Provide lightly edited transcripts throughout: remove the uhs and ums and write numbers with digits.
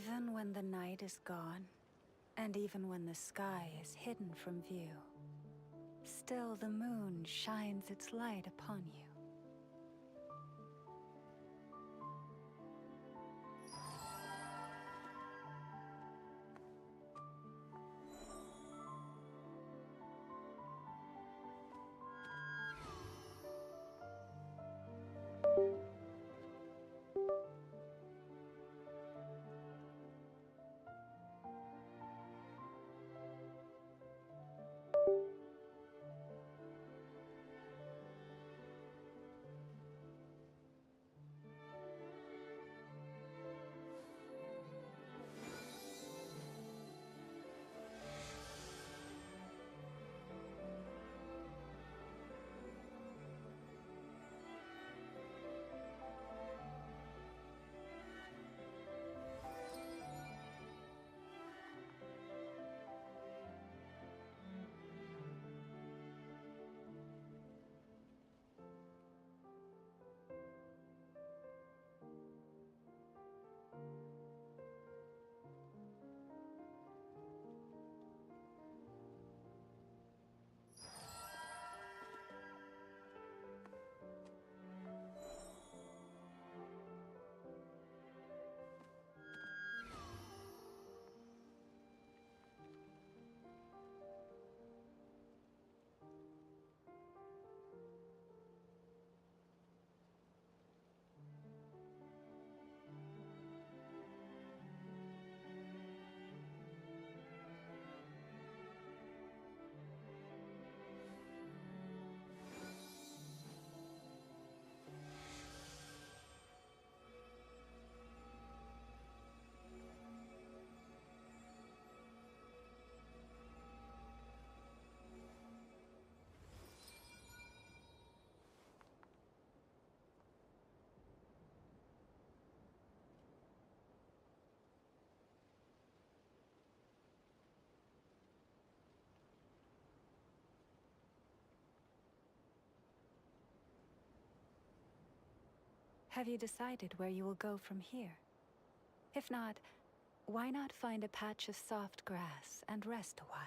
Even when the night is gone, and even when the sky is hidden from view, still the moon shines its light upon you. Have you decided where you will go from here? If not, why not find a patch of soft grass and rest a while?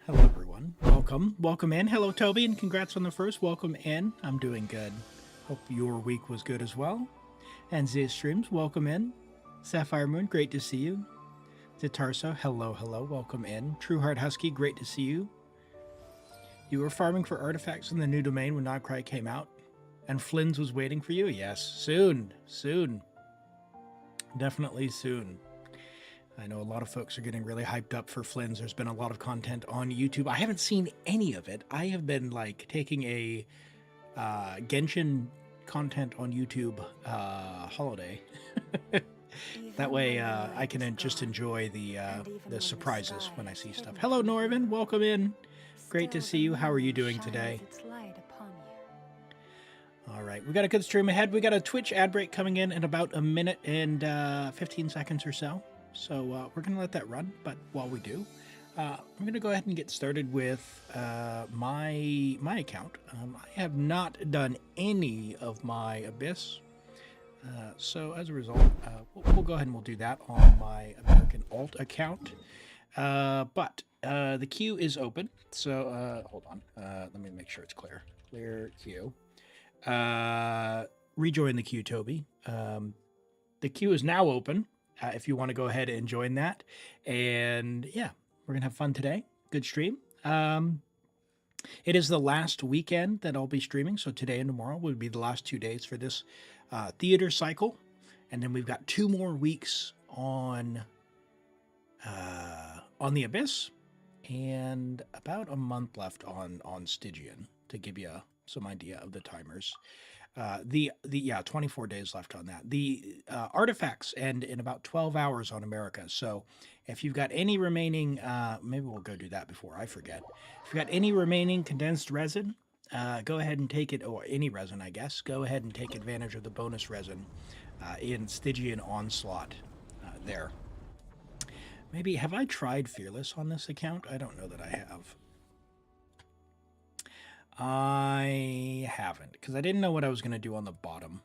Hello, everyone. Welcome in. Hello, Toby, and congrats on the first. Welcome in. I'm doing good. Hope your week was good as well. And Ziz Streams, welcome in. Sapphire Moon, great to see you. Zitarso, hello, welcome in. Trueheart Husky, great to see you. You were farming for artifacts in the new domain when Nogcry came out, and Flynn's was waiting for you? Yes, soon. Definitely soon. I know a lot of folks are getting really hyped up for Flynn's. There's been a lot of content on YouTube. I haven't seen any of it. I have been like taking a Genshin content on YouTube holiday. That way I can just enjoy the surprises when I see stuff. Hello, Norvin. Welcome in. Great to see you. How are you doing today? All right, we got a good stream ahead. We got a Twitch ad break coming in about a minute and 15 seconds or so. So we're going to let that run, but while we do, I'm going to go ahead and get started with my account. I have not done any of my Abyss, so as a result, we'll go ahead and we'll do that on my American Alt account. But the queue is open, so hold on. Let me make sure it's clear. Clear queue. Rejoin the queue, Toby. The queue is now open. If you want to go ahead and join that. And yeah, we're going to have fun today. Good stream. It is the last weekend that I'll be streaming. So today and tomorrow would be the last 2 days for this theater cycle. And then we've got 2 more weeks on the Abyss and about a month left on Stygian to give you some idea of the timers. Yeah, 24 days left on that. The artifacts end in about 12 hours on America. So if you've got any remaining, maybe we'll go do that before I forget. If you've got any remaining condensed resin, go ahead and take it, or any resin, I guess. Go ahead and take advantage of the bonus resin in Stygian Onslaught there. Maybe, have I tried Fearless on this account? I don't know that I have. I haven't, because I didn't know what I was going to do on the bottom.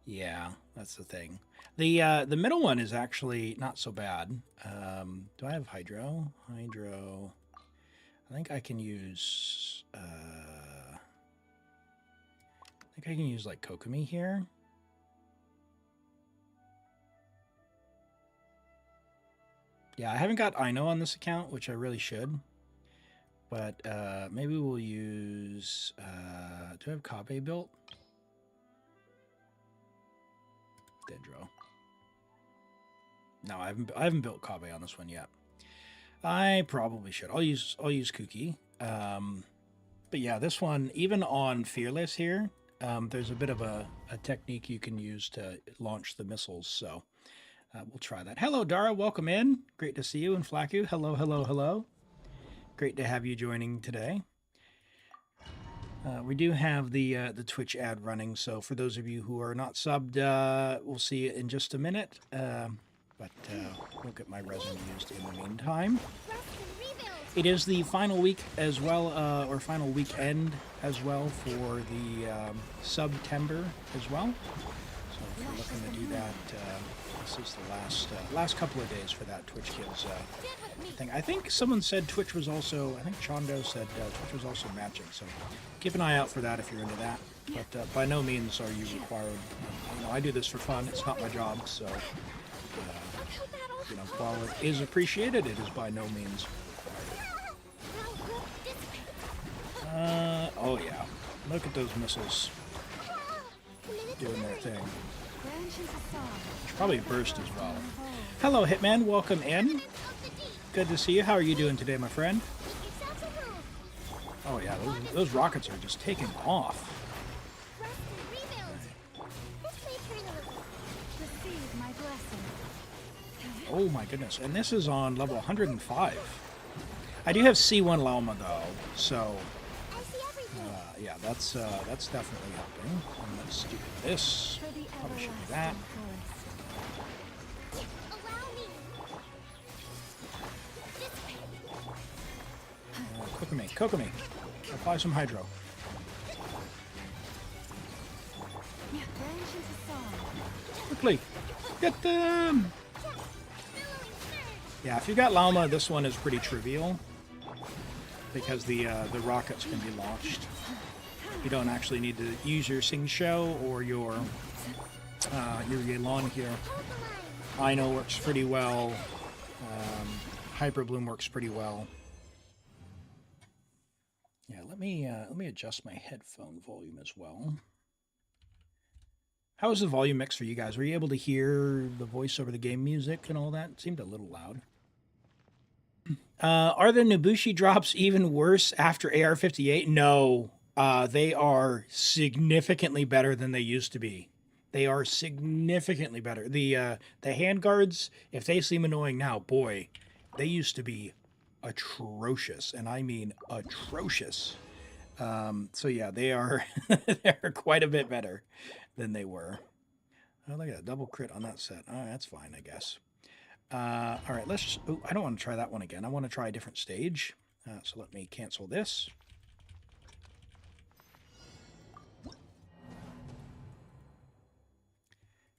Yeah, that's the thing. The middle one is actually not so bad. Do I have Hydro? Hydro. I think I can use... I think I can use, like, Kokomi here. Yeah, I haven't got Ino on this account, which I really should. But maybe we'll use... do I have Kabe built? Dendro. No, I haven't built Kabe on this one yet. I probably should. I'll use Kuki. But yeah, this one, even on Fearless here, there's a bit of a technique you can use to launch the missiles. So we'll try that. Hello, Dara. Welcome in. Great to see you. And Flaku. Hello, hello, hello. Great to have you joining today. We do have the Twitch ad running, so for those of you who are not subbed, we'll see you in just a minute. But we'll get my resin used in the meantime. It is the final week as well, or final weekend as well for the September as well. So if you're looking to do that, this is the last couple of days for that Twitch Kids thing. I think someone said Twitch was also, I think Chondo said Twitch was also matching, so keep an eye out for that if you're into that. But by no means are you required. You know, I do this for fun. It's not my job, so you know, while it is appreciated, it is by no means required. Oh yeah, look at those missiles doing their thing. Should probably burst as well. Hello, Hitman. Welcome in. Good to see you. How are you doing today, my friend? Oh yeah, those rockets are just taking off. Oh my goodness. And this is on level 105. I do have C1 Lauma though, so yeah, that's definitely helping. And let's do this. Probably should do that. Kokomi. Apply some hydro. Quickly. Get them! Yeah, if you got Lauma, this one is pretty trivial. Because the rockets can be launched. You don't actually need to use your Sing Show or your Yelan here. Ino works pretty well. Hyper Bloom works pretty well. Yeah, let me adjust my headphone volume as well. How was the volume mix for you guys? Were you able to hear the voice over the game music and all that? It seemed a little loud. Are the Nobushi drops even worse after AR-58? No, they are significantly better than they used to be. They are significantly better. The handguards, if they seem annoying now, boy, they used to be atrocious, and I mean atrocious. So yeah, they are they're quite a bit better than they were. Oh, look at that double crit on that set. Oh, that's fine, I guess. All right, let's just, oh, I don't want to try that one again. I want to try a different stage. So let me cancel this.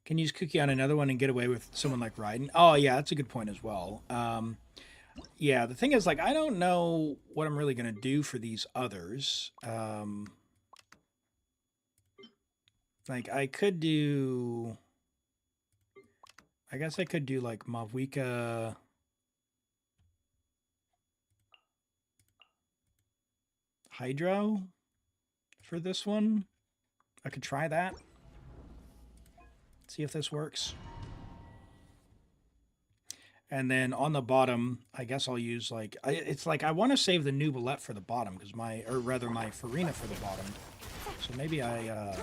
Can use Cookie on another one and get away with someone like Raiden. Oh yeah, that's a good point as well. Yeah, the thing is, like, I don't know what I'm really going to do for these others. Like, I could do... I guess I could do, like, Mavuika... Hydro for this one. I could try that. See if this works. And then on the bottom, I guess I'll use like, it's like I want to save the Nubalette for the bottom because my Furina for the bottom. So maybe I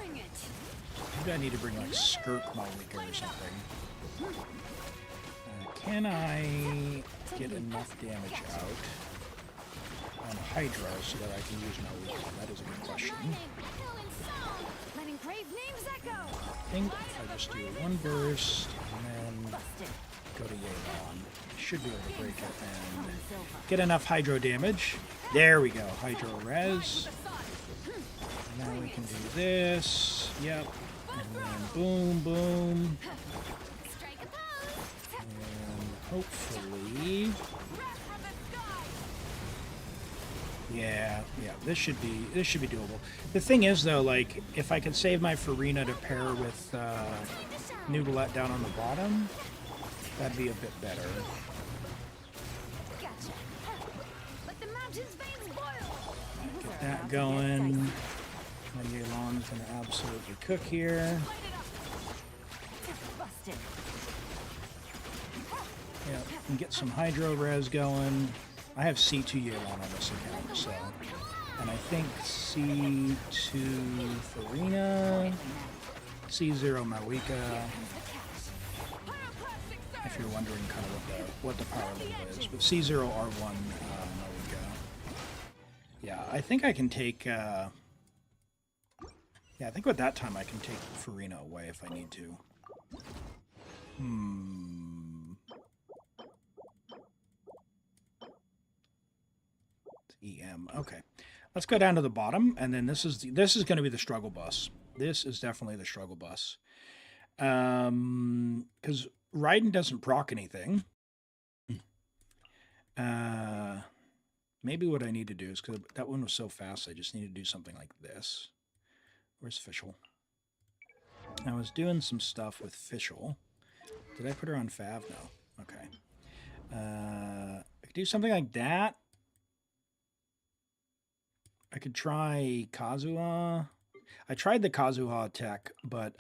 need to bring like Skirk Mavuika or something. Can I get enough damage out on Hydra so that I can use Mavuika? That is a good question. I think if I just do one burst and then go to Yelan, should be able to break it and get enough Hydro damage. There we go, Hydro res. And now we can do this. Yep. And then boom, boom. And hopefully... Yeah, this should be doable. The thing is, though, like, if I could save my Furina to pair with Nugalette down on the bottom, that'd be a bit better. Get that going. My Yelan's gonna absolutely cook here. Yeah, and get some Hydro res going. I have C2 Yelan on this account, so... And I think C2 Furina, C0 Mavuika, if you're wondering kind of what the power level is. But C0 R1 Mavuika. Yeah, I think I can take... yeah, I think with that time I can take Furina away if I need to. EM. Okay, let's go down to the bottom, and then this is going to be the struggle bus. This is definitely the struggle bus, because Raiden doesn't proc anything. Maybe what I need to do is, because that one was so fast, I just need to do something like this. Where's Fischl? I was doing some stuff with Fischl. Did I put her on Fav? No. Okay. I could do something like that. I could try Kazuha. I tried the Kazuha tech, but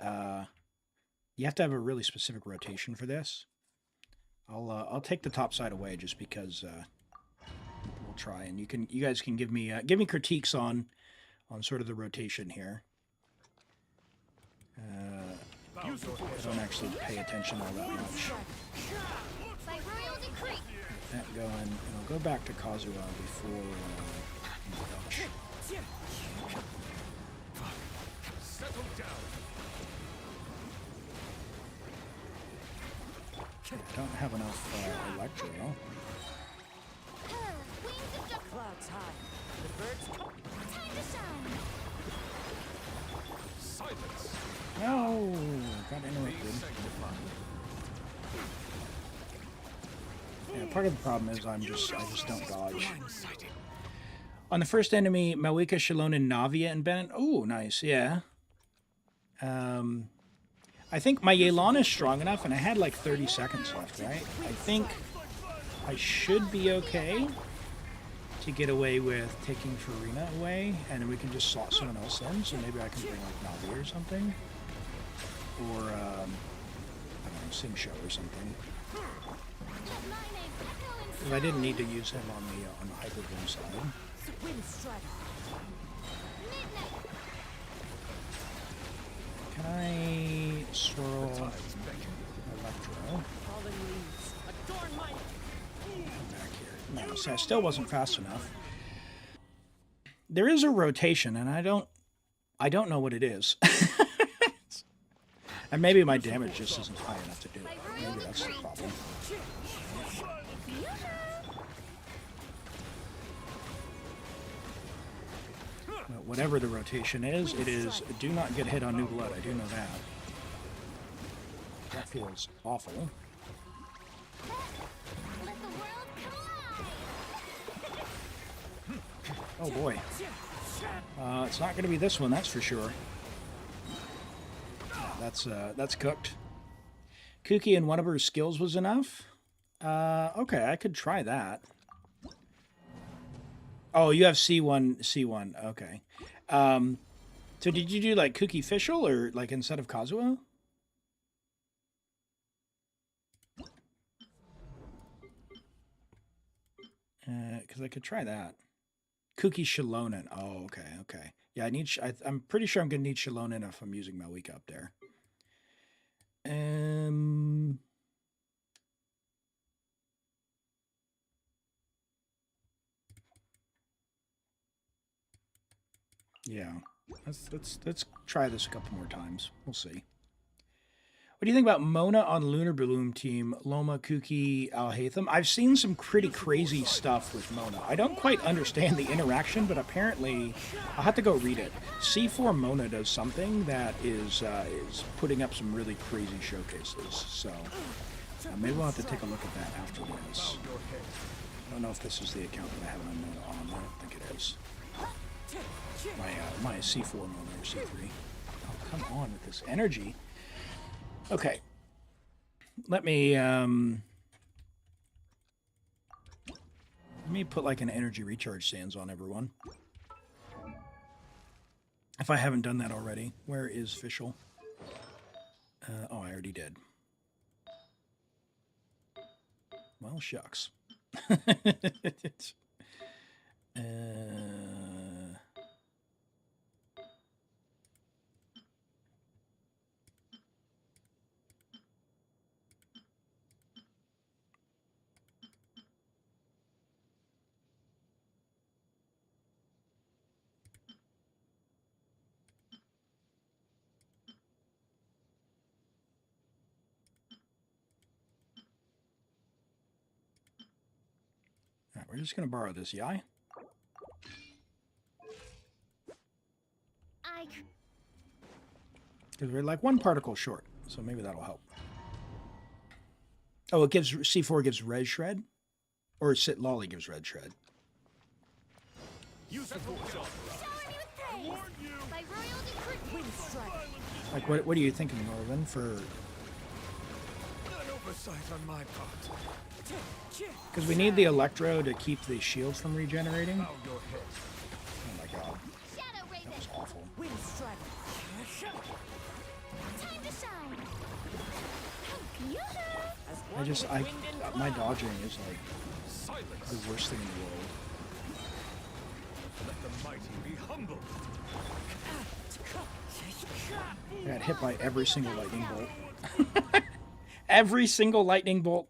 you have to have a really specific rotation for this. I'll take the top side away just because we'll try, and you guys can give me critiques on sort of the rotation here. I don't actually pay attention all that much. Get that going, and I'll go back to Kazuha before. Settle down. I don't have enough Electro. Clouds high. The birds come. Time to shine. Silence. No, got interrupted. Yeah, part of the problem is I just don't dodge. On the first enemy, Mavuika, Shalon, Navia, and Bennett. Oh, nice, yeah. I think my Yelan is strong enough, and I had like 30 seconds left, right? I think I should be okay to get away with taking Furina away, and then we can just slot someone else in, so maybe I can bring like Navia or something. Or, I don't know, Simsho or something. Because I didn't need to use him on the Hyper Boom side. Can I swirl Electro? Come back here. No, so I still wasn't fast enough. There is a rotation, and I don't know what it is. And maybe my damage just isn't high enough to do it. Maybe that's the problem. But whatever the rotation is, it is do not get hit on new blood. I do know that. That feels awful. Oh boy. It's not going to be this one, that's for sure. That's cooked. Kuki and one of her skills was enough? Okay, I could try that. Oh, you have C1, okay. So did you do like Kuki Fischl or like instead of Kazuha? Because I could try that. Kuki Shalonen. Oh, okay, okay. Yeah, I need. I'm pretty sure I'm gonna need Shalonen if I'm using Mavuika up there. Yeah, let's try this a couple more times. We'll see. What do you think about Mona on Lunar Bloom team? Lauma, Kuki, Alhaitham? I've seen some pretty crazy stuff with Mona. I don't quite understand the interaction, but apparently I'll have to go read it. C4 Mona does something that is putting up some really crazy showcases. So maybe we'll have to take a look at that after this. I don't know if this is the account that I have on Mona on. I don't think it is. My C4 Mona or C3. Oh, come on with this energy. Okay, let me put like an energy recharge sands on everyone. If I haven't done that already. Where is Fischl? Oh, I already did. Well, shucks. All right, we're just going to borrow this Yai. Because we're like one particle short, so maybe that'll help. Oh, it gives C4 gives red shred, or Citlali gives red shred. Like, what are you thinking, Norvin? For An oversight on my part. because we need the Electro to keep the shield from regenerating. Bow your head. Oh my god, that was awful. My dodging is like Silence. the worst thing in the world. Let the mighty be humble. I got hit by every single lightning bolt. Every single lightning bolt.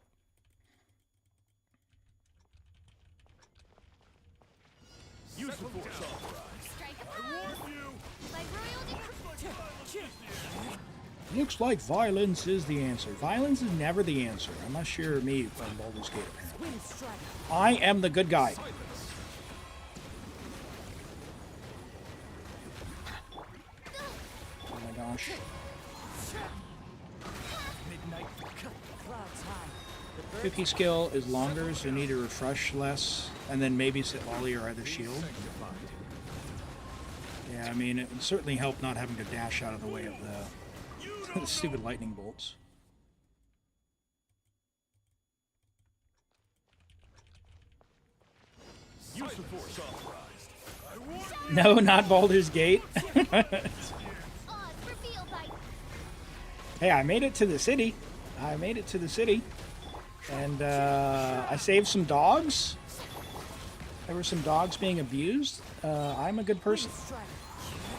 Use the force authorized. I warn you. Looks like violence is the answer. Violence is never the answer, unless you're me from Baldur's Gate, apparently. I am the good guy. Oh my gosh. Cookie skill is longer, so you need to refresh less, and then maybe Citlali or either shield. Yeah, I mean, it would certainly help not having to dash out of the way of the stupid lightning bolts. Use the force authorized. I warn you. No, not Baldur's Gate. Hey, I made it to the city. And I saved some dogs. There were some dogs being abused. I'm a good person.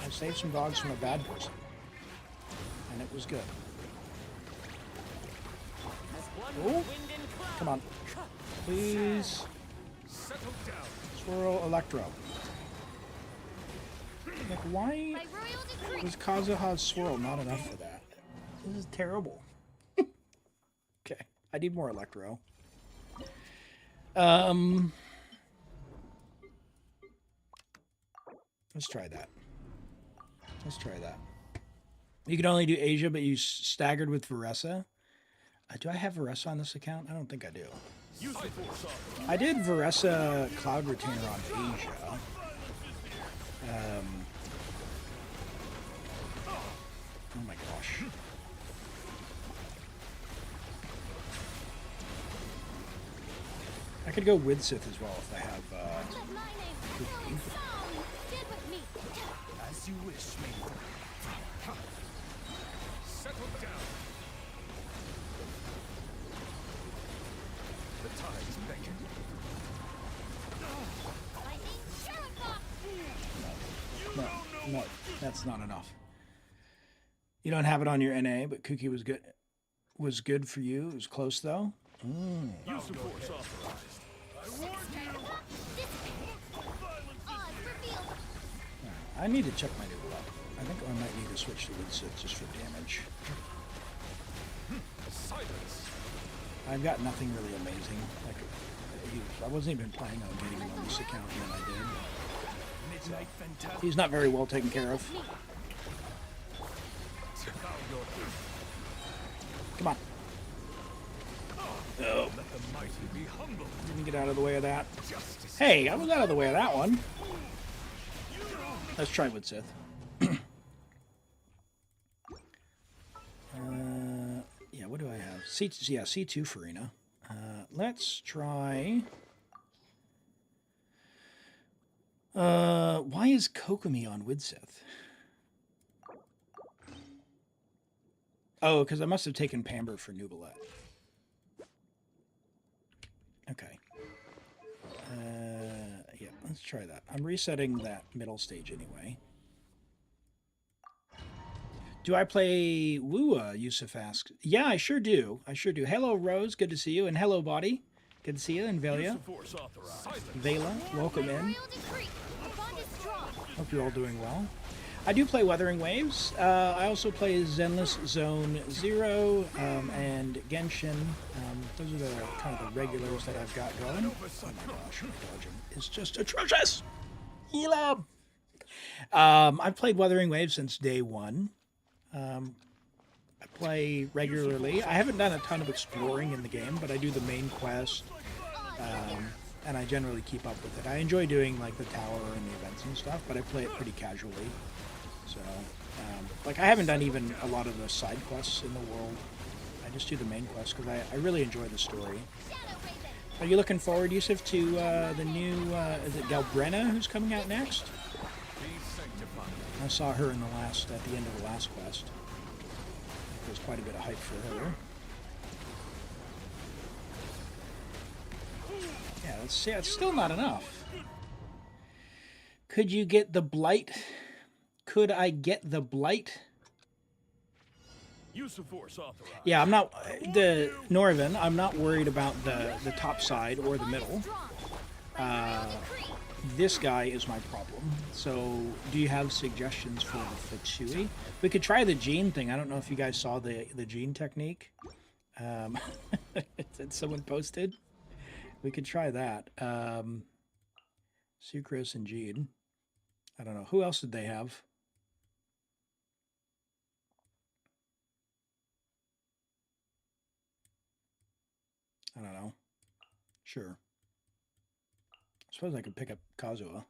I saved some dogs from a bad person. And it was good. Oh, come on. Please. Settle down. Swirl Electro. Like, why was Kazuha's swirl not enough for that? This is terrible. Okay, I need more Electro. Let's try that. You can only do Asia, but you staggered with Varessa. Do I have Varessa on this account? I don't think I do. Use the force authorized. I did Varessa Cloud Retainer on Asia. Oh my gosh. I could go with Sith as well if I have As you wish, maiden. Settle down. The tides beckon. That's not enough. You don't have it on your NA, but Kuki was good. Was good for you. It was close though. Use of force authorized. I warn you. I need to check my new luck. I think I might need to switch to Woodsit just for damage. Silence. I've got nothing really amazing. Like, I wasn't even planning on getting him on this account, and I did. Midnight Phantasm. He's not very well taken care of. Come on. Oh. Let the mighty be humble. Didn't get out of the way of that. Justice. Hey, I was out of the way of that one. Let's try Woodsith. Yeah, what do I have? C2 Furina. Let's try... why is Kokomi on Widsith? Oh, because I must have taken Pamber for Nubilet. Okay. Yeah, let's try that. I'm resetting that middle stage anyway. Do I play Wua, Yusuf asks. Yeah, I sure do. I sure do. Hello, Rose. Good to see you. And hello, Body. Good to see you. And Velia. Vela, welcome in. Hope you're all doing well. I do play Wuthering Waves. I also play Zenless Zone Zero and Genshin. Those are the kind of the regulars that I've got going. Oh my gosh, my dodging is just atrocious. Elim. I've played Wuthering Waves since day one. I play regularly. I haven't done a ton of exploring in the game, but I do the main quest, and I generally keep up with it. I enjoy doing like the tower and the events and stuff, but I play it pretty casually. So, like I haven't done even a lot of the side quests in the world. I just do the main quest because I really enjoy the story. Are you looking forward, Yusuf, to the new, is it Galbrena who's coming out next? I saw her in the at the end of the last quest. There's quite a bit of hype for her. Yeah, it's still not enough. Could you get the Blight? Could I get the Blight? Use of force authorized. Yeah, I'm not, the Norvin, I'm not worried about the top side or the middle. This guy is my problem. So, do you have suggestions for the Fatui? We could try the gene thing. I don't know if you guys saw the gene technique that someone posted. We could try that. Sucrose and gene. I don't know. Who else did they have? I don't know. Sure. I suppose I could pick up Kazuha.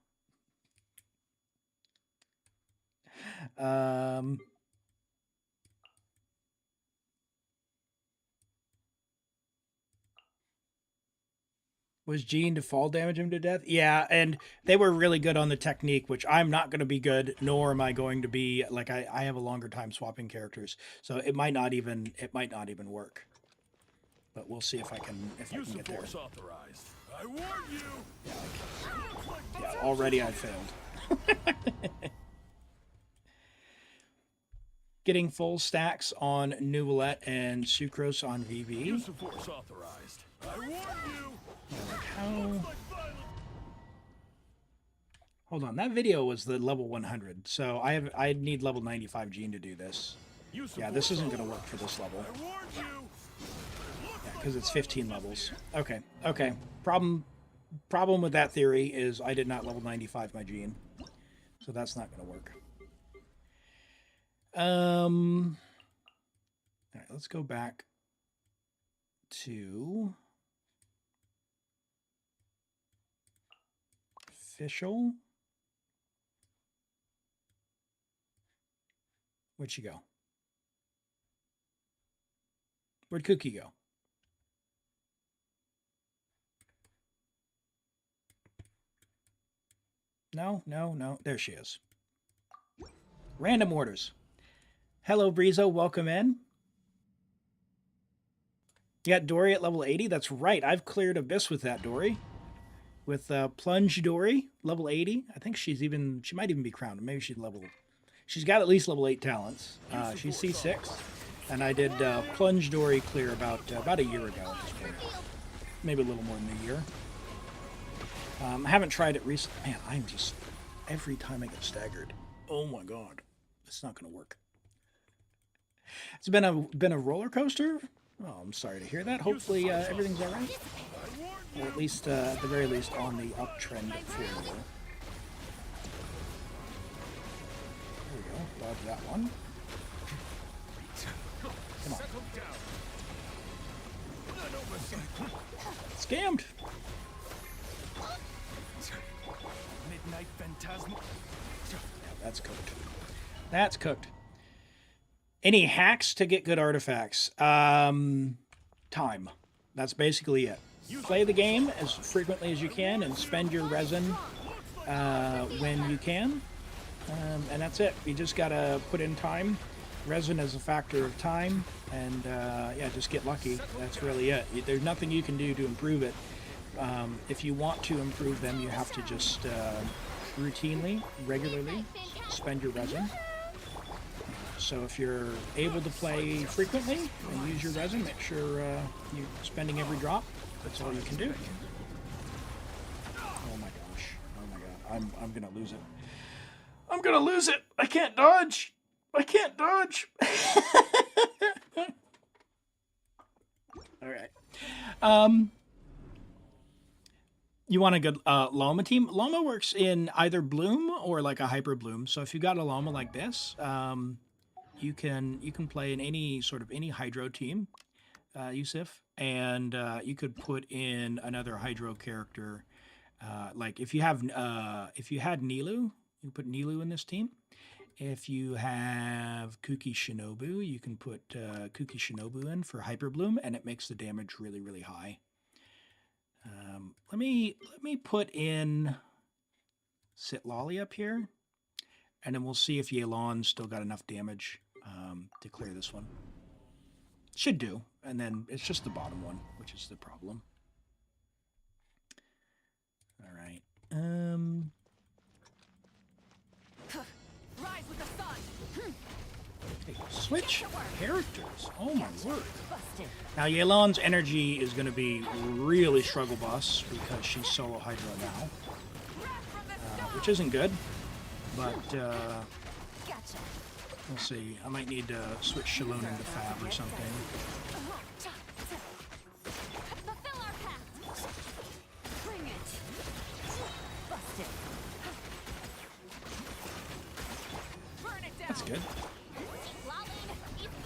Was Jean to fall damage him to death? Yeah, and they were really good on the technique, which I'm not going to be good, nor am I going to be, like, I have a longer time swapping characters, so it might not even work. But we'll see if I can get there. Authorized. I warn you. Yeah, already I failed. Getting full stacks on Nubilet and Sucrose on VV. Use of force authorized. I warn you. How? Hold on, that video was the level 100, so I need level 95 gene to do this. Yeah, this isn't going to work for this level. I warn you. Because it's 15 levels. Okay. Problem with that theory is I did not level 95 my gene. So that's not going to work. Alright, let's go back to Fischl. Where'd she go? Where'd Cookie go? No. There she is. Random orders. Hello, Brizo. Welcome in. You got Dori at level 80? That's right. I've cleared Abyss with that Dori. With Plunge Dori, level 80. I think she might even be crowned. Maybe she's she's got at least level 8 talents. She's C6, and I did Plunge Dori clear about a year ago at this point. Maybe a little more than a year. I haven't tried it recently. Man, I'm just... Every time I get staggered. Oh my god. It's not going to work. It's been a roller coaster. Oh, I'm sorry to hear that. Hopefully everything's all right. Or at least, at the very least, on the uptrend for you. There we go. Dodge that one. Come on. Scammed. Midnight Phantasmal. Yeah, that's cooked. That's cooked. Any hacks to get good artifacts? Time. That's basically it. Play the game as frequently as you can and spend your resin when you can. And that's it. You just gotta put in time. Resin is a factor of time. And yeah, just get lucky. That's really it. There's nothing you can do to improve it. If you want to improve them, you have to just routinely, regularly spend your resin. So if you're able to play frequently and use your resin, make sure you're spending every drop. That's all you can do. Oh my gosh. Oh my god. I'm gonna lose it. I'm gonna lose it! I can't dodge! I can't dodge! Alright. You want a good Lauma team? Lauma works in either Bloom or like a Hyper Bloom. So if you got a Lauma like this, you can play in any Hydro team, Yusuf, and you could put in another Hydro character. Like if you had Nilu, you put Nilu in this team. If you have Kuki Shinobu, you can put Kuki Shinobu in for Hyper Bloom, and it makes the damage really, really high. Let me put in Citlali up here, and then we'll see if Yelan's still got enough damage to clear this one. Should do, and then it's just the bottom one, which is the problem. All right. Rise with the sun. Okay, switch characters. Oh my word. Now Yelan's energy is going to be really struggle bus because she's solo Hydra now, which isn't good. But we'll see. I might need to switch Shalon into Fab or something. That's good.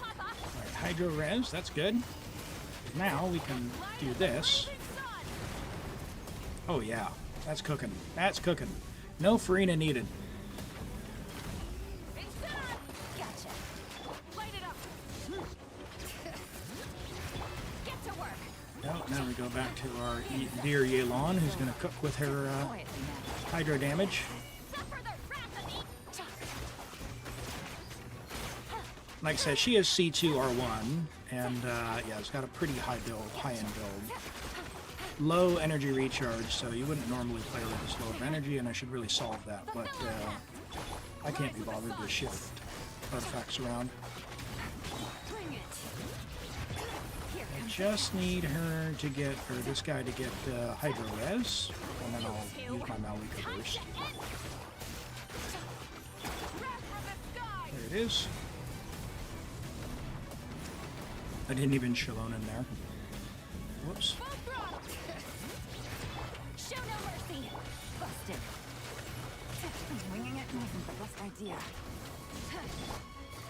Alright, Hydro Res, that's good. Now we can do this. Oh yeah, that's cooking. That's cooking. No Furina needed. Well, now we go back to our dear Yelan, who's going to cook with her Hydro damage. Like I said, she is C2 R1, and yeah, it's got a pretty high-end build. Low energy recharge, so you wouldn't normally play with this low of energy, and I should really solve that, but I can't be bothered to shift artifacts around. I just need her to get, or this guy to get Hydro Res, and then I'll use my Mavuika burst. There it is. I didn't even Shalon in there. Whoops. Show no mercy. Busted. Winging it wasn't the best idea.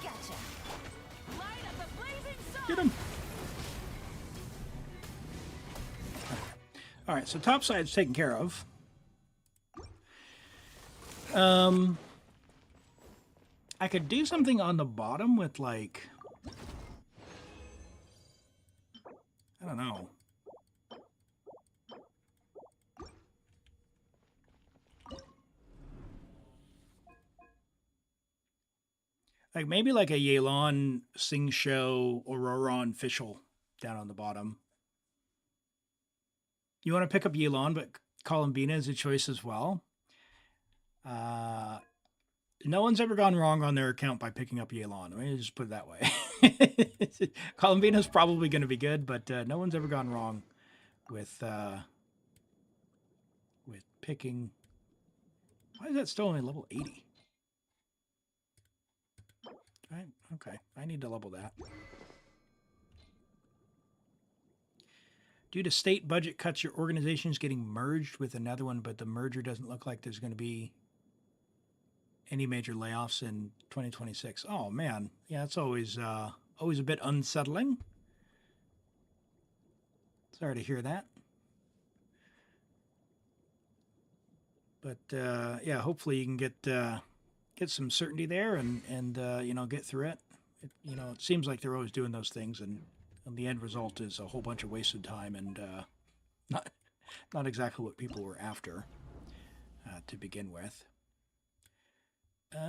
Gotcha. Light up the blazing sun. Get him. All right, so top side's taken care of. I could do something on the bottom with like, I don't know. Like maybe like a Yelan, Sing Show, Aurora, and Fischl down on the bottom. You want to pick up Yelan, but Columbina is a choice as well. No one's ever gone wrong on their account by picking up Yelan. Let me just put it that way. Columbina's probably going to be good, but no one's ever gone wrong with picking. Why is that still only level 80? Right? Okay, I need to level that. Due to state budget cuts, your organization is getting merged with another one, but the merger doesn't look like there's going to be any major layoffs in 2026. Oh man, yeah, it's always a bit unsettling. Sorry to hear that. But yeah, hopefully you can get some certainty there and you know, get through it. You know, it seems like they're always doing those things, and the end result is a whole bunch of wasted time and not exactly what people were after to begin with. He's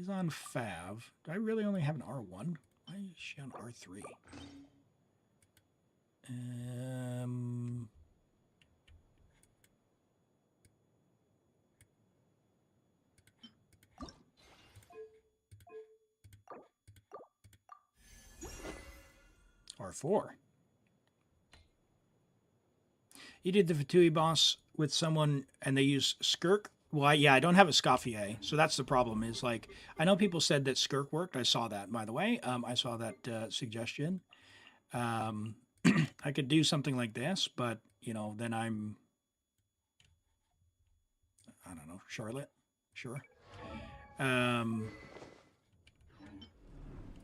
on Fav. Do I really only have an R1? Why is she on R3? R4. You did the Fatui boss with someone and they use Skirk? Well, yeah, I don't have a Scoffier, so that's the problem. Is like, I know people said that Skirk worked. I saw that, by the way. I saw that suggestion. I could do something like this, but, you know, then I don't know, Charlotte? Sure.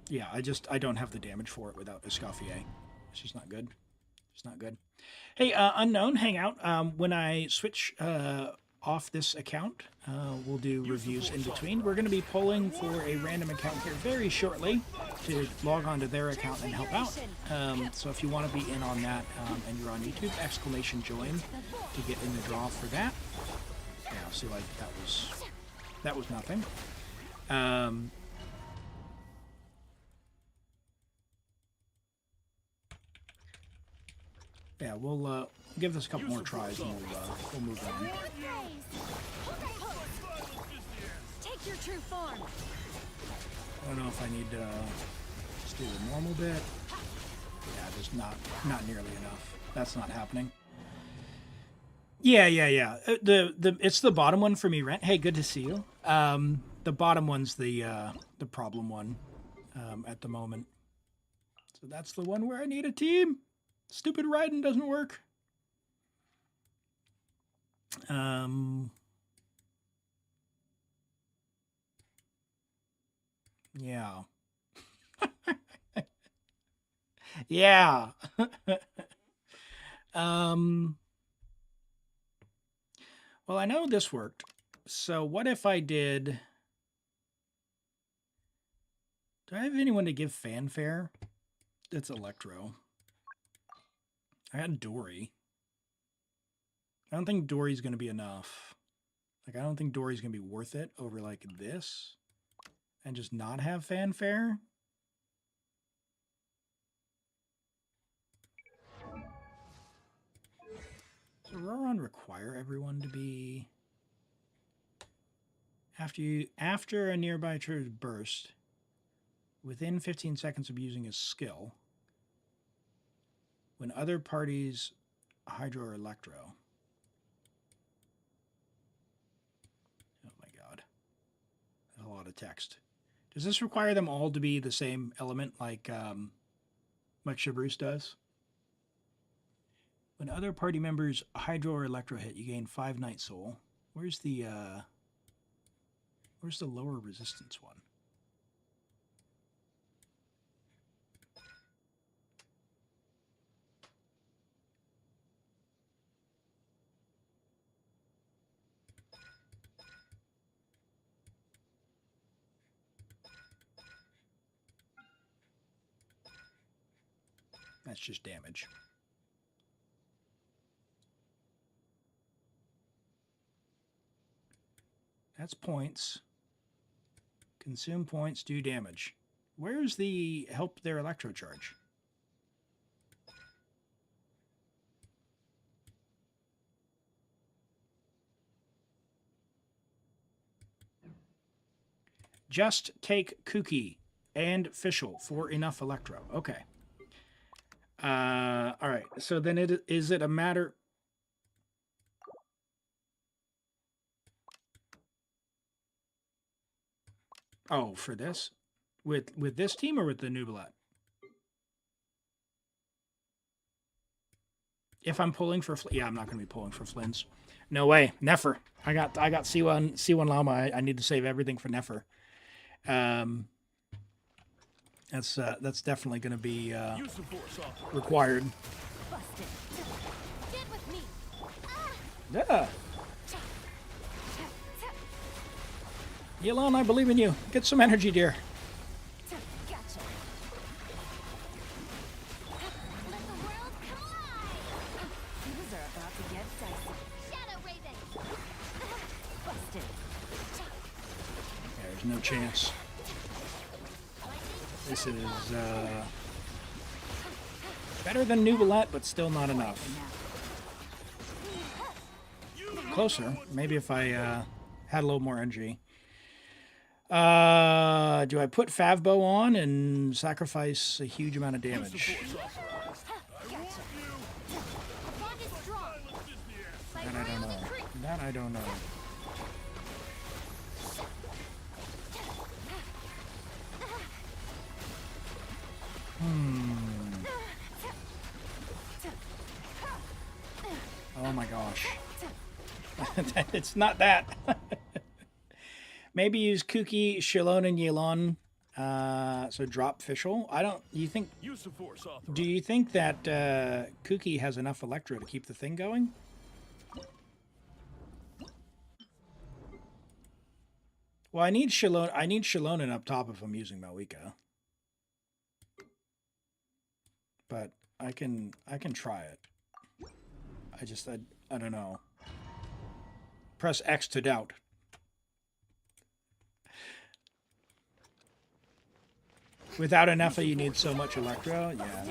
Yeah, I don't have the damage for it without Escoffier. It's just not good. It's not good. Hey, Unknown, hang out. When I switch off this account, we'll do reviews in between. We're going to be polling for a random account here very shortly to log on to their account and help out. So if you want to be in on that and you're on YouTube, !join to get in the draw for that. Yeah, see, like that was nothing. Yeah, we'll give this a couple more tries and we'll move on. Take your true form. I don't know if I need to just do the normal bit. Yeah, just not nearly enough. That's not happening. Yeah. It's the bottom one for me, Rent. Hey, good to see you. The bottom one's the problem one at the moment. So that's the one where I need a team. Stupid Raiden doesn't work. Yeah. Yeah. Well, I know this worked. So what if I did... Do I have anyone to give fanfare? It's Electro. I had Dori. I don't think Dori's going to be enough. Like, I don't think Dori's going to be worth it over, like, this. And just not have fanfare. Does Roron require everyone to be... After a nearby trigger's burst, within 15 seconds of using his skill, when other parties hydro or electro. Oh my god. That's a lot of text. Does this require them all to be the same element like Shabruse does? When other party members hydro or electro hit, you gain 5 Night Soul. Where's the lower resistance one? That's just damage. That's points. Consume points, do damage. Where's the help their electro charge? Just take Kuki and Fischl for enough Electro. Okay. All right. So then is it a matter... Oh, for this? With this team or with the Nubilet? If I'm pulling for... Yeah, I'm not going to be pulling for Flynn's. No way. Nefer. I got C1 Lauma. I need to save everything for Nefer. That's definitely going to be required. Yeah. Yelon, I believe in you. Get some energy, dear. There's no chance. This is better than Nubilet, but still not enough. Closer. Maybe if I had a little more energy. Do I put Favbo on and sacrifice a huge amount of damage? That I don't know. That I don't know. Oh my gosh. It's not that. Maybe use Kuki, Shilon, and Yelon. So drop Fischl. I don't... You think... Do you think that Kuki has enough Electro to keep the thing going? Well, I need Shilonen up top if I'm using Mavuika. But I can try it. I don't know. Press X to doubt. Without enough, you need so much Electro. Yeah.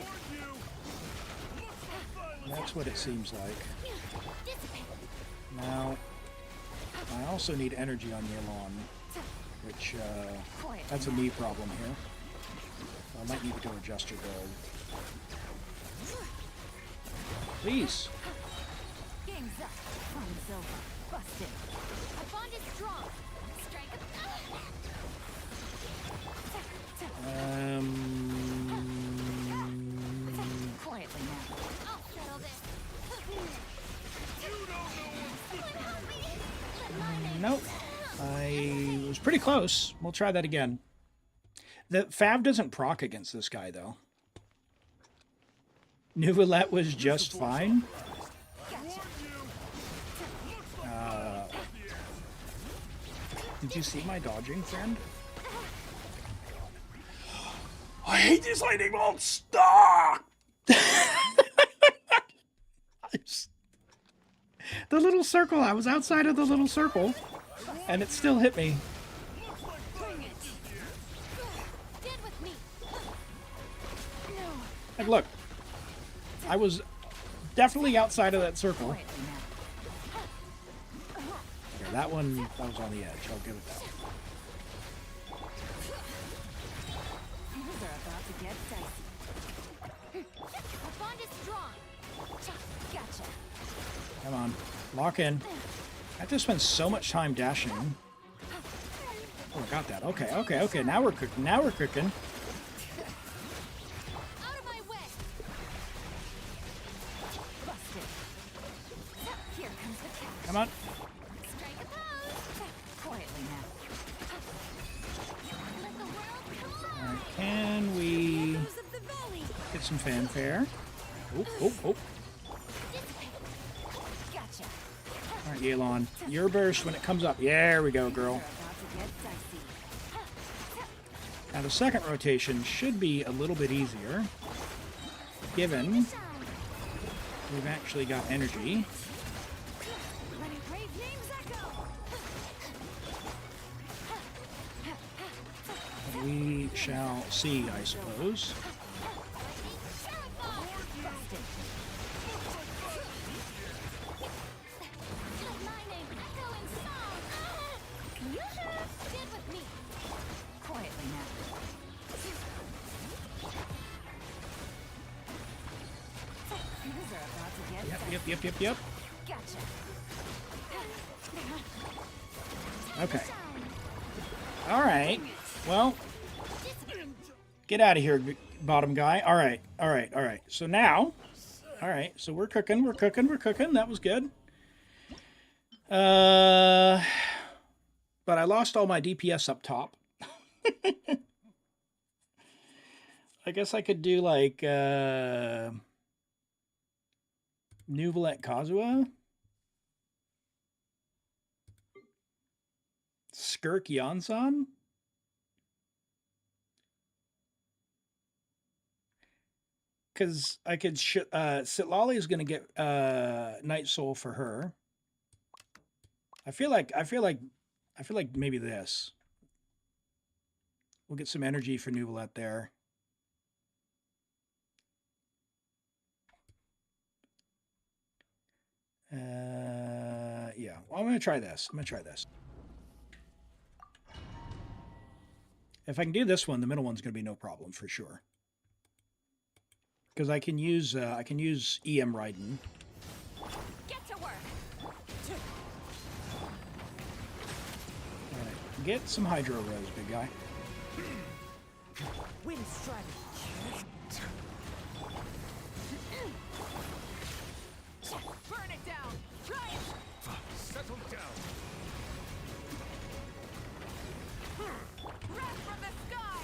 That's what it seems like. Now, I also need energy on Yelon, which that's a me problem here. So I might need to go adjust your build. Please. Nope. I was pretty close. We'll try that again. The Fav doesn't proc against this guy, though. Nubilet was just fine. Did you see my dodging, friend? I hate these lightning bolts! Stop! The little circle, I was outside of the little circle, and it still hit me. Like, look. I was definitely outside of that circle. Yeah, that one, that was on the edge. I'll give it that. Come on, lock in. I have to spend so much time dashing. Oh, I got that. Okay, okay, okay. Now we're cooking. Now we're cooking. Come on. Alright, can we get some fanfare? Oh, oh, oh. Alright, Yelon. Your burst when it comes up. Yeah, there we go, girl. Now the second rotation should be a little bit easier, given we've actually got energy. We shall see, I suppose. Yep. Gotcha. Okay. All right. Well, get out of here, bottom guy. All right. So now, all right. So we're cooking. That was good. But I lost all my DPS up top. I guess I could do like Nuvalet Kazuha. Skirk Yansan? Because I could... Citlali is going to get Night Soul for her. I feel like maybe this. We'll get some energy for Nuvalet there. Yeah. Well, I'm going to try this. If I can do this one, the middle one's going to be no problem for sure. Because I can use EM Raiden. Get to work. All right, get some Hydro Res, big guy. Wind strike. Burn it down. Try it. Settle down. Wrath from the sky.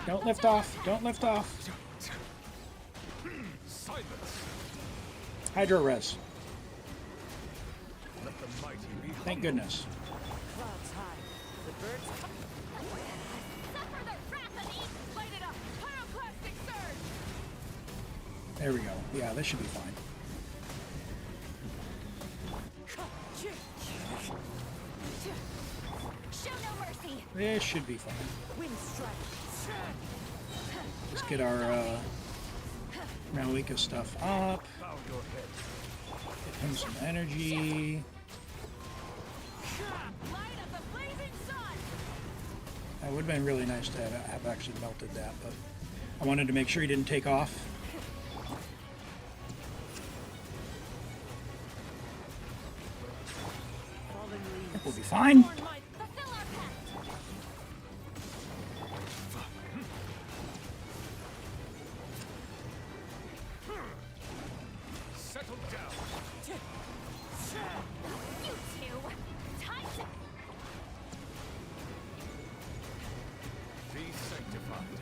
Don't lift off. Silence. Hydro Res. Let the mighty be humble. Thank goodness. Clouds high. The birds come. Suffer the wrath of these. Light it up. Pyroclastic surge. There we go. Yeah, this should be fine. Show no mercy. This should be fine. Wind strike. Let's get our Mavuika stuff up. Bow your head. Get him some energy. Light of the blazing sun. That would have been really nice to have actually melted that, but I wanted to make sure he didn't take off. Fallen leaves. We'll be fine. Fulfill our pact. Settle down. You two. Time to. Be sanctified.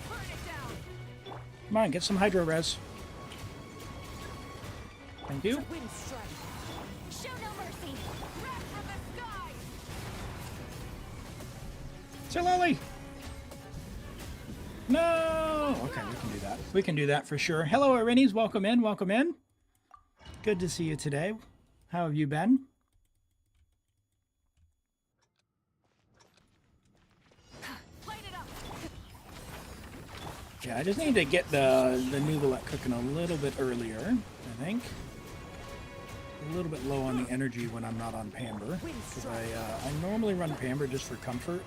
Burn it down. Come on, get some Hydro Res. Thank you. Wind strike. Show no mercy. Wrath from the sky. Citlali! No! Okay, we can do that for sure. Hello, Irenies. Welcome in. Good to see you today. How have you been? Light it up. Yeah, I just need to get the Nuvalet cooking a little bit earlier, I think. A little bit low on the energy when I'm not on Pamber. Because I normally run Pamber just for comfort.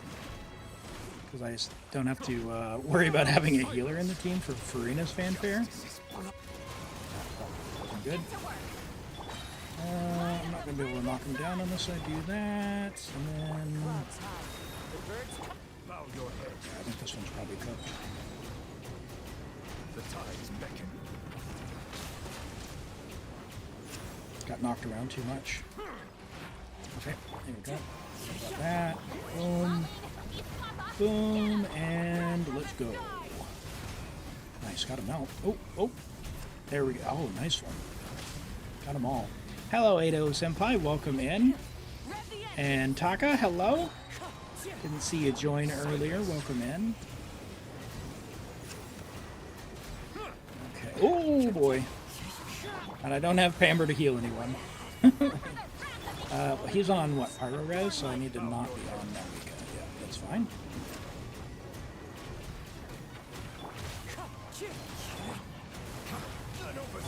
Because I just don't have to worry about having a healer in the team for Furina's fanfare. Good. I'm not going to be able to knock him down unless I do that. And then... Clouds high. The birds come. Bow your head. I think this one's probably cooked. The tides beckon. Got knocked around too much. Okay, there we go. Got that. Boom. Boom. And let's go. Nice, got him out. Oh. There we go. Oh, nice one. Got them all. Hello, Ado Senpai. Welcome in. And Taka, hello. Didn't see you join earlier. Welcome in. Okay. Oh, boy. And I don't have Pamber to heal anyone. He's on, what, Pyro Res? So I need to not be on Mavuika. Yeah, that's fine.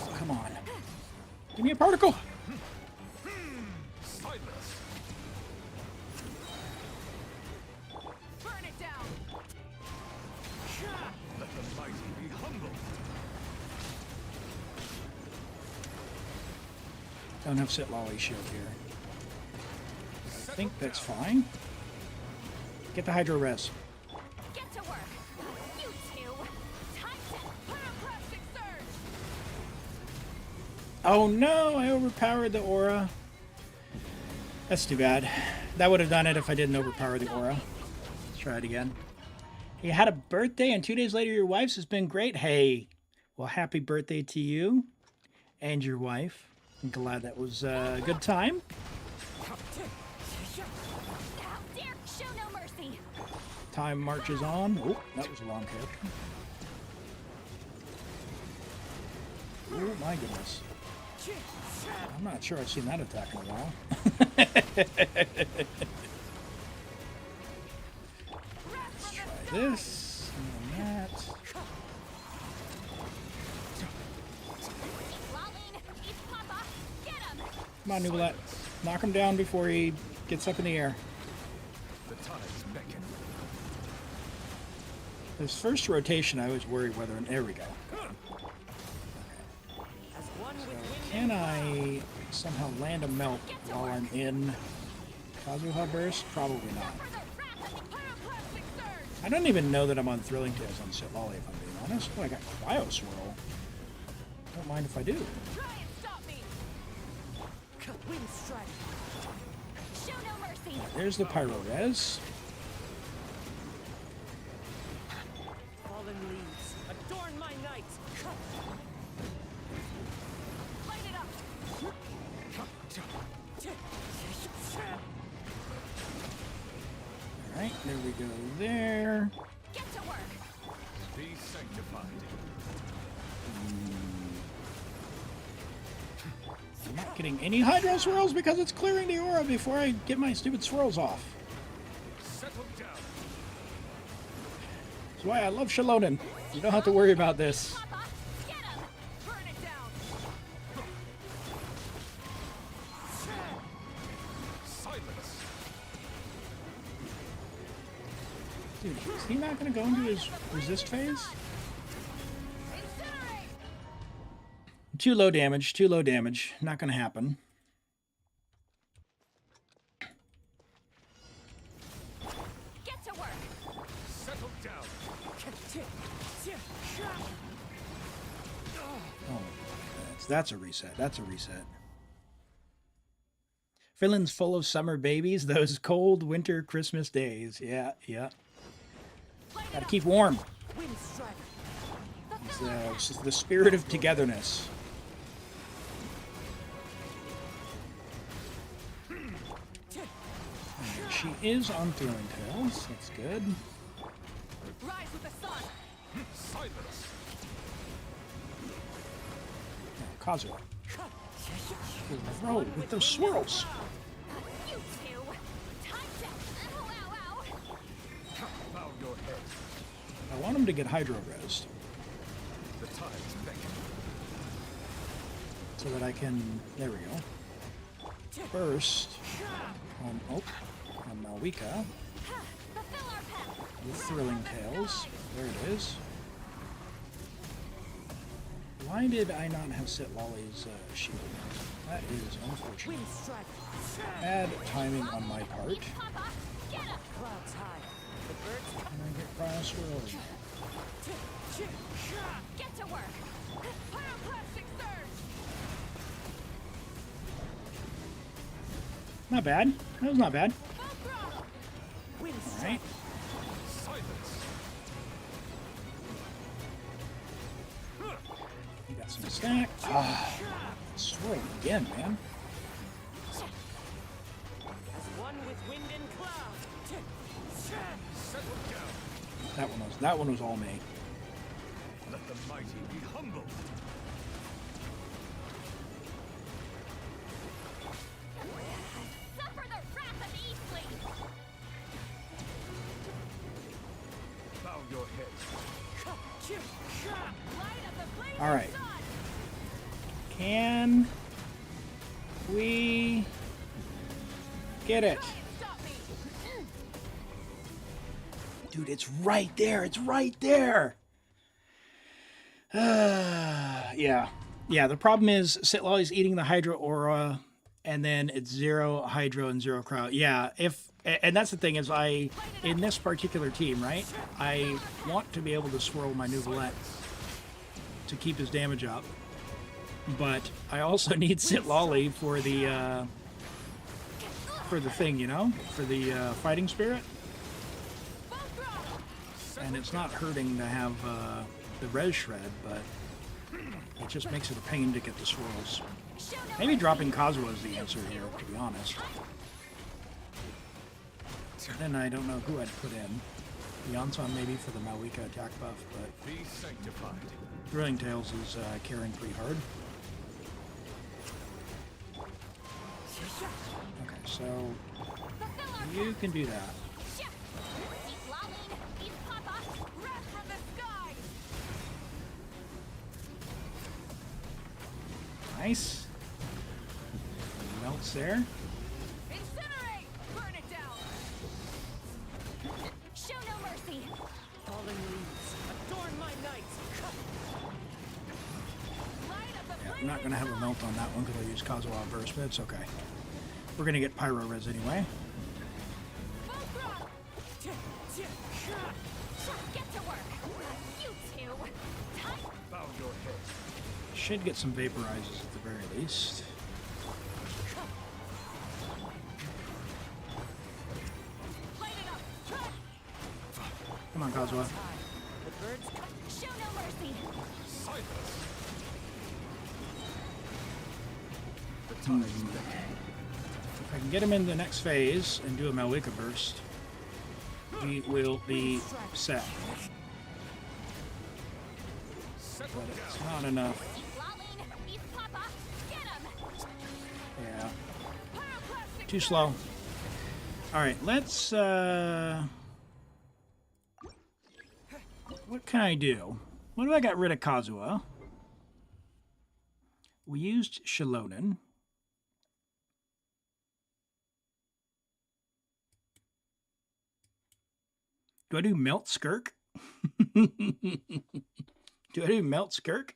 Oh, come on. Give me a particle! Silence. Burn it down. Let the mighty be humble. Don't have Citlali shield here. I think that's fine. Get the Hydro Res. Get to work. You two. Time set. Pyroclastic surge. Oh no, I overpowered the aura. That's too bad. That would have done it if I didn't overpower the aura. Let's try it again. You had a birthday and 2 days later your wife's has been great. Hey, well, happy birthday to you and your wife. I'm glad that was a good time. How dare show no mercy. Time marches on. Oh, that was a long character. Oh my goodness. I'm not sure I've seen that attack in a while. Let's try this and then that. Come on, Nubilet. Knock him down before he gets up in the air. The tides beckon. This first rotation, I was worried whether... There we go. As one with wind Can I somehow land a melt while I'm in Kazuha Burst? Probably not. for the wrath of the pyroclastic surge. I don't even know that I'm on Thrilling Tales on Citlali, if I'm being honest. Oh, I got Cryo Swirl. Don't mind if I do. Try and stop me. Wind strike. Show no mercy. There's the Pyro Res. Fallen leaves, adorn my night. Light it up. Alright, there we go there. Get to work. Be sanctified. I'm not getting any Hydro Swirls because it's clearing the aura before I get my stupid swirls off. Settle down. That's why I love Shalonen. You don't have to worry about this. Papa, get him. Burn it down. Silence. Dude, is he not going to go into his resist phase? Incinerate. Too low damage, too low damage. Not going to happen. Get to work. Settle down. Oh, that's a reset. That's a reset. Finland's full of summer babies. Those cold winter Christmas days. Yeah, yeah. Gotta keep warm. Wind strike. It's just the spirit of togetherness. She is on Thrilling Tales. That's good. Rise with the sun. Silence. Now, Kazuha. Throw with those swirls. You two. Time set. Ow, ow, ow. Bow your head. I want him to get Hydro Res The tides beckon. so that I can. There we go. Burst on Mavuika Fulfill our path. with Thrilling Tales. There it is. Why did I not have Citlali's shield? That is unfortunate. Wind strike. Bad timing on my part. Papa, get him. Clouds high. The birds And I get Cryo Swirl. get to work. Pyroclastic surge. Not bad. That was not bad. Full throttle. Wind All right. Silence. You got some stack. Ah, swirl again, man. As one with wind and cloud. Settle down. That one was all me. Let the mighty be humble. Suffer the wrath of Eastling. Bow your head. Light of the blazing All right. sun. Can we get it? Try and stop me. Dude, it's right there. It's right there. Yeah. Yeah, the problem is Citlali's eating the Hydro Aura, and then it's 0 Hydro and 0 Crowd. Yeah, and that's the thing is in this particular team, right, I want to be able to swirl my Nuvolette to keep his damage up, but I also need Citlali for the thing, you know, for the fighting spirit. And it's not hurting to have the res shred, but it just makes it a pain to get the swirls. Maybe dropping Kazuha is the answer here, to be honest. Then I don't know who I'd put in. Yansan maybe for the Mavuika attack buff, but Be sanctified. Thrilling Tales is carrying pretty hard. Okay, so you can do that. Nice. Melts there. Incinerate! Burn it down! Show no mercy! Fallen leaves, adorn my night! Yeah, I'm not going to have a melt on that one because I use Kazuha Burst, but it's okay. We're going to get Pyro Res anyway. Get to work! You two! Bow your head. Should get some Vaporizes at the very least. Come on, Kazuha. The birds show no mercy! If I can get him in the next phase and do a Mavuika Burst, we will be set. But it's not enough. Yeah. Too slow. Alright, let's what can I do? What if I got rid of Kazuha? We used Shilonen. Do I do Melt Skirk? Do I do Melt Skirk?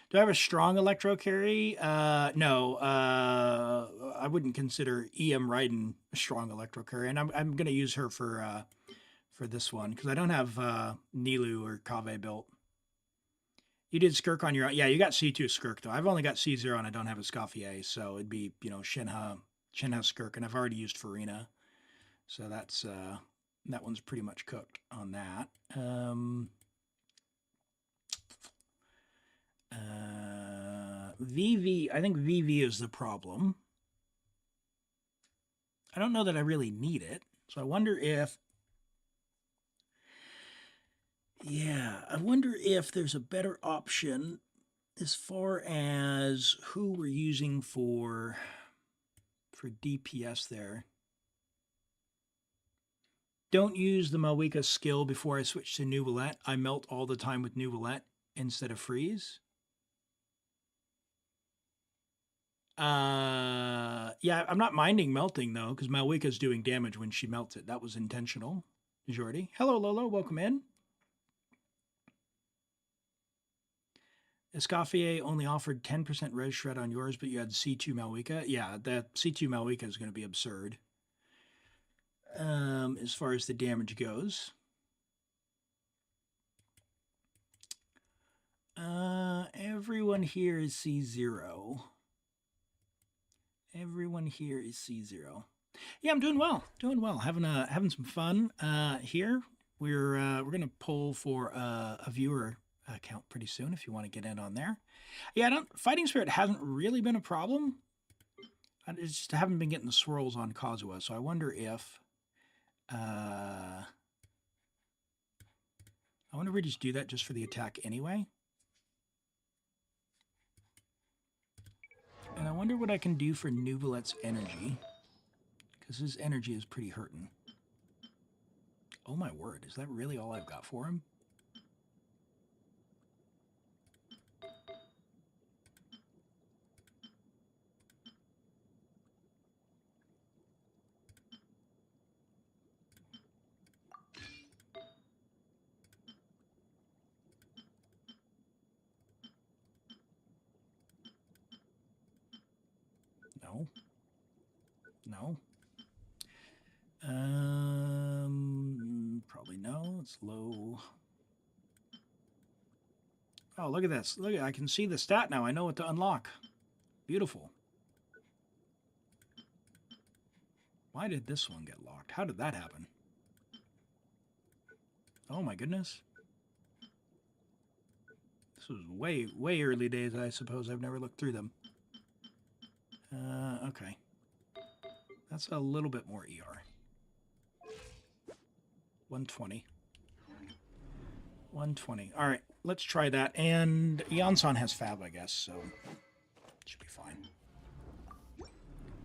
Do I have a strong electro carry? No. I wouldn't consider EM Raiden a strong electro carry, and I'm going to use her for this one because I don't have Nilu or Kave built. You did Skirk on your own. Yeah, you got C2 Skirk though. I've only got C0 and I don't have a Scaffier, so it'd be Shinha Skirk, and I've already used Furina, so that's that one's pretty much cooked on that. VV, I think VV is the problem. I don't know that I really need it. So I wonder if, I wonder if there's a better option as far as who we're using for DPS there. Don't use the Mavuika skill before I switch to Nuvolette. I melt all the time with Nuvolette instead of freeze. Yeah, I'm not minding melting though, because Mavuika's doing damage when she melts it. That was intentional. Jordy. Hello, Lolo. Welcome in. Escoffier only offered 10% res shred on yours, but you had C2 Mavuika. Yeah, that C2 Mavuika is going to be absurd. As far as the damage goes. Everyone here is C0. Everyone here is C0. Yeah, I'm doing well. Doing well. Having some fun here. We're gonna poll for a viewer account pretty soon if you want to get in on there. Yeah, Fighting Spirit hasn't really been a problem. I just haven't been getting the swirls on Kazuha, so I wonder if I wonder if we just do that just for the attack anyway. And I wonder what I can do for Nuvolette's energy, because his energy is pretty hurting. Oh my word, is that really all I've got for him? No. No. Probably no. It's low. Oh, look at this. Look, I can see the stat now. I know what to unlock. Beautiful. Why did this one get locked? How did that happen? Oh my goodness. This was way, way early days, I suppose. I've never looked through them. Okay. That's a little bit more ER. 120. 120. All right, let's try that. And Yansan has Fab, I guess, so should be fine.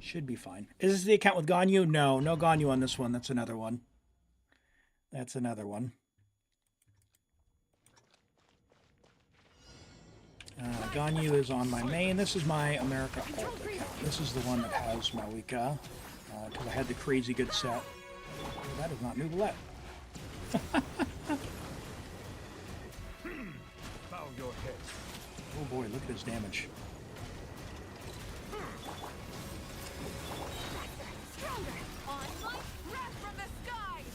Should be fine. Is this the account with Ganyu? No, no Ganyu on this one. That's another one. That's another one. Ganyu is on my main. This is my America alt account. This is the one that has Mavuika, because I had the crazy good set. Oh, that is not Nouvellette. Bow your head. Oh boy, look at his damage. Stronger. On my wrath from the skies.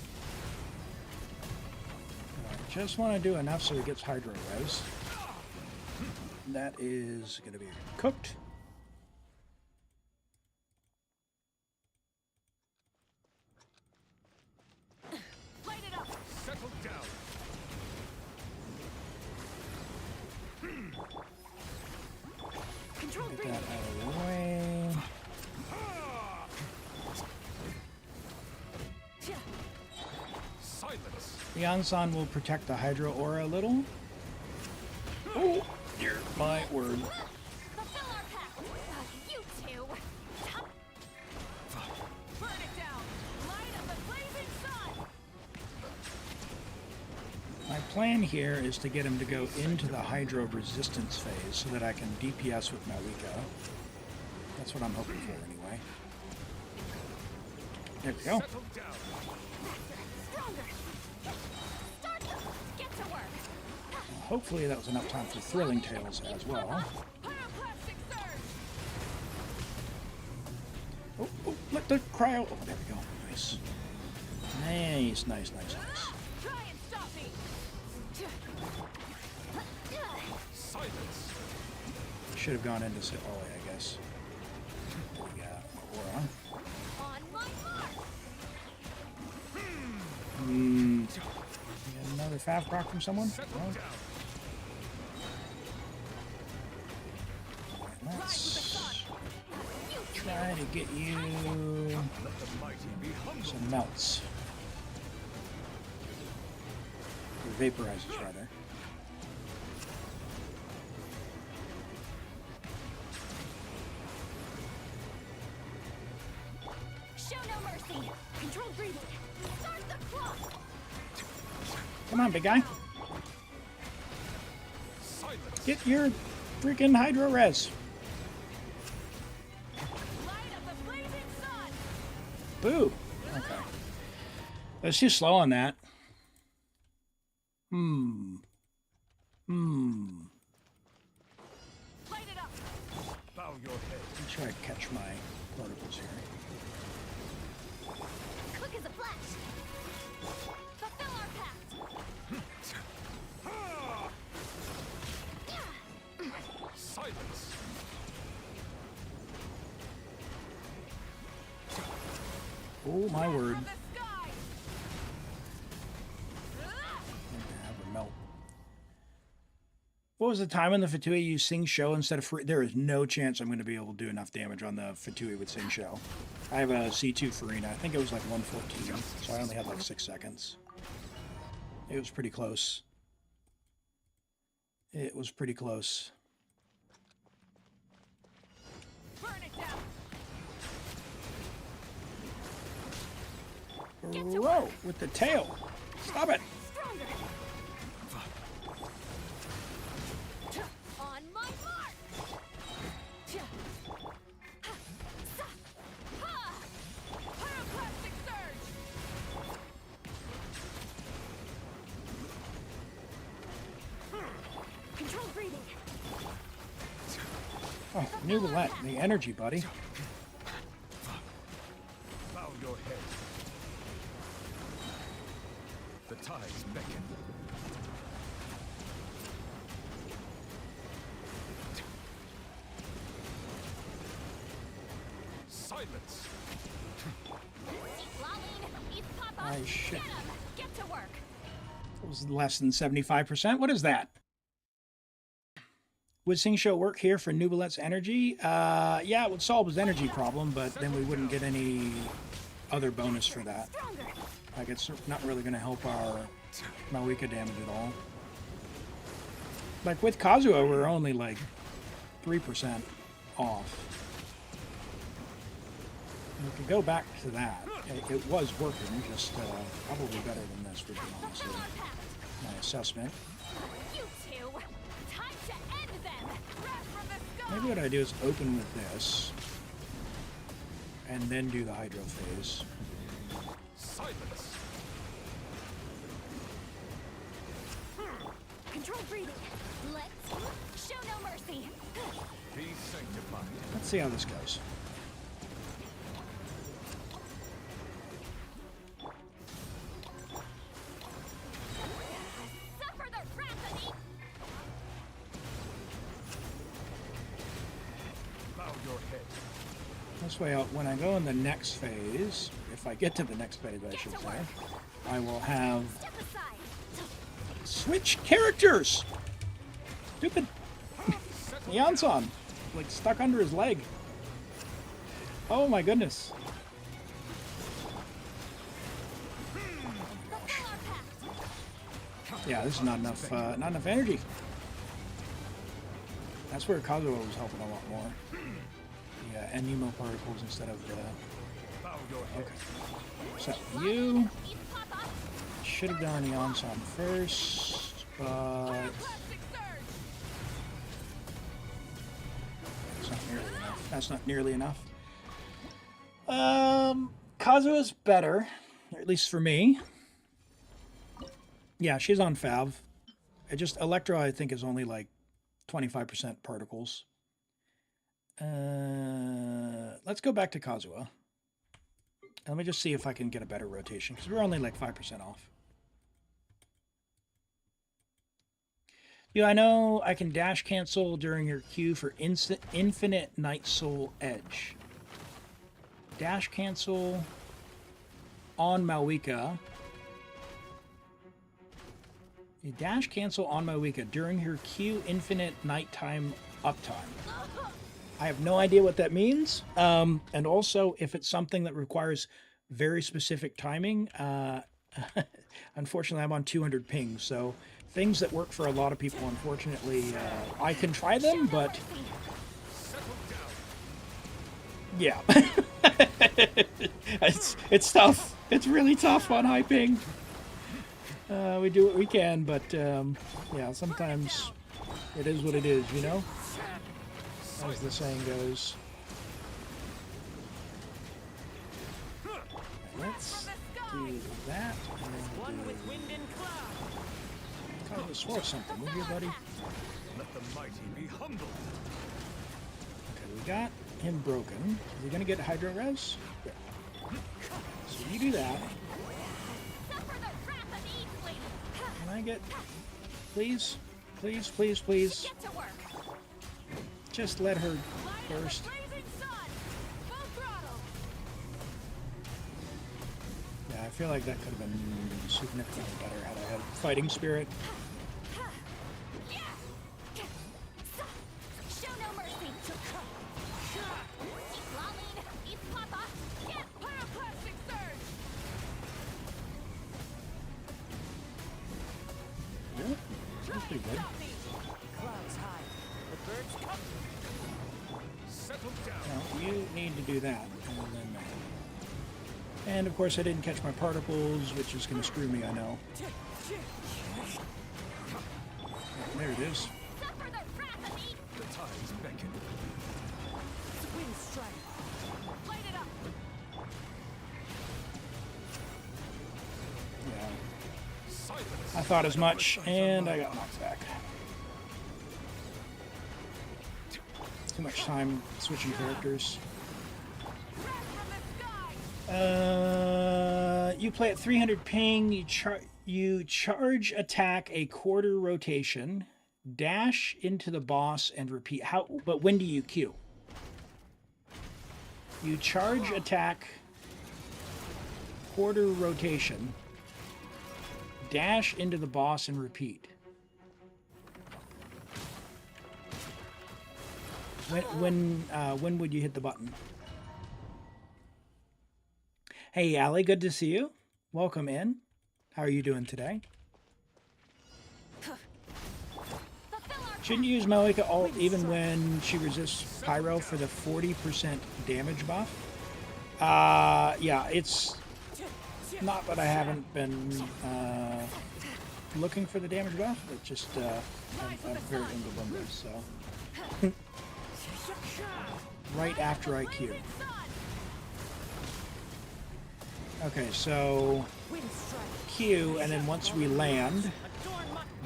I just want to do enough so he gets Hydro Res. That is going to be cooked. Light it up. Settle down. Control Get breathing. that out of the way. Silence. Yansan will protect the Hydro Aura a little. Oh, dear my word. Fulfill our pact. You two. Burn it down. Light up the blazing sun. My plan here is to get him to go into the Hydro resistance phase so that I can DPS with Mavuika. That's what I'm hoping for anyway. There we go. Settle down. Stronger. Start. Get to work. Hopefully that was enough time for Thrilling Tales as well. Pyroclastic surge. Oh, oh, let the cryo... Oh, there we go. Nice. Nice, nice, nice, nice. Try and stop me. Silence. Should have gone into Citlali, I guess. What we got? Aura. On my mark. Get another Faf proc from someone? Settle No? down. Let's Rise with the sun. You try to get you Let the mighty be humble. some melts. Or vaporizes, rather. Show no mercy. Control breathing. Start the clock. Come on, big guy. Silence. Get your freaking Hydro Res. Light up the blazing sun. Boo. Okay. That's too slow on that. Light it up. Bow your head. Let me try to catch my particles here. Quick as a flash. Fulfill our pact. Silence. Oh, my word. From the sky. Have her melt. What was the time on the Fatui you sing show instead of free? There is no chance I'm going to be able to do enough damage on the Fatui with sing show. I have a C2 Furina. I think it was like 114, so I only had like 6 seconds. It was pretty close. It was pretty close. Burn it down. Whoa, with the tail. Stop it. Stronger. On my mark. Pyroclastic surge. Control breathing. Oh, Nouvellette, the energy, buddy. The tides beckon. Silence. Oh, shit. Get to work. It was less than 75%. What is that? Would Sing Show work here for Nubilet's energy? Yeah, it would solve his energy problem, but then we wouldn't get any other bonus for that. Like, it's not really going to help our Mavuika damage at all. Like, with Kazuo, we're only, like, 3% off. We could go back to that. It was working, just probably better than this, would be honestly my assessment. You two, time to end them. Wrath from the sky. Maybe what I do is open with this, and then do the Hydro phase. Silence. Control breathing. Let's show no mercy. Be sanctified. Let's see how this goes. Suffer the wrath of the... Bow your head. This way, when I go in the next phase, if I get to the next phase, I should say, I will have Step aside. switch characters. Stupid Yansan, like stuck under his leg. Oh my goodness. Yeah, this is not enough energy. That's where Kazuo was helping a lot more. Yeah, and Nemo particles instead of the... Bow your head. Okay. So, you should have done the Yansan first, but... That's not nearly enough. That's not nearly enough. Kazuo's better, or at least for me. Yeah, she's on Fav. Electro, I think, is only like 25% particles. Let's go back to Kazuo. Let me just see if I can get a better rotation, because we're only like 5% off. Yeah, I know I can dash cancel during your Q for infinite Night Soul Edge. Dash cancel on Mavuika. You dash cancel on Mavuika during her Q infinite nighttime uptime. I have no idea what that means. And also, if it's something that requires very specific timing, unfortunately, I'm on 200 ping. So things that work for a lot of people, unfortunately, I can try them, but yeah, it's tough. It's really tough on high ping. We do what we can, but yeah, sometimes it is what it is, you know? As the saying goes. Let's do that. One with wind and cloud. Kind of swore something, would you, buddy? Let the mighty be humbled. Okay, we got him broken. Is he gonna get Hydro Res? Yeah. So you do that. Can I get... Please? Please, please, please. Get to work. Just let her burst. Yeah, I feel like that could have been significantly better had I had Fighting Spirit. Show no mercy. Get pyroclastic surge. Yeah, that's pretty good. Clouds high. The birds come. Settle down. Now, you need to do that. And then that. And of course, I didn't catch my particles, which is going to screw me, I know. There it is. Suffer the wrath of the... The tides beckon. Wind strike. Light it up. Yeah. Silence. I thought as much, and I got knocked back. Too much time switching characters. Wrath from the sky. You play at 300 ping, You charge attack a quarter rotation, dash into the boss, and repeat. But when do you Q? You charge attack quarter rotation, dash into the boss, and repeat. When would you hit the button? Hey, Allie, good to see you. Welcome in. How are you doing today? Shouldn't you use Mavuika ult even when she resists Pyro for the 40% damage buff? Yeah, it's not that I haven't been looking for the damage buff, but just I'm very into Bunga, so. Right after I Q. Okay, so Q, and then once we land,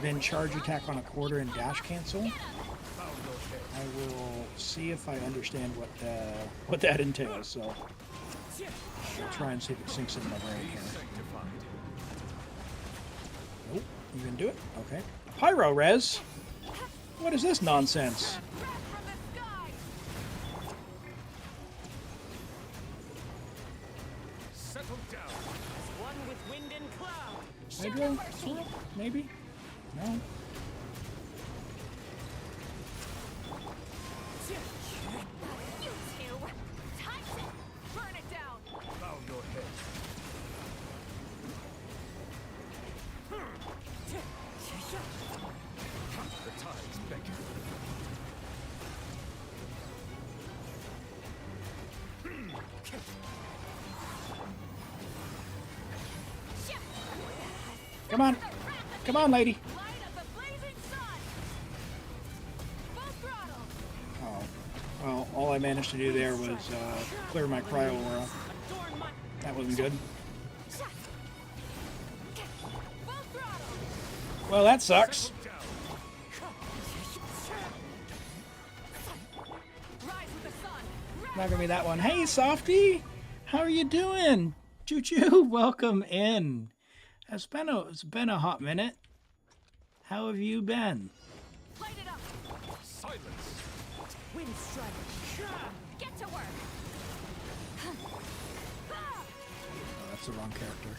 then charge attack on a quarter and dash cancel. I will see if I understand what that entails, so I'll try and see if it sinks in my brain here. Nope, you can do it? Okay. Pyro res? What is this nonsense? Hydro? Maybe? No. You two! Titan! Burn it down! Bow your head. The tides beckon. Come on. Come on, lady. Oh. Well, all I managed to do there was clear my cryo aura. That wasn't good. Well, that sucks. Not gonna be that one. Hey, Softy! How are you doing? Choo-choo, welcome in. It's been a hot minute. How have you been? Light it up. Silence. Wind strike. Get to work. Oh, that's the wrong character.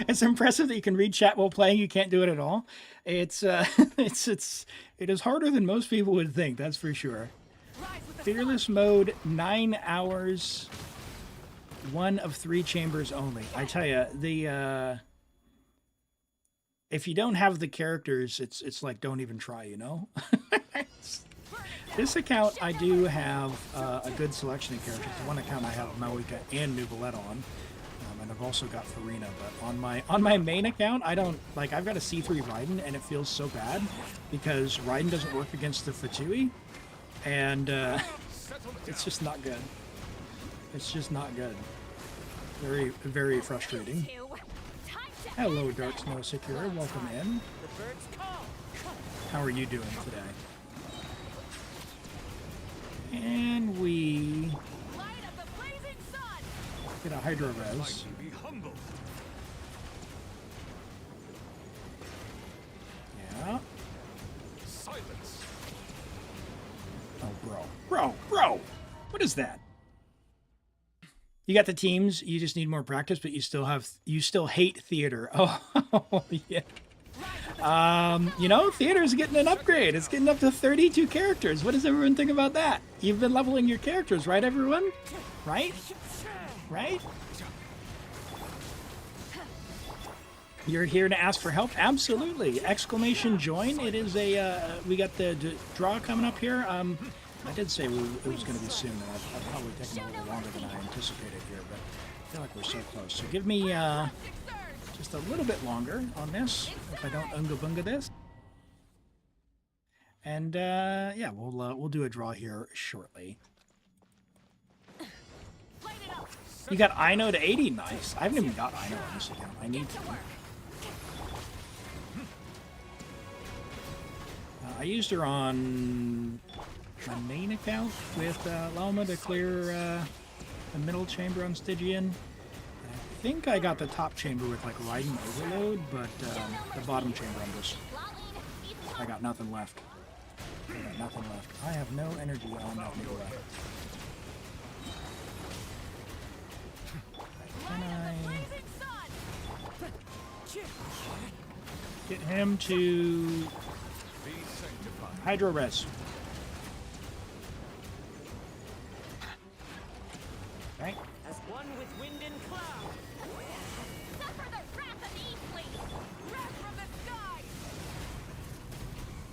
It's impressive that you can read chat while playing. You can't do it at all. It is harder than most people would think. That's for sure. Fearless mode, 9 hours, 1 of 3 chambers only. I tell you, if you don't have the characters, it's like don't even try, you know? This account, I do have a good selection of characters. The one account I have Mavuika and Nuvoletta on, and I've also got Furina. But on my main account, I don't like. I've got a C3 Raiden, and it feels so bad because Raiden doesn't work against the Fatui, and it's just not good. It's just not good. Very, very frustrating. Hello, Dark Snow Secure. Welcome in. How are you doing today? And we get a Hydro Res. Yeah. Oh, bro. What is that? You got the teams, you just need more practice, but you still hate theater. Oh, yeah. You know, theater's getting an upgrade. It's getting up to 32 characters. What does everyone think about that? You've been leveling your characters, right, everyone? Right? Right? You're here to ask for help? Absolutely. Exclamation join. It is we got the draw coming up here. I did say it was going to be soon, and I've probably taken a little longer than I anticipated here, but I feel like we're so close. So give me just a little bit longer on this, if I don't unga bunga this. And yeah, we'll do a draw here shortly. You got Ino to 80, nice. I haven't even got Ino on this account. I need to. I used her on my main account with Lauma to clear the middle chamber on Stygian. think I got the top chamber with like Riding Overload, but the bottom chamber I got nothing left. I got nothing left. I have no energy on that Mavuika. Can I get him to Hydro Res? Right. As one with wind and cloud. Suffer the wrath of Eastling. Wrath from the sky.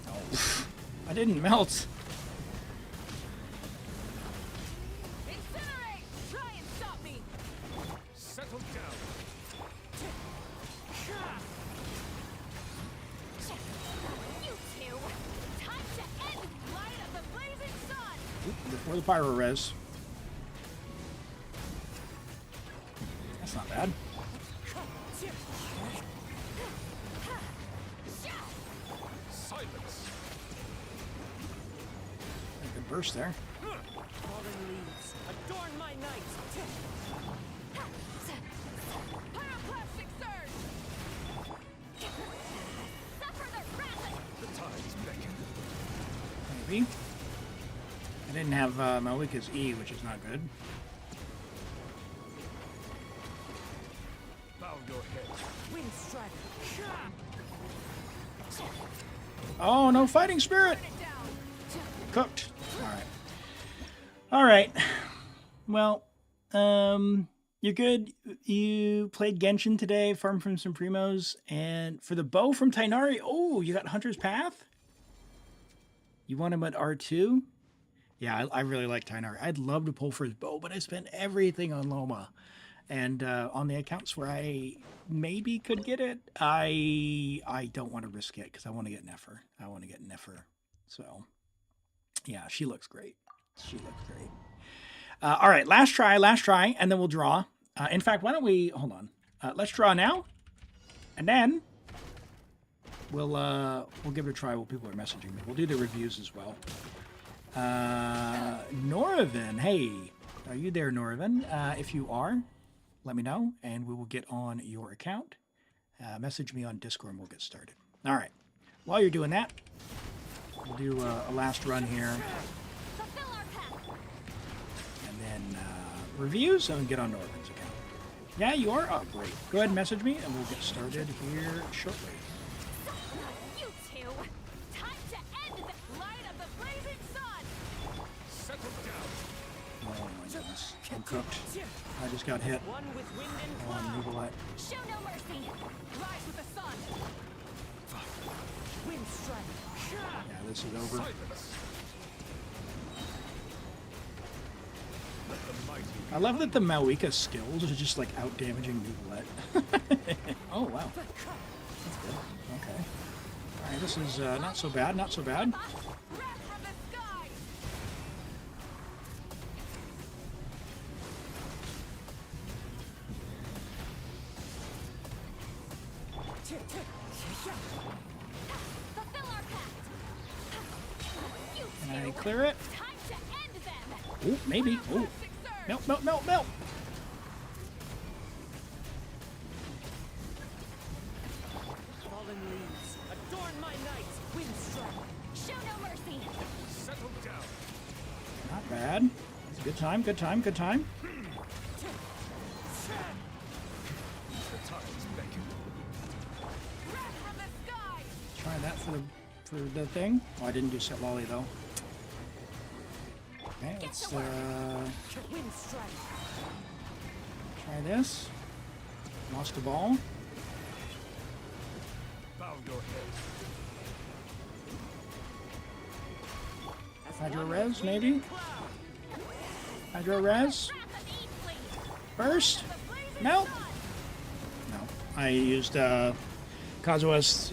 Oh, I didn't melt. Incinerate! Try and stop me. Settle down. You two. Time to end light of the blazing sun. Oop, before the Pyro Res. That's not bad. Silence. Good burst there. Fallen leaves, adorn my night. Pyroclastic surge. Suffer the wrath. The tides beckon. Maybe. I didn't have Mavuika's E, which is not good. Bow your head. Wind strike. Oh, no fighting spirit! Burn it down. Cooked. Alright. Alright. Well, you're good. You played Genshin today, farmed from some primos, and for the bow from Tighnari, oh, you got Hunter's Path? You want him at R2? Yeah, I really like Tighnari. I'd love to pull for his bow, but I spent everything on Lauma. And on the accounts where I maybe could get it, I don't want to risk it because I want to get Nefer. So, yeah, she looks great. All right, last try, and then we'll draw. In fact, why don't we, hold on. Let's draw now, and then we'll give it a try while people are messaging me. We'll do the reviews as well. Noravan, hey, are you there, Noravan? If you are, let me know, and we will get on your account. Message me on Discord, and we'll get started. All right. While you're doing that, we'll do a last run here, and then reviews, and get on Noravan's account. Yeah, you are? Oh, great. Go ahead and message me, and we'll get started here shortly. You two. Time to end the light of the blazing sun. Settle down. Oh my goodness. I'm cooked. I just got hit One with wind and on cloud. Noobleite. Show no mercy. Rise with the sun. Wind strike. Yeah, this is over. Silence. Let the mighty. I love that the Mavuika skills are just like out damaging Noobleite. Oh wow. That's good. Okay. Alright, this is not so bad, not so bad. Wrath from the sky. Fulfill our pact. You Can I two. clear it? Time to end them. Oh, maybe. Oh. Plastic surge. Melt. Fallen leaves, adorn my night. Wind strike. Show no mercy. Settle down. Not bad. That's a good time. The tides beckon. Wrath from the sky. Try that for the thing. Oh, I didn't do Citlali though. Okay, let's Wind strike. try this. Lost a ball. Bow your head. Hydro Res, maybe? Hydro Res? Burst? Melt? No. I used Kazuha's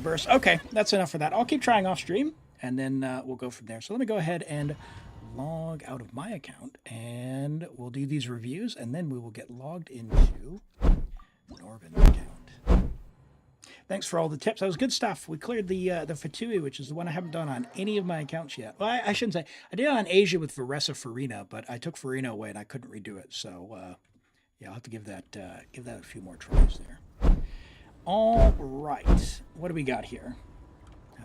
Burst. Okay, that's enough for that. I'll keep trying off stream, and then we'll go from there. So let me go ahead and log out of my account, and we'll do these reviews, and then we will get logged into Noravan's account. Thanks for all the tips. That was good stuff. We cleared the Fatui, which is the one I haven't done on any of my accounts yet. Well, I shouldn't say. I did it on Asia with Furina, but I took Furina away and I couldn't redo it. So Yeah, I'll have to give that a few more tries there. All right, what do we got here?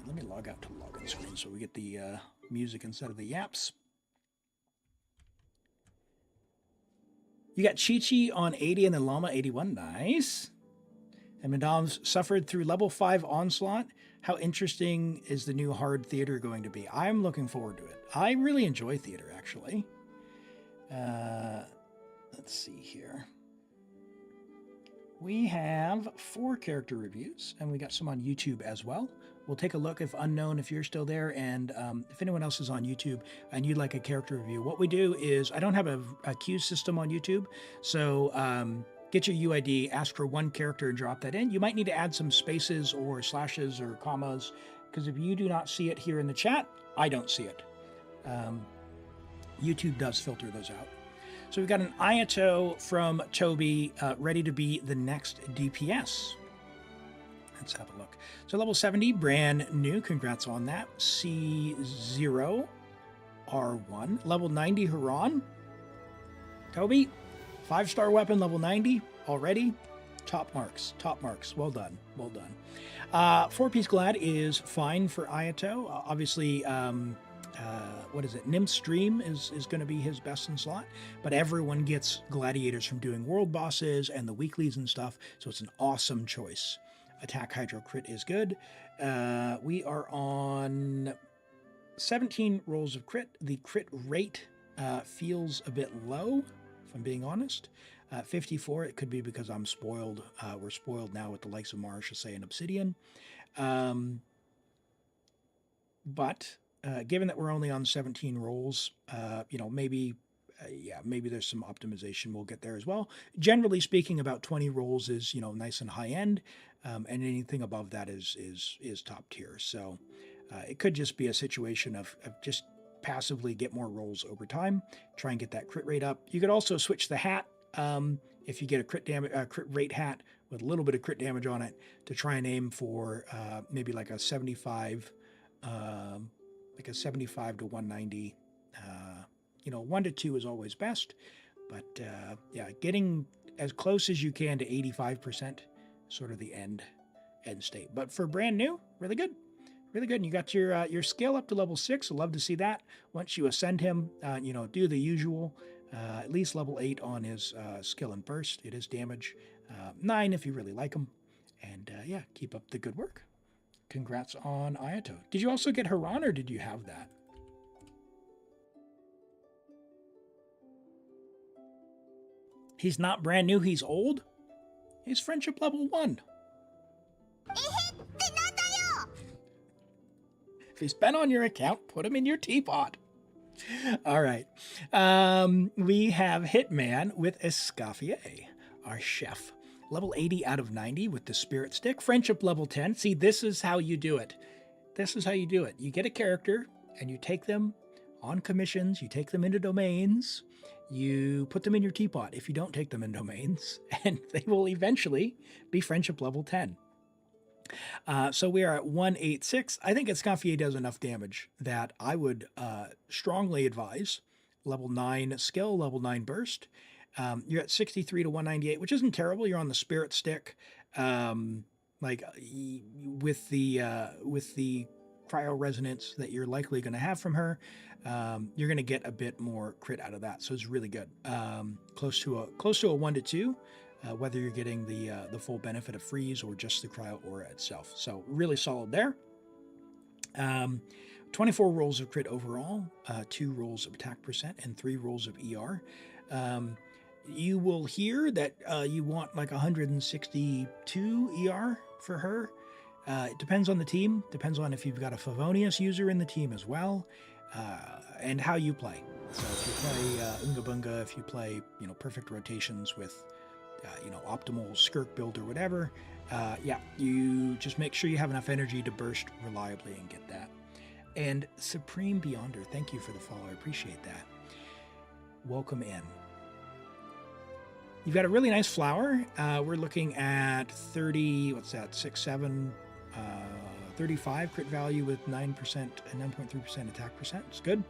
Let me log out to the login screen so we get the music instead of the yaps. You got Chi-Chi on 80 and then Lauma 81. Nice. And Madame's suffered through level 5 Onslaught. How interesting is the new hard theater going to be? I'm looking forward to it. I really enjoy theater, actually. Let's see here. We have 4 character reviews, and we got some on YouTube as well. We'll take a look if unknown, if you're still there, and if anyone else is on YouTube and you'd like a character review. What we do is, I don't have a queue system on YouTube, so get your UID, ask for one character, and drop that in. You might need to add some spaces or slashes or commas, because if you do not see it here in the chat, I don't see it. YouTube does filter those out. So we've got an Ayato from Toby, ready to be the next DPS. Let's have a look. So level 70, brand new. Congrats on that. C0, R1. Level 90, Huron. Toby, 5-star weapon, level 90 already. Top marks, top marks. Well done, well done. 4-piece Glad is fine for Ayato. Obviously, what is it? Nymph Stream is going to be his best in slot, but everyone gets gladiators from doing world bosses and the weeklies and stuff, so it's an awesome choice. Attack Hydro Crit is good. We are on 17 rolls of crit. The crit rate feels a bit low, if I'm being honest. 54, it could be because I'm spoiled. We're spoiled now with the likes of Marshasay and Obsidian. But given that we're only on 17 rolls, maybe there's some optimization. We'll get there as well. Generally speaking, about 20 rolls is, nice and high end, and anything above that is top tier. So it could just be a situation of just passively get more rolls over time, try and get that crit rate up. You could also switch the hat if you get a crit rate hat with a little bit of crit damage on it, to try and aim for maybe like a 75. Like a 75 to 190, 1 to 2 is always best, but getting as close as you can to 85%, sort of the end state. But for brand new, really good, really good. And you got your skill up to level 6. I'd love to see that. Once you ascend him, do the usual, at least level 8 on his skill and burst. It is damage, 9 if you really like him, and keep up the good work. Congrats on Ayato. Did you also get Haran, or did you have that? He's not brand new, he's old. He's friendship level 1. If he's been on your account, put him in your teapot. All right. We have Hitman with Escoffier, our chef. Level 80 out of 90 with the Spirit Stick. Friendship level 10. See, this is how you do it. This is how you do it. You get a character and you take them on commissions. You take them into domains. You put them in your teapot if you don't take them in domains, and they will eventually be friendship level 10. So we are at 186. I think Escoffier does enough damage that I would strongly advise level 9 skill, level 9 burst. You're at 63 to 198, which isn't terrible. You're on the Spirit Stick, with the cryo resonance that you're likely going to have from her. You're going to get a bit more crit out of that, so it's really good. Close to a 1 to 2, whether you're getting the full benefit of freeze or just the cryo aura itself. So really solid there. 24 rolls of crit overall, 2 rolls of attack percent, and 3 rolls of ER. You will hear that you want like 162 ER for her. It depends on the team. Depends on if you've got a Favonius user in the team as well, and how you play. So if you play Unga Bunga, if you play perfect rotations with optimal Skirk build or whatever, you just make sure you have enough energy to burst reliably and get that. And Supreme Beyonder, thank you for the follow. I appreciate that. Welcome in. You've got a really nice flower. We're looking at 30, what's that, 6, 7, 35 crit value with 9% and 9.3% attack percent. It's good.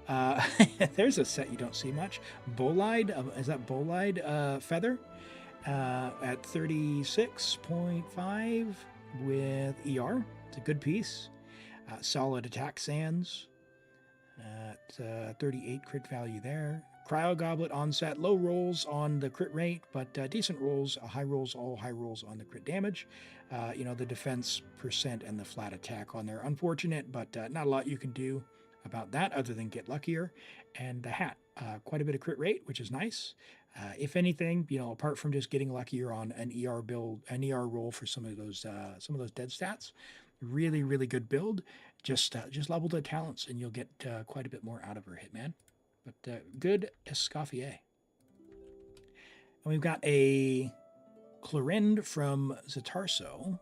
There's a set you don't see much. Bolide, is that Bolide Feather? At 36.5 with ER. It's a good piece. Solid attack sands at 38 crit value there. Cryo Goblet on set. Low rolls on the crit rate, but decent rolls, all high rolls on the crit damage. The defense percent and the flat attack on there. Unfortunate, but not a lot you can do about that other than get luckier. And the hat, quite a bit of crit rate, which is nice. If anything, apart from just getting luckier on an ER build, an ER roll for some of those dead stats, really, really good build. Just level the talents and you'll get quite a bit more out of her, Hitman. But good Escoffier. And we've got a Clorind from Zatarso.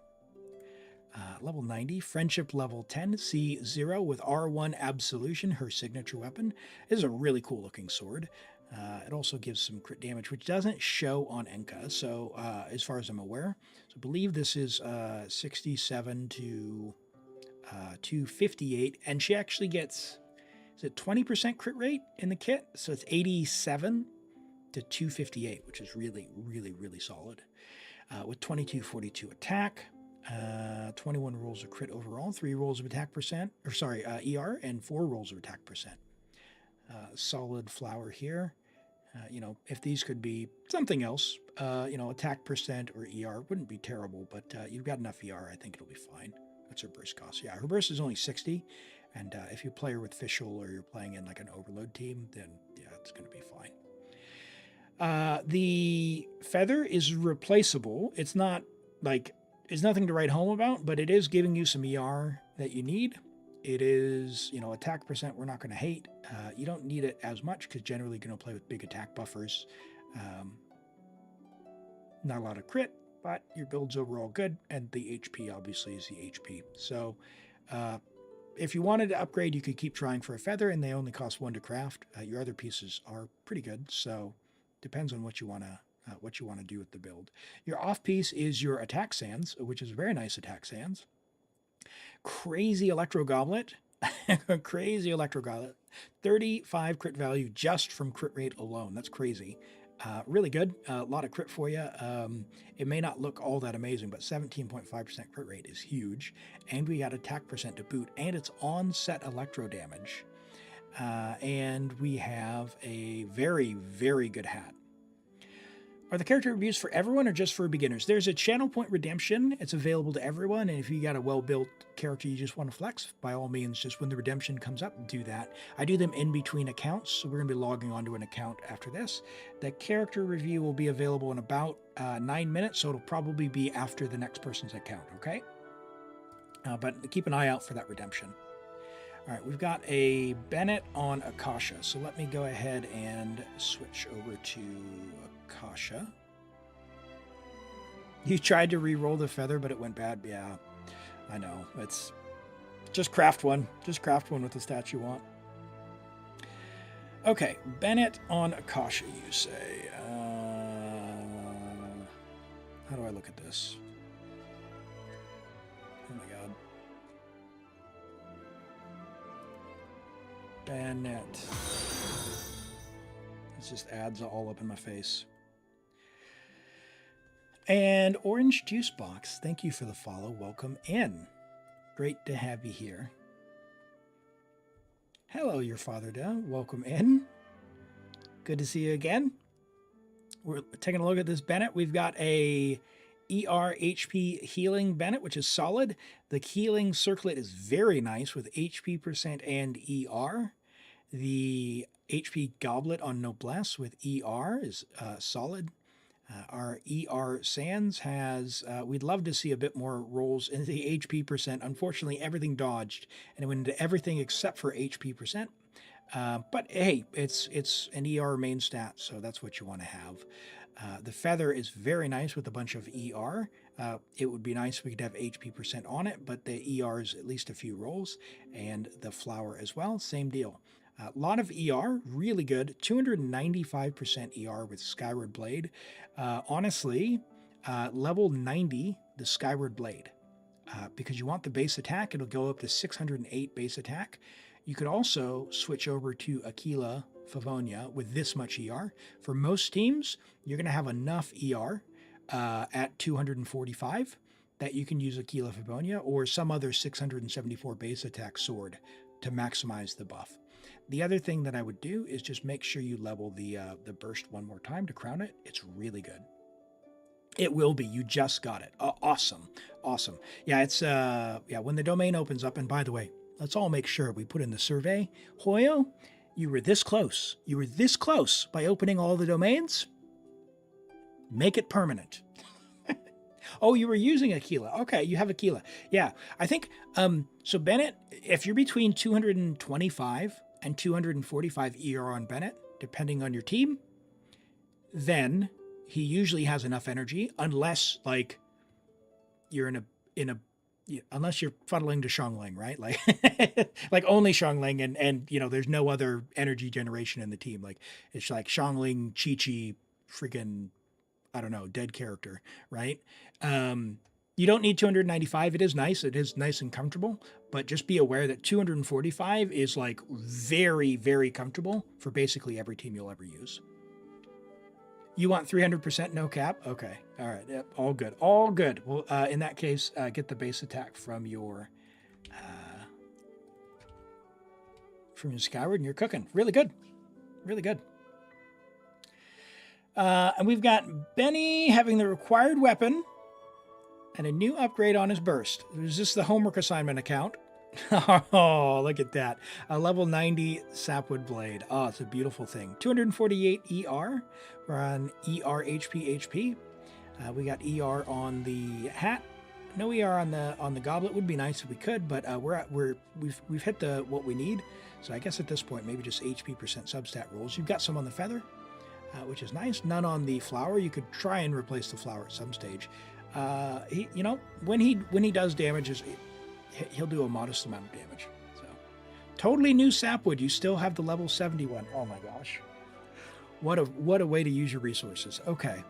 Level 90, Friendship level 10, C0 with R1 Absolution, her signature weapon. This is a really cool looking sword. It also gives some crit damage, which doesn't show on Enka, so as far as I'm aware. So I believe this is 67 to 258, and she actually gets, is it 20% crit rate in the kit? So it's 87 to 258, which is really, really, really solid. With 2242 attack, 21 rolls of crit overall, 3 rolls of attack percent, ER, and 4 rolls of attack percent. Solid flower here. If these could be something else, attack percent or ER wouldn't be terrible, but you've got enough ER, I think it'll be fine. What's her burst cost? Yeah, her burst is only 60, and if you play her with Fischl or you're playing in like an overload team, then yeah, it's going to be fine. The feather is replaceable. It's not like, it's nothing to write home about, but it is giving you some ER that you need. It is, attack percent we're not going to hate. You don't need it as much because generally you're going to play with big attack buffers. Not a lot of crit, but your build's overall good, and the HP obviously is the HP. So if you wanted to upgrade, you could keep trying for a feather, and they only cost 1 to craft. Your other pieces are pretty good, so depends on what you want to do with the build. Your off piece is your attack sands, which is a very nice attack sands. Crazy Electro Goblet. Crazy Electro Goblet. 35 crit value just from crit rate alone. That's crazy. Really good. A lot of crit for you. It may not look all that amazing, but 17.5% crit rate is huge. And we got attack percent to boot. And it's on-set electro damage. And we have a very, very good hat. Are the character reviews for everyone or just for beginners? There's a channel point redemption. It's available to everyone. And if you got a well-built character you just want to flex, by all means, just when the redemption comes up, do that. I do them in between accounts. So we're going to be logging onto an account after this. The character review will be available in about 9 minutes. So it'll probably be after the next person's account. Okay. But keep an eye out for that redemption. All right, we've got a Bennett on Akasha. So let me go ahead and switch over to Akasha. You tried to re-roll the feather, but it went bad. Yeah, I know. It's just craft one. Just craft one with the stats you want. Okay, Bennett on Akasha, you say. How do I look at this? Oh my god. Bennett. This just adds all up in my face. And Orange Juice Box, thank you for the follow. Welcome in. Great to have you here. Hello, your father down. Welcome in. Good to see you again. We're taking a look at this Bennett. We've got a ER HP healing Bennett, which is solid. The healing circlet is very nice with HP percent and ER. The HP Goblet on Noblesse with ER is solid. Our ER Sands has, we'd love to see a bit more rolls in the HP percent. Unfortunately, everything dodged, and it went into everything except for HP percent. But hey, it's an ER main stat, so that's what you want to have. The feather is very nice with a bunch of ER. It would be nice if we could have HP percent on it, but the ER is at least a few rolls, and the flower as well, same deal. A lot of ER, really good. 295% ER with Skyward Blade. Honestly, level 90, the Skyward Blade. Because you want the base attack, it'll go up to 608 base attack. You could also switch over to Aquila Favonia with this much ER. For most teams, you're going to have enough ER at 245 that you can use Aquila Favonia or some other 674 base attack sword to maximize the buff. The other thing that I would do is just make sure you level the burst one more time to crown it. It's really good. It will be. You just got it. Awesome. Awesome. Yeah, it's when the domain opens up, and by the way, let's all make sure we put in the survey. Hoyo, you were this close. You were this close by opening all the domains. Make it permanent. Oh, you were using Aquila. Okay, you have Aquila. Yeah, I think, so Bennett, if you're between 225 and 245 ER on Bennett, depending on your team, then he usually has enough energy, unless like you're unless you're funneling to Xiangling, right? Like, like only Xiangling and there's no other energy generation in the team. Like it's like Xiangling, Chi-Chi, freaking, I don't know, dead character, right? You don't need 295. It is nice. It is nice and comfortable, but just be aware that 245 is like very, very comfortable for basically every team you'll ever use. You want 300% no cap? Okay. All right. Yep. All good. All good. Well, in that case, get the base attack from your Skyward, and you're cooking. Really good. Really good. And we've got Benny having the required weapon and a new upgrade on his burst. Is this the homework assignment account? Oh, look at that. A level 90 Sapwood Blade. Oh, it's a beautiful thing. 248 ER. We're on ER HP. We got ER on the hat. No ER on the goblet. Would be nice if we could, but we've hit what we need. So I guess at this point, maybe just HP % substat rolls. You've got some on the feather, which is nice. None on the flower. You could try and replace the flower at some stage. When he does damage, he'll do a modest amount of damage. So, totally new Sapwood. You still have the level 71. Oh my gosh, what a way to use your resources. Okay,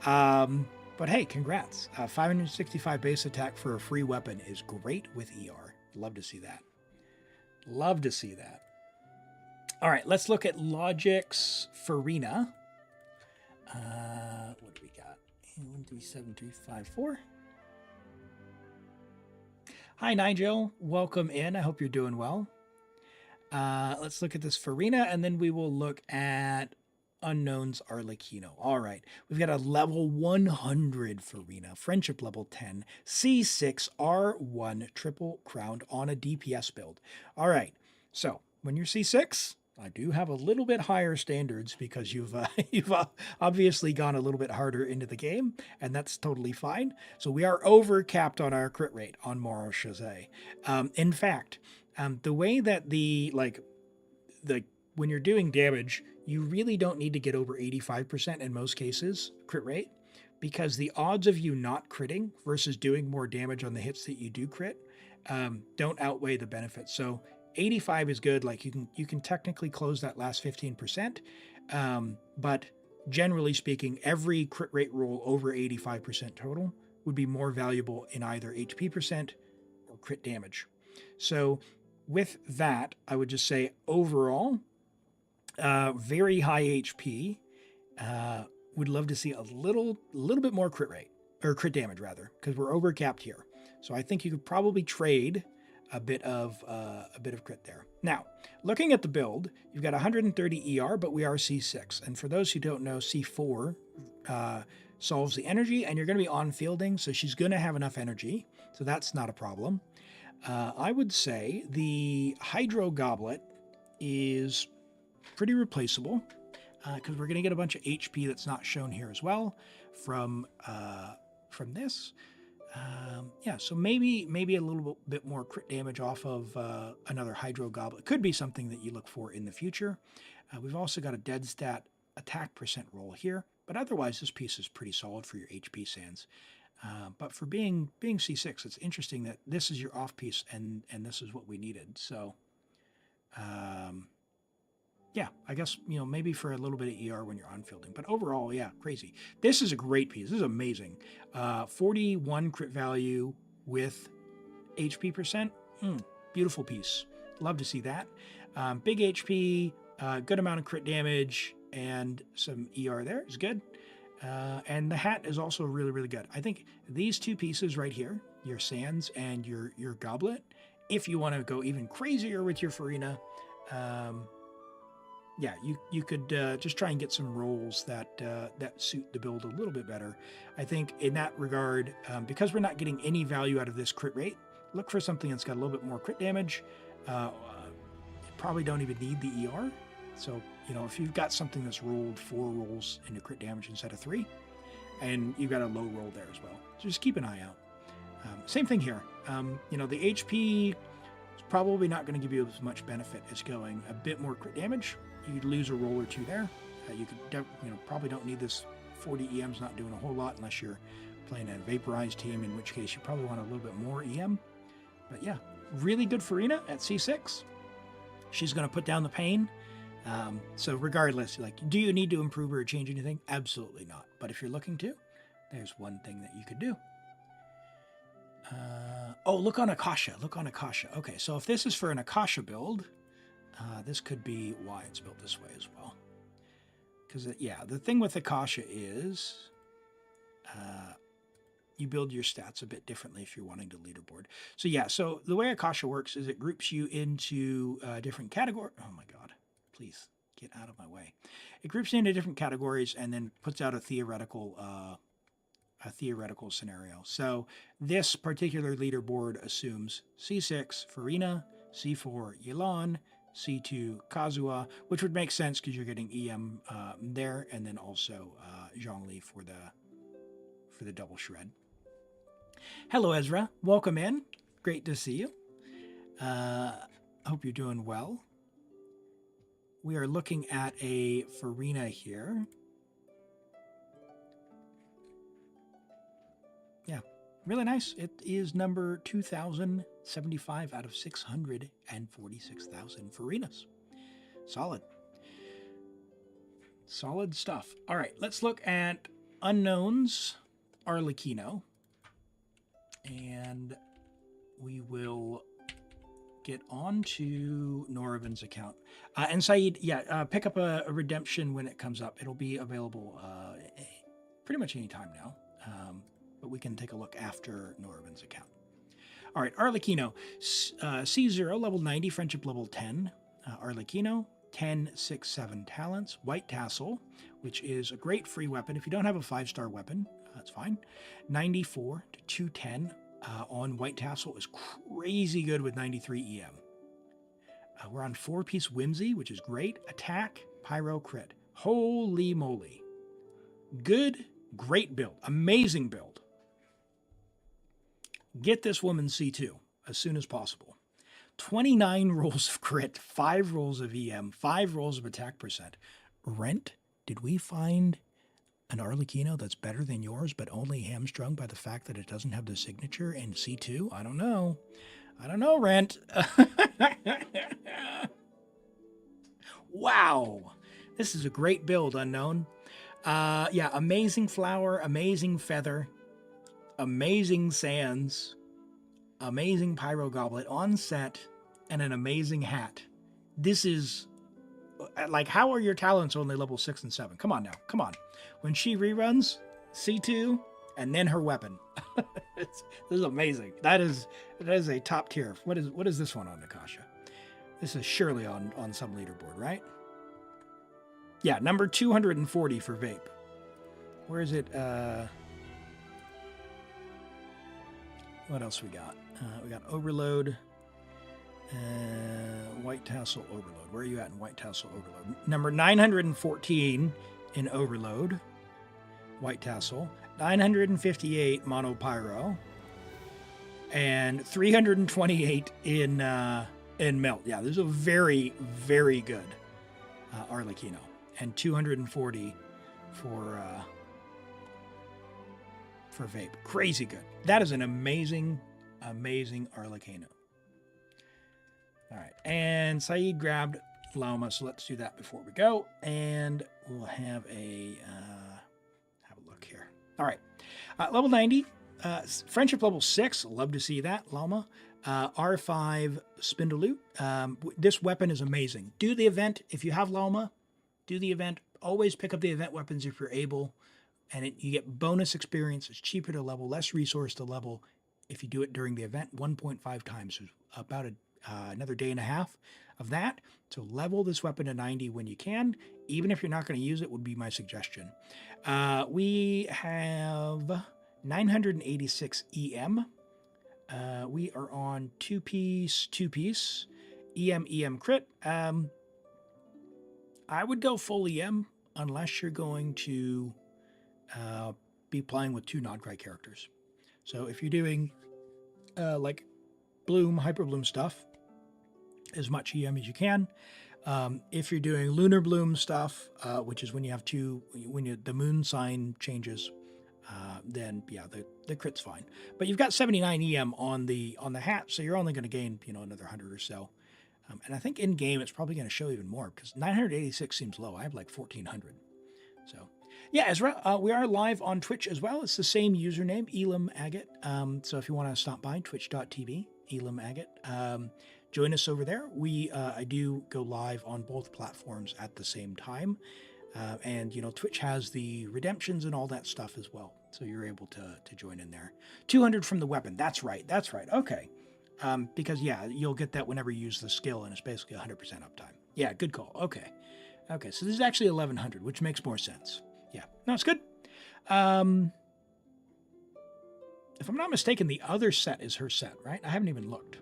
but hey, congrats. 565 base attack for a free weapon is great with ER. Love to see that. Love to see that. All right, let's look at Logic's Furina. What do we got? 137354. Hi, Nigel. Welcome in. I hope you're doing well. Let's look at this Furina, and then we will look at Unknown's Arlecchino. All right. We've got a level 100 Furina, Friendship level 10, C6, R1, triple crowned on a DPS build. All right. So when you're C6, I do have a little bit higher standards because you've obviously gone a little bit harder into the game, and that's totally fine. So we are over capped on our crit rate on Moro Shazay. In fact, the way that when you're doing damage, you really don't need to get over 85% in most cases crit rate, because the odds of you not critting versus doing more damage on the hits that you do crit don't outweigh the benefits. So 85 is good. Like you can technically close that last 15%, but generally speaking, every crit rate roll over 85% total would be more valuable in either HP % or crit damage. So with that, I would just say overall, very high HP. Would love to see a little bit more crit rate, or crit damage rather, because we're over capped here. So I think you could probably trade a bit of crit there. Now, looking at the build, you've got 130 ER, but we are C6. And for those who don't know, C4 solves the energy, and you're going to be on fielding, so she's going to have enough energy. So that's not a problem. I would say the Hydro Goblet is pretty replaceable, because we're going to get a bunch of HP that's not shown here as well from this. So maybe a little bit more crit damage off of another Hydro Goblet. Could be something that you look for in the future. We've also got a dead stat attack % roll here, but otherwise this piece is pretty solid for your HP sands. But for being C6, it's interesting that this is your off piece and this is what we needed. So, yeah, I guess, maybe for a little bit of ER when you're on fielding. But overall, yeah, crazy. This is a great piece. This is amazing. 41 crit value with HP %. Beautiful piece. Love to see that. Big HP, good amount of crit damage, and some ER there is good. And the hat is also really, really good. I think these two pieces right here, your sands and your goblet, if you want to go even crazier with your Furina, yeah, you could just try and get some rolls that suit the build a little bit better. I think in that regard, because we're not getting any value out of this crit rate, look for something that's got a little bit more crit damage. You probably don't even need the ER. So, you know, if you've got something that's rolled 4 rolls into crit damage instead of 3, and you've got a low roll there as well, so just keep an eye out. Same thing here. You know, the HP is probably not going to give you as much benefit as going a bit more crit damage. You'd lose a roll or 2 there. You could, probably don't need this. 40 EM's not doing a whole lot unless you're playing a vaporized team, in which case you probably want a little bit more EM. But yeah, really good Furina at C6. She's going to put down the pain. So regardless, like, do you need to improve her or change anything? Absolutely not. But if you're looking to, there's one thing that you could do. Oh, look on Akasha. Look on Akasha. Okay, so if this is for an Akasha build, this could be why it's built this way as well. Because, yeah, the thing with Akasha is you build your stats a bit differently if you're wanting to leaderboard. So, yeah, so the way Akasha works is it groups you into different categories. Oh, my God. Please get out of my way. It groups you into different categories and then puts out a theoretical scenario. So this particular leaderboard assumes C6 Furina, C4 Yelan, C2 Kazuha, which would make sense because you're getting EM there, and then also Zhongli for the double shred. Hello, Ezra. Welcome in. Great to see you. Hope you're doing well. We are looking at a Furina here. Yeah, really nice. It is number 2,075 out of 646,000 Furinas. Solid. Solid stuff. All right, let's look at Unknown's Arlecchino. And we will get on to Noravin's account. And Saeed, yeah, pick up a redemption when it comes up. It'll be available pretty much any time now. But we can take a look after Noravin's account. All right, Arlecchino, C0, level 90, friendship level 10. Arlecchino, 10, 6, 7 talents. White Tassel, which is a great free weapon. If you don't have a 5-star weapon, that's fine. 94 to 210 on White Tassel is crazy good with 93 EM. We're on 4-piece Whimsy, which is great. Attack, Pyro, Crit. Holy moly. Good, great build. Amazing build. Get this woman C2 as soon as possible. 29 rolls of crit, 5 rolls of EM, 5 rolls of attack percent. Rent, did we find an Arlecchino that's better than yours, but only hamstrung by the fact that it doesn't have the signature in C2? I don't know. I don't know, Rent. Wow. This is a great build, Unknown. Yeah, amazing flower, amazing feather, amazing sands, amazing pyro goblet on set, and an amazing hat. This is, like, how are your talents only level 6 and 7? Come on now, come on. When she reruns, C2, and then her weapon. This is amazing. That is a top tier. What is this one on Akasha? This is surely on some leaderboard, right? Yeah, number 240 for Vape. Where is it? What else we got? We got Overload. White Tassel Overload. Where are you at in White Tassel Overload? Number 914 in Overload. White Tassel. 958 Mono Pyro. And 328 in Melt. Yeah, this is a very, very good Arlecchino. And 240 for Vape. Crazy good. That is an amazing, amazing Arlecchino. All right, and Saeed grabbed Lauma, so let's do that before we go, and we'll have a look here. All right, level 90, friendship level 6. Love to see that, Lauma. R5 spindle loot. This weapon is amazing. Do the event. If you have Lauma, do the event. Always pick up the event weapons if you're able. And you get bonus experience. It's cheaper to level, less resource to level. If you do it during the event, 1.5 times. About another day and a half of that. So level this weapon to 90 when you can. Even if you're not going to use it, would be my suggestion. We have 986 EM. We are on two piece, EM crit. I would go full EM unless you're going to be playing with 2 Nodcry characters. So if you're doing like Bloom, Hyper Bloom stuff, as much EM as you can. If you're doing Lunar Bloom stuff, which is when you have the moon sign changes, then yeah, the crit's fine. But you've got 79 EM on the hat, so you're only going to gain another 100 or so. And I think in game it's probably going to show even more because 986 seems low. I have like 1400. So yeah, Ezra, we are live on Twitch as well. It's the same username, ElimAgate. So if you want to stop by, twitch.tv, ElimAgate. Join us over there. I do go live on both platforms at the same time. And Twitch has the redemptions and all that stuff as well. So you're able to join in there. 200 from the weapon. That's right. Okay. Because yeah, you'll get that whenever you use the skill and it's basically 100% uptime. Yeah, good call. Okay. So this is actually 1100, which makes more sense. Yeah, no, it's good. If I'm not mistaken, the other set is her set, right? I haven't even looked.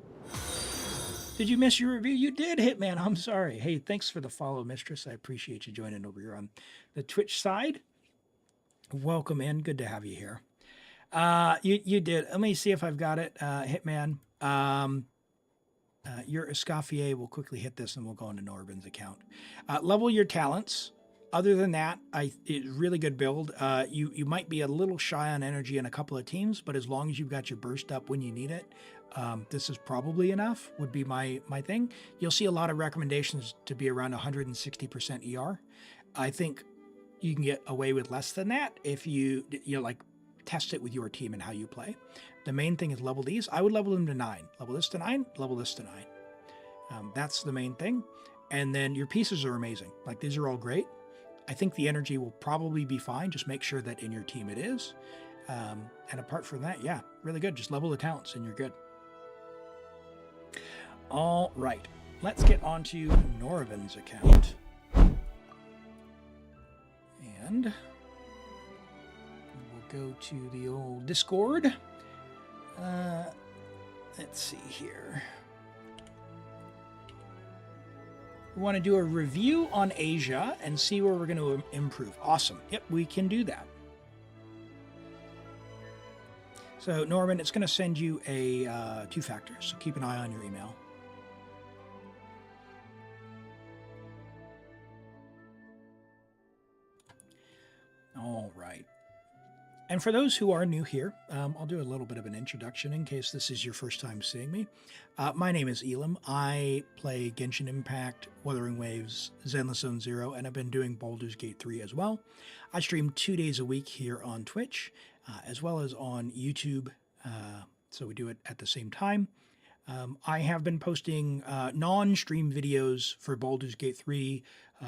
Did you miss your review? You did, Hitman. I'm sorry. Hey, thanks for the follow, Mistress. I appreciate you joining over here on the Twitch side. Welcome in. Good to have you here. You did. Let me see if I've got it, Hitman. Your Escoffier will quickly hit this and we'll go into Norbin's account. Level your talents. Other than that, it's really good build. You might be a little shy on energy in a couple of teams, but as long as you've got your burst up when you need it, this is probably enough, would be my thing. You'll see a lot of recommendations to be around 160% ER. I think you can get away with less than that if you like test it with your team and how you play. The main thing is level these. I would level them to 9. Level this to 9, level this to 9. That's the main thing. And then your pieces are amazing. Like these are all great. I think the energy will probably be fine. Just make sure that in your team it is. And apart from that, yeah, really good. Just level the talents and you're good. All right, let's get on to Norbin's account. And we'll go to the old Discord. Let's see here. We want to do a review on Asia and see where we're going to improve. Awesome. Yep, we can do that. So, Norbin, it's going to send you a 2-factor, so keep an eye on your email. All right. And for those who are new here, I'll do a little bit of an introduction in case this is your first time seeing me. My name is Elim. I play Genshin Impact, Wuthering Waves, Zenless Zone Zero, and I've been doing Baldur's Gate 3 as well. I stream 2 days a week here on Twitch, as well as on YouTube, so we do it at the same time. I have been posting non-stream videos for Baldur's Gate 3,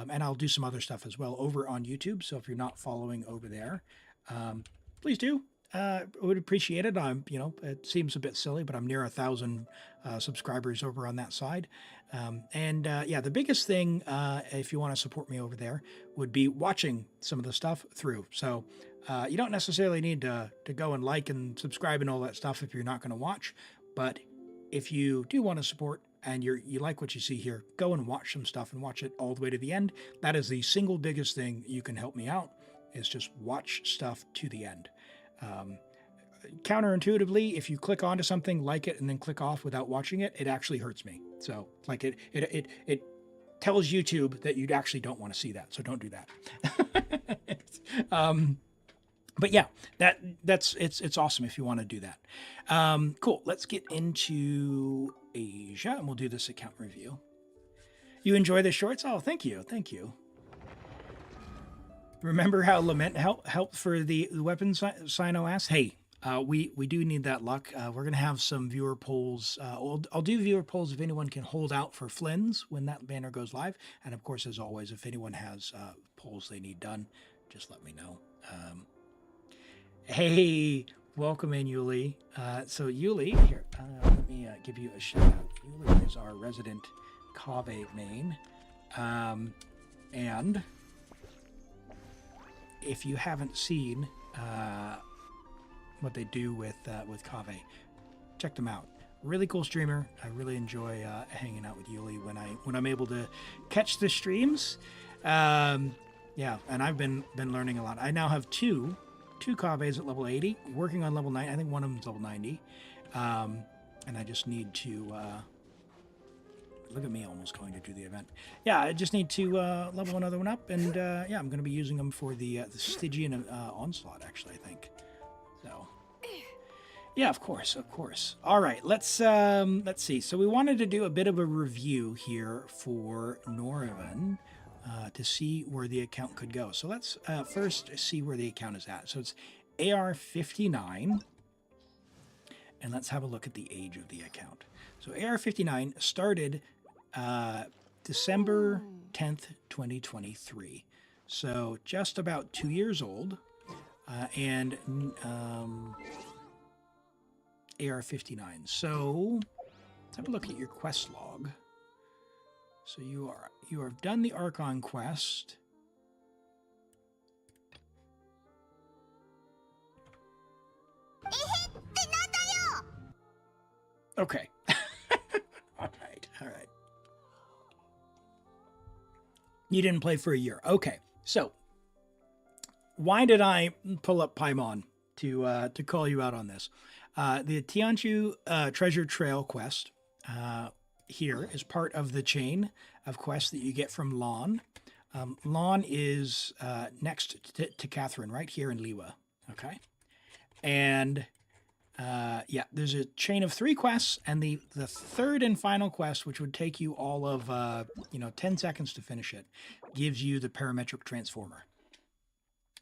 and I'll do some other stuff as well over on YouTube, so if you're not following over there, please do. I would appreciate it. It seems a bit silly, but I'm near 1,000 subscribers over on that side. Yeah, the biggest thing, if you want to support me over there, would be watching some of the stuff through. So you don't necessarily need to go and like and subscribe and all that stuff if you're not going to watch. But if you do want to support and you like what you see here, go and watch some stuff and watch it all the way to the end. That is the single biggest thing you can help me out, is just watch stuff to the end. Counterintuitively, if you click onto something, like it, and then click off without watching it, it actually hurts me. So like it tells YouTube that you actually don't want to see that. So don't do that. But yeah, it's awesome if you want to do that. Cool. Let's get into Asia and we'll do this account review. You enjoy the shorts? Oh, thank you. Thank you. Remember how Lament helped for the weapon Sino asked? Hey, We do need that luck. We're gonna have some viewer polls. I'll do viewer polls if anyone can hold out for Flynn's when that banner goes live, and of course, as always, if anyone has polls they need done, just let me know. Hey, welcome in, Yuli. So Yuli, here, let me give you a shout out. Yuli is our resident Kave main, and if you haven't seen what they do with Kave, check them out. Really cool streamer. I really enjoy hanging out with Yuli when I'm able to catch the streams. Yeah, and I've been learning a lot. I now have two Kaves at level 80, working on level 9. I think one of them's level 90, and I just need to look at me almost going to do the event. Yeah, I just need to level another one up, and yeah, I'm going to be using them for the Stygian Onslaught, actually, I think. So, yeah, of course. All right, let's see. So we wanted to do a bit of a review here for Noravan to see where the account could go. So let's first see where the account is at. So it's AR 59, and let's have a look at the age of the account. So AR 59 started December 10th, 2023. So just about 2 years old. And AR 59. So let's have a look at your quest log. So you have done the Archon quest. Okay. All right. You didn't play for a year. Okay. So why did I pull up Paimon to call you out on this? The Tianchu Treasure Trail quest here is part of the chain of quests that you get from Lon. Lon is next to Catherine, right here in Liwa. Okay. And yeah, there's a chain of 3 quests, and the third and final quest, which would take you all of 10 seconds to finish it, gives you the parametric transformer.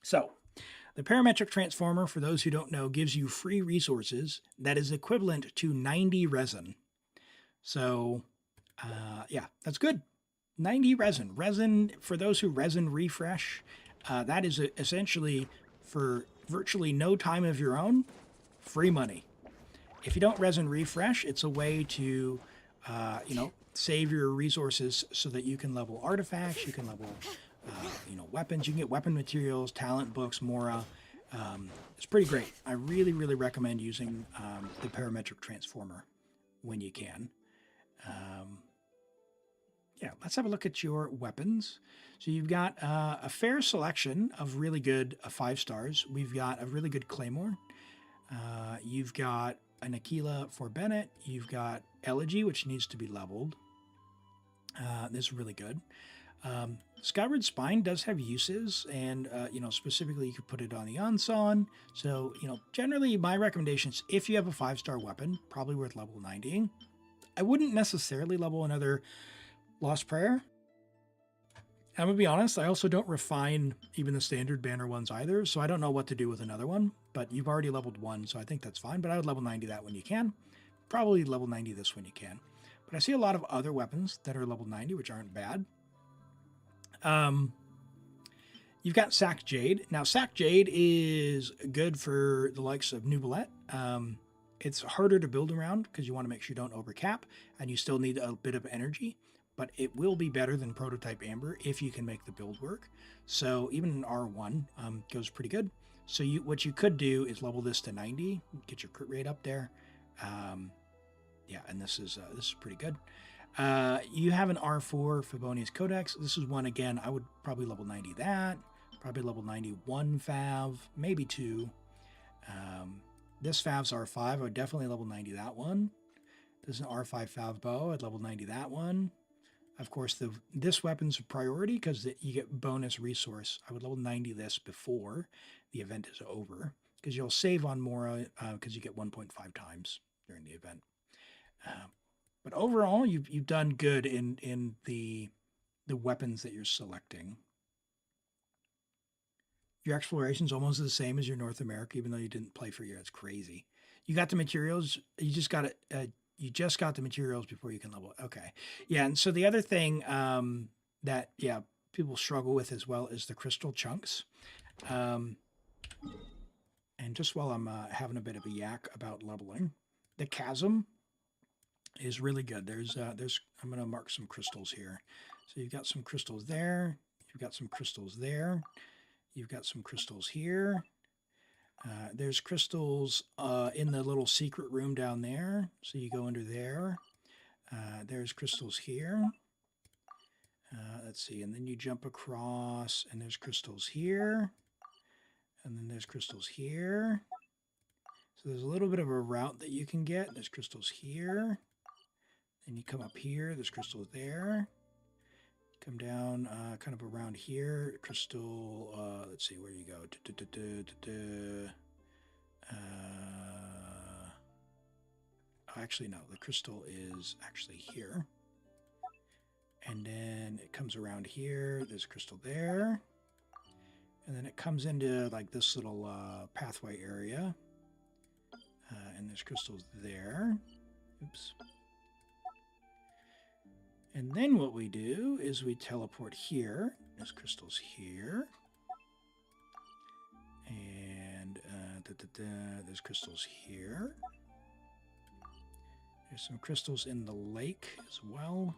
So the parametric transformer, for those who don't know, gives you free resources that is equivalent to 90 resin. So yeah, that's good. 90 resin. Resin, for those who resin refresh, that is essentially, for virtually no time of your own, free money. If you don't resin refresh, it's a way to, save your resources so that you can level artifacts, you can level, weapons, you can get weapon materials, talent books, Mora. It's pretty great. I really, really recommend using the parametric transformer when you can. Yeah, let's have a look at your weapons. So you've got a fair selection of really good 5 stars. We've got a really good Claymore. You've got an Aquila for Bennett. You've got Elegy, which needs to be leveled. This is really good. Skyward Spine does have uses, and specifically you could put it on the Anson. So generally my recommendations, if you have a 5-star weapon, probably worth level 90. I wouldn't necessarily level another Lost Prayer. I'm gonna be honest, I also don't refine even the standard banner ones either, so I don't know what to do with another one, but you've already leveled 1, so I think that's fine. But I would level 90 that when you can. Probably level 90 this when you can. But I see a lot of other weapons that are level 90, which aren't bad. You've got Sack Jade. Now, Sack Jade is good for the likes of Nubilet. It's harder to build around because you want to make sure you don't overcap, and you still need a bit of energy. But it will be better than Prototype Amber if you can make the build work. So even an R1 goes pretty good. So what you could do is level this to 90, get your crit rate up there. Yeah, and this is pretty good. You have an R4 Favonius Codex. This is one, again, I would probably level 90 that. Probably level 91 Fav, maybe 2. This Fav's R5, I would definitely level 90 that one. This is an R5 Fav Bow, I'd level 90 that one. Of course, this weapon's a priority because you get bonus resource. I would level 90 this before the event is over because you'll save on Mora because you get 1.5 times during the event. But overall, you've done good in the weapons that you're selecting. Your exploration's almost the same as your North America, even though you didn't play for a year. It's crazy. You got the materials. You just got it. You just got the materials before you can level it. Okay. Yeah. And so the other thing that, yeah, people struggle with as well is the crystal chunks. And just while I'm having a bit of a yak about leveling, the chasm is really good. I'm going to mark some crystals here. So you've got some crystals there. You've got some crystals there. You've got some crystals here. There's crystals in the little secret room down there. So you go under there. There's crystals here. Let's see. And then you jump across and there's crystals here. And then there's crystals here. So there's a little bit of a route that you can get. There's crystals here. Then you come up here. There's crystals there. Come down kind of around here. Crystal, let's see, where do you go? Actually, no. The crystal is actually here. And then it comes around here. There's a crystal there. And then it comes into like this little pathway area. And there's crystals there. Oops. And then what we do is we teleport here. There's crystals here. And there's crystals here. There's some crystals in the lake as well.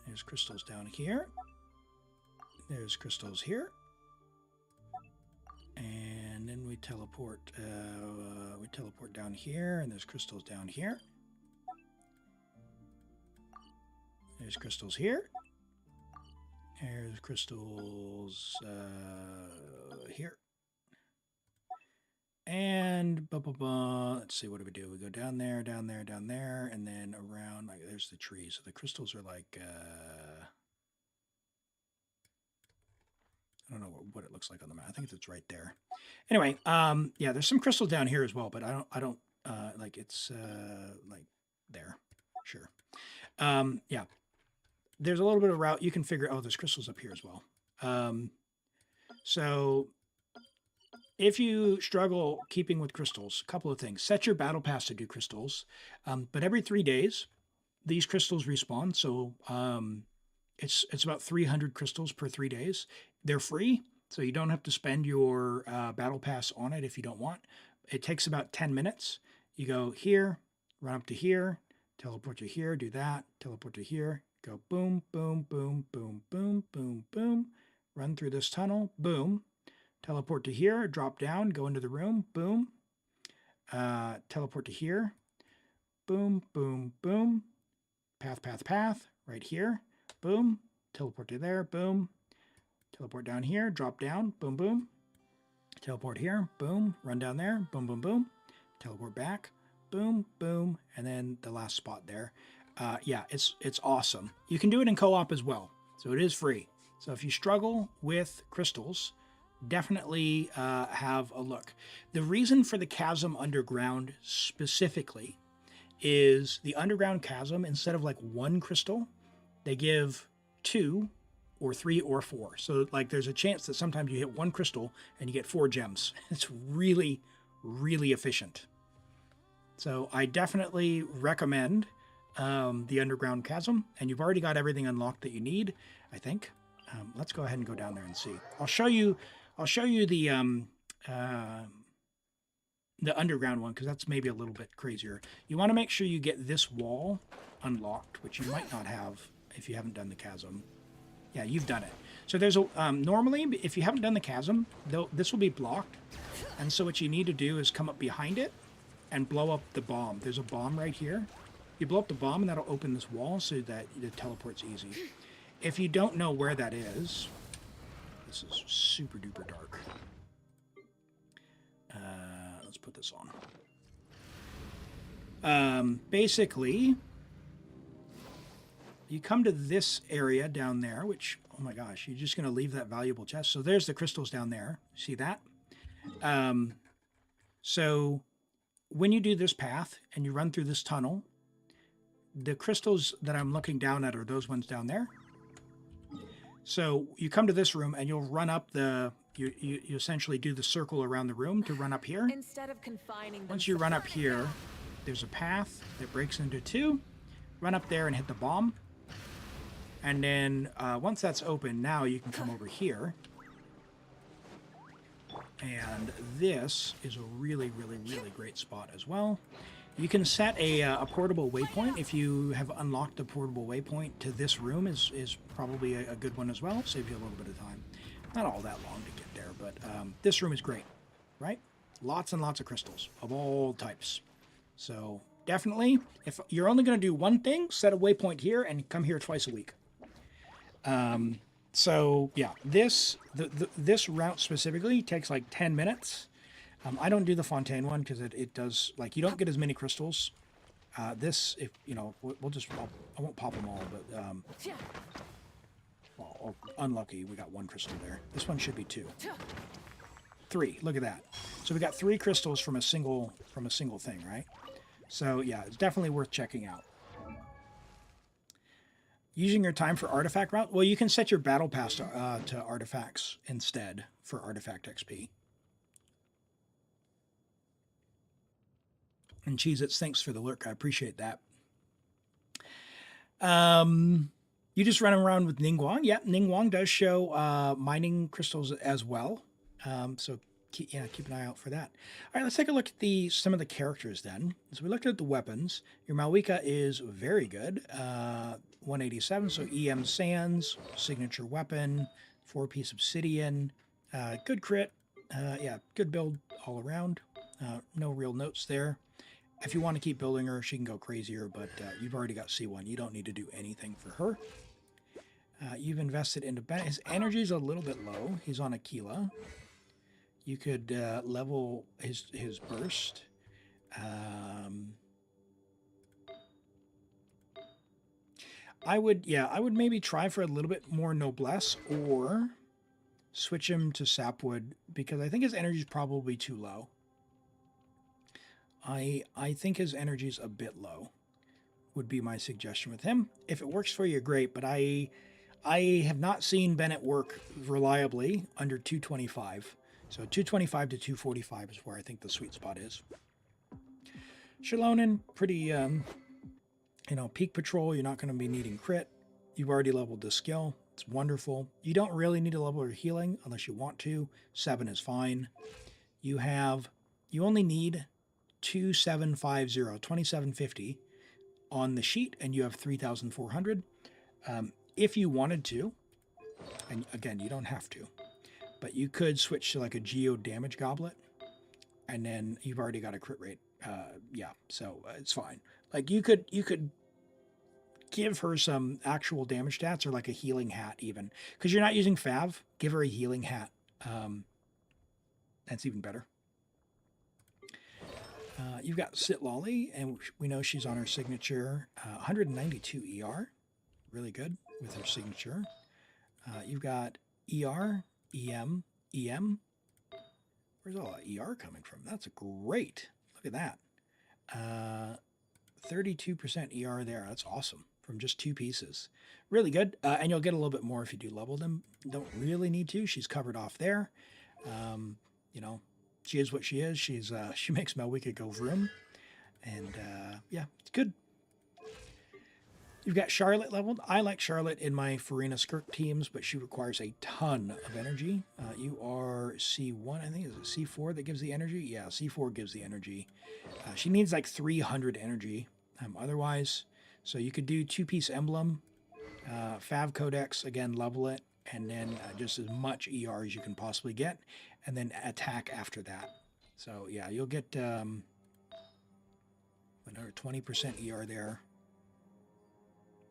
There's crystals down here. There's crystals here. And then we teleport down here, and there's crystals down here. There's crystals here. There's crystals here. And let's see, what do we do? We go down there, down there, down there, and then around, like, there's the trees. So the crystals are like, I don't know what it looks like on the map. I think it's right there. Anyway, yeah, there's some crystals down here as well, but I don't like, it's like there. Sure. Yeah. There's a little bit of route you can figure. Oh, there's crystals up here as well. So if you struggle keeping with crystals, a couple of things. Set your battle pass to do crystals. But every 3 days, these crystals respawn. So it's about 300 crystals per 3 days. They're free, so you don't have to spend your battle pass on it if you don't want. It takes about 10 minutes. You go here, run up to here, teleport to here, do that, teleport to here, go boom, boom, boom, boom, boom, boom, boom, run through this tunnel, boom, teleport to here, drop down, go into the room, boom, teleport to here, boom, boom, boom, path, path, path, right here, boom, teleport to there, boom, teleport down here, drop down, boom, boom, teleport here, boom, run down there, boom, boom, boom, teleport back, boom, boom, and then the last spot there. Yeah, it's awesome. You can do it in co-op as well, so it is free. So if you struggle with crystals, definitely have a look. The reason for the chasm underground specifically is the underground chasm, instead of like 1 crystal, they give 2 or 3 or 4. So like there's a chance that sometimes you hit 1 crystal and you get 4 gems. It's really, really efficient. So I definitely recommend the underground chasm, and you've already got everything unlocked that you need, I think. Let's go ahead and go down there and see. I'll show you the underground one, because that's maybe a little bit crazier. You want to make sure you get this wall unlocked, which you might not have if you haven't done the chasm. Yeah, you've done it. So there's a normally, if you haven't done the chasm, this will be blocked, and so what you need to do is come up behind it and blow up the bomb. There's a bomb right here. You blow up the bomb, and that'll open this wall so that the teleport's easy. If you don't know where that is, this is super duper dark. Let's put this on. Basically, you come to this area down there, which, oh my gosh, you're just going to leave that valuable chest. So there's the crystals down there. See that? So when you do this path and you run through this tunnel, the crystals that I'm looking down at are those ones down there. So you come to this room and you'll run up you essentially do the circle around the room to run up here. Instead of confining Once you run up here, there's a path that breaks into two. Run up there and hit the bomb. And then once that's open, now you can come over here. And this is a really, really, really great spot as well. You can set a portable waypoint. If you have unlocked a portable waypoint to this room is probably a good one as well. Save you a little bit of time. Not all that long to get there, but this room is great, right? Lots and lots of crystals of all types. So definitely, if you're only going to do one thing, set a waypoint here and come here twice a week. So yeah, this route specifically takes like 10 minutes. I don't do the Fontaine one because it does, like, you don't get as many crystals. This, if you know, I won't pop them all, but well, unlucky, we got one crystal there. This one should be 2. 3, look at that. So we got 3 crystals from a single thing, right? So yeah, it's definitely worth checking out. Using your time for artifact route, well, you can set your battle pass to artifacts instead for artifact XP. And Cheez-Its, thanks for the lurk. I appreciate that. You just run around with Ningguang. Yeah, Ningguang does show mining crystals as well. So keep an eye out for that. All right, let's take a look at some of the characters then. So we looked at the weapons. Your Mavuika is very good. 187, so EM Sands, signature weapon, 4-piece obsidian, good crit. Yeah, good build all around. No real notes there. If you want to keep building her, she can go crazier, but you've already got C1. You don't need to do anything for her. You've invested into Bennett. His energy is a little bit low. He's on Aquila. You could level his burst. I would maybe try for a little bit more noblesse or switch him to sapwood because I think his energy is probably too low. I think his energy is a bit low, would be my suggestion with him. If it works for you, great, but I have not seen Bennett work reliably under 225. So 225 to 245 is where I think the sweet spot is. Shalonen, pretty, peak patrol, you're not going to be needing crit. You've already leveled the skill. It's wonderful. You don't really need to level your healing unless you want to. 7 is fine. You only need 2750 on the sheet, and you have 3,400. If you wanted to, and again, you don't have to, but you could switch to like a geo damage goblet, and then you've already got a crit rate. Yeah, so it's fine. Like you could give her some actual damage stats or like a healing hat even, because you're not using Fav. Give her a healing hat. That's even better. You've got Citlali, and we know she's on her signature 192 ER. Really good with her signature. You've got ER, EM, EM. Where's all that ER coming from? That's great. Look at that. 32% ER there. That's awesome. From just 2 pieces. Really good. And you'll get a little bit more if you do level them. Don't really need to. She's covered off there. She is what she is. She makes Mavuika go vroom. And yeah, it's good. You've got Charlotte leveled. I like Charlotte in my Furina Skirk teams, but she requires a ton of energy. You are C1, I think. Is it C4 that gives the energy? Yeah, C4 gives the energy. She needs like 300 energy otherwise. So you could do 2-piece emblem, Fav Codex, again, level it, and then just as much ER as you can possibly get, and then attack after that. So yeah, you'll get another 20% ER there.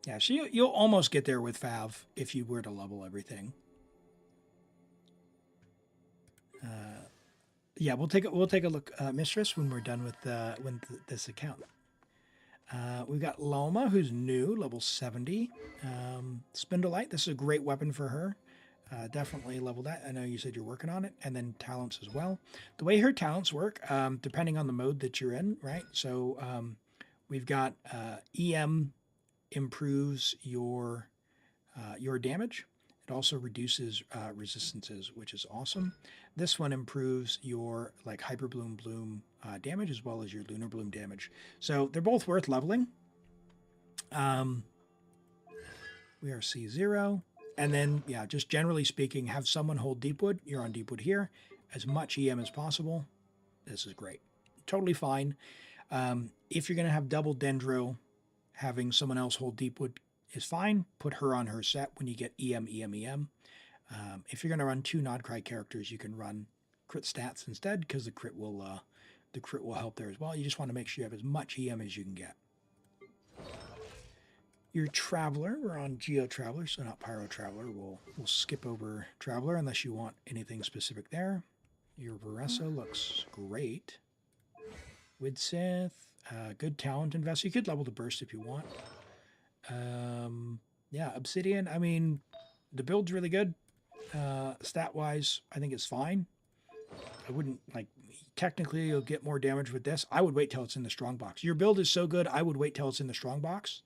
Yeah, so you'll almost get there with Fav if you were to level everything. Yeah, we'll take a look, Mistress, when we're done with this account. We've got Lauma, who's new, level 70. Spindlelight, this is a great weapon for her. Definitely level that. I know you said you're working on it. And then talents as well. The way her talents work, depending on the mode that you're in, right? So we've got EM improves your damage. It It also reduces resistances, which is awesome. This one improves your like Hyper Bloom damage as well as your Lunar Bloom damage. So they're both worth leveling. We are C0. And then, yeah, just generally speaking, have someone hold Deepwood. You're on Deepwood here. As much EM as possible. This is great. Totally fine. If you're going to have double Dendro, having someone else hold Deepwood is fine. Put her on her set when you get EM. If you're going to run 2 Nodcry characters, you can run crit stats instead because the crit will help there as well. You just want to make sure you have as much EM as you can get. Your Traveler, we're on Geo Traveler, so not Pyro Traveler. We'll skip over Traveler unless you want anything specific there. Your Varessa looks great. Widsith, good talent investor. You could level the burst if you want. Yeah, Obsidian, I mean, the build's really good. Stat-wise, I think it's fine. I wouldn't, like, technically you'll get more damage with this. I would wait till it's in the strong box. Your build is so good, I would wait till it's in the strong box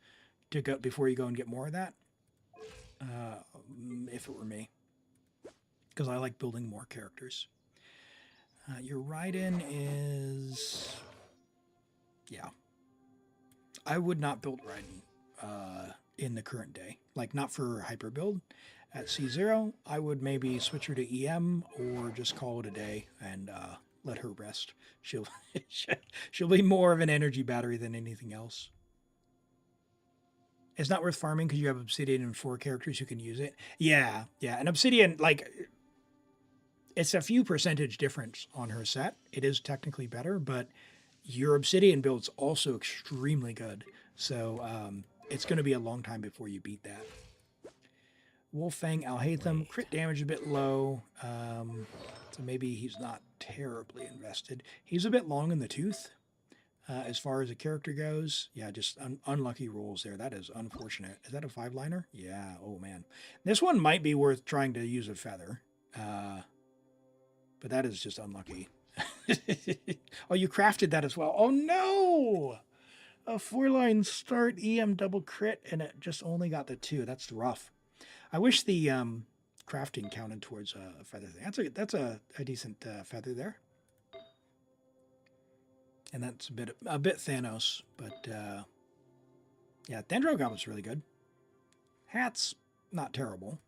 to go before you go and get more of that. If it were me. Because I like building more characters. Your Raiden is... Yeah. I would not build Raiden in the current day. Like, not for hyper build. At C0, I would maybe switch her to EM or just call it a day and let her rest. She'll be more of an energy battery than anything else. It's not worth farming because you have Obsidian and 4 characters who can use it. Yeah. And Obsidian, like, it's a few percentage difference on her set. It is technically better, but your Obsidian build's also extremely good. So it's going to be a long time before you beat that. Wolffang Alhaitham, crit damage a bit low. So maybe he's not terribly invested. He's a bit long in the tooth. As far as a character goes, yeah, just unlucky rolls there. That is unfortunate. Is that a 5-liner? Yeah, oh man. This one might be worth trying to use a feather. But that is just unlucky. Oh, you crafted that as well. Oh no! A 4-line start EM double crit and it just only got the 2. That's rough. I wish the crafting counted towards a feather thing. That's a decent feather there. And that's a bit Thanos, but yeah, Dendro Goblet's really good. Hat's not terrible.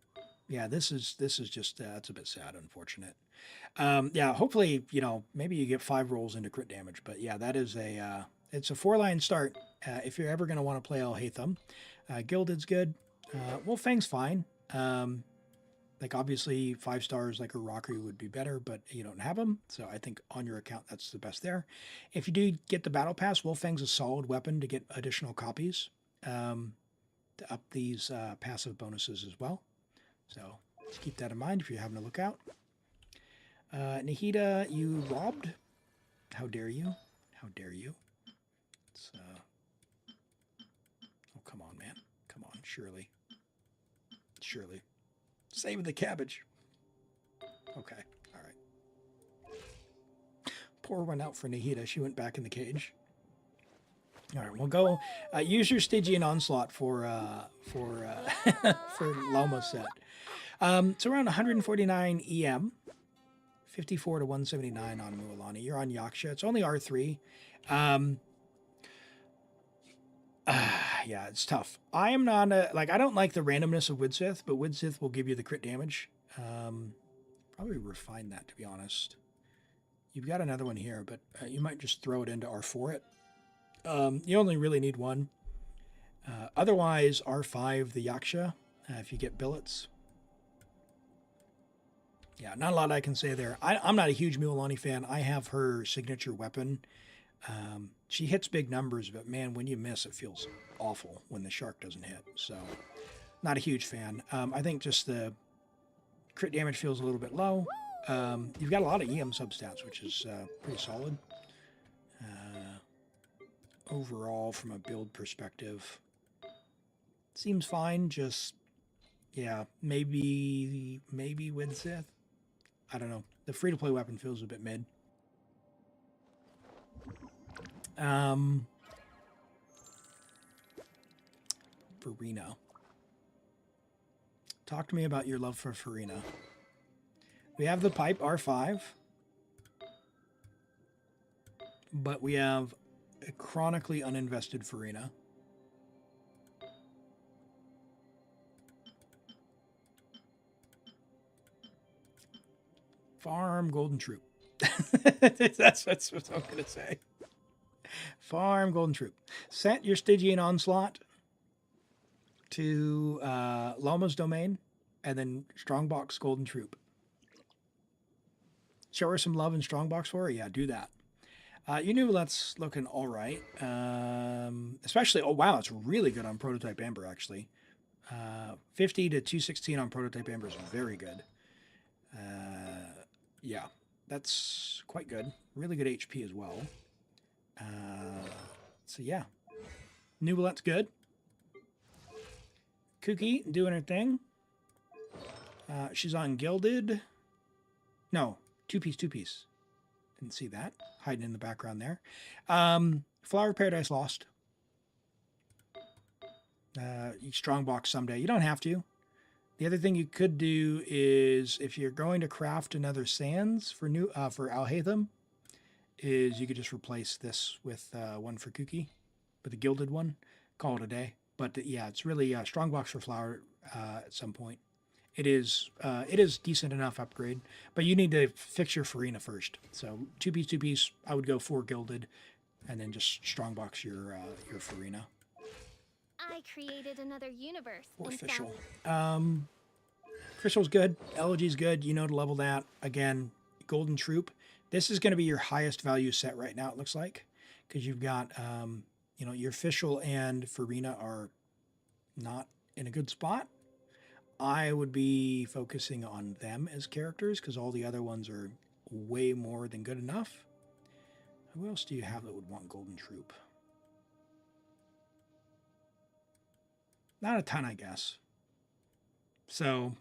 Yeah, this is just it's a bit sad, unfortunate. Yeah, hopefully, you know, maybe you get 5 rolls into crit damage, but yeah, that is it's a 4-line start. If you're ever going to want to play Alhaitham, Gilded's good. Wolffang's fine. Like obviously 5 stars like a Rockery would be better, but you don't have them. So I think on your account, that's the best there. If you do get the battle pass, Wolffang's a solid weapon to get additional copies to up these passive bonuses as well. So just keep that in mind if you're having a look out. Nahida, you robbed? How dare you? How dare you? It's, oh, come on, man. Come on, Shirley. Shirley. Save the cabbage. Okay, all right. Pour one out for Nahida. She went back in the cage. All right, we'll go use your Stygian Onslaught for for Lauma set. It's around 149 EM, 54 to 179 on Mualani. You're on Yaksha. It's only R3. Yeah, it's tough. I am not like I don't like the randomness of Widsith, but Widsith will give you the crit damage. Probably refine that, to be honest. You've got another one here, but you might just throw it into R4 it. You only really need one. Otherwise, R5 the Yaksha, if you get billets. Yeah, not a lot I can say there. I'm not a huge Mualani fan. I have her signature weapon. She hits big numbers, but man, when you miss, it feels awful when the shark doesn't hit. So, not a huge fan. I think just the crit damage feels a little bit low. You've got a lot of EM substats, which is pretty solid. Overall, from a build perspective, seems fine. Just, yeah, maybe with Sith. I don't know. The free-to-play weapon feels a bit mid. Furina. Talk to me about your love for Furina. We have the pipe, R5. But we have a chronically uninvested Furina. Farm Golden Troupe. That's what I'm going to say. Farm Golden Troupe. Set your Stygian Onslaught to Lauma's domain, and then Strongbox Golden Troupe. Show her some love in Strongbox for her? Yeah, do that. Your new roulette's looking all right. Especially, oh wow, it's really good on Prototype Amber, actually. 50 to 216 on Prototype Amber is very good. Yeah, that's quite good. Really good HP as well. So yeah, new roulette's good. Cookie doing her thing. She's on Gilded. No, two-piece. Didn't see that. Hiding in the background there. Flower of Paradise Lost. Strongbox someday. You don't have to. The other thing you could do is, if you're going to craft another Sands for Alhaitham, is you could just replace this with one for Cookie, with a gilded one. Call it a day. But yeah, it's really Strongbox for Flower at some point. It is decent enough upgrade, but you need to fix your Furina first. So two-piece, I would go 4 gilded, and then just Strongbox your Furina. I created another universe. Or Fischl. Fischl's good. Elegy's good. You know to level that. Again, Golden Troupe. This is going to be your highest value set right now, it looks like, because you've got, your Fischl and Furina are not in a good spot. I would be focusing on them as characters because all the other ones are way more than good enough. Who else do you have that would want Golden Troupe? Not a ton, I guess. So,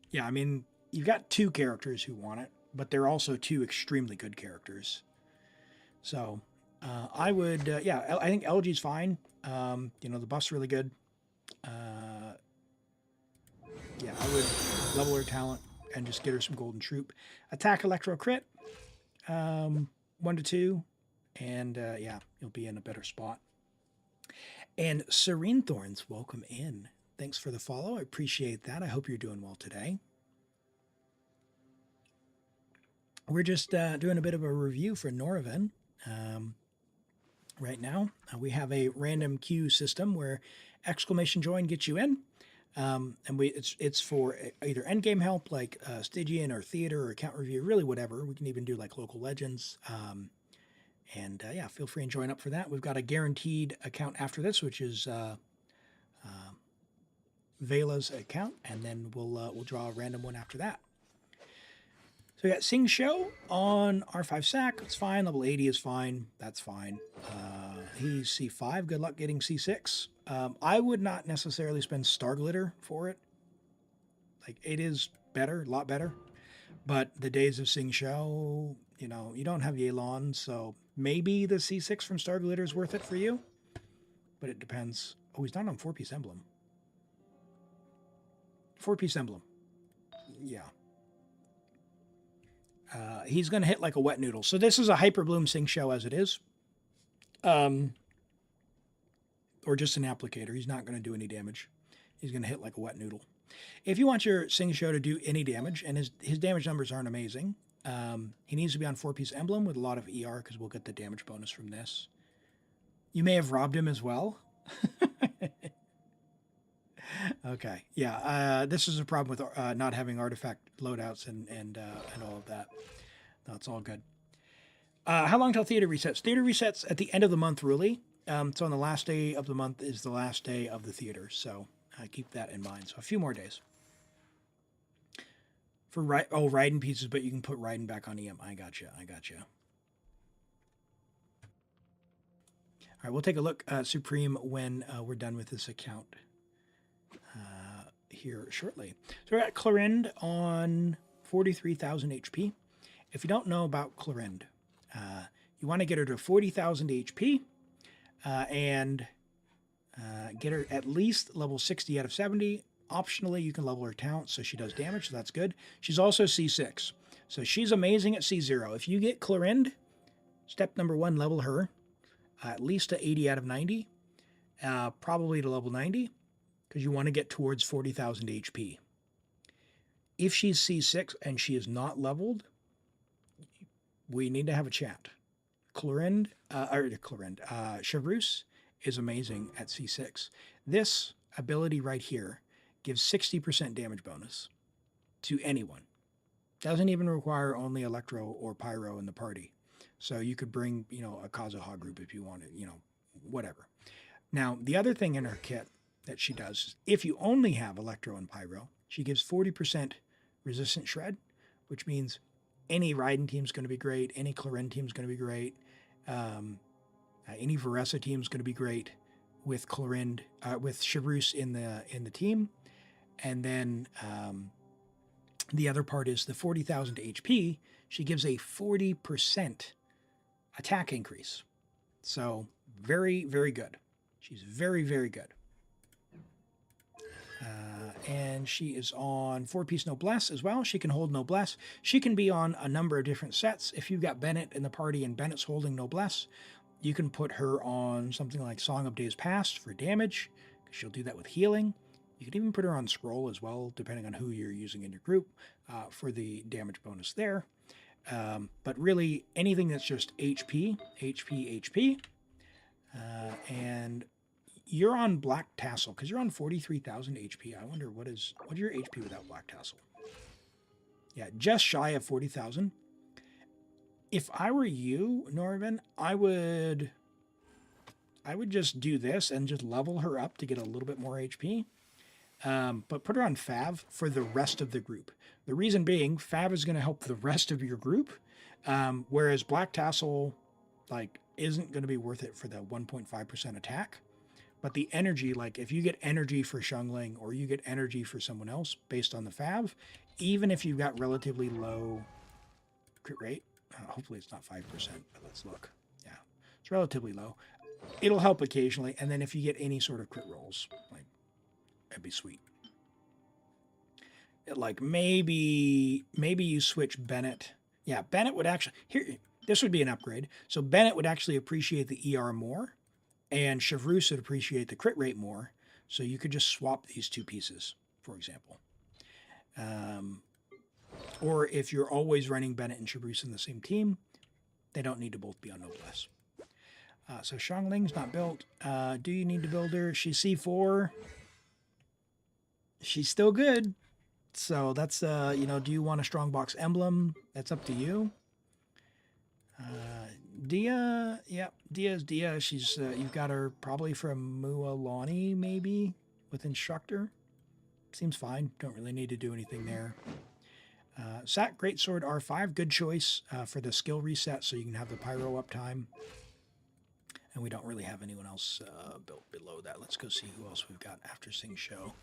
yeah, I mean, you've got 2 characters who want it, but they're also 2 extremely good characters. So, I would, I think Elegy's fine. The buff's really good. Yeah, I would level her talent and just get her some Golden Troupe. Attack Electro Crit, 1 to 2, and you'll be in a better spot. And Serene Thorns, welcome in. Thanks for the follow. I appreciate that. I hope you're doing well today. We're just doing a bit of a review for Noraven. Right now, we have a random queue system where exclamation join gets you in. And it's for either endgame help like Stygian or theater or account review, really whatever. We can even do like local legends. Feel free and join up for that. We've got a guaranteed account after this, which is Vela's account, and then we'll draw a random one after that. So we got Sing Show on R5 Sack. It's fine. Level 80 is fine. That's fine. He's C5. Good luck getting C6. I would not necessarily spend Star Glitter for it. Like, it is better, a lot better. But the days of Sing Show, you don't have Yelan, so maybe the C6 from Star Glitter is worth it for you. But it depends. Oh, he's not on 4-piece emblem. 4-piece emblem. Yeah. He's going to hit like a wet noodle. So this is a Hyper Bloom Sing Show as it is. Or just an applicator. He's not going to do any damage. He's going to hit like a wet noodle. If you want your Sing Show to do any damage, and his damage numbers aren't amazing, he needs to be on 4-piece emblem with a lot of ER because we'll get the damage bonus from this. You may have robbed him as well. Okay. Yeah. This is a problem with not having artifact loadouts and all of that. No, it's all good. How long till theater resets? Theater resets at the end of the month, really. So on the last day of the month is the last day of the theater. So keep that in mind. So a few more days. For Raiden pieces, but you can put Raiden back on EM. I gotcha. All right, we'll take a look, Supreme, when we're done with this account here shortly. So we're at Clorind on 43,000 HP. If you don't know about Clorind, you want to get her to 40,000 HP and get her at least level 60 out of 70 Optionally, you can level her talent so she does damage, so that's good. She's also C6, so she's amazing at C0. If you get Clorind, step number 1, level her at least to 80 out of 90, probably to level 90, because you want to get towards 40,000 HP. If she's C6 and she is not leveled, we need to have a chat. Chevreuse is amazing at C6. This ability right here gives 60% damage bonus to anyone. Doesn't even require only Electro or Pyro in the party. So you could bring, a Kazuha group if you wanted, whatever. Now, the other thing in her kit that she does is if you only have Electro and Pyro, she gives 40% resistant shred, which means any Raiden team is going to be great, any Clorind team is going to be great, any Veresa team is going to be great with Clorind, with Chevreuse in the team. And then the other part is the 40,000 HP. She gives a 40% attack increase. So very, very good. She's very, very good. And she is on 4-piece Noblesse as well. She can hold Noblesse. She can be on a number of different sets. If you've got Bennett in the party and Bennett's holding Noblesse, you can put her on something like Song of Days Past for damage, because she'll do that with healing. You can even put her on Scroll as well, depending on who you're using in your group, for the damage bonus there. But really, anything that's just HP, and you're on Black Tassel, because you're on 43,000 HP. I wonder what's your HP without Black Tassel? Yeah, just shy of 40,000. If I were you, Norvin, I would just do this and just level her up to get a little bit more HP. But put her on Fav for the rest of the group. The reason being, Fav is going to help the rest of your group, whereas Black Tassel, isn't going to be worth it for the 1.5% attack. But the energy, if you get energy for Xiangling or you get energy for someone else based on the Fav, even if you've got relatively low crit rate, hopefully it's not 5%, but let's look. Yeah, it's relatively low. It'll help occasionally, and then if you get any sort of crit rolls, that'd be sweet. Maybe you switch Bennett. Yeah, Bennett would actually, this would be an upgrade. So Bennett would actually appreciate the ER more, and Chevreuse would appreciate the crit rate more. So you could just swap these two pieces, for example. Or if you're always running Bennett and Chevreuse in the same team, they don't need to both be on Noblesse. So Xiangling's not built. Do you need to build her? She's C4. She's still good. So that's, do you want a Strongbox emblem? That's up to you. Dia, yeah, Dia's Dia. She's, you've got her probably from Mualani, maybe, with Instructor. Seems fine. Don't really need to do anything there. Sat Greatsword R5, good choice for the skill reset, so you can have the Pyro uptime. And we don't really have anyone else built below that. Let's go see who else we've got after Sing Show.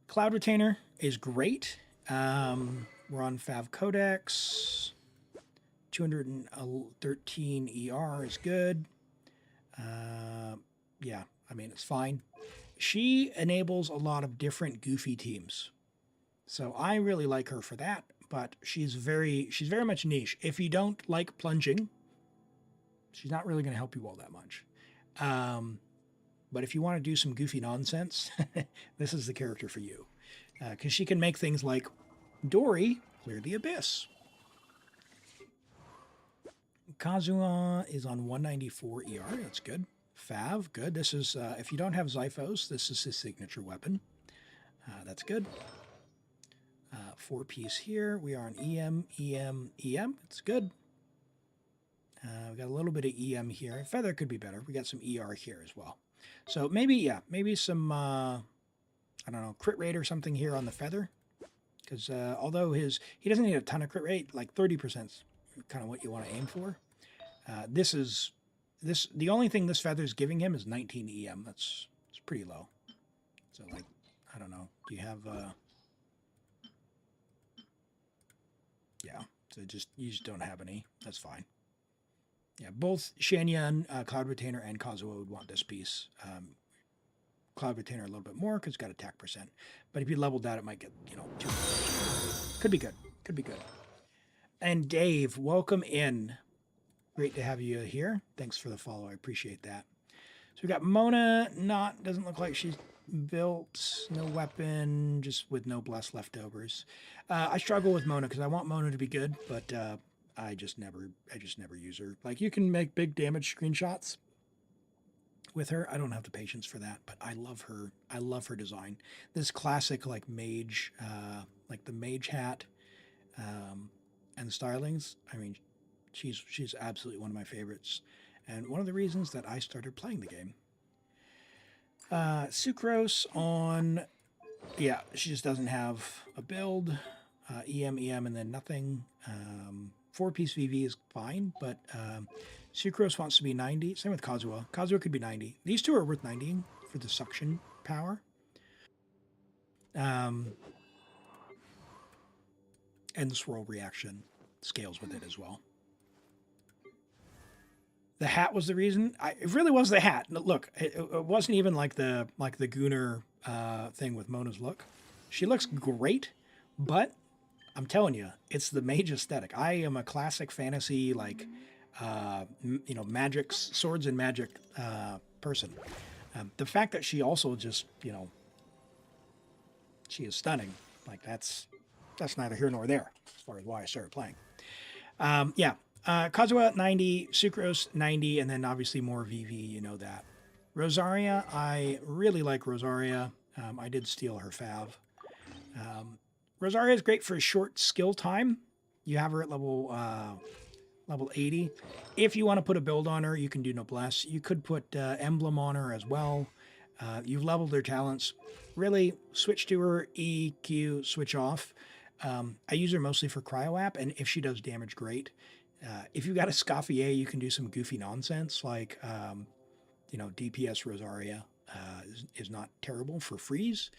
Cloud Retainer is great. We're on Fav Codex. 213 ER is good. Yeah, it's fine. She enables a lot of different goofy teams. So I really like her for that, but she's very much niche. If you don't like plunging, she's not really going to help you all that much. But if you want to do some goofy nonsense, this is the character for you. Because she can make things like Dori clear the abyss. Kazuha is on 194 ER. That's good. Fav, good. This is, if you don't have Zyphos, this is his signature weapon. That's good. 4-piece here. We are on EM. It's good. We got a little bit of EM here. Feather could be better. We got some ER here as well. So maybe some, I don't know, crit rate or something here on the Feather. Because although he doesn't need a ton of crit rate, 30% is kind of what you want to aim for. The only thing this Feather's giving him is 19 EM. It's pretty low. So I don't know. Do you have, yeah, so you just don't have any. That's fine. Yeah, both Shanyan, Cloud Retainer, and Kazuo would want this piece. Cloud Retainer a little bit more because it's got attack percent. But if you leveled that, it might get, you know, too much. Could be good. Could be good. And Dave, welcome in. Great to have you here. Thanks for the follow. I appreciate that. So we got Mona. Doesn't look like she's built. No weapon, just with no bless leftovers. I struggle with Mona because I want Mona to be good, but I just never use her. Like, you can make big damage screenshots with her. I don't have the patience for that, but I love her. I love her design. This classic like mage, like the mage hat, and stylings. I mean, she's absolutely one of my favorites, and one of the reasons that I started playing the game. Sucrose on, yeah, she just doesn't have a build. EM, and then nothing. 4-piece VV is fine, but Sucrose wants to be 90. Same with Kazuha. Kazuha could be 90. These two are worth 90 for the suction power. And the swirl reaction scales with it as well. The hat was the reason. It really was the hat. Look, it wasn't even like the Gunnar thing with Mona's look. She looks great, but I'm telling you, it's the mage aesthetic. I am a classic fantasy, like, magic, swords and magic person. The fact that she also just, she is stunning. Like, that's neither here nor there as far as why I started playing. Kazuha 90, Sucrose 90, and then obviously more VV, you know that. Rosaria, I really like Rosaria. I did steal her fav. Rosaria is great for a short skill time. You have her at level 80. If you want to put a build on her, you can do Noblesse. You could put Emblem on her as well. You've leveled their talents. Really, switch to her, EQ, switch off. I use her mostly for Cryo App, and if she does damage, great. If you've got a Scoffier, you can do some goofy nonsense, like, DPS Rosaria is not terrible for freeze.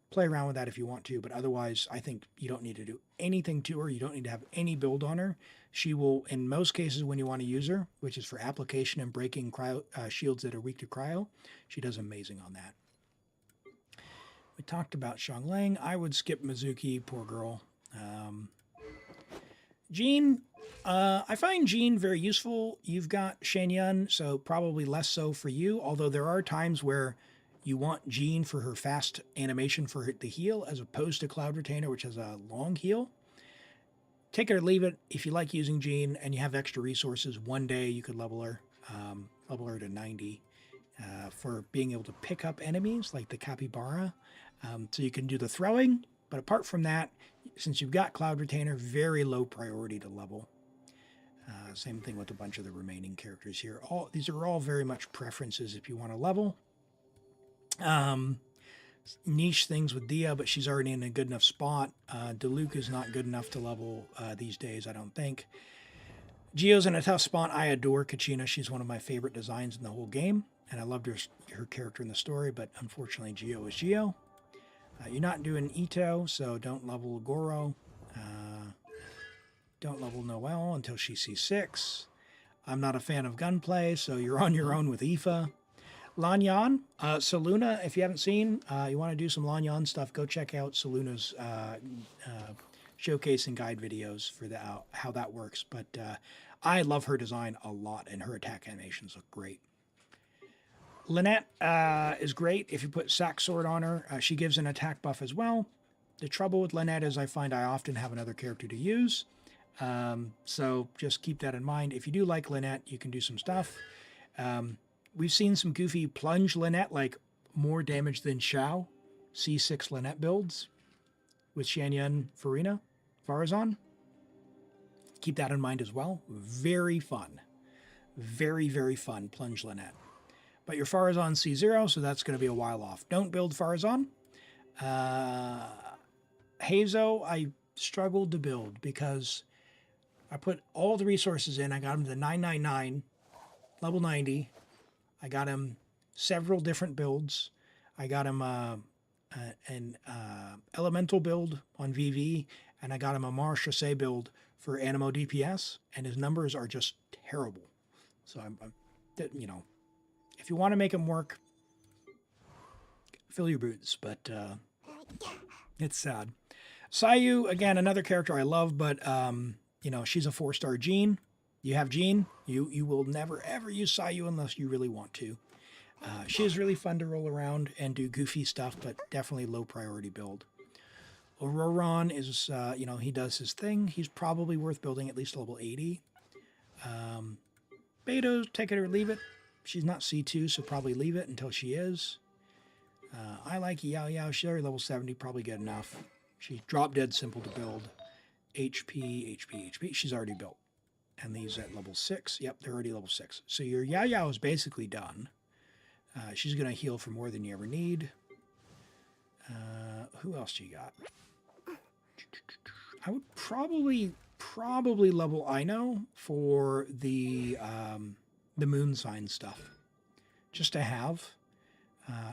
Play around with that if you want to, but otherwise, I think you don't need to do anything to her. You don't need to have any build on her. She will, in most cases, when you want to use her, which is for application and breaking cryo, shields that are weak to cryo, she does amazing on that. We talked about Xiangling. I would skip Mizuki, poor girl. Jean, I find Jean very useful. You've got Shenyun, so probably less so for you, although there are times where you want Jean for her fast animation for the heal, as opposed to Cloud Retainer, which has a long heal. Take it or leave it. If you like using Jean and you have extra resources, one day you could level her to 90 for being able to pick up enemies like the Capybara. So you can do the throwing, but apart from that, since you've got Cloud Retainer, very low priority to level. Same thing with a bunch of the remaining characters here. These are all very much preferences if you want to level. Niche things with Dia, but she's already in a good enough spot. Diluc is not good enough to level these days, I don't think. Gio's in a tough spot. I adore Kachina. She's one of my favorite designs in the whole game, and I loved her character in the story, but unfortunately Gio is Gio. You're not doing Ito, so don't level Goro. Don't level Noelle until she sees 6. I'm not a fan of gunplay, so you're on your own with Aoife. Lanyan, Saluna, if you haven't seen, you want to do some Lanyan stuff, go check out Saluna's showcase and guide videos for how that works. But I love her design a lot, and her attack animations look great. Lynette is great if you put Sack Sword on her. She gives an attack buff as well. The trouble with Lynette is I find I often have another character to use. So just keep that in mind. If you do like Lynette, you can do some stuff. We've seen some goofy Plunge Lynette, like more damage than Xiao, C6 Lynette builds with Shenyun, Furina, Farazan. Keep that in mind as well. Very fun. Very, very fun Plunge Lynette. But your Farazan C0, so that's going to be a while off. Don't build Farazan. Hazo, I struggled to build because I put all the resources in. I got him to 999, level 90. I got him several different builds. I got him an elemental build on VV, and I got him a Mars Chassé build for Animo DPS, and his numbers are just terrible. So if you want to make him work, fill your boots, but it's sad. Sayu, again, another character I love, but you know, she's a 4-star Jean. You have Jean, you will never ever use Sayu unless you really want to. She is really fun to roll around and do goofy stuff, but definitely low priority build. Auroron is, you know, he does his thing. He's probably worth building at least level 80. Beto, take it or leave it. She's not C2, so probably leave it until she is. I like Yao Yao. She's already level 70, probably good enough. She's drop dead simple to build. HP. She's already built. And these at level 6. Yep, they're already level 6. So your Yao Yao is basically done. She's going to heal for more than you ever need. Who else do you got? I would probably level Ino for the moon sign stuff. Just to have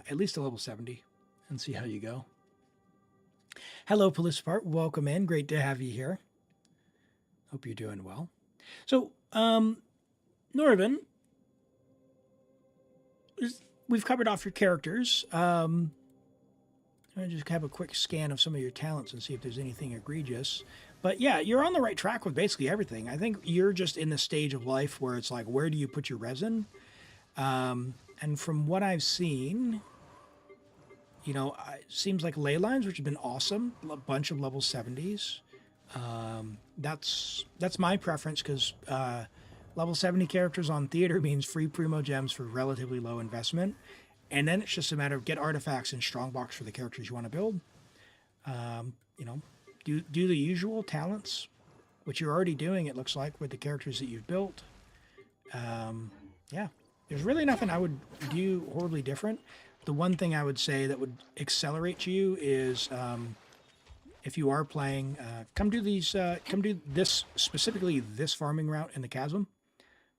at least a level 70 and see how you go. Hello, Polyspart. Welcome in. Great to have you here. Hope you're doing well. So, Norvin, we've covered off your characters. I just have a quick scan of some of your talents and see if there's anything egregious. But yeah, you're on the right track with basically everything. I think you're just in the stage of life where it's like, where do you put your resin? And from what I've seen, you know, it seems like ley lines, which have been awesome, a bunch of level 70s. That's my preference because level 70 characters on theater means free primo gems for relatively low investment. And then it's just a matter of get artifacts and strongbox for the characters you want to build. You know, do the usual talents, which you're already doing, it looks like, with the characters that you've built. Yeah, there's really nothing I would do horribly different. The one thing I would say that would accelerate you is if you are playing, come do this, specifically this farming route in the chasm.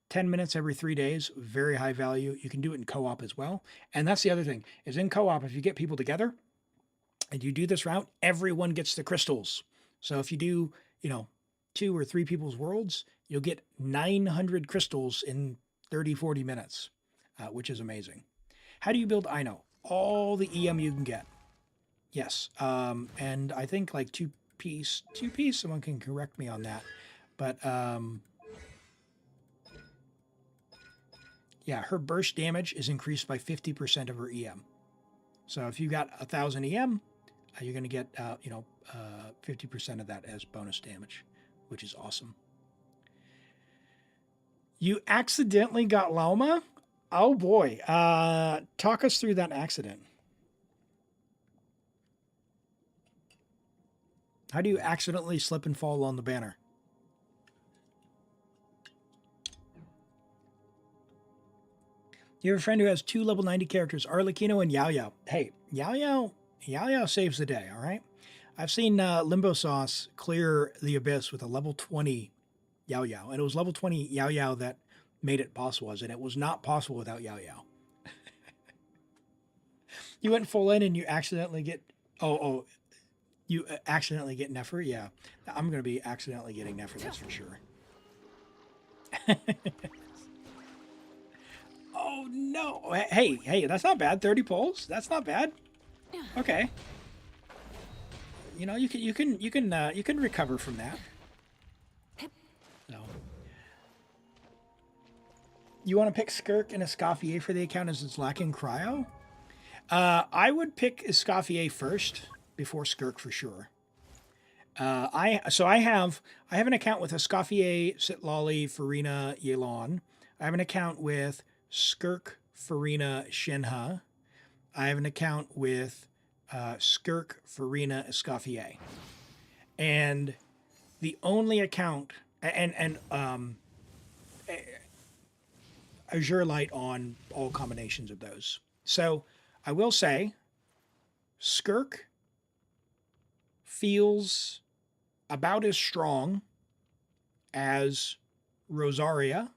10 minutes every 3 days, very high value. You can do it in co-op as well. And that's the other thing, is in co-op, if you get people together and you do this route, everyone gets the crystals. So if you do, you know, 2 or 3 people's worlds, you'll get 900 crystals in 30, 40 minutes, which is amazing. How do you build Ino? All the EM you can get. Yes. And I think like two piece, someone can correct me on that. But yeah, her burst damage is increased by 50% of her EM. So if you got 1,000 EM, you're going to get, 50% of that as bonus damage, which is awesome. You accidentally got Lauma? Oh boy. Talk us through that accident. How do you accidentally slip and fall on the banner? You have a friend who has 2 level 90 characters, Arlecchino and Yao Yao. Hey, Yao Yao saves the day, all right? I've seen Limbo Sauce clear the abyss with a level 20 Yao Yao, and it was level 20 Yao Yao that made it possible, and it was not possible without Yao Yao. You went full in and you accidentally get, you accidentally get Nefer? Yeah, I'm going to be accidentally getting Nefer, that's for sure. Oh no! Hey, that's not bad. 30 pulls. That's not bad. Okay. You know, you can recover from that. No. You want to pick Skirk and Escoffier for the account as it's lacking cryo? I would pick Escoffier first before Skirk for sure. I have an account with Escoffier, Citlali, Furina, Elim. I have an account with Skirk, Furina, Shinha. I have an account with Skirk, Furina, Escoffier. And the only account, and Azure Light on all combinations of those. So I will say, Skirk feels about as strong as Rosaria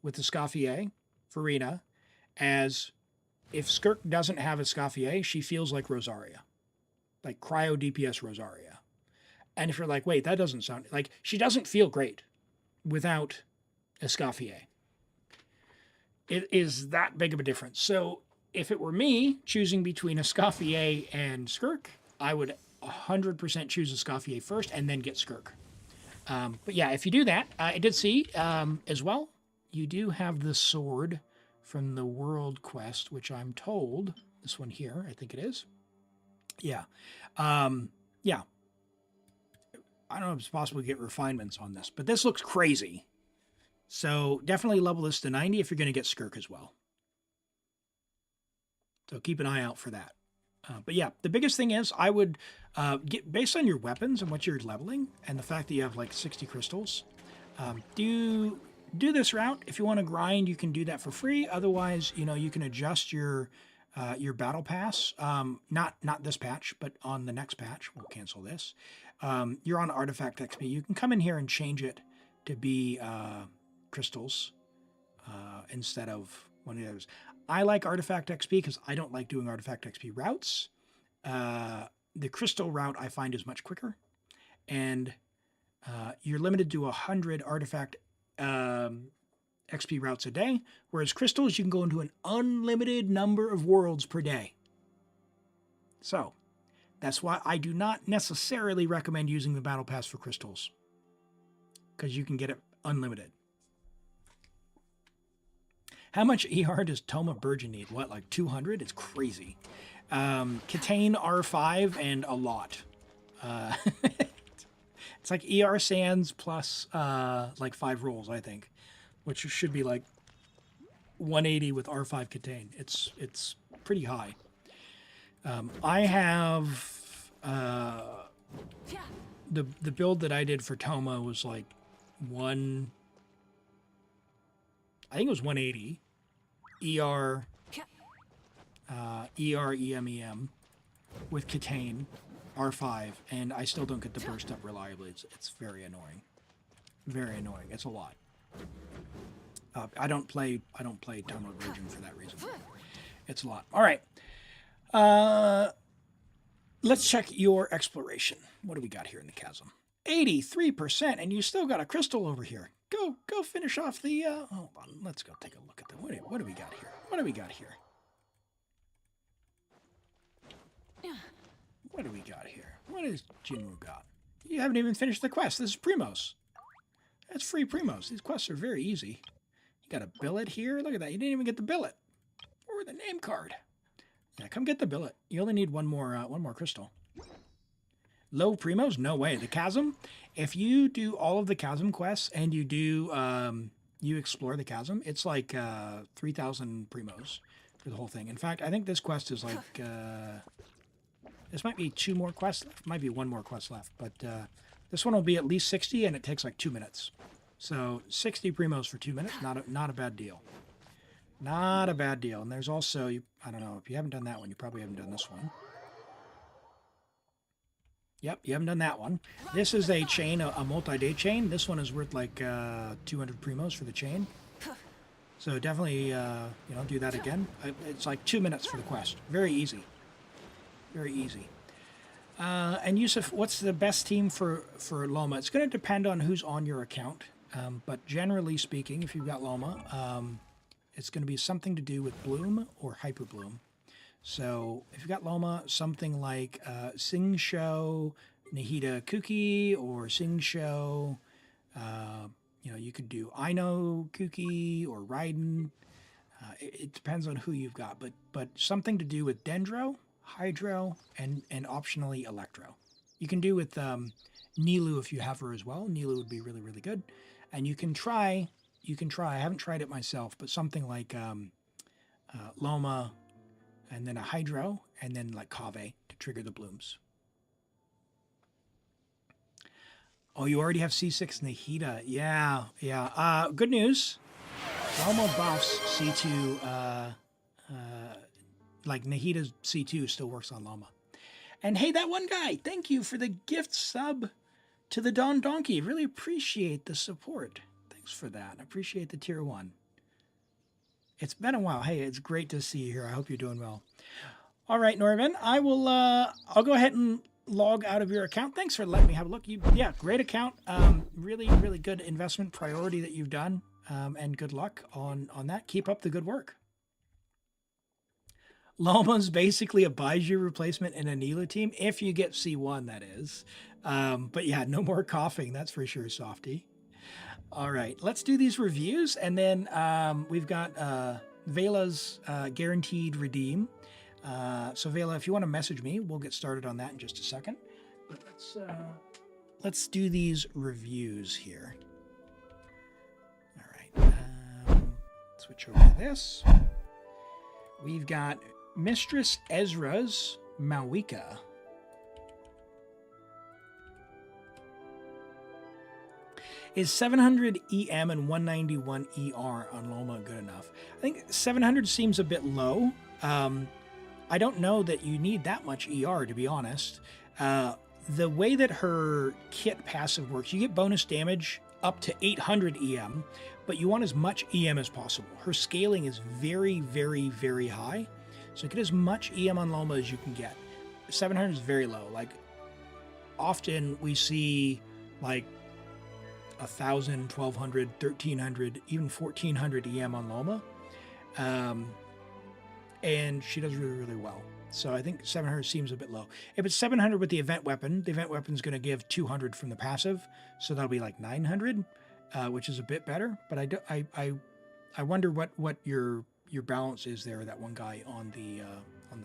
with Escoffier, Furina, as if Skirk doesn't have Escoffier, she feels like Rosaria, like cryo DPS Rosaria. And if you're like, wait, that doesn't sound like, she doesn't feel great without Escoffier. It is that big of a difference. So if it were me choosing between a Scoffier and Skirk, I would 100% choose a Scoffier first and then get Skirk. But yeah, if you do that, I did see as well, you do have the sword from the World Quest, which I'm told, this one here, I think it is. Yeah. Yeah. I don't know if it's possible to get refinements on this, but this looks crazy. So definitely level this to 90 if you're going to get Skirk as well. So keep an eye out for that. But yeah, the biggest thing is I would get, based on your weapons and what you're leveling and the fact that you have like 60 crystals, do this route. If you want to grind, you can do that for free. Otherwise, you know, you can adjust your battle pass. Not this patch, but on the next patch. We'll cancel this. You're on Artifact XP. You can come in here and change it to be crystals instead of one of the others. I like Artifact XP because I don't like doing Artifact XP routes. The crystal route I find is much quicker. And you're limited to 100 Artifact XP routes a day. Whereas crystals, you can go into an unlimited number of worlds per day. So that's why I do not necessarily recommend using the Battle Pass for crystals. Because you can get it unlimited. How much ER does Toma Burgeon need? What, like 200? It's crazy. Catane R5 and a lot. It's like ER Sands plus like 5 rolls, I think. Which should be like 180 with R5 Catane. It's pretty high. I have... the build that I did for Toma was like I think it was 180. ER, EMEM with Catane, R5, and I still don't get the burst up reliably. It's very annoying. Very annoying. It's a lot. I don't play Toma Virgin for that reason. It's a lot. All right. Let's check your exploration. What do we got here in the chasm? 83%, and you still got a crystal over here. Go finish off the, hold on, let's go take a look at the, what do we got here? What do we got here? What do we got here? What has Jinwoo got? You haven't even finished the quest. This is Primos. That's free Primos. These quests are very easy. You got a billet here. Look at that. You didn't even get the billet. Or the name card. Yeah, come get the billet. You only need one more crystal. Low Primos? No way. The chasm? If you do all of the chasm quests and you do, you explore the chasm, it's like 3,000 Primos for the whole thing. In fact, I think this quest is like, this might be 2 more quests left. Might be 1 more quest left. But this one will be at least 60 and it takes like 2 minutes. So 60 Primos for 2 minutes, not a bad deal. Not a bad deal. And there's also, I don't know, if you haven't done that one, you probably haven't done this one. Yep, you haven't done that one. This is a chain, a multi-day chain. This one is worth like 200 Primos for the chain. So definitely, do that again. It's like 2 minutes for the quest. Very easy. Very easy. And Yusuf, what's the best team for Lauma? It's going to depend on who's on your account. But generally speaking, if you've got Lauma, it's going to be something to do with Bloom or Hyper Bloom. So if you've got Lauma, something like Sing Show, Nahida Kuki, or Sing Show, you could do Aino Kuki or Raiden. It depends on who you've got, but something to do with Dendro, Hydro, and optionally Electro. You can do with Nilu if you have her as well. Nilu would be really, really good. And you can try, I haven't tried it myself, but something like Lauma, and then a Hydro, and then like Kave to trigger the blooms. Oh, you already have C6 Nahida. Yeah. Good news. Lauma buffs C2, like Nahida's C2 still works on Lauma. And hey, that one guy, thank you for the gift sub to the Don Donkey. Really appreciate the support. Thanks for that. I appreciate the tier 1. It's been a while. Hey, it's great to see you here. I hope you're doing well. All right, Norvin, I'll go ahead and log out of your account. Thanks for letting me have a look. Great account. Really, really good investment priority that you've done. And good luck on that. Keep up the good work. Lauma's basically a Baiju replacement in a Nila team, if you get C1, that is. But yeah, no more coughing, that's for sure, Softy. All right, let's do these reviews, and then we've got Vela's guaranteed redeem. So Vela, if you want to message me, we'll get started on that in just a second. But let's do these reviews here. All right, switch over to this. We've got Mistress Ezra's Mavuika. Is 700 EM and 191 ER on Lauma good enough? I think 700 seems a bit low. I don't know that you need that much ER, to be honest. The way that her kit passive works, you get bonus damage up to 800 EM, but you want as much EM as possible. Her scaling is very, very, very high. So get as much EM on Lauma as you can get. 700 is very low. Like, often we see, like, 1,000, 1,200, 1,300, even 1,400 EM on Lauma. And she does really, really well. So I think 700 seems a bit low. If it's 700 with the event weapon is going to give 200 from the passive. So that'll be like 900, which is a bit better. But I wonder what your balance is there, that one guy on the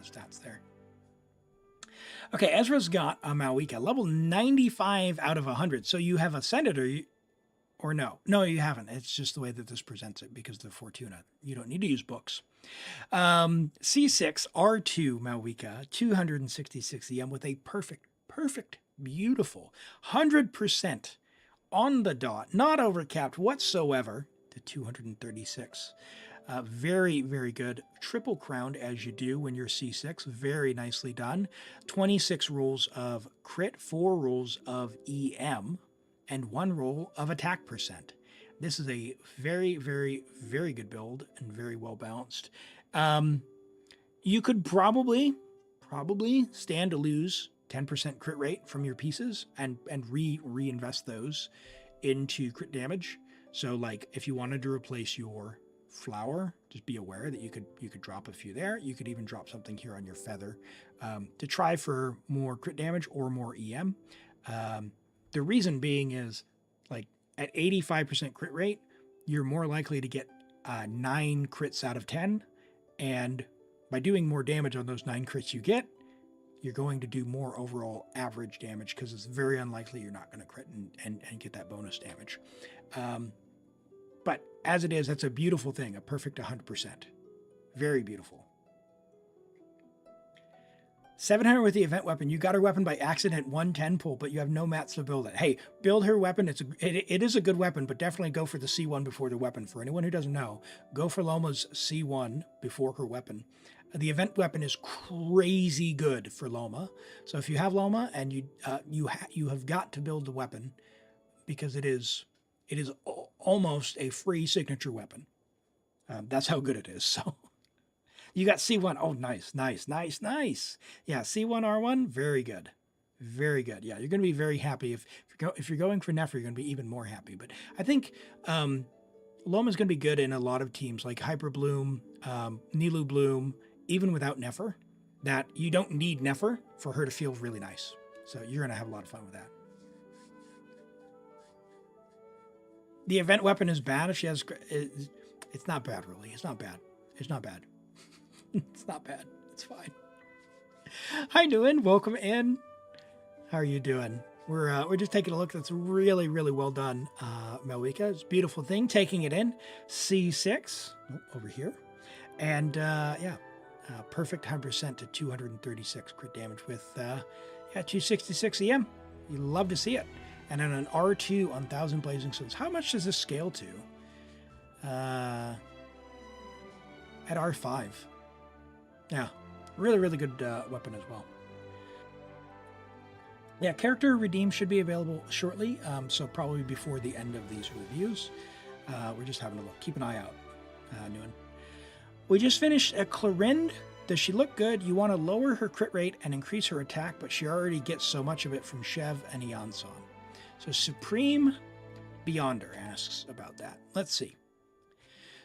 stats there. Okay, Ezra's got a Mavuika, level 95 out of 100. So you have ascended or no? No, you haven't. It's just the way that this presents it because of the Fortuna. You don't need to use books. C6 R2 Mavuika, 266 EM with a perfect, beautiful 100% on the dot, not overcapped whatsoever, to 236. Very, very good. Triple crowned as you do when you're C6. Very nicely done. 26 rolls of crit, 4 rolls of EM, and 1 roll of attack percent. This is a very, very, very good build and very well balanced. You could probably stand to lose 10% crit rate from your pieces and reinvest those into crit damage. So like if you wanted to replace your flower, just be aware that you could drop a few there. You could even drop something here on your feather to try for more crit damage or more EM. The reason being is, like, at 85% crit rate, you're more likely to get 9 crits out of 10, and by doing more damage on those 9 crits you get, you're going to do more overall average damage because it's very unlikely you're not going to crit and get that bonus damage. But as it is, that's a beautiful thing, a perfect 100%. Very beautiful. 700 with the event weapon. You got her weapon by accident, 110 pull, but you have no mats to build it. Hey, build her weapon. It is a good weapon, but definitely go for the C1 before the weapon. For anyone who doesn't know, go for Lauma's C1 before her weapon. The event weapon is crazy good for Lauma. So if you have Lauma and you have got to build the weapon because it is almost a free signature weapon. That's how good it is. So. You got C1. Oh, nice. Yeah, C1, R1, very good. Very good. Yeah, you're going to be very happy. If you're going for Nefer, you're going to be even more happy. But I think Lauma's going to be good in a lot of teams like Hyper Bloom, Nilu Bloom, even without Nefer, that you don't need Nefer for her to feel really nice. So you're going to have a lot of fun with that. The event weapon is bad if she has... It's not bad, really. It's not bad. It's not bad. It's not bad. It's fine. How you doing? Welcome in. How are you doing? We're just taking a look. That's really, really well done, Mavuika. It's a beautiful thing. Taking it in. C6 over here. And perfect 100% to 236 crit damage with 266 EM. You love to see it. And then an R2 on 1,000 Blazing Swords. How much does this scale to? At R5. Yeah, really, really good weapon as well. Yeah, character redeem should be available shortly, so probably before the end of these reviews. We're just having a look. Keep an eye out, Nguyen. We just finished a Clorinde. Does she look good? You want to lower her crit rate and increase her attack, but she already gets so much of it from Chev and Eonson. So Supreme Beyonder asks about that. Let's see.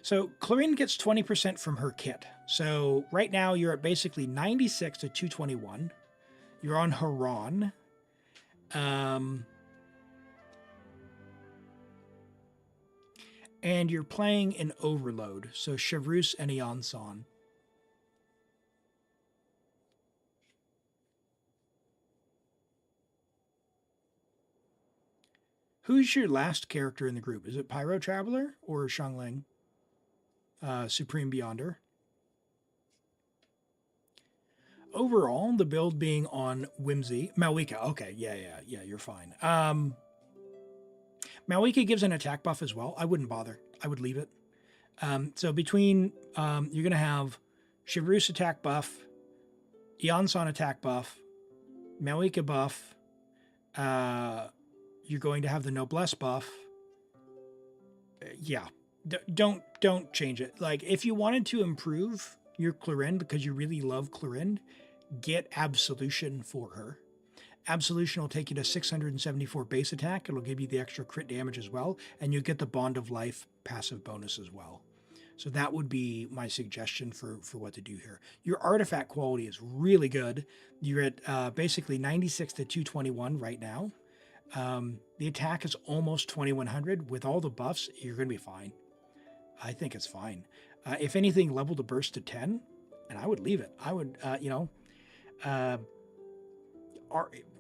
So Chlorine gets 20% from her kit. So right now you're at basically 96 to 221. You're on Haran. And you're playing in Overload. So Chevrus and Eonson. Who's your last character in the group? Is it Pyro Traveler or Xiangling? Supreme Beyonder. Overall, the build being on Whimsy. Mavuika. Okay, yeah, you're fine. Mavuika gives an attack buff as well. I wouldn't bother. I would leave it. So between, you're going to have Chevrus attack buff, Eonson attack buff, Mavuika buff, you're going to have the Noblesse buff. Yeah, don't change it. Like, if you wanted to improve your Chlorinde because you really love Chlorinde, get Absolution for her. Absolution will take you to 674 base attack. It'll give you the extra crit damage as well, and you get the Bond of Life passive bonus as well. So that would be my suggestion for what to do here. Your artifact quality is really good. You're at basically 96 to 221 right now. The attack is almost 2100. With all the buffs, you're going to be fine. I think it's fine. If anything, level the burst to 10, and I would leave it. I would,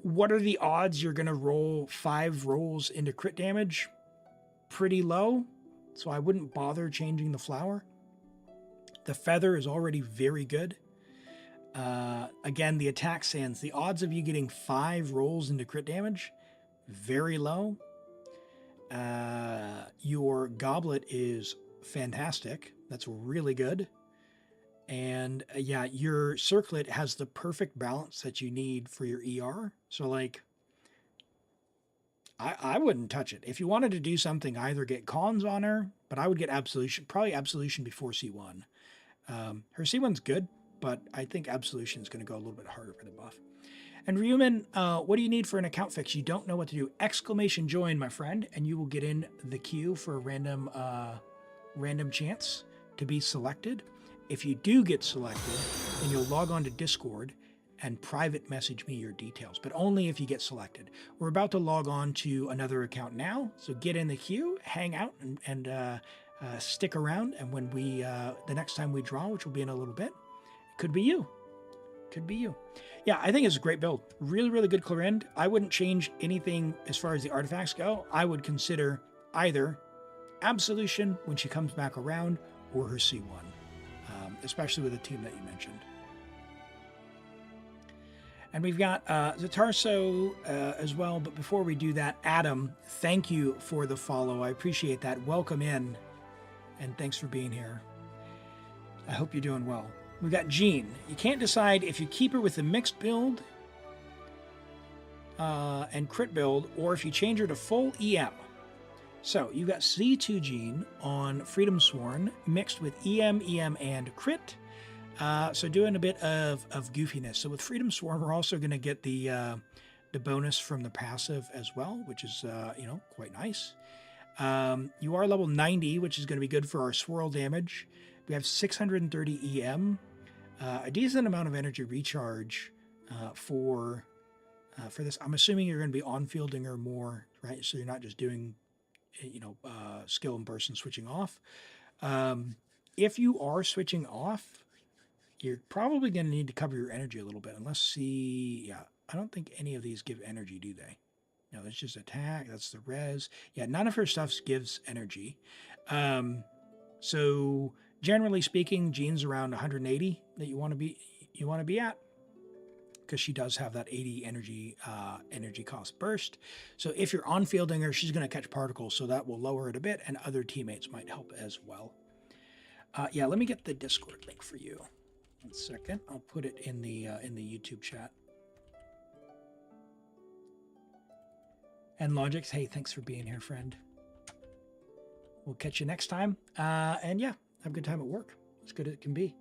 what are the odds you're going to roll 5 rolls into crit damage? Pretty low, so I wouldn't bother changing the flower. The feather is already very good. Again, the attack sands, the odds of you getting 5 rolls into crit damage, very low. Your goblet is fantastic. That's really good. And yeah, your circlet has the perfect balance that you need for your ER. So like, I wouldn't touch it. If you wanted to do something, either get cons on her, but I would get Absolution, probably Absolution before C1. Her C1's good, but I think Absolution is going to go a little bit harder for the buff. And Ryuman, what do you need for an account fix? You don't know what to do. Exclamation join, my friend, and you will get in the queue for a random chance to be selected. If you do get selected, then you'll log on to Discord and private message me your details, but only if you get selected. We're about to log on to another account now, so get in the queue, hang out, and stick around. And when we, the next time we draw, which will be in a little bit, it could be you. Could be you. Yeah, I think it's a great build. Really, really good Chlorinde. I wouldn't change anything as far as the artifacts go. I would consider either Absolution when she comes back around or her C1. Especially with the team that you mentioned. And we've got Zatarso as well. But before we do that, Adam, thank you for the follow. I appreciate that. Welcome in. And thanks for being here. I hope you're doing well. We've got Jean. You can't decide if you keep her with the mixed build and crit build, or if you change her to full EM. So you've got C2 Jean on Freedom Sworn mixed with EM, and crit. So doing a bit of goofiness. So with Freedom Sworn, we're also going to get the bonus from the passive as well, which is quite nice. You are level 90, which is going to be good for our swirl damage. We have 630 EM, a decent amount of energy recharge for this. I'm assuming you're going to be on-fielding her more, right? So you're not just doing skill and burst and switching off. If you are switching off, you're probably going to need to cover your energy a little bit. I don't think any of these give energy, do they? No, that's just attack. That's the res. Yeah, none of her stuff gives energy. So generally speaking, Jean's around 180 that you want to be at, because she does have that 80 energy cost burst. So if you're on fielding her, she's going to catch particles, so that will lower it a bit, and other teammates might help as well. Let me get the Discord link for you. 1 second. I'll put it in the YouTube chat. And Logix, hey, thanks for being here, friend. We'll catch you next time. Have a good time at work. As good as it can be.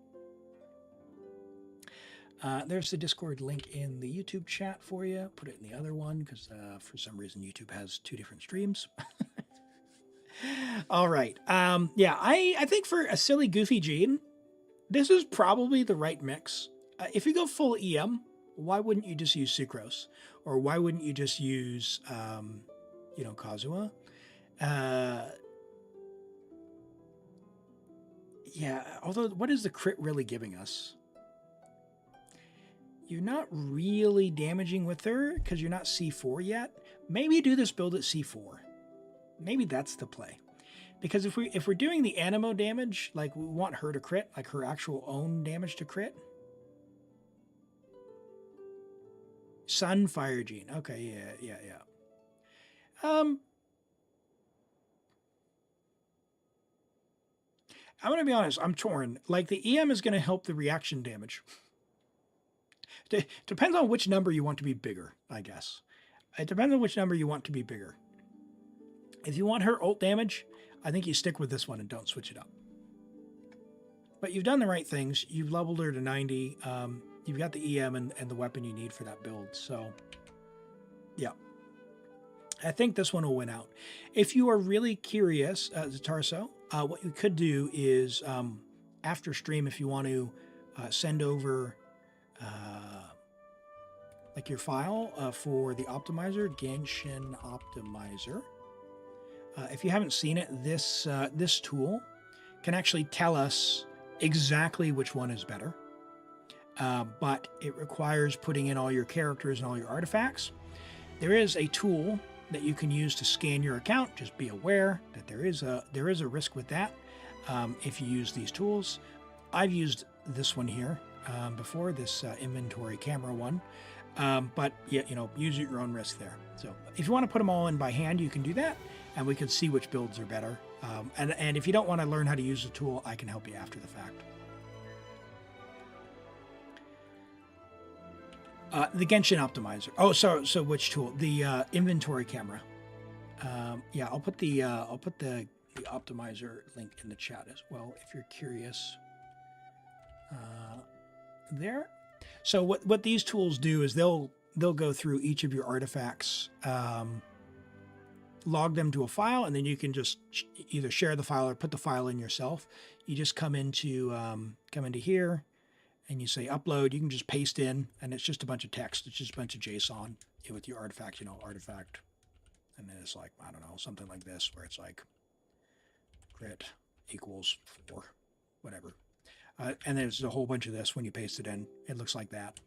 There's the Discord link in the YouTube chat for you. Put it in the other one because for some reason YouTube has 2 different streams. All right. Yeah, I think for a silly, goofy Gene, this is probably the right mix. If you go full EM, why wouldn't you just use Sucrose? Or why wouldn't you just use, Kazuha? Yeah, although what is the crit really giving us? You're not really damaging with her because you're not C4 yet. Maybe do this build at C4. Maybe that's the play. Because if we're doing the animo damage, like we want her to crit, like her actual own damage to crit. Sunfire Gene. Okay, yeah. I'm going to be honest, I'm torn. Like the EM is going to help the reaction damage. Depends on which number you want to be bigger, I guess. It depends on which number you want to be bigger. If you want her ult damage, I think you stick with this one and don't switch it up. But you've done the right things. You've leveled her to 90. You've got the EM and the weapon you need for that build. So, yeah. I think this one will win out. If you are really curious, Zatarso, what you could do is, after stream, if you want to send over like your file for the optimizer, Genshin optimizer. If you haven't seen it, this tool can actually tell us exactly which one is better. But it requires putting in all your characters and all your artifacts. There is a tool that you can use to scan your account. Just be aware that there is a risk with that if you use these tools. I've used this one here before, this inventory camera one. But yeah, use at your own risk there. So if you want to put them all in by hand, you can do that, and we can see which builds are better. And if you don't want to learn how to use the tool, I can help you after the fact. The Genshin optimizer. Oh, so which tool? The inventory camera. Yeah, I'll put the optimizer link in the chat as well if you're curious. There. So what these tools do is they'll go through each of your artifacts, log them to a file, and then you can just either share the file or put the file in yourself. You just come into here, and you say upload. You can just paste in, and it's just a bunch of text. It's just a bunch of JSON with your artifact, artifact, and then it's like, I don't know, something like this, where it's like crit equals 4, whatever. And there's a whole bunch of this when you paste it in. It looks like that.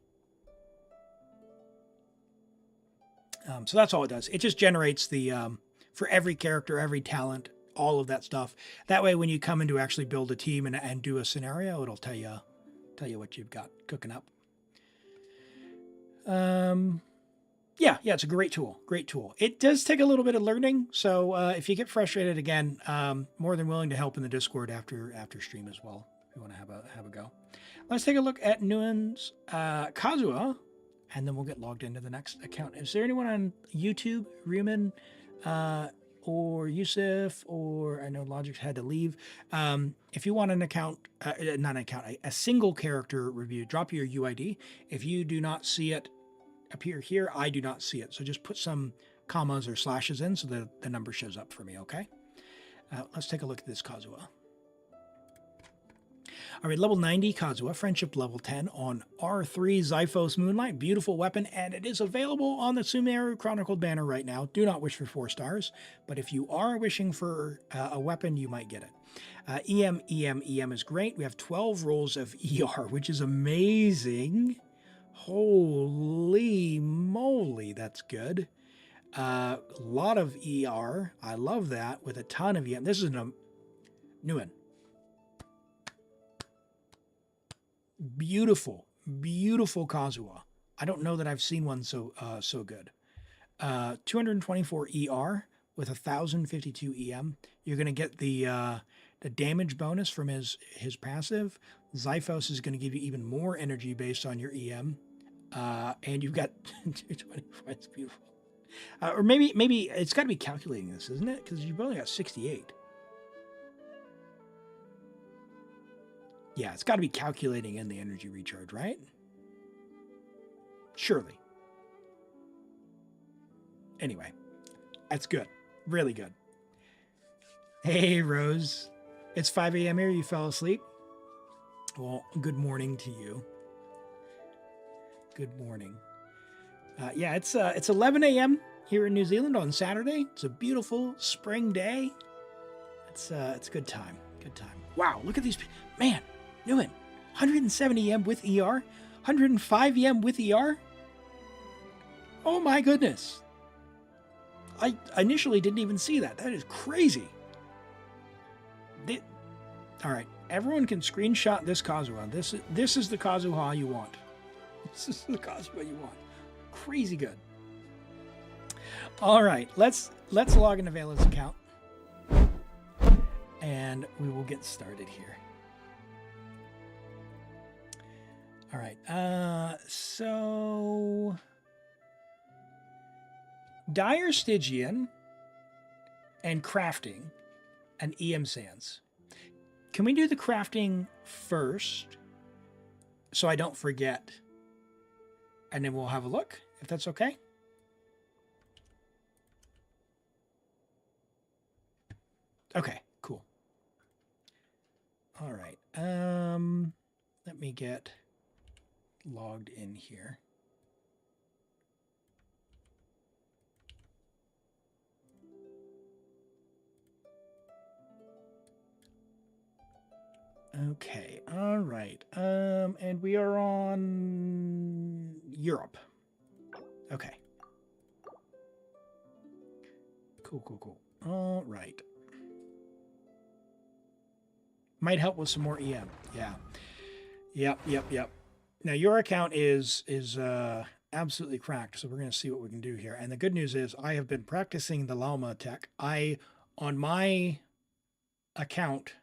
So that's all it does. It just generates the, for every character, every talent, all of that stuff. That way, when you come in to actually build a team and do a scenario, it'll tell you what you've got cooking up. Yeah, it's a great tool. Great tool. It does take a little bit of learning. So if you get frustrated again, more than willing to help in the Discord after stream as well. You want to have a go. Let's take a look at Nguyen's Kazuha, and then we'll get logged into the next account. Is there anyone on YouTube, Rumen, or Yusuf, or I know Logic had to leave? If you want an account, not an account, a single character review, drop your UID. If you do not see it appear here, I do not see it. So just put some commas or slashes in so that the number shows up for me, okay? Let's take a look at this Kazuha. All right, level 90 Kazuha, friendship level 10 on R3 Zyphos Moonlight. Beautiful weapon, and it is available on the Sumeru Chronicled banner right now. Do not wish for 4 stars, but if you are wishing for a weapon, you might get it. EM is great. We have 12 rolls of ER, which is amazing. Holy moly, that's good. A lot of ER. I love that, with a ton of EM. This is a Nguyen. Beautiful Kazuha. I don't know that I've seen one so good. 224 ER with 1052 EM. You're going to get the damage bonus from his passive. Zyphos is going to give you even more energy based on your EM. And you've got 224. It's beautiful. Or maybe it's got to be calculating this, isn't it? Because you've only got 68. Yeah, it's got to be calculating in the energy recharge, right? Surely. Anyway, that's good. Really good. Hey, Rose. It's 5 a.m. here. You fell asleep? Well, good morning to you. Good morning. Yeah, it's 11 a.m. here in New Zealand on Saturday. It's a beautiful spring day. It's a good time. Good time. Wow, look at these. Man, Newman, 170 EM with ER, 105 EM with ER. Oh my goodness. I initially didn't even see that. That is crazy. All right, everyone can screenshot this Kazuha. This is the Kazuha you want. This is the Kazuha you want. Crazy good. All right, let's log into Vela's account, and we will get started here. All right, so Dire Stygian and crafting and EM Sands. Can we do the crafting first so I don't forget? And then we'll have a look, if that's okay. Okay, cool. All right. Let me get logged in here. Okay, all right. And we are on Europe. Okay. Cool. All right. Might help with some more EM. Yeah. Yep. Now your account is absolutely cracked, so we're going to see what we can do here. And the good news is I have been practicing the Lauma tech. On my account,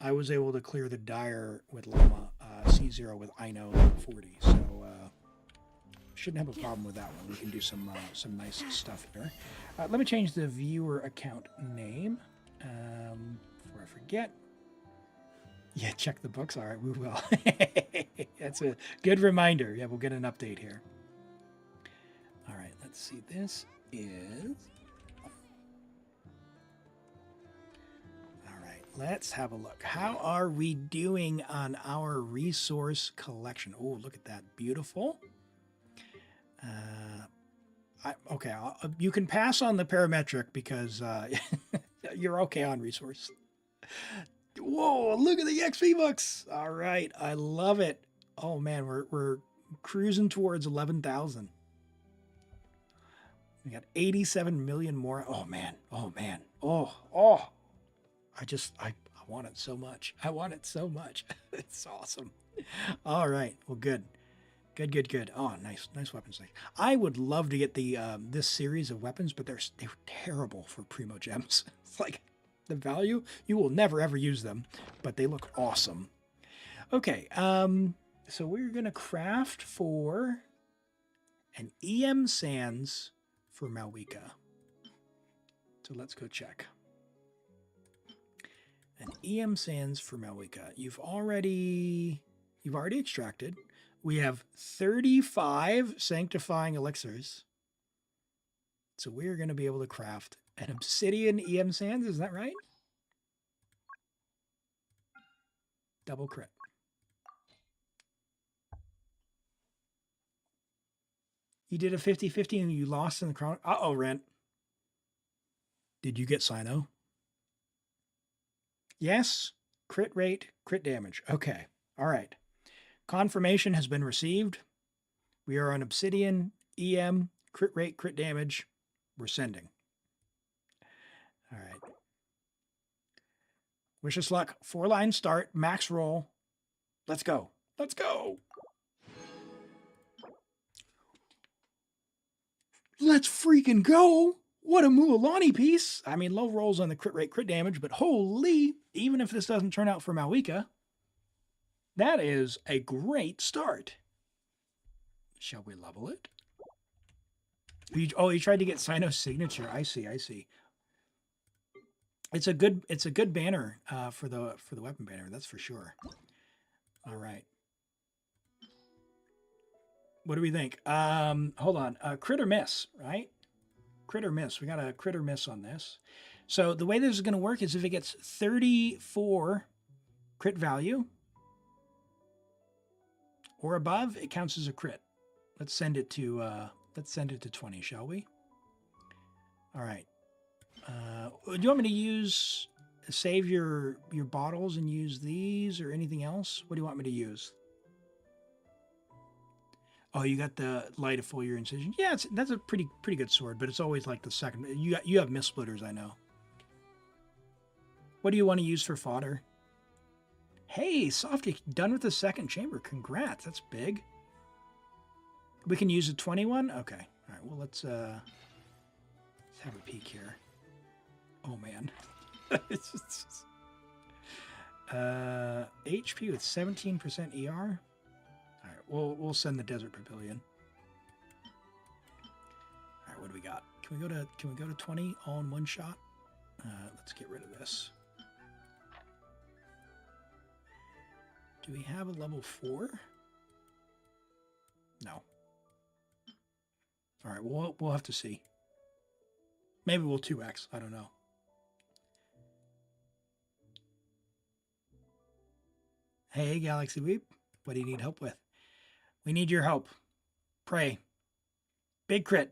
I was able to clear the Dire with Lauma, C0 with Ino 40, so shouldn't have a problem with that one. We can do some nice stuff here. Let me change the viewer account name before I forget. Yeah, check the books. All right, we will. That's a good reminder. Yeah, we'll get an update here. All right, let's see. This is... Let's have a look. How are we doing on our resource collection? Oh, look at that. Beautiful. Okay, you can pass on the parametric because you're okay on resource. Whoa, look at the XP books. All right, I love it. Oh, man, we're cruising towards 11,000. We got 87 million more. Oh, man. Oh. I want it so much. It's awesome. All right. Well, good. Oh, nice weapons. I would love to get the this series of weapons, but they're terrible for primo gems. It's like the value, you will never ever use them, but they look awesome. Okay. So we're gonna craft for an EM Sands for Mavuika. So let's go check. An EM Sands for Mavuika. You've already extracted. We have 35 sanctifying elixirs. So we're going to be able to craft an obsidian EM Sands. Is that right? Double crit. You did a 50-50 and you lost in the crown. Uh-oh, Rent. Did you get Sino? Yes, crit rate, crit damage. Okay, all right. Confirmation has been received. We are on Obsidian, EM, crit rate, crit damage. We're sending. All right. Wish us luck. 4-line start, max roll. Let's go. Let's go. Let's freaking go. What a Mualani piece. I mean, low rolls on the crit rate, crit damage, but holy, even if this doesn't turn out for Mavuika, that is a great start. Shall we level it? You tried to get Sino's signature. I see. It's a good banner for the weapon banner, that's for sure. All right. What do we think? Hold on. Crit or miss, right? Crit or miss. We got a crit or miss on this. So the way this is going to work is if it gets 34 crit value or above, it counts as a crit. Let's send it to 20, shall we? All right. Do you want me to save your bottles and use these or anything else? What do you want me to use? Oh, you got the light of foliar incision. Yeah, that's a pretty good sword, but it's always like the second. You have mist splitters, I know. What do you want to use for fodder? Hey, Softy, done with the second chamber. Congrats, that's big. We can use a 21? Okay. All right, well, let's have a peek here. Oh, man. HP with 17% ER. All right, we'll send the Desert Pavilion. All right, what do we got? Can we go to 20 all in one shot? Let's get rid of this. Do we have a level 4? No. All right, we'll have to see. Maybe we'll 2x. I don't know. Hey, Galaxy Weep. What do you need help with? We need your help. Pray. Big crit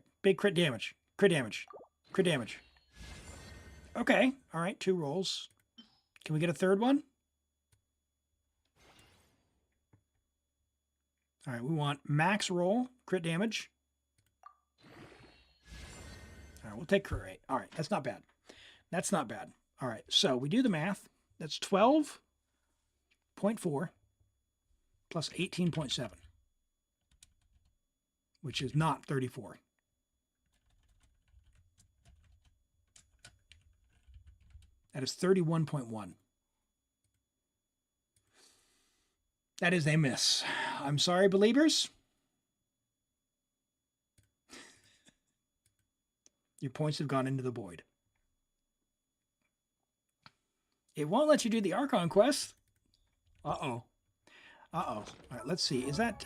damage. Crit damage. Okay. All right, 2 rolls. Can we get a third one? All right, we want max roll, crit damage. All right, we'll take crit rate. All right, that's not bad. That's not bad. All right, so we do the math. That's 12.4 plus 18.7, which is not 34. That is 31.1. That is a miss. I'm sorry, believers. Your points have gone into the void. It won't let you do the Archon quest. Uh-oh. All right, let's see. Is that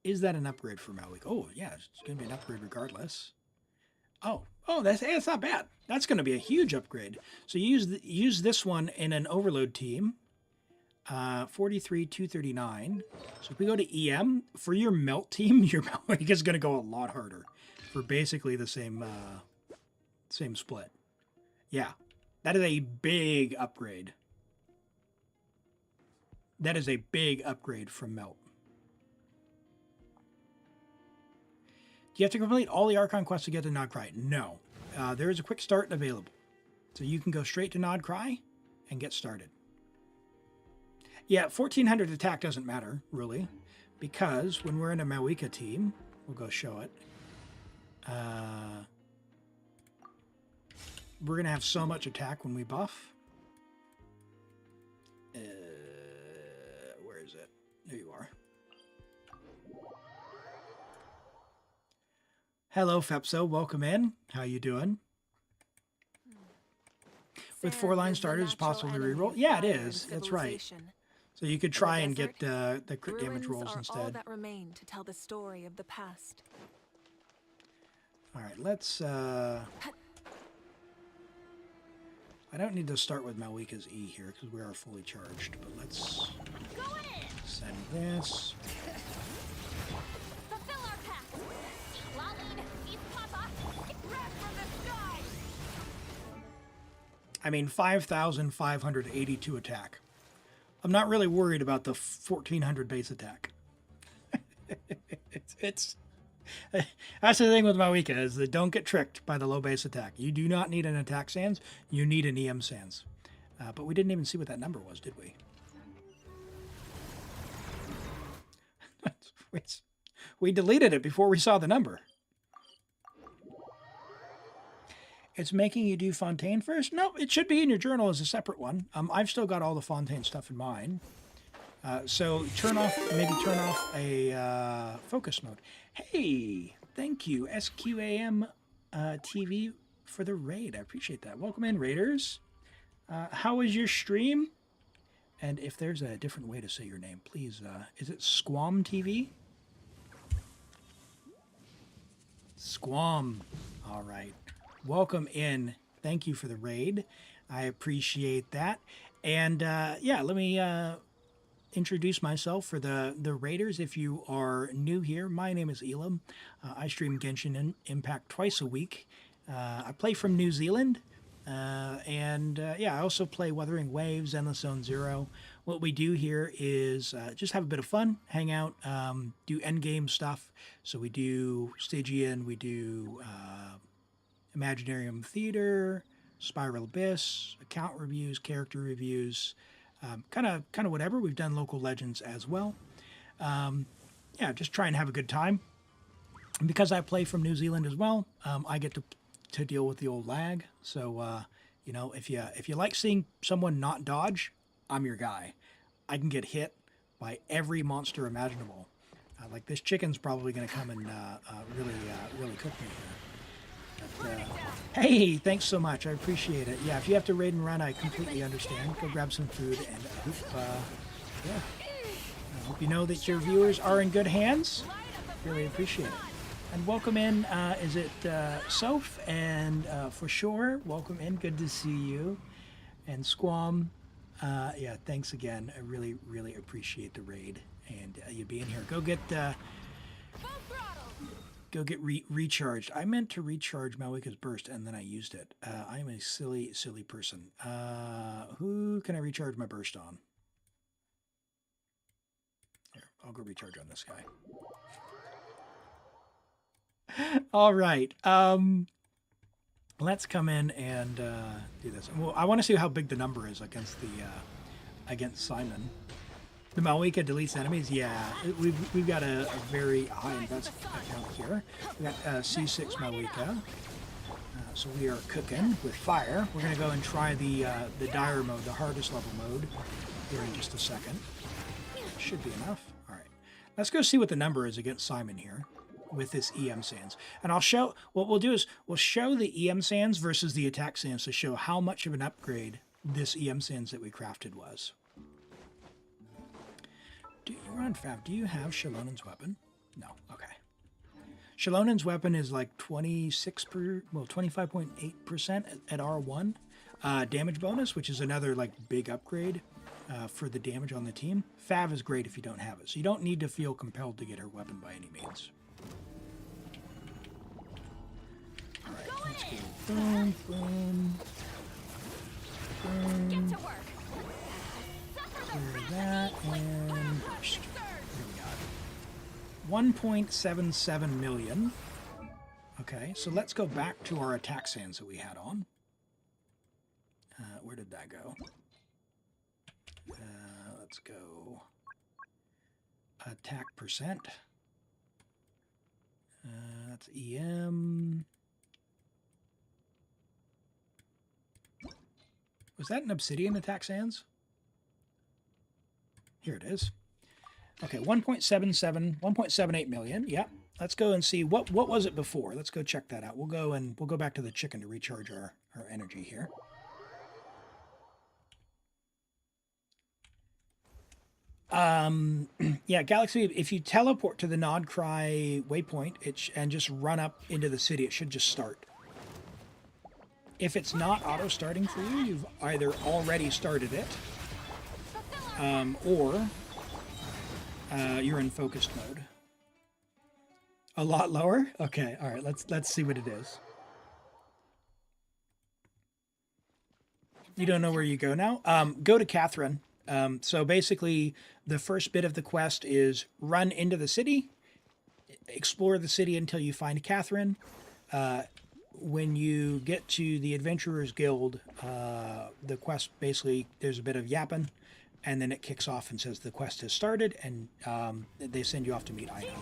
an upgrade for Mavuika? Oh, yeah, it's going to be an upgrade regardless. Oh, that's not bad. That's going to be a huge upgrade. So you use this one in an overload team. 43,239. So if we go to EM, for your melt team, your Mavuika is going to go a lot harder for basically the same split. Yeah, that is a big upgrade. That is a big upgrade from melt. Do you have to complete all the Archon quests to get to Nodcry? No. There is a quick start available. So you can go straight to Nodcry and get started. Yeah, 1400 attack doesn't matter, really, because when we're in a Mavuika team, we'll go show it. We're going to have so much attack when we buff. Where is it? There you are. Hello, Fepso. Welcome in. How you doing? With 4-line starters, it's possible to reroll. Yeah, it is. That's right. So you could try and get the crit damage rolls instead. All that remain to tell the story of the past. All right, let's. I don't need to start with Mavuika's E here because we are fully charged. But let's send this. Fulfill our pact. Citlali, eat Papa. Red from the sky. I mean, 5,582 attack. I'm not really worried about the 1,400 base attack. it's that's the thing with Mavuika, is that don't get tricked by the low base attack. You do not need an attack sans. You need an EM sans. But we didn't even see what that number was, did we? We deleted it before we saw the number. It's making you do Fontaine first? No, it should be in your journal as a separate one. I've still got all the Fontaine stuff in mine. So maybe turn off a focus mode. Hey, thank you, SQAM TV, for the raid. I appreciate that. Welcome in, raiders. How was your stream? And if there's a different way to say your name, please, is it Squam TV? Squam. All right. welcome in. Thank you for the raid. I appreciate that. And yeah, let me introduce myself for the raiders. If you are new here, my name is Elim. I stream Genshin Impact twice a week. I play from New Zealand. Yeah, I also play Wuthering Waves, Endless Zone Zero. What we do here is just have a bit of fun, hang out, do endgame stuff. So we do Stygian, we do Imaginarium Theater, Spiral Abyss, account reviews, character reviews, kind of whatever. We've done local legends as well. Yeah, just try and have a good time. And because I play from New Zealand as well, I get to deal with the old lag. So you know, if you like seeing someone not dodge, I'm your guy. I can get hit by every monster imaginable. Like this chicken's probably going to come and really cook me here. But, hey, thanks so much. I appreciate it. Yeah, if you have to raid and run, I completely understand. Go grab some food and yeah. I hope you know that your viewers are in good hands. Really appreciate it. And welcome in, is it Soph? And for sure, welcome in. Good to see you. And Squam, yeah, thanks again. I really appreciate the raid and you being here. Go get recharged. I meant to recharge Mavuika's burst and then I used it. I am a silly person. Who can I recharge my burst on? Here, I'll go recharge on this guy. All right. Let's come in and do this. Well, I want to see how big the number is against against Simon. The Mavuika deletes enemies. Yeah, we've got a very high invest account here. We got C6 Mavuika. So we are cooking with fire. We're gonna go and try the dire mode, the hardest level mode, here in just a second. Should be enough. All right. Let's go see what the number is against Simon here with this EM sands. And I'll show, what we'll do is we'll show the EM sands versus the attack sands to show how much of an upgrade this EM sands that we crafted was. You're on Fav. Do you have Shalonen's weapon? No. Okay. Shalonen's weapon is like 25.8% at R1 damage bonus, which is another like big upgrade for the damage on the team. Fav is great if you don't have it, so you don't need to feel compelled to get her weapon by any means. All right, let's go. Boom, boom, boom. Get to work. Clear that and what do we got? 1.77 million. Okay, so let's go back to our attack sands that we had on. Where did that go? Let's go attack percent. That's EM. Was that an obsidian attack sands? Here it is. Okay, 1.77, 1.78 million. Yep. Let's go and see what was it before. Let's go check that out. We'll go back to the chicken to recharge our energy here. Yeah, Galaxy, if you teleport to the Nod Cry waypoint and just run up into the city, it should just start. If it's not auto-starting for you, you've either already started it, or you're in focused mode. A lot lower? Okay, all right, let's see what it is. You don't know where you go now? Go to Catherine. So basically, the first bit of the quest is run into the city, explore the city until you find Catherine. When you get to the Adventurers Guild, the quest basically, there's a bit of yapping, and then it kicks off and says the quest has started, and they send you off to meet Ino.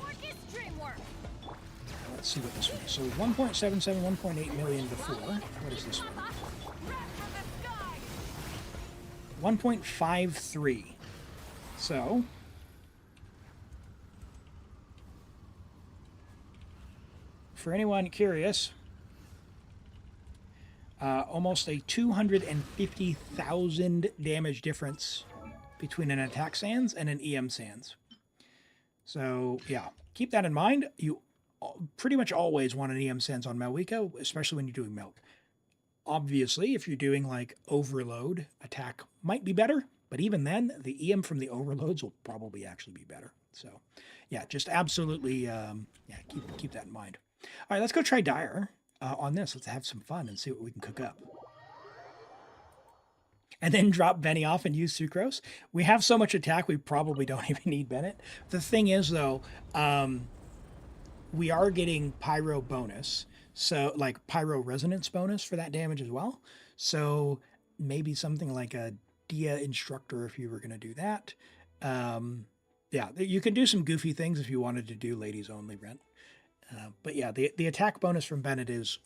Let's see what this one is. So 1.77, 1.8 million before. What is this one? 1.53. So for anyone curious, almost a 250,000 damage difference between an attack sands and an EM sands. So yeah, keep that in mind. You pretty much always want an EM sense on Mavuika, especially when you're doing milk. Obviously, if you're doing like overload, attack might be better, but even then, the EM from the overloads will probably actually be better. So, yeah, just absolutely, yeah, keep that in mind. All right, let's go try Dire on this. Let's have some fun and see what we can cook up. And then drop Benny off and use Sucrose. We have so much attack, we probably don't even need Bennett. The thing is, though, we are getting Pyro bonus. So, like, Pyro Resonance bonus for that damage as well. So, maybe something like a Dia Instructor if you were going to do that. Yeah, you can do some goofy things if you wanted to do Ladies Only Rent. But yeah, the attack bonus from Bennett is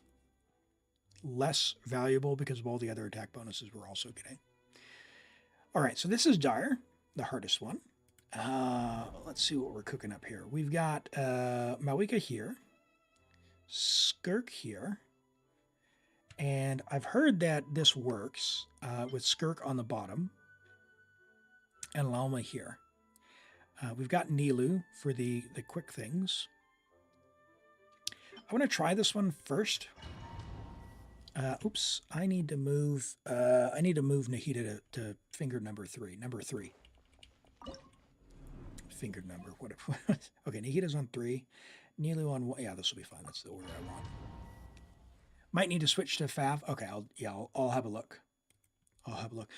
less valuable because of all the other attack bonuses we're also getting. All right, so this is Dire, the hardest one. Let's see what we're cooking up here. We've got Mavuika here, Skirk here, and I've heard that this works with Skirk on the bottom and Lauma here. We've got Nilou for the quick things. I want to try this one first. Oops, I need to move Nahida to finger number 3. Number 3. Finger number. What? Okay, Nahida's on 3. Nilou on 1. Yeah, this will be fine. That's the order I want. Might need to switch to Fav. Okay, I'll have a look. I'll have a look.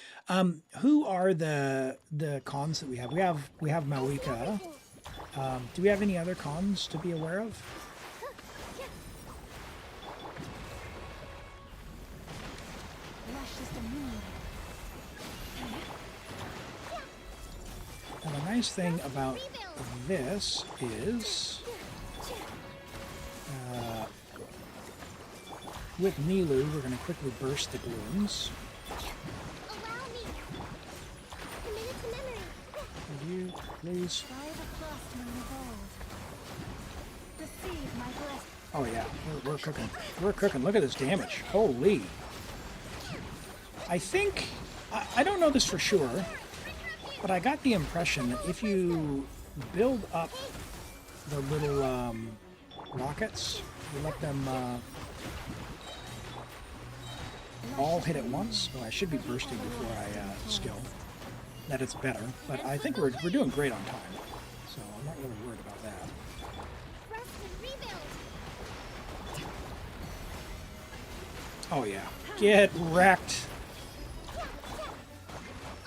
Who are the cons that we have? We have Mavuika. Do we have any other cons to be aware of? And the nice thing about this is with Nilou, we're going to quickly burst the balloons. Would you please? Oh yeah, we're cooking. We're cooking. Look at this damage. Holy. I think, I don't know this for sure, but I got the impression that if you build up the little rockets, you let them all hit at once. Oh, I should be bursting before I skill. That it's better, but I think we're doing great on time, so I'm not really worried about that. Oh yeah, get wrecked.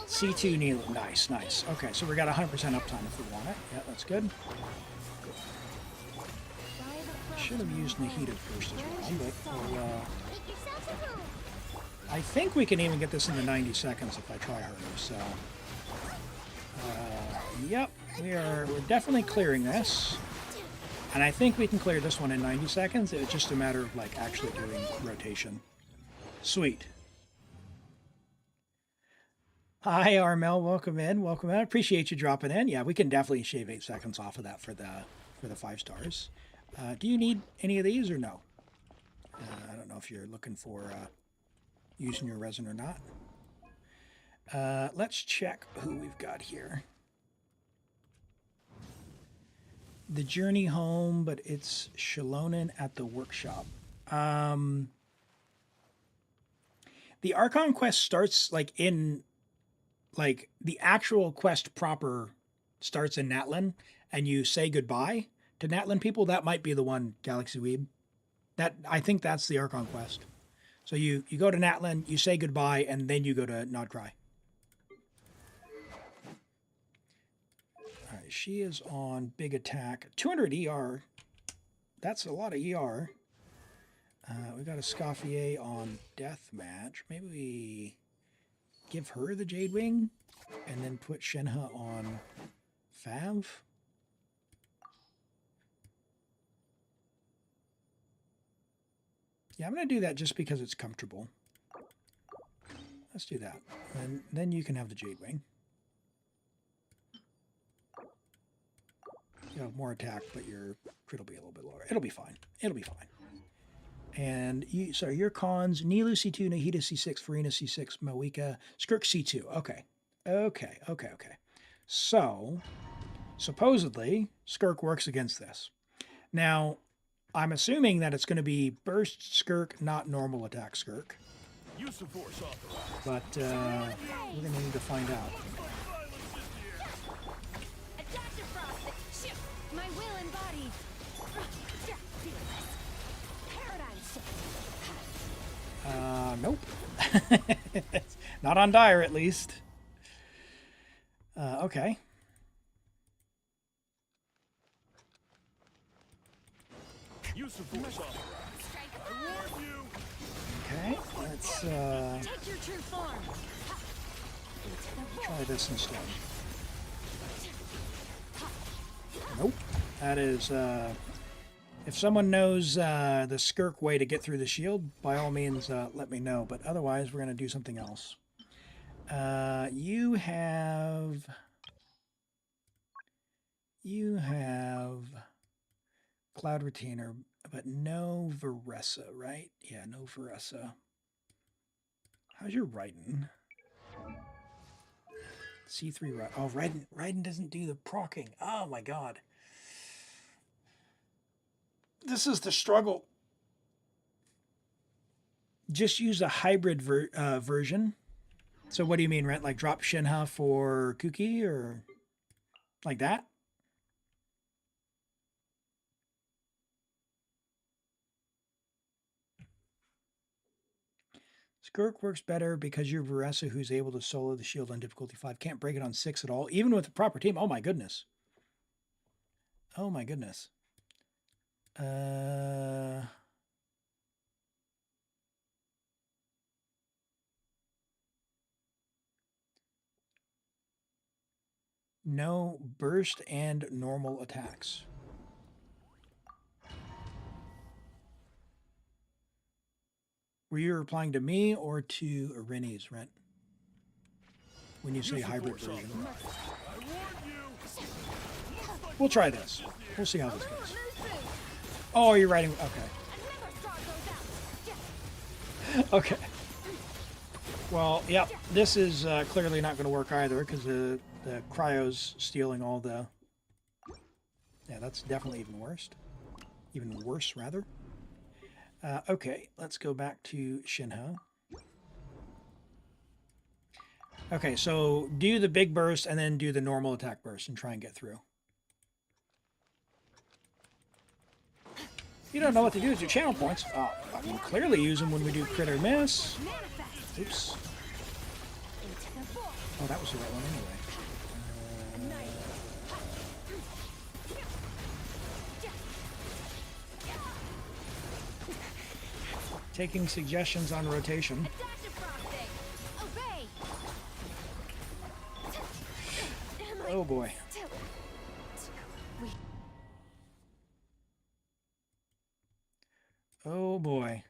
C2 Nilou, nice, nice. Okay, so we got 100% uptime if we want it. Yeah, that's good. Should have used Nahida first as well, but I think we can even get this in the 90 seconds if I try harder. So, yep, we're definitely clearing this, and I think we can clear this one in 90 seconds. It's just a matter of like actually doing rotation. Sweet. Hi, Armel. Welcome in. Welcome in. I appreciate you dropping in. Yeah, we can definitely shave 8 seconds off of that for the 5 stars. Do you need any of these or no? I don't know if you're looking for using your resin or not. Let's check who we've got here. The journey home, but it's Shalonen at the workshop. The Archon quest starts like in... Like, the actual quest proper starts in Natlan, and you say goodbye to Natlan people. That might be the one, Galaxy Weeb. I think that's the Archon quest. So you go to Natlan, you say goodbye, and then you go to Nodcry. All right, she is on big attack. 200 ER. That's a lot of ER. We got a Scoffier on Deathmatch. Maybe we... give her the Jade Wing, and then put Shenhe on Fav. Yeah, I'm going to do that just because it's comfortable. Let's do that. And then you can have the Jade Wing. You have more attack, but your crit will be a little bit lower. It'll be fine. It'll be fine. And your cons, Nilou C2, Nahida C6, Furina C6, Mavuika, Skirk C2. Okay. So, supposedly, Skirk works against this. Now, I'm assuming that it's going to be burst skirk, not normal attack skirk. Use of force authorized. But we're going to need to find out. Adaptive frost. Shift. My will embodied. Paradigm shift. Nope. Not on Dire, at least. Okay. Use of force authorized. I warn you. Okay, let's Take your true form. try this instead. Nope. That is, if someone knows the skirk way to get through the shield, by all means, let me know. But otherwise, we're going to do something else. You have Cloud Retainer, but no Veressa, right? Yeah, no Veressa. How's your Raiden? C3 Raiden. Oh, Raiden doesn't do the procking. Oh my god. This is the struggle. Just use a hybrid version. So what do you mean, Rent? Like drop Shinha for Kuki or like that? Skirk works better because you're Veressa, who's able to solo the shield on difficulty 5. Can't break it on 6 at all, even with the proper team. Oh my goodness. Oh my goodness. No burst and normal attacks. Were you replying to me or to Irini's, Rent? When you say hybrid version. I warn you. We'll try this. We'll see how this goes. Oh, you're writing. Okay. Okay. Well, yep. This is clearly not going to work either because the cryo's stealing all the... Yeah, that's definitely even worse. Even worse, rather. Okay, let's go back to Shinho. Okay, so do the big burst and then do the normal attack burst and try and get through. You don't know what to do with your channel points. I can clearly use them when we do crit or miss. Oops. Oh, that was the right one anyway. Taking suggestions on rotation. Oh boy. Oh boy.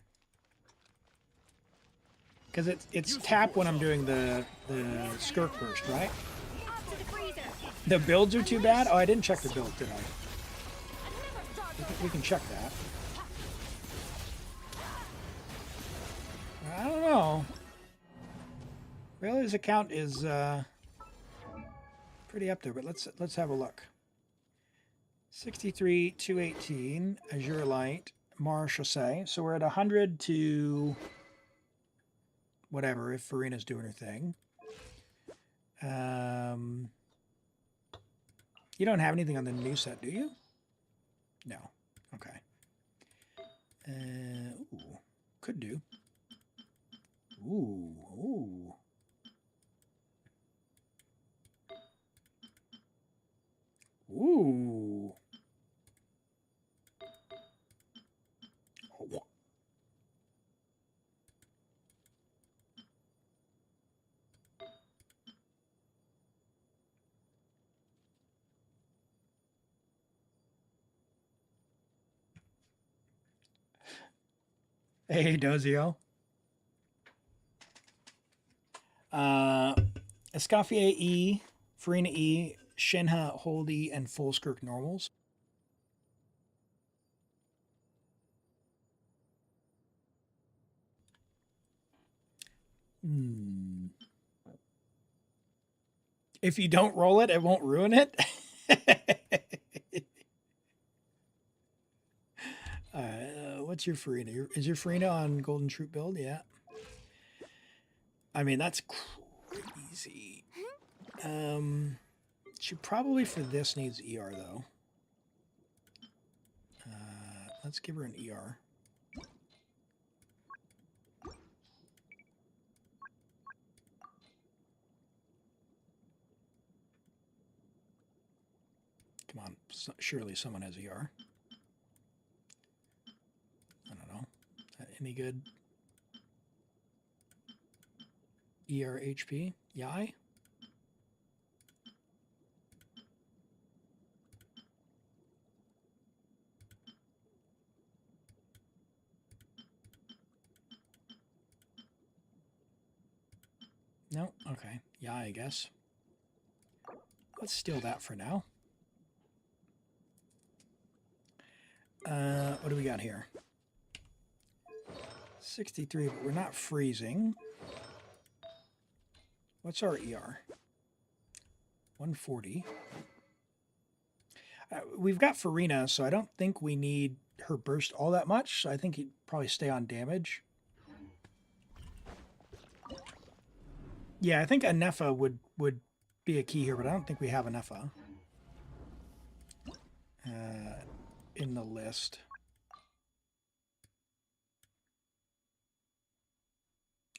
Because it's tap when I'm doing the skirk burst, right? The builds are too bad? Oh, I didn't check the build, did I? We can check that. I don't know. Well, his account is pretty up there, but let's have a look. 63, 218, Azure Light, Mars Chaussee. So we're at 100 to whatever, if Furina's doing her thing. You don't have anything on the new set, do you? No. Okay. Ooh, could do. Ooh, ooh. Ooh. Oh. Hey, Dozio. Escoffier E, Furina E, Shinha Hold E, and Full Skirk normals. If you don't roll it, it won't ruin it. What's your Furina? Is your Furina on Golden Troupe build? Yeah. I mean, that's crazy. She probably for this needs ER though. Let's give her an ER. Come on, surely someone has ER. I don't know. Any good? ER HP? Yai? No? Okay. Yeah, I guess. Let's steal that for now. What do we got here? 63, but we're not freezing. What's our ER? 140. We've got Furina, so I don't think we need her burst all that much. So I think he'd probably stay on damage. Yeah, I think a Nepha would be a key here, but I don't think we have a Nepha in the list.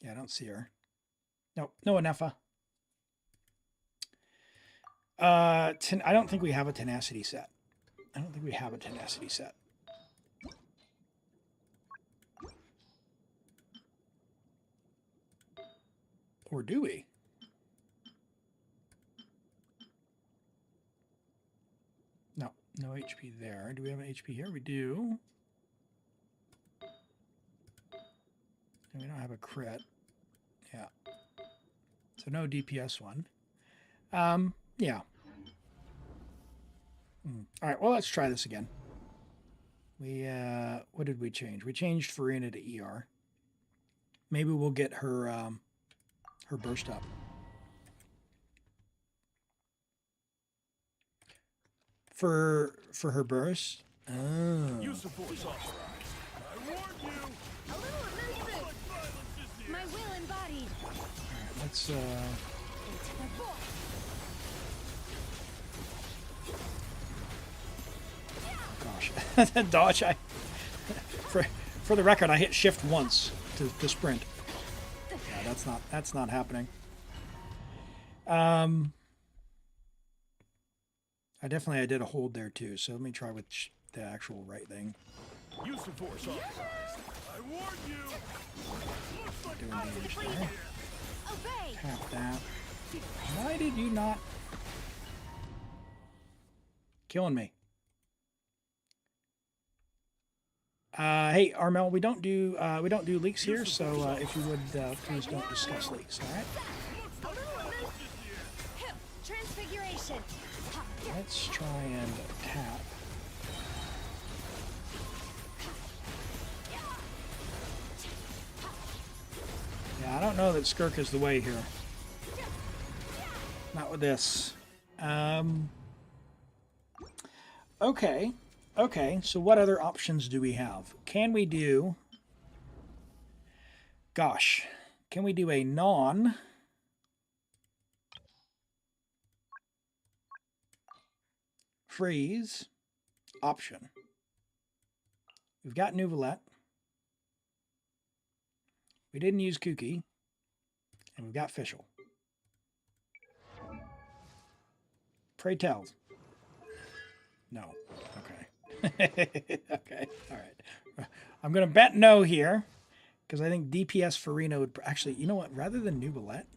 Yeah, I don't see her. Nope, no Nepha. I don't think we have a tenacity set. I don't think we have a tenacity set. Or do we? No, no HP there. Do we have an HP here? We do. And we don't have a crit. Yeah. So no DPS one. Yeah. All right, well, let's try this again. We, what did we change? We changed Furina to ER. Maybe we'll get her, her burst up. For her burst? Oh. Use the force authorized. I warn you. A little elusive. My will embodied. All right, let's, Into the void. gosh, dodge. For the record, I hit shift once to sprint. Yeah, that's not happening. I did a hold there too. So let me try with the actual right thing. Use the force authorized. I warn you. Doing damage there. Obey. Tap that. Why did you not? Killing me. Hey, Armel, we don't do leaks here, so if you would please don't discuss leaks. All right. A little elusive. Transfiguration. Let's try and tap. Yeah, I don't know that Skirk is the way here. Not with this. Okay. Okay, so what other options do we have? Can we do... Gosh. Can we do a non... freeze option? We've got Nouvelette. We didn't use Kooky. And we've got Fischl. Pray tell. No. Okay. Okay. All right. I'm going to bet no here. Because I think DPS Furina would... Actually, you know what? Rather than Nouvelette,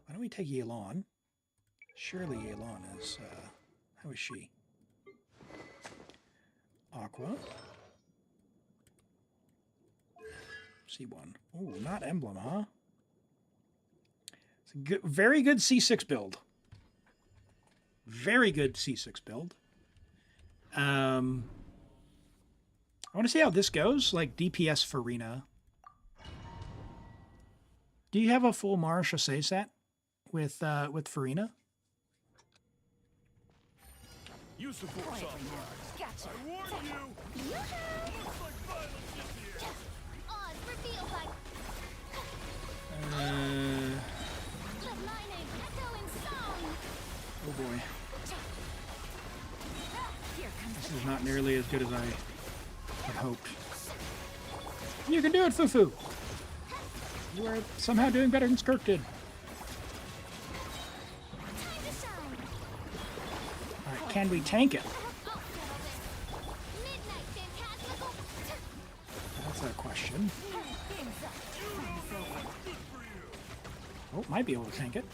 why don't we take Yelan? Surely Yelan is... how is she? Aqua. C1. Oh, not Emblem, huh? It's a good, very good C6 build. Very good C6 build. I want to see how this goes. Like DPS Furina. Do you have a full Mara Chassé set with Furina? Use the force authorized. Gotcha. I warn you. Looks like violence is here. Oz revealed like the lightning echoing song. Oh boy. Here comes This is not nearly as good as I had hoped. You can do it, Fufu! You are somehow doing better than Skirk did. Time to shine. Alright, can we tank it? I'll settle this. Midnight phantasmical. That's a question. things up. Oh, might be able to tank it.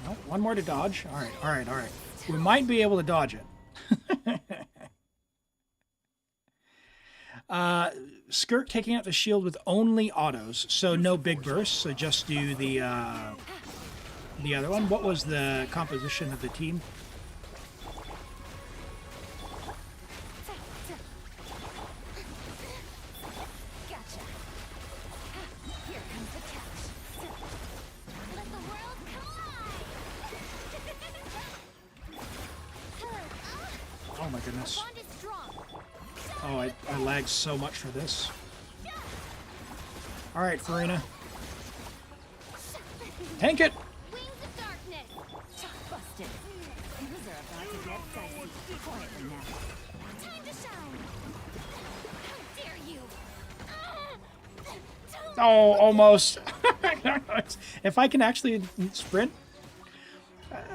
No, one more to dodge. Alright, alright, alright. We might be able to dodge it. Skirk taking out the shield with only autos, so no big bursts, so just do the other one. What was the composition of the team? Gotcha. Here comes the catch. Let the world collide. Oh my goodness. Bond is strong. Oh, I lagged so much for this. Alright, Furina. Tank it! Wings of darkness. Busted. Things are about to get dicey. Quietly now. Time to shine. How dare you? Oh, almost. If I can actually sprint.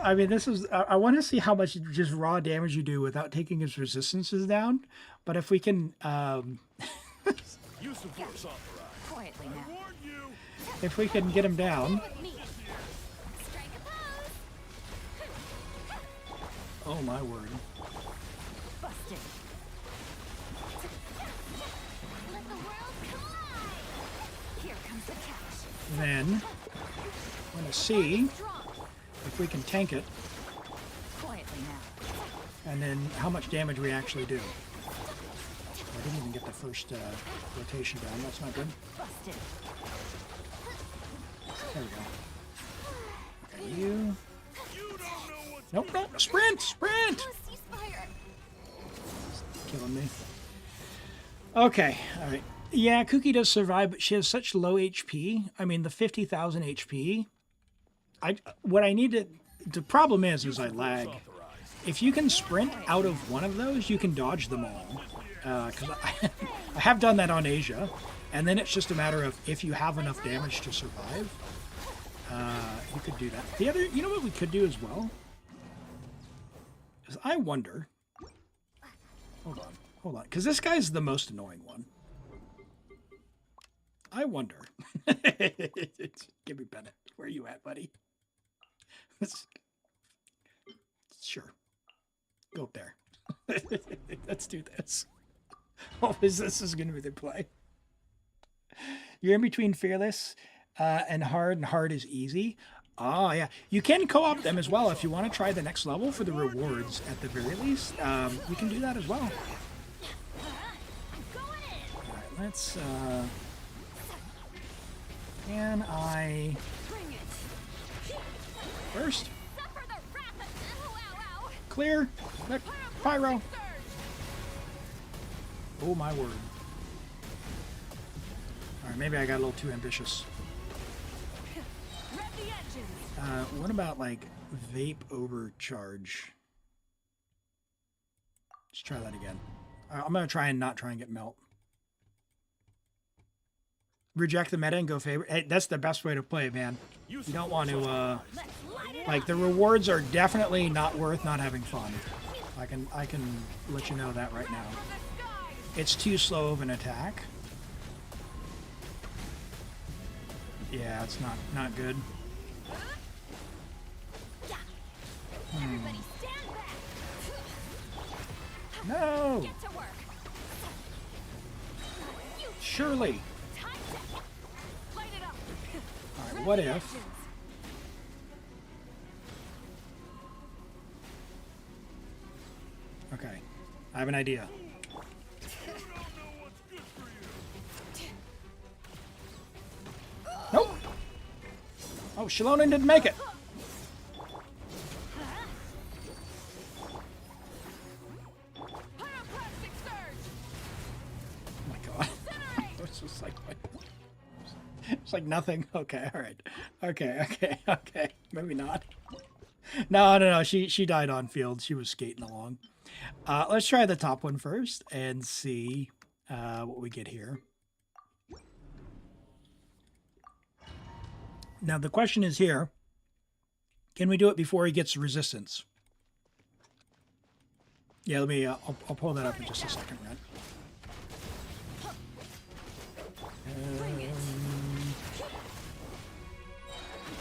I mean, this is... I want to see how much just raw damage you do without taking his resistances down. But if we can... Use the force authorized. Quietly now. Warn you. if we can get him down... Me. Strike a pose. Oh, my word. Busted. Let the world collide. Here comes the catch. Then... I'm going to see Strong. if we can tank it. Quietly now. And then how much damage we actually do. I didn't even get the first rotation down. That's not good. Busted. There we go. Okay, you... You don't know what's Nope, nope. Sprint! Sprint! Ceasefire. Killing me. Okay, alright. Yeah, Cookie does survive, but she has such low HP. I mean, the 50,000 HP. What I need to... The problem is I lag. authorized? If you can sprint out of one of those, you can dodge them all. Because I have done that on Asia, and then it's just a matter of if you have enough damage to survive, you could do that. The other, you know what we could do as well? Is I wonder. Hold on, because this guy's the most annoying one. I wonder. Give me Bennett. Where are you at, buddy? Sure. Go up there. Let's do this. Oh, this is going to be the play. You're in between Fearless and Hard is easy. Oh, yeah. You can co-op them as well if you want to try the next level for the rewards at the very least. You can do that as well. All right, let's... can I... Bring it. First, Suffer the wrath of... Ow, ow, ow. clear. Let, pyro. Oh, my word. All right, maybe I got a little too ambitious. Rev the engines. What about, like, vape overcharge? Let's try that again. I'm going to try and not try and get melt. Reject the meta and go favorite. Hey, that's the best way to play, man. You don't want to, Let's light it like, the rewards are definitely not worth not having fun. I can let you know that right now. It's too slow of an attack. Yeah, it's not good. Everybody stand back. No! Get to work. Surely. Time to light it up. All right, what if... Okay, I have an idea. Nope. Oh, Shilonen didn't make it. It's like nothing. Okay, all right. Okay. Maybe not. No. She died on field. She was skating along. Let's try the top one first and see what we get here. Now the question is here: can we do it before he gets resistance? Yeah, let me. I'll pull that up in just a second, Red. Bring it.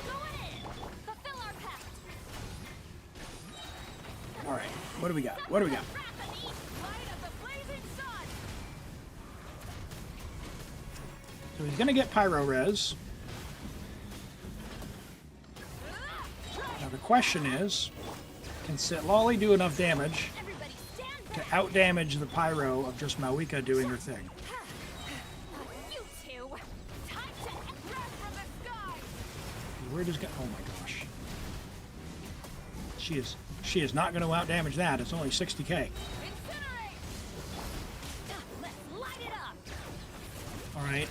Going in. Fulfill our pact. All right. What do we got? What do we got? Light of the blazing sun. So he's gonna get Pyro Res. Now the question is, can Citlali do enough damage Everybody stand to back. outdamage the Pyro of just Mavuika doing her thing? You two. Time to Wrath from the sky. Where does go? Oh my gosh. She is not going to outdamage that. It's only 60k. Incinerate. let's light it up. All right.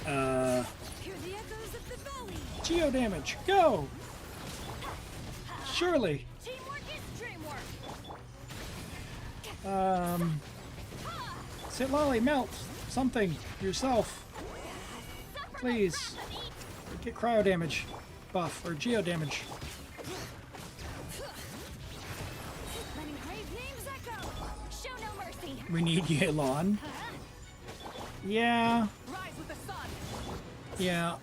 Hear the echoes of the valley. Geo damage. Go. Surely. Teamwork is dreamwork. Citlali, melt something yourself, please. Get cryo damage buff or geo damage. Letting brave names echo. Show no mercy. We need Yelan. Yeah. Rise with the sun. Yeah.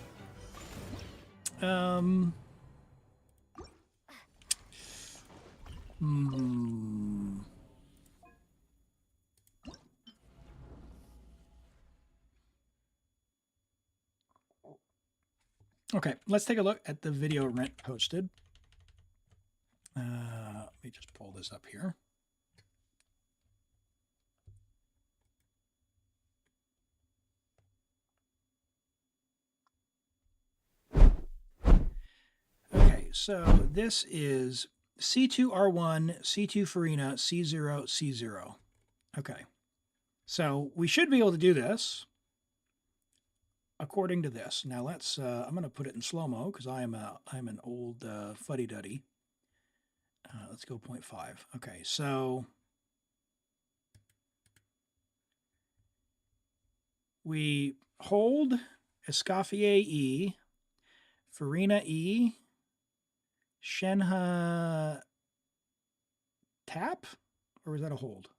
Okay, let's take a look at the video Rent posted. Let me just pull this up here. Okay, so this is C2R1, C2 Furina, C0, C0. Okay, so we should be able to do this according to this. Now let's, I'm going to put it in slow-mo because I'm an old fuddy-duddy. Let's go 0.5. Okay, so we hold Escoffier E, Furina E, Shenhe tap, or was that a hold?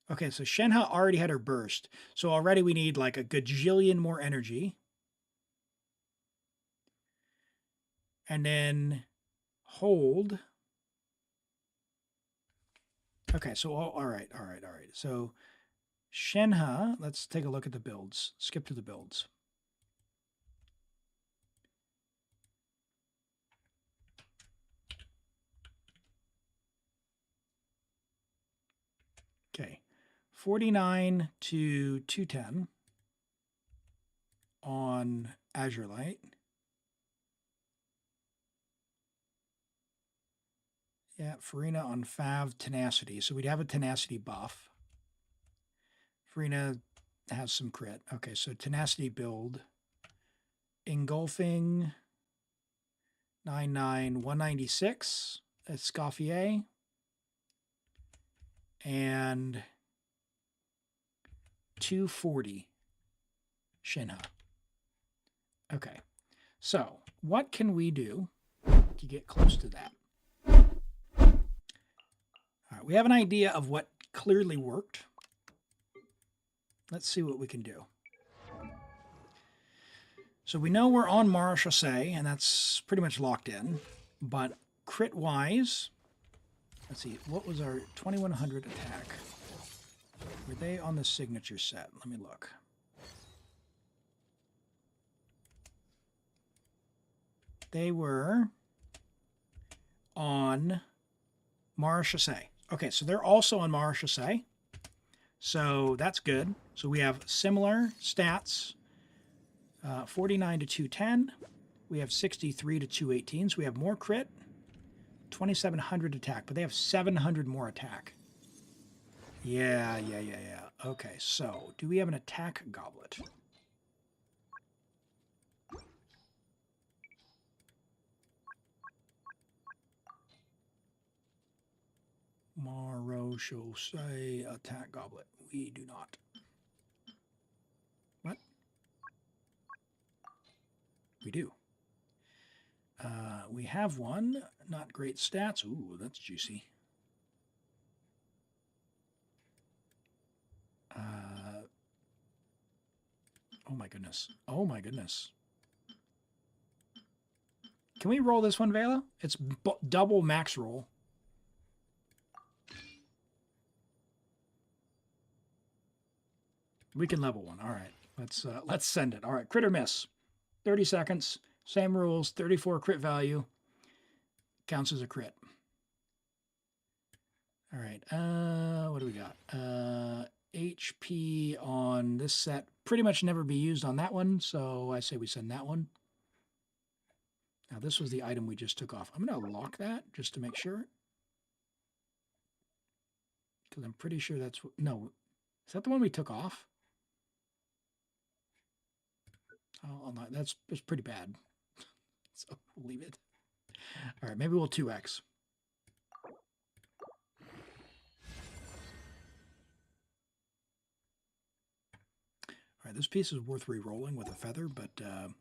Okay, so Shenhe already had her burst. So already we need like a gajillion more energy. And then hold. Okay, so all right. So Shenhe, let's take a look at the builds. Skip to the builds. Okay, 49 to 210 on Azure Light. Yeah, Furina on Fav Tenacity. So we'd have a Tenacity buff. Furina has some crit. Okay, so Tenacity build. Engulfing 99, 196 at Escoffier. And 240 Shenhe. Okay, so what can we do to get close to that? All right, we have an idea of what clearly worked. Let's see what we can do. So we know we're on Mara Chassis, and that's pretty much locked in. But crit-wise, let's see, what was our 2100 attack? Were they on the signature set? Let me look. They were on Mara Chassis. Okay, so they're also on Mara Chassis. So that's good. So we have similar stats. 49 to 210. We have 63 to 218. So we have more crit. 2700 attack, but they have 700 more attack. Yeah. Okay, so do we have an attack goblet? Marocchose attack goblet. We do not. What? We do. We have one. Not great stats. Ooh, that's juicy. Oh my goodness. Oh my goodness. Can we roll this one, Vela? It's double max roll. We can level one. All right. Let's send it. All right. Crit or miss. 30 seconds. Same rules. 34 crit value. Counts as a crit. All right. What do we got? HP on this set. Pretty much never be used on that one. So I say we send that one. Now this was the item we just took off. I'm going to lock that just to make sure. Because I'm pretty sure that's... No. Is that the one we took off? Oh, no, that's pretty bad. So we'll leave it. All right, maybe we'll 2x. All right, this piece is worth re-rolling with a feather, but can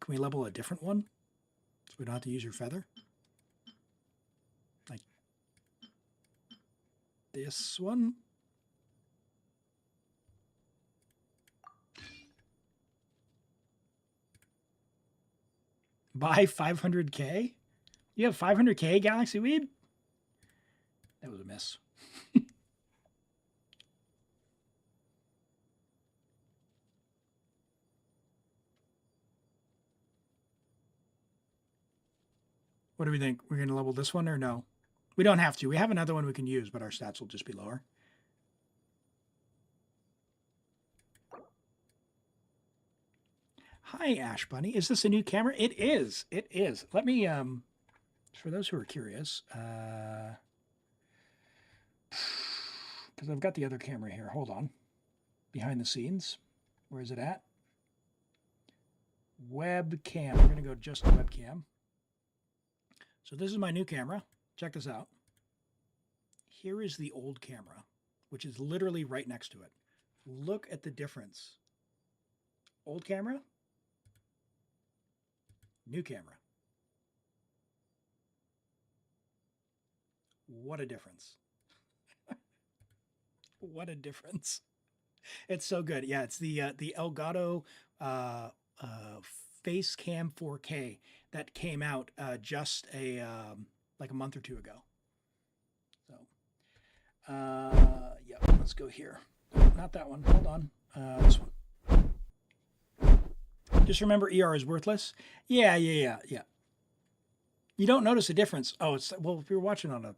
we level a different one so we don't have to use your feather? Like this one? Buy 500K? You have 500K, Galaxy Weeb? That was a miss. What do we think? We're going to level this one or no? We don't have to. We have another one we can use, but our stats will just be lower. Hi, Ash Bunny. Is this a new camera? It is. It is. Let me, for those who are curious, because I've got the other camera here. Hold on. Behind the scenes. Where is it at? Webcam. We're going to go just to webcam. So this is my new camera. Check this out. Here is the old camera, which is literally right next to it. Look at the difference. Old camera. New camera. What a difference. What a difference. It's so good. Yeah, it's the Elgato Face Cam 4K that came out just like a month or two ago. So, yeah, let's go here. Not that one. Hold on. This one. Just remember, ER is worthless. Yeah. You don't notice a difference. Oh, well, if you're watching on a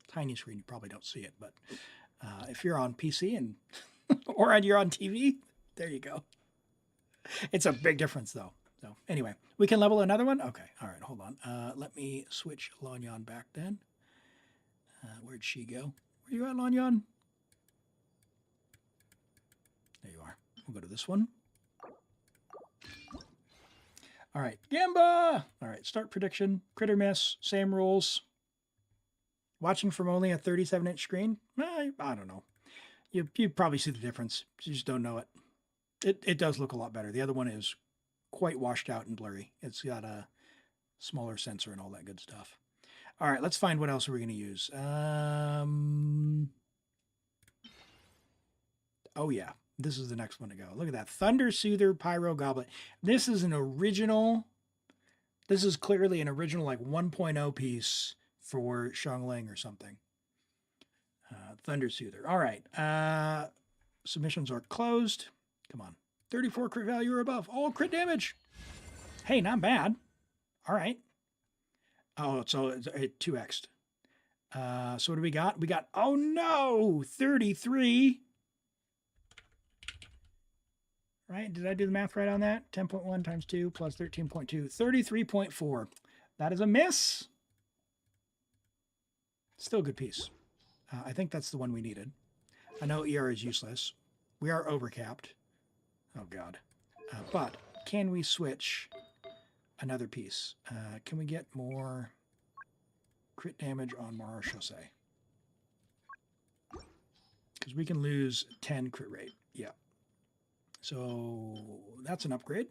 tiny screen, you probably don't see it. But if you're on PC and or you're on TV, there you go. It's a big difference, though. So anyway, we can level another one. Okay. All right. Hold on. Let me switch Lanyan back then. Where'd she go? Where you at, Lanyan? There you are. We'll go to this one. All right, Gamba! All right, start prediction. Crit or miss, same rules. Watching from only a 37-inch screen? I don't know. You probably see the difference. You just don't know it. It does look a lot better. The other one is quite washed out and blurry. It's got a smaller sensor and all that good stuff. All right, let's find what else are we going to use. Oh, yeah. This is the next one to go. Look at that. Thunder Soother Pyro Goblet. This is an original. This is clearly an original like 1.0 piece for Xiangling or something. Thunder Soother. All right. Submissions are closed. Come on. 34 crit value or above. Oh, crit damage. Hey, not bad. All right. Oh, so it's 2x'd. So what do we got? We got, oh no, 33. Right? Did I do the math right on that? 10.1 times 2 plus 13.2. 33.4. That is a miss. Still a good piece. I think that's the one we needed. I know ER is useless. We are overcapped. Oh, God. But can we switch another piece? Can we get more crit damage on Marachose? Because we can lose 10 crit rate. Yeah. So that's an upgrade.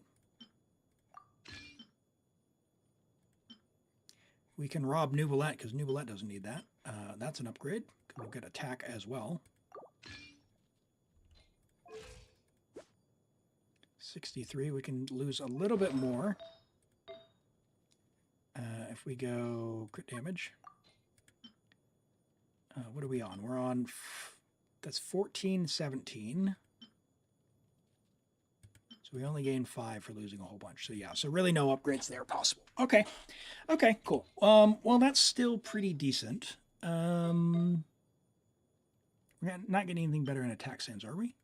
We can rob Nuvolette because Nuvolette doesn't need that. That's an upgrade. We'll get attack as well. 63. We can lose a little bit more. If we go crit damage. What are we on? We're on... That's 14, 17. So we only gain 5 for losing a whole bunch. So yeah, so really no upgrades there possible. Okay. Okay, cool. Well, that's still pretty decent. We're not getting anything better in attack sense, are we?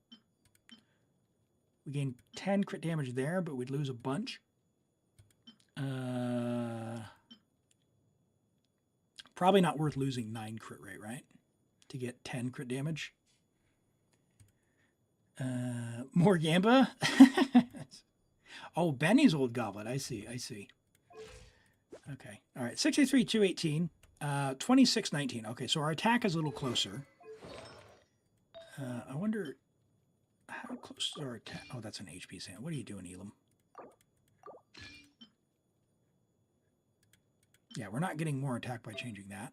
We gain 10 crit damage there, but we'd lose a bunch. Probably not worth losing 9 crit rate, right? To get 10 crit damage. More Gamba? Oh, Benny's old goblet. I see. Okay. All right. 63, 218. 26, 19. Okay, so our attack is a little closer. I wonder how close is our attack? Oh, that's an HP sand. What are you doing, Elim? Yeah, we're not getting more attack by changing that.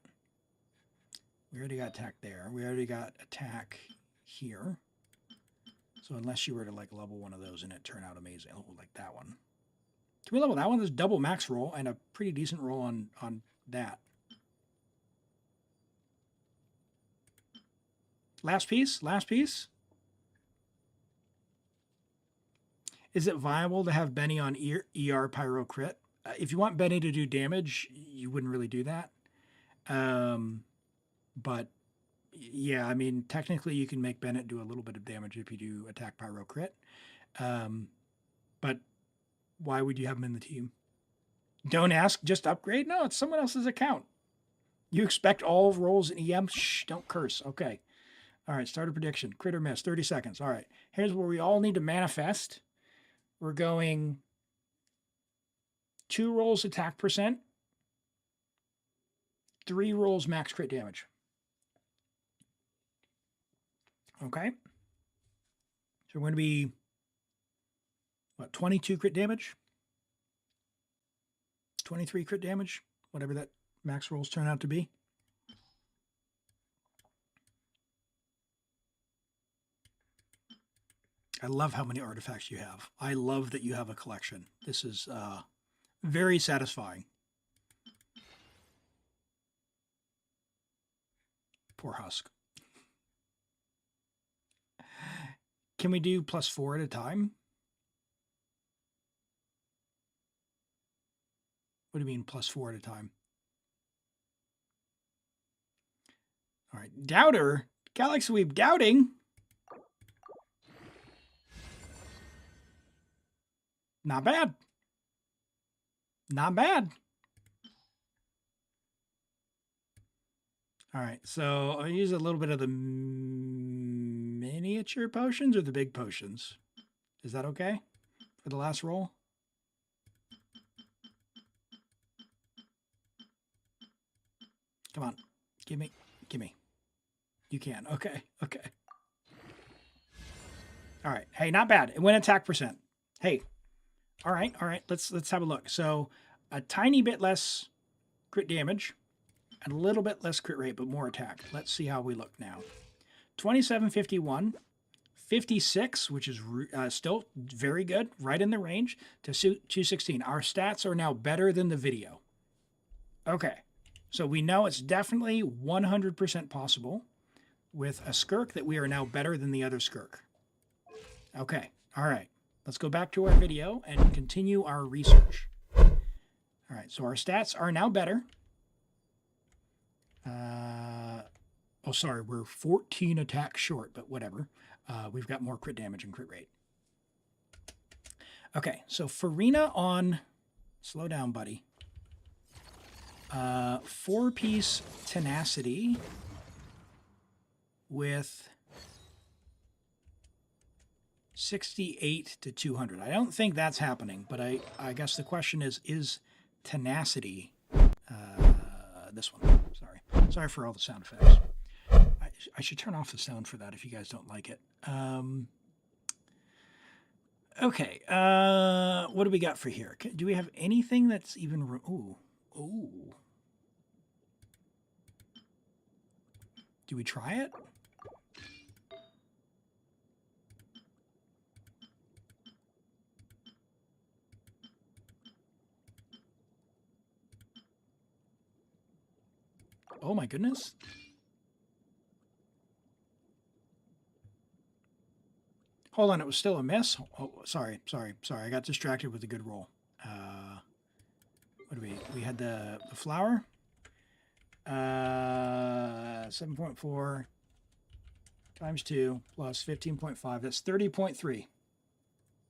We already got attack there. We already got attack here. So unless you were to like level one of those and it turned out amazing, oh, like that one. Can we level that one? There's double max roll and a pretty decent roll on that. Last piece. Is it viable to have Benny on ER Pyro Crit? If you want Benny to do damage, you wouldn't really do that. But yeah, I mean, technically you can make Bennett do a little bit of damage if you do attack Pyro Crit. But why would you have him in the team? Don't ask, just upgrade? No, it's someone else's account. You expect all rolls in EM? Shh, don't curse. Okay. All right, start a prediction. Crit or miss, 30 seconds. All right, here's where we all need to manifest. We're going 2 rolls attack percent, 3 rolls max crit damage. Okay. So we're going to be, what, 22 crit damage? 23 crit damage? Whatever that max rolls turn out to be. I love how many artifacts you have. I love that you have a collection. This is very satisfying. Poor Husk. Can we do +4 at a time? What do you mean +4 at a time? All right, Doubter. Galaxy Weep doubting. Not bad. Not bad. All right, so I'll use a little bit of the miniature potions or the big potions. Is that okay for the last roll? Come on, give me. You can. Okay. All right. Hey, not bad. It went attack percent. Hey. All right. Let's have a look. So a tiny bit less crit damage and a little bit less crit rate, but more attack. Let's see how we look now. 27, 51, 56, which is still very good, right in the range, to 216. Our stats are now better than the video. Okay. So we know it's definitely 100% possible with a Skirk that we are now better than the other Skirk. Okay. All right. Let's go back to our video and continue our research. All right, so our stats are now better. Oh, sorry, we're 14 attacks short, but whatever. We've got more crit damage and crit rate. Okay, so Furina on... Slow down, buddy. 4-piece tenacity with... 68 to 200. I don't think that's happening, but I guess the question is tenacity this one? Sorry for all the sound effects. I should turn off the sound for that if you guys don't like it. Okay. What do we got for here? Do we have anything that's even... Ooh. Ooh. Do we try it? Oh my goodness. Hold on, it was still a miss? Oh, sorry. I got distracted with a good roll. What do we had the flower. 7.4 times 2 plus 15.5. That's 30.3.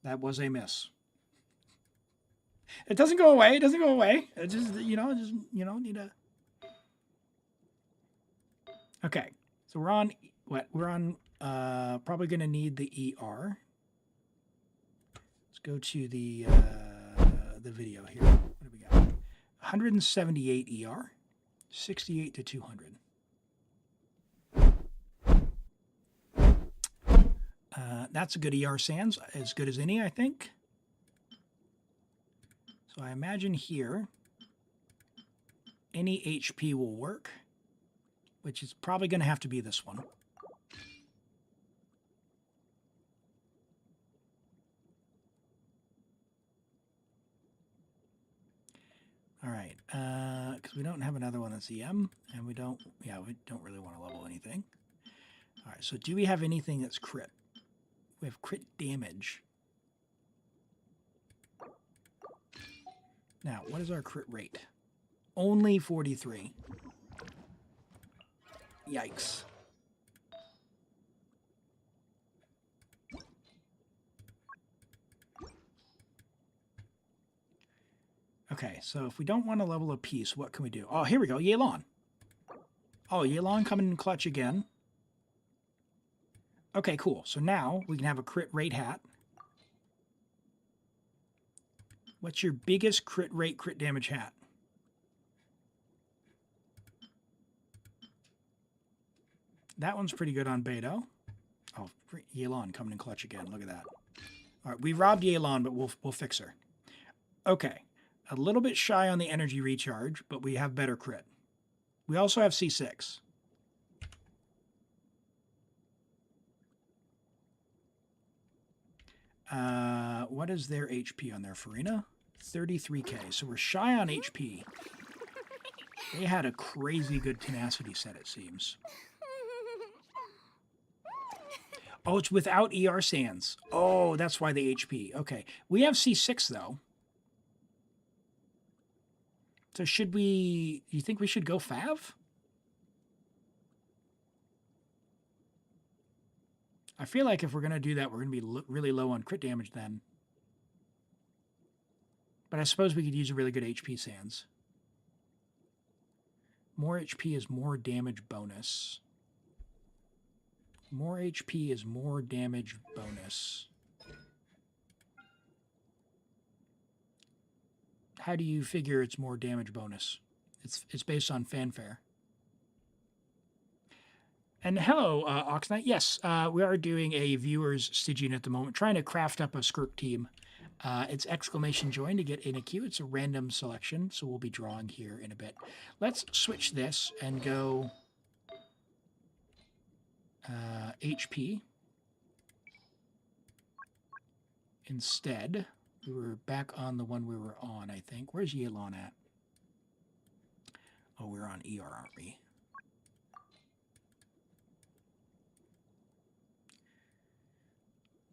That was a miss. It doesn't go away. It doesn't go away. It just, need a... Okay. So we're on what? We're on probably going to need the ER. Let's go to the video here. What do we got? 178 ER, 68 to 200. That's a good ER sans, as good as any, I think. So I imagine here any HP will work, which is probably going to have to be this one. All right, because we don't have another one that's EM, and we don't really want to level anything. All right, so do we have anything that's crit? We have crit damage. Now, what is our crit rate? Only 43. Yikes. Okay, so if we don't want to level a piece, what can we do? Oh, here we go, Yelan. Oh, Yelan coming in clutch again. Okay, cool. So now we can have a crit rate hat. What's your biggest crit rate, crit damage hat? That one's pretty good on Beto. Oh, Yelan coming in clutch again. Look at that. All right, we robbed Yelan, but we'll fix her. Okay, a little bit shy on the energy recharge, but we have better crit. We also have C6. What is their HP on their Furina? 33k. So we're shy on HP. They had a crazy good tenacity set, it seems. Oh, it's without ER sands. Oh, that's why the HP. Okay. We have C6, though. So should we... You think we should go Fav? I feel like if we're going to do that, we're going to be really low on crit damage then. But I suppose we could use a really good HP sands. More HP is more damage bonus. More HP is more damage bonus. How do you figure it's more damage bonus? It's based on fanfare. And hello, Oxknight. Yes, we are doing a viewers Stygian at the moment, trying to craft up a Skirk team. It's exclamation join to get in a queue. It's a random selection, so we'll be drawing here in a bit. Let's switch this and go HP. Instead, we were back on the one we were on, I think. Where's Yelan at? Oh, we're on ER, aren't we?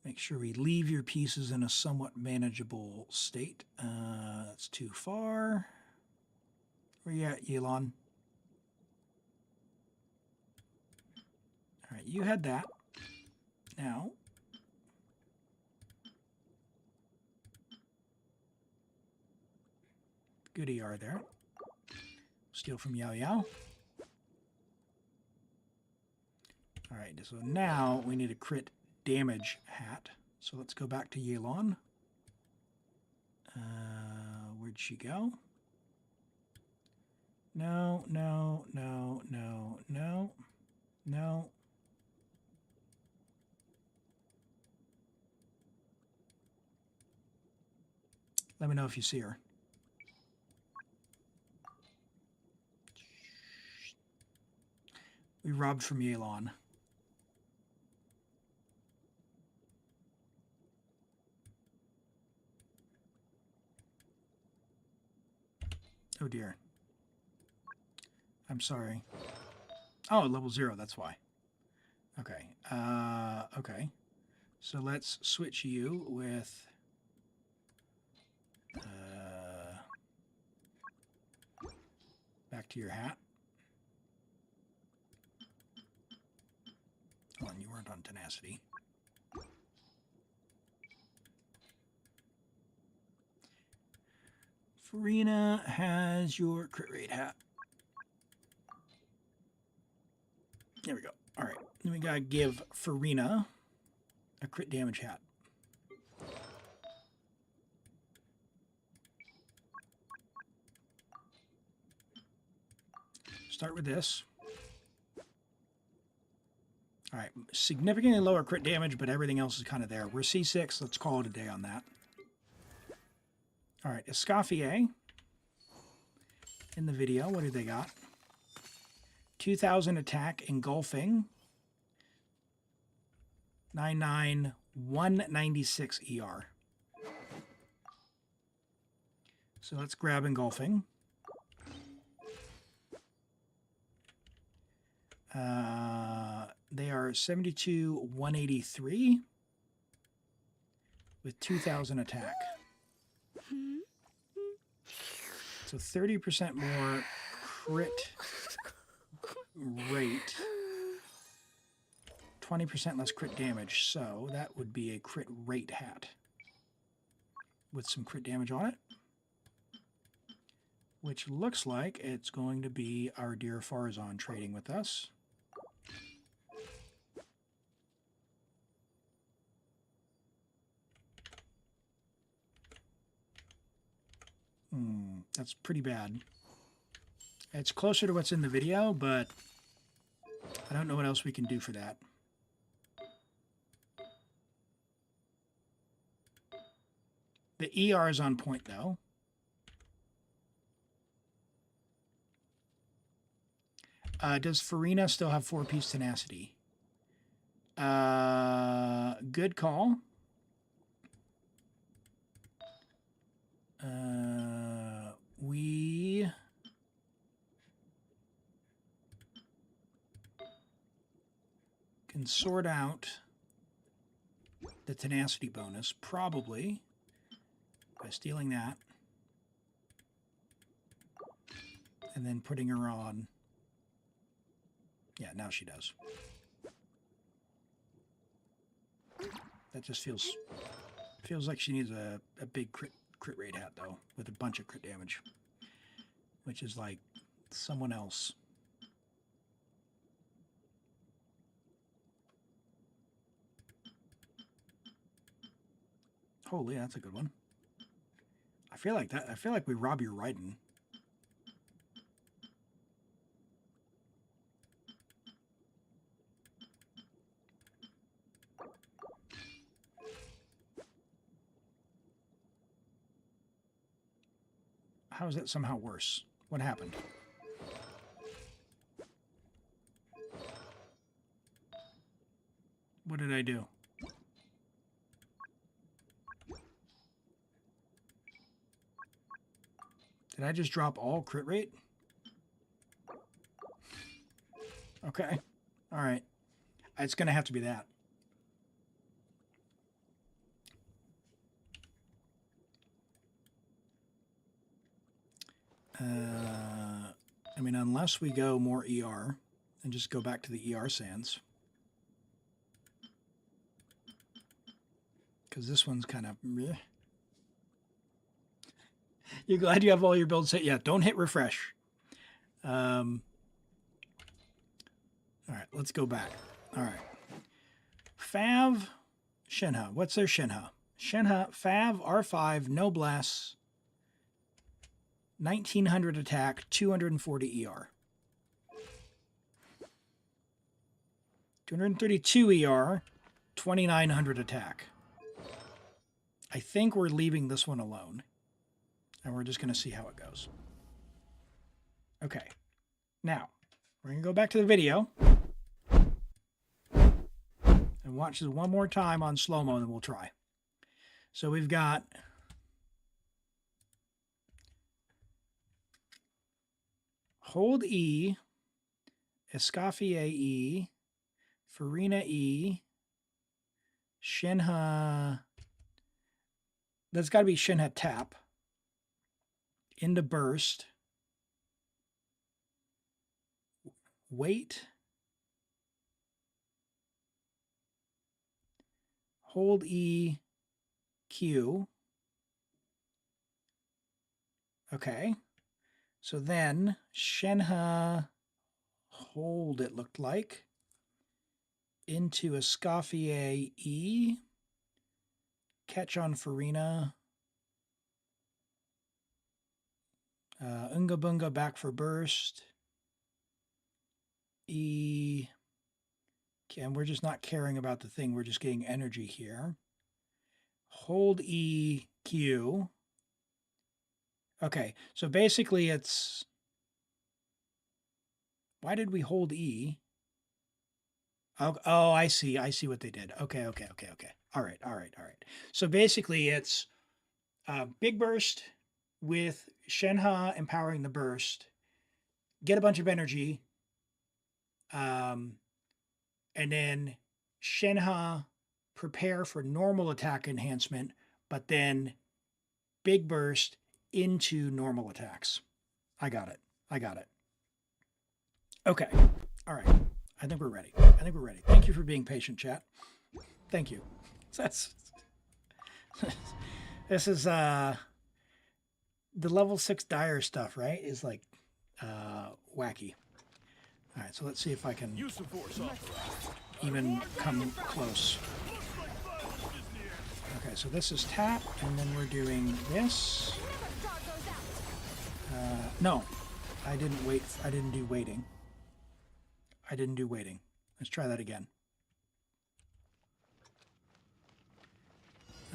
Make sure we leave your pieces in a somewhat manageable state. That's too far. Where you at, Yelan? All right, you had that. Now, good ER there. Steal from Yao Yao. All right, so now we need a crit damage hat. So let's go back to Yelan. Where'd she go? No. No. Let me know if you see her. We robbed from Yalon. Oh dear. I'm sorry. Oh, level 0, that's why. Okay. Okay. So let's switch you with back to your hat. Oh, and you weren't on tenacity. Furina has your crit rate hat. There we go. All right. Then we got to give Furina a crit damage hat. Start with this. All right. Significantly lower crit damage, but everything else is kind of there. We're C6. Let's call it a day on that. All right. Escoffier in the video. What do they got? 2,000 attack engulfing. 196 ER. So let's grab engulfing. They are 72,183 with 2,000 attack. So 30% more crit rate. 20% less crit damage. So that would be a crit rate hat with some crit damage on it. Which looks like it's going to be our dear Farazan trading with us. That's pretty bad. It's closer to what's in the video, but I don't know what else we can do for that. The ER is on point, though. Does Furina still have 4-piece tenacity? Good call. We can sort out the tenacity bonus, probably, by stealing that and then putting her on. Yeah, now she does. That just feels like she needs a big crit rate hat, though, with a bunch of crit damage, which is like someone else. Holy, that's a good one. I feel like we rob your Raiden. How is that somehow worse? What happened? What did I do? Did I just drop all crit rate? Okay. All right. It's going to have to be that. I mean, unless we go more ER and just go back to the ER sands. Because this one's kind of... Meh. You're glad you have all your builds set? Yeah, don't hit refresh. All right, let's go back. All right. Fav, Shenhe. What's their Shenhe? Shenhe, Fav, R5, Noblesse, 1900 attack, 240 ER. 232 ER, 2900 attack. I think we're leaving this one alone. And we're just going to see how it goes. Okay. Now, we're going to go back to the video. And watch this one more time on slow-mo, and then we'll try. So we've got... Hold E, Escoffier E, Furina E, Shenhe... That's got to be Shenhe Tap. Into burst. Wait. Hold E, Q. Okay. So then Shenhe hold, it looked like, into Escoffier E. Catch on Furina. Unga Bunga back for burst. E. Okay, and we're just not caring about the thing. We're just getting energy here. Hold E, Q. Okay, so basically it's... Why did we hold E? Oh, I see. I see what they did. Okay. All right. So basically it's big burst with Shenhe empowering the burst, get a bunch of energy, and then Shenhe prepare for normal attack enhancement, but then big burst into normal attacks. I got it. Okay. All right. I think we're ready. Thank you for being patient, chat. Thank you. This is the level 6 dire stuff, right? Is like wacky. All right, so let's see if I can even come close. Okay, so this is tap, and then we're doing this. No, I didn't wait. I didn't do waiting. Let's try that again.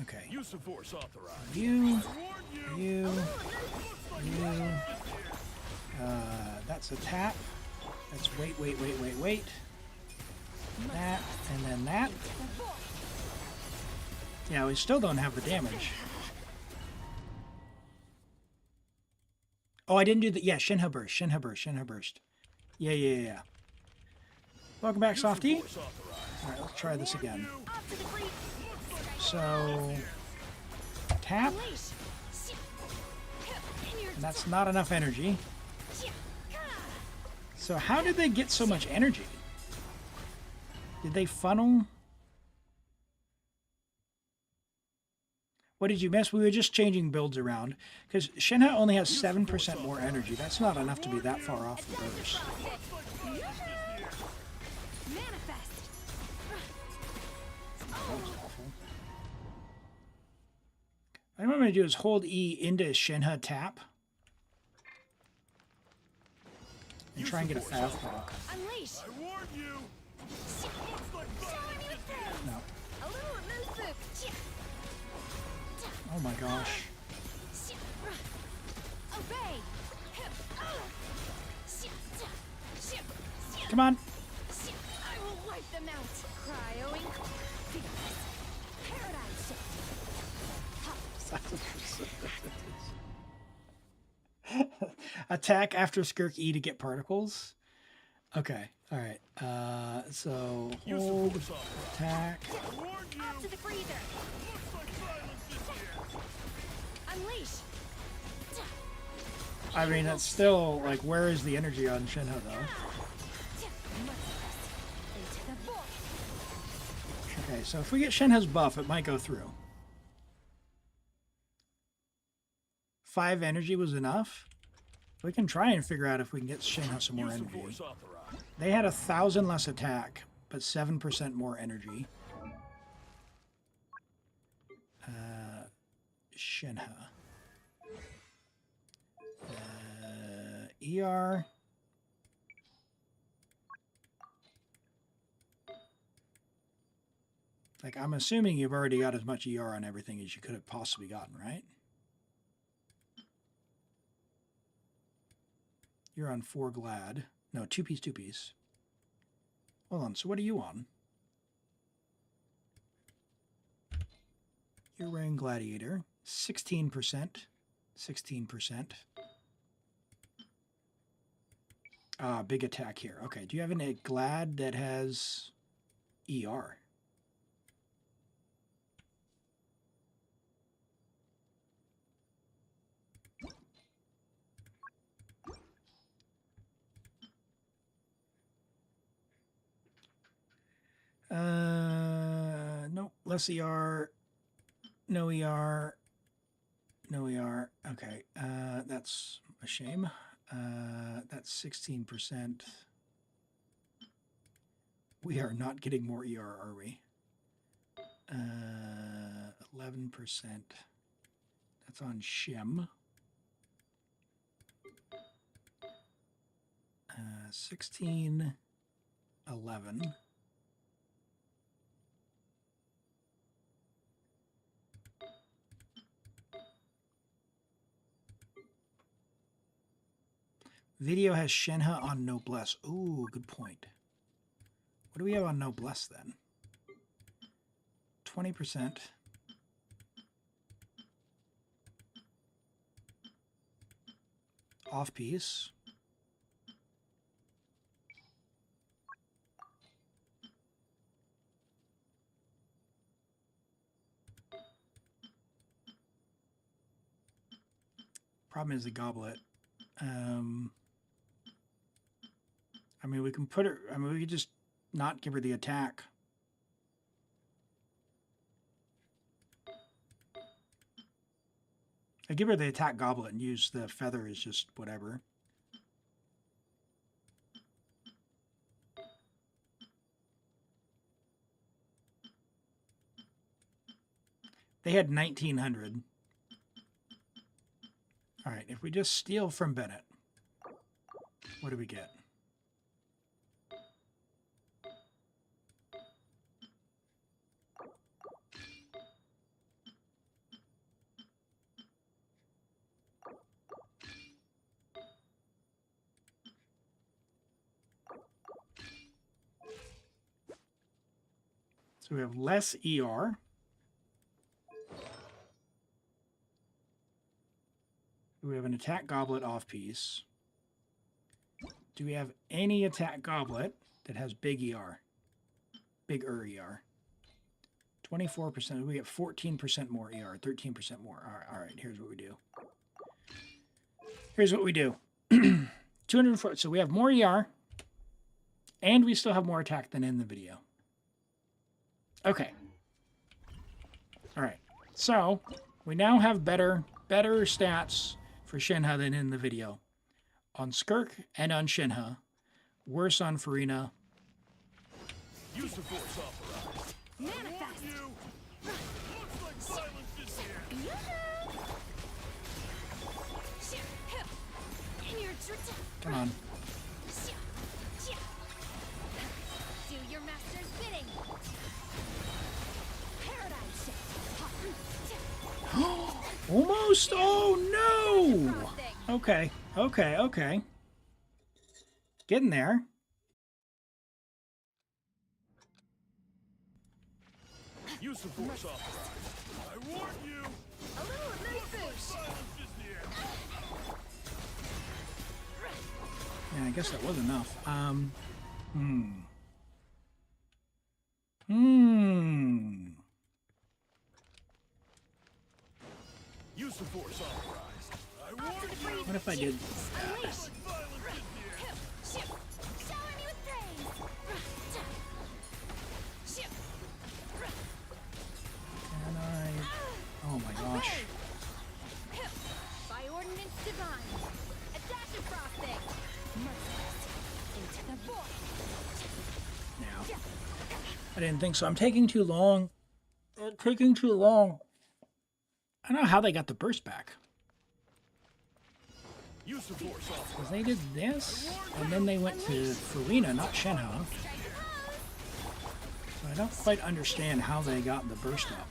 Okay. Use of force authorized. You. That's a tap. That's wait. That, and then that. Yeah, we still don't have the damage. Oh, I didn't do the... Yeah, Shenhe burst. Yeah. Welcome back, Softy. All right, let's try this again. So, tap. And that's not enough energy. So how did they get so much energy? Did they funnel? What did you miss? We were just changing builds around. Because Shenhe only has 7% more energy. That's not enough to be that far off the burst. What I'm going to do is hold E into Shenhe tap. And try and get a fast block. Unleash. I warn you. No. A little elusive. Oh my gosh. Obey. Come on. I will wipe them out. Cryoing. Paradigm shift. Attack after Skirk E to get particles. Okay. All right. So hold, attack. Up to the freezer. Unleash. I mean, it's still like, where is the energy on Shenhe though? Okay, so if we get Shenhe's buff, it might go through. 5 energy was enough. We can try and figure out if we can get Shenhe some more energy. They had 1,000 less attack, but 7% more energy. Shenhe. ER. Like, I'm assuming you've already got as much ER on everything as you could have possibly gotten, right? You're on 4 glad. No, 2-piece, 2-piece. Hold on, so what are you on? You're wearing Gladiator. 16%. 16%. Big attack here. Okay, do you have a Glad that has ER? Nope. Less ER. No ER. No ER. Okay. That's a shame. That's 16%. We are not getting more ER, are we? 11%. That's on Shim. 16, 11. Video has Shenhe on Noblesse. Ooh, good point. What do we have on Noblesse then? 20%. Off piece. Problem is the goblet. I mean, we can put her, I mean, we could just not give her the attack. I give her the attack goblet and use the feather as just whatever. They had 1900. All right, if we just steal from Bennett, what do we get? So we have less ER. We have an attack goblet off piece. Do we have any attack goblet that has big ER? Bigger ER. 24%. We get 14% more ER, 13% more. All right, here's what we do. Here's what we do. 204. So we have more ER, and we still have more attack than in the video. Okay. All right. So we now have better stats for Shenhe than in the video. On Skirk and on Shenhe. Worse on Furina. Use the force authorized. Manifest! You. Looks like silence is here. Come on. Do your master's bidding. Paradigm shift. Almost. Oh, no. Okay. Okay. Getting there. Use the force authorized. I warn you. A little of this boost. Silence is near. Yeah, I guess that was enough. Use the force authorized. I warn you. What if I did? Silence is near. Shower me with praise. Can I? Oh my gosh. By ordinance divine. A dash of frosting. Merciless. Into the void. Now, I didn't think so. I'm taking too long. Taking too long. I don't know how they got the burst back. Use the force authorized. Because they did this, and then they went to Furina, not Shenhe. So So I don't quite understand how they got the burst up.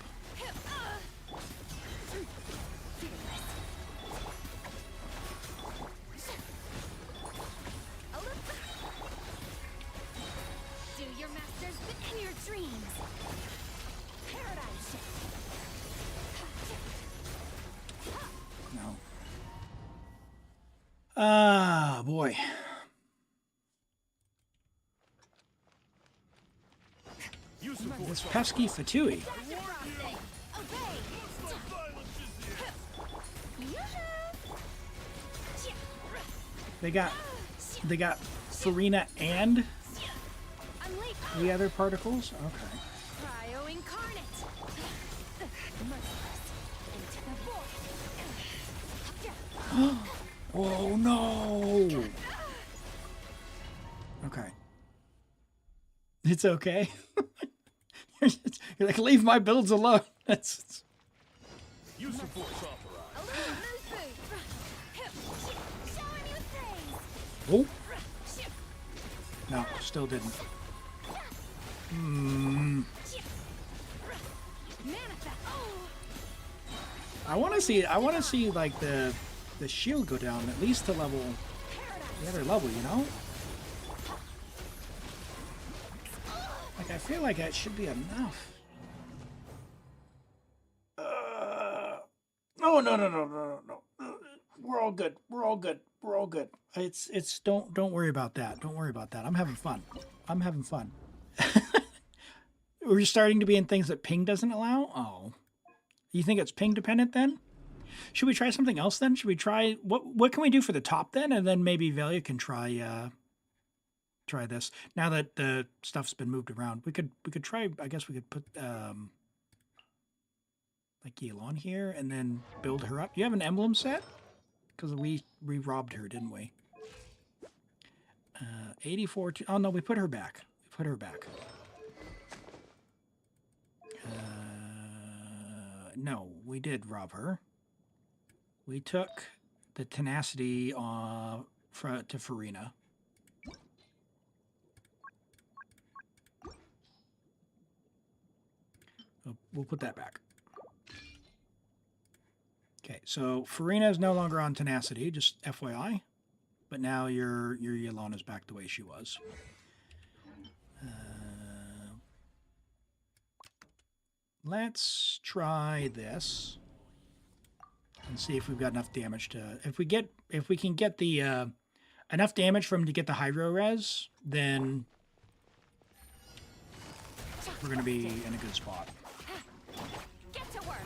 Do your masters in your dreams. Paradise shift. No. Ah, boy. Use the This force. pesky Fatui. Frosting. Obey. Silence is here. They got Furina and Unleash. the other particles? Okay. Cryo incarnate. Merciless. Into the void. Oh no! Okay. It's okay. You're like, leave my builds alone. That's Use the force authorized. A little mood boost. Showing you things. oh no, still didn't. Manifest. I want to see like the shield go down at least to level the other level, you know? Like I feel like that should be enough. Oh no. We're all good. We're all good. We're all good. It's don't worry about that. Don't worry about that. I'm having fun. I'm having fun. We're starting to be in things that ping doesn't allow? Oh. You think it's ping dependent then? Should we try something else then? Should we try what can we do for the top then? And then maybe Velia can try this. Now that the stuff's been moved around. We could try, I guess we could put like Elon here and then build her up. Do you have an emblem set? Because we robbed her, didn't we? 84 oh no, we put her back. We put her back. No, we did rob her. We took the tenacity to Furina. We'll put that back. Okay, so Furina is no longer on tenacity, just FYI. But now your Yelana's back the way she was. Let's try this and see if we've got enough damage to. If we can get the enough damage from him to get the hydro res, then we're gonna be in a good spot. Get to work.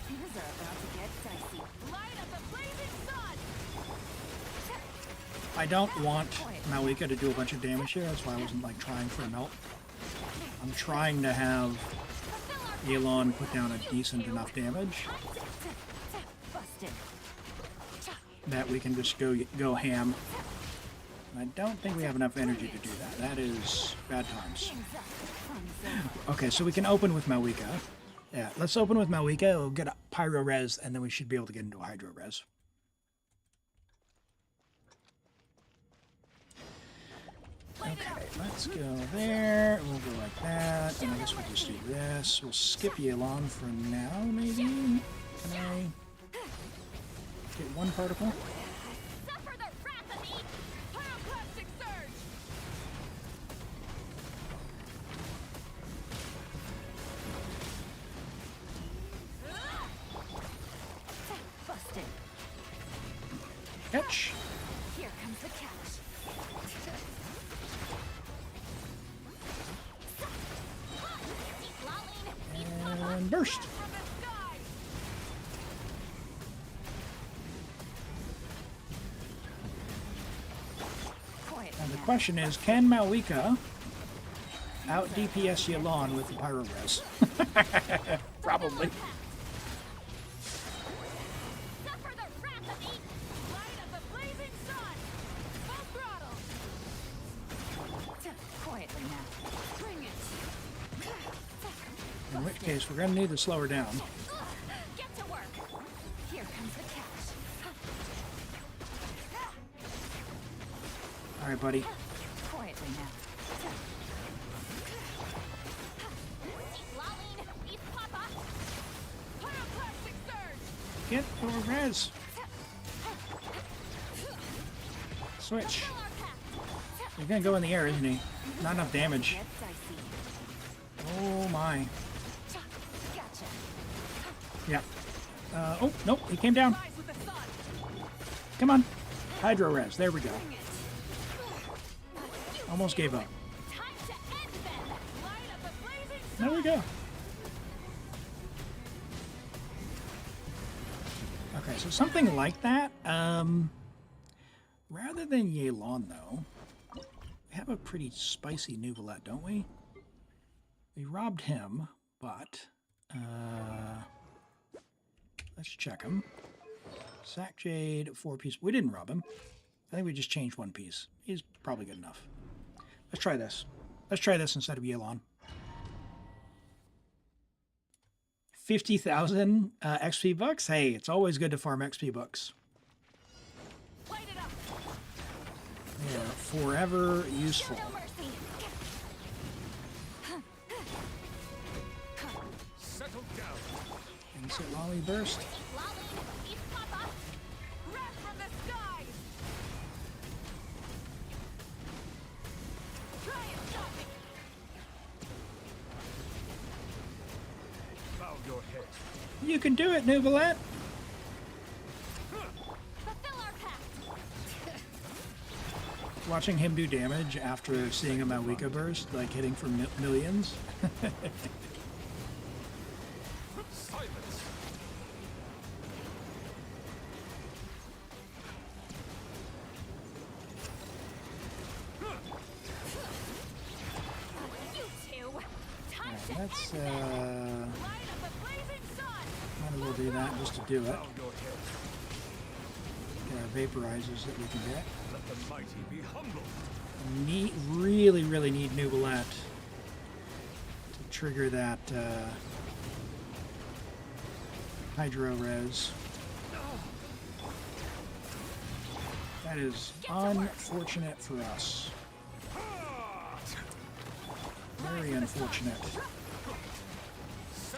Things are about to get dicey. Light up the blazing sun. I don't want Mavuika to do a bunch of damage here. That's why I wasn't like trying for a melt. I'm trying to have Elon put down a decent enough damage Busted. that we can just go ham. And I don't think we have enough energy to do that. That is bad times. Okay, so we can open with Mavuika. Yeah, let's open with Mavuika. We'll get a pyro res, and then we should be able to get into a hydro res. Okay, let's go there. We'll go like that. And I guess we'll just do this. We'll skip Yelon for now, maybe. Can I get one particle? Suffer the wrath of the pyroclastic surge. Busted. Catch. Here comes the catch. And burst. From the sky. Quiet. And the question is, can Mavuika out DPS Yelon with the pyro res? Probably. Suffer the wrath of the light of the blazing sun. Full throttle. Quietly now. Bring it. In which case, we're going to need to slow her down. Get to work. All right, buddy. Quietly now. Pyroclastic surge! Get over res. Switch. He's gonna go in the air, isn't he? Not enough damage. Oh my. Gotcha. Yeah. Oh, nope, he came down. Rise with the sun. Come on. Hydro res. There we go. Almost gave up. Time to end them. Light up the blazing sun. There we go. Okay, so something like that. Rather than Yelan, though, we have a pretty spicy Nuvolette, don't we? We robbed him, but let's check him. Sack Jade, 4 piece. We didn't rob him. I think we just changed 1 piece. He's probably good enough. Let's try this. Let's try this instead of Yelan. 50,000 XP bucks. Hey, it's always good to farm XP bucks. Light it up. They are forever useful. No mercy. Settle down. And Citlali burst. Citlali, East Papa. Wrath from the skies. Try and stop me. Bow your head. You can do it, Nuvolette. Fulfill our pact. Watching him do damage after seeing a Mavuika burst, like hitting for millions. Silence. You two. Time to Let's end them. Light up the blazing sun. might as well do that just to do it. Bow your head. Get our vaporizers that we can get. Let the mighty be humbled. Really need Nuvolette to trigger that Hydro res. That is unfortunate for us. Very unfortunate.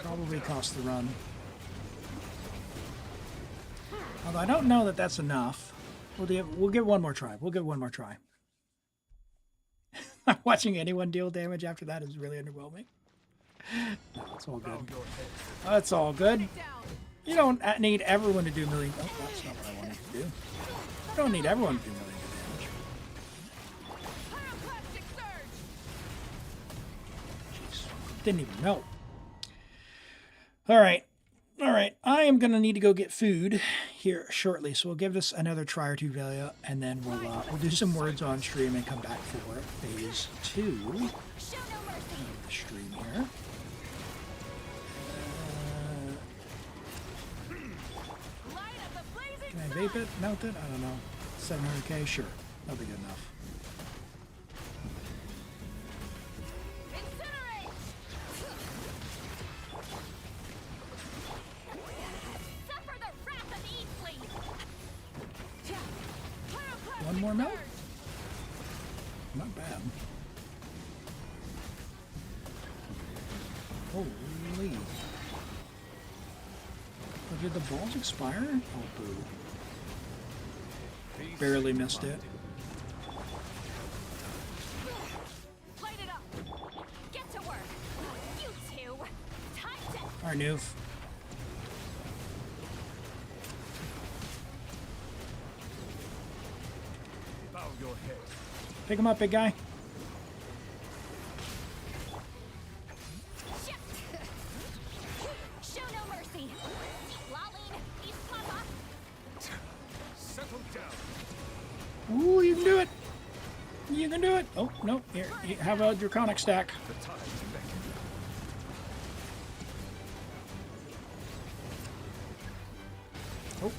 Probably cost the run. Although I don't know that that's enough. We'll give one more try. We'll give one more try. Watching anyone deal damage after that is really underwhelming. No, it's all good. That's all good. Down. You don't need everyone to do million. Oh, that's not what I wanted to do. You don't need everyone to do millions of damage. Pyroclastic surge. Jeez, didn't even know. All right. I am gonna need to go get food here shortly, so we'll give this another try or two, Velia, and then we'll do some words on stream and come back for phase 2 Show no mercy. of the stream here. Light up the blazing Can I vape it? Melt it? I don't know. 700k? Sure. That'll be good enough. incinerate. Suffer the wrath of Eastly. Pyroclastic One more melt? surge. Not bad. Holy. Oh, did the balls expire? Oh, boo. Barely missed it. Light it up. Get to work. You two. Time to Alright, Noof. Bow your head. Pick him up, big guy. shift. Show no mercy. Citlali, East Papa. Settle down. Ooh, you can do it. You can do it. Oh, no. Here, you have a draconic stack. The time to beckon.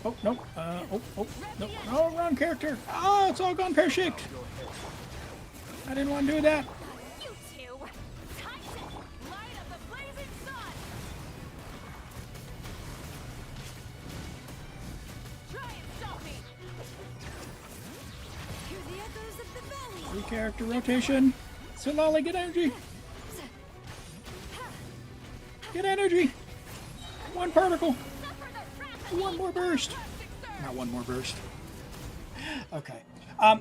Oh, no. No. Oh, wrong character. Oh, it's all gone pear-shaped. I didn't want to do that. You two. Time to Light up the blazing sun. Try and stop me. Hear the echoes of the Character rotation. Citlali, get energy. Get energy. One particle. One more burst. Not one more burst. Okay.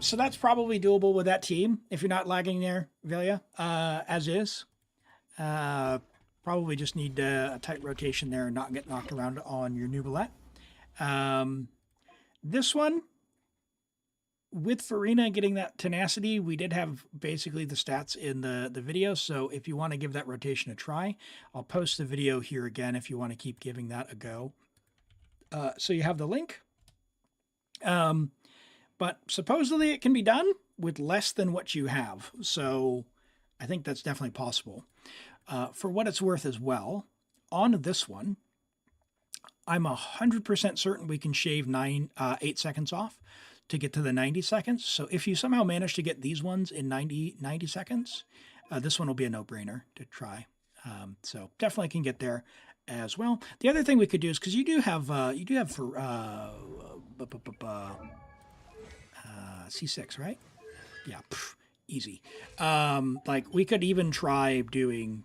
So that's probably doable with that team. If you're not lagging there, Velia, as is. Probably just need a tight rotation there and not get knocked around on your Nubilette. This one, with Furina getting that tenacity, we did have basically the stats in the video. So if you want to give that rotation a try, I'll post the video here again if you want to keep giving that a go. So you have the link. But supposedly it can be done with less than what you have. So I think that's definitely possible. For what it's worth as well, on this one, I'm 100% certain we can shave 8 seconds off to get to the 90 seconds. So if you somehow manage to get these ones in 90 seconds, this one will be a no-brainer to try. So definitely can get there as well. The other thing we could do is, because you do have for C6, right? Yeah, easy. Like we could even try doing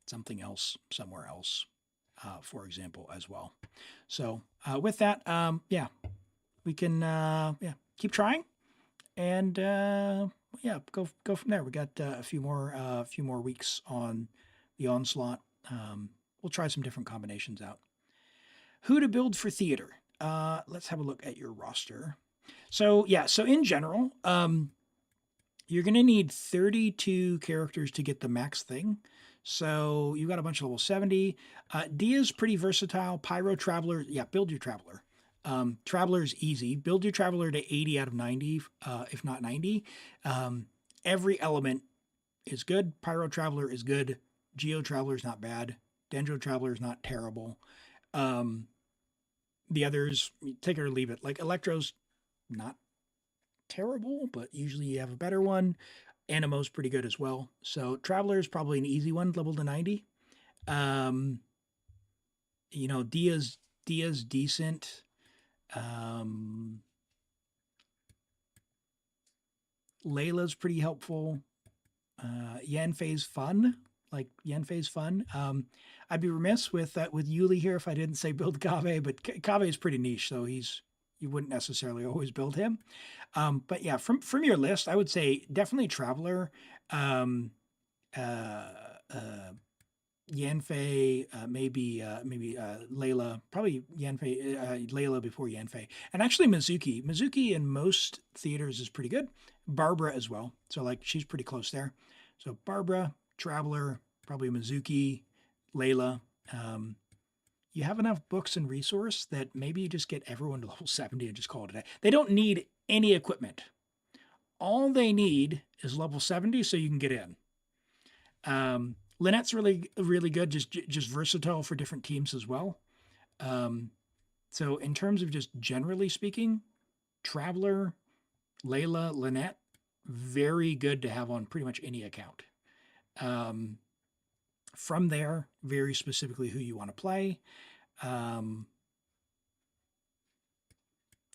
something else somewhere else, for example, as well. So with that, yeah, we can keep trying, and yeah, go from there. We got a few more weeks on the Onslaught. We'll try some different combinations out. Who to build for theater? Let's have a look at your roster. So yeah, so in general, you're going to need 32 characters to get the max thing. So you've got a bunch of level 70. Dia's pretty versatile. Pyro Traveler, yeah, build your Traveler. Traveler's easy. Build your Traveler to 80 out of 90, if not 90. Every element is good. Pyro Traveler is good. Geo Traveler is not bad. Dendro Traveler is not terrible. The others, take it or leave it. Like Electro's not terrible, but usually you have a better one. Animo's pretty good as well. So Traveler is probably an easy one, level to 90. You know, Dia's decent. Layla's pretty helpful. Yanfei's fun. Like Yanfei's fun. I'd be remiss with Yuli here if I didn't say build Kave, but Kave is pretty niche, so you wouldn't necessarily always build him. But yeah, from your list, I would say definitely Traveler, Yanfei, maybe Layla, probably Yanfei, Layla before Yanfei, and actually Mizuki. Mizuki in most theaters is pretty good. Barbara as well, so like she's pretty close there. So Barbara, Traveler, probably Mizuki, Layla. You have enough books and resource that maybe you just get everyone to level 70 and just call it a day. They don't need any equipment. All they need is level 70 so you can get in. Lynette's really, really good, just versatile for different teams as well. So in terms of just generally speaking, Traveler, Layla, Lynette, very good to have on pretty much any account. From there, very specifically who you want to play.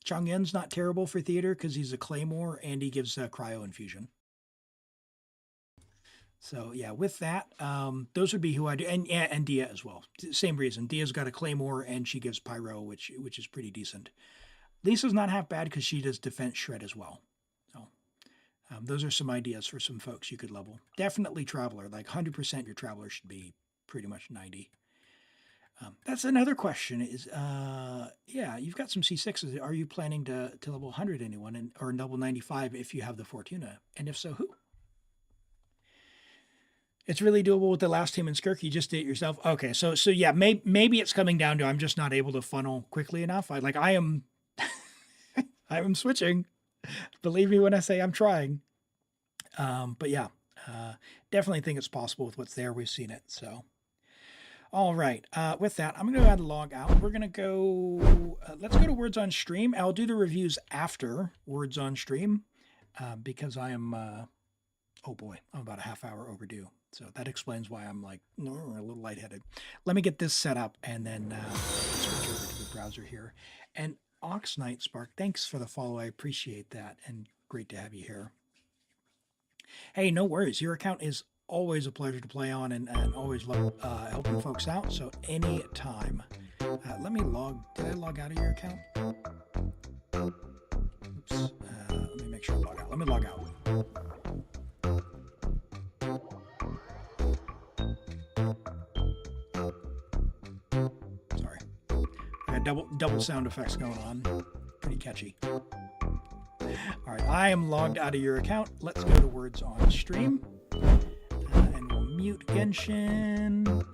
Changyen's not terrible for theater because he's a Claymore and he gives cryo infusion. So yeah, with that, those would be who I do, and Dia as well. Same reason. Dia's got a Claymore and she gives Pyro, which is pretty decent. Lisa's not half bad because she does defense shred as well. So those are some ideas for some folks you could level. Definitely Traveler, like 100% your Traveler should be pretty much 90. That's another question is, yeah, you've got some C6s. Are you planning to level 100 anyone or level 95 if you have the Fortuna? And if so, who? It's really doable with the last team in Skirk. You just did it yourself. Okay, so yeah, maybe it's coming down to I'm just not able to funnel quickly enough. I am I am switching. Believe me when I say I'm trying. But yeah, definitely think it's possible with what's there. We've seen it. So, all right. With that, I'm going to go ahead and log out. We're going to go, let's go to Words on Stream. I'll do the reviews after Words on Stream because I am, oh boy, I'm about a half hour overdue. So that explains why I'm like a little lightheaded. Let me get this set up and then switch over to the browser here. And Oxnight Spark, thanks for the follow. I appreciate that. And great to have you here. Hey, no worries. Your account is always a pleasure to play on, and always love helping folks out. So anytime. Let me log. Did I log out of your account? Oops. Let me make sure I log out. Let me log out. Sorry. I got double sound effects going on. Pretty catchy. All right, I am logged out of your account. Let's go to words on stream. And we'll mute Genshin.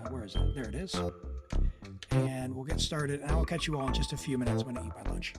Where is it? There it is. And we'll get started. And I'll catch you all in just a few minutes when I eat my lunch.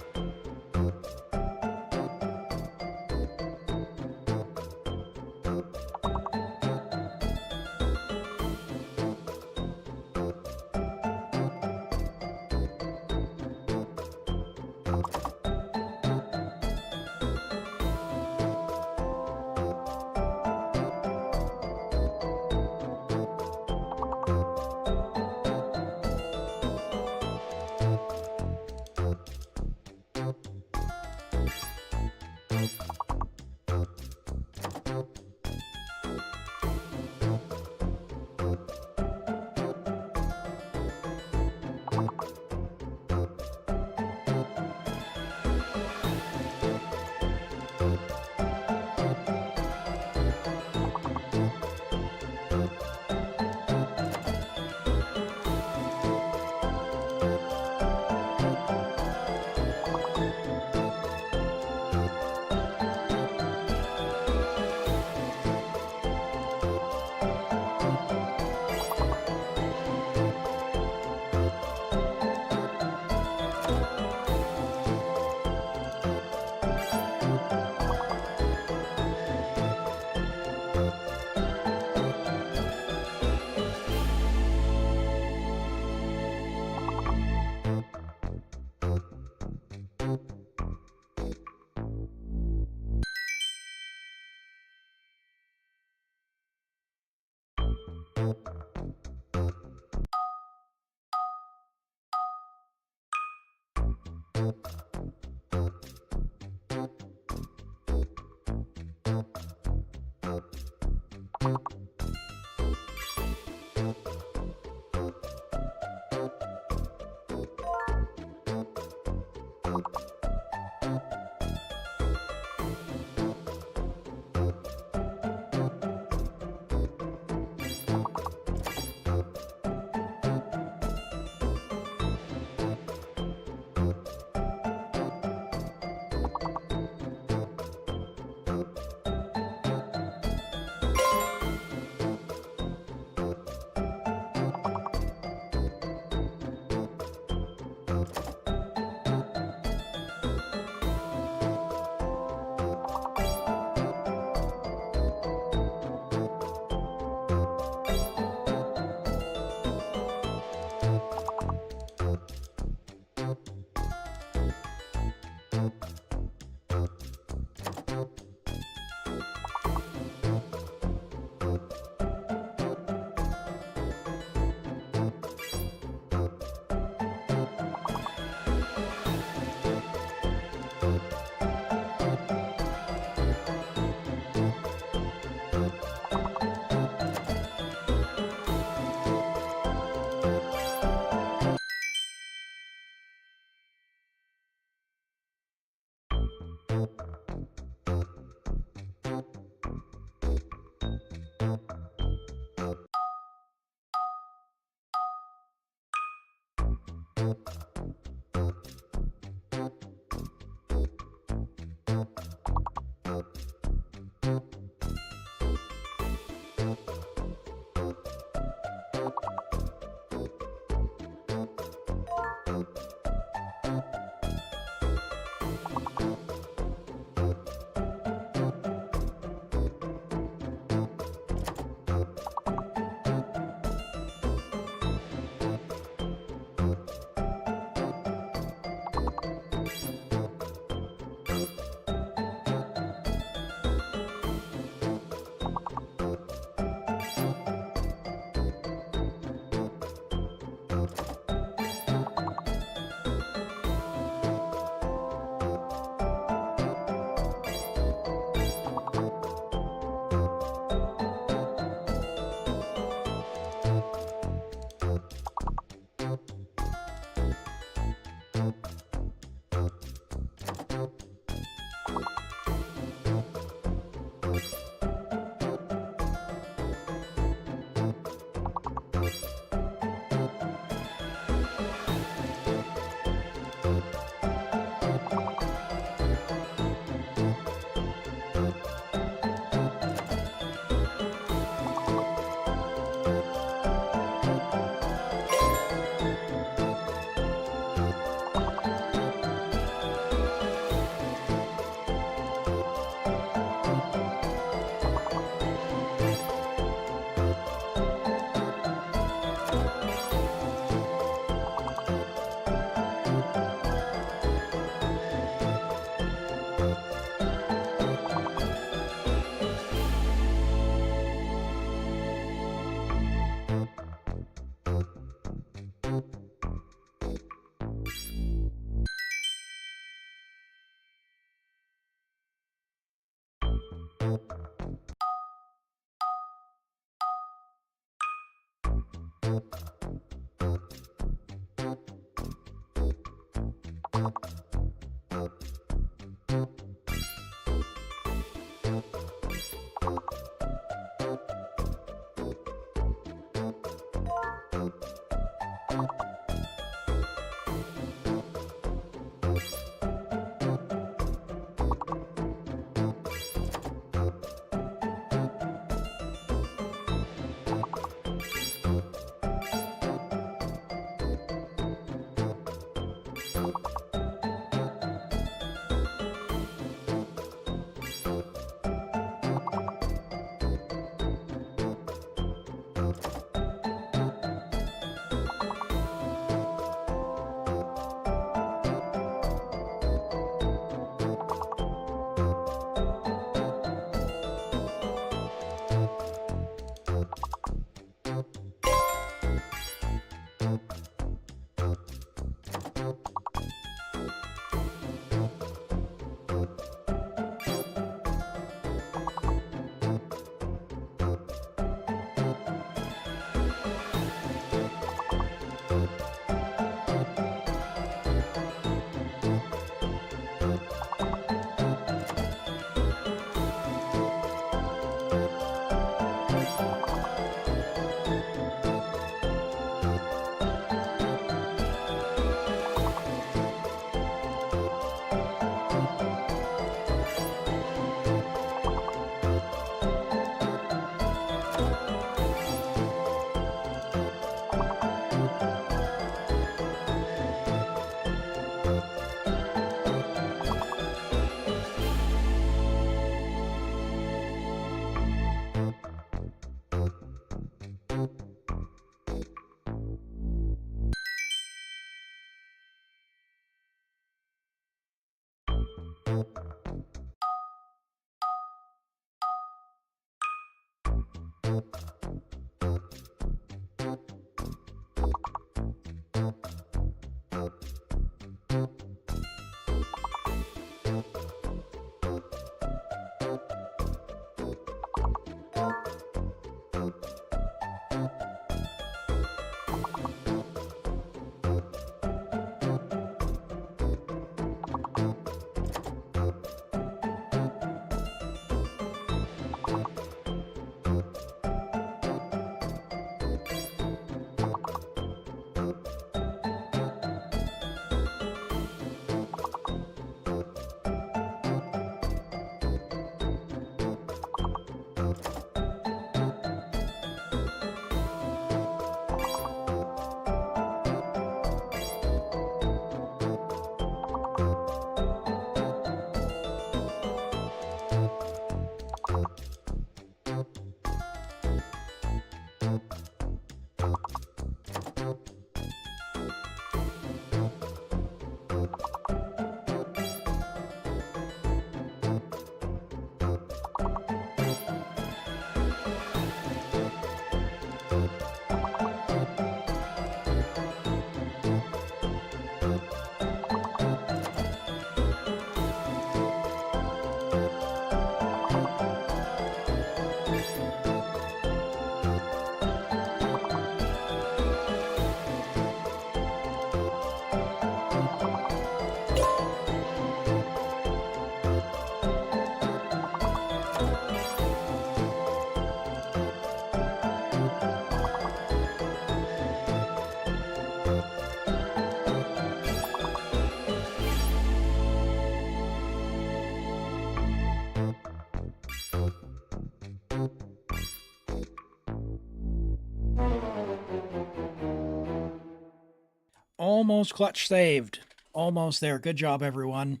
Almost clutch saved. Almost there. Good job, everyone.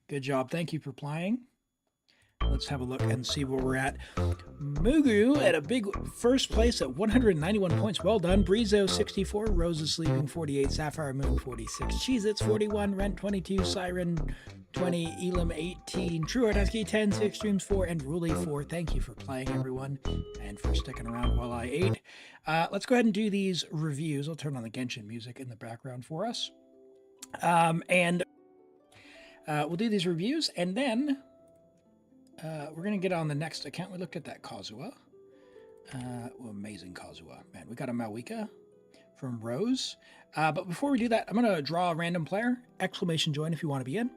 Good job. Thank you for playing. Let's have a look and see where we're at. Mugu at a big first place at 191 points. Well done. Brizo 64, Roses Sleeping 48, Sapphire Moon 46, Cheez-Its 41, Rent 22, Siren 20, Elim 18, True Art Husky 10, Six Streams 4, and Ruli 4. Thank you for playing, everyone, and for sticking around while I ate. Let's go ahead and do these reviews. I'll turn on the Genshin music in the background for us. And we'll do these reviews, and then we're going to get on the next account. We looked at that Kazuha. Amazing Kazuha. Man, we got a Mavuika from Rose. But before we do that, I'm going to draw a random player. Exclamation join if you want to be in.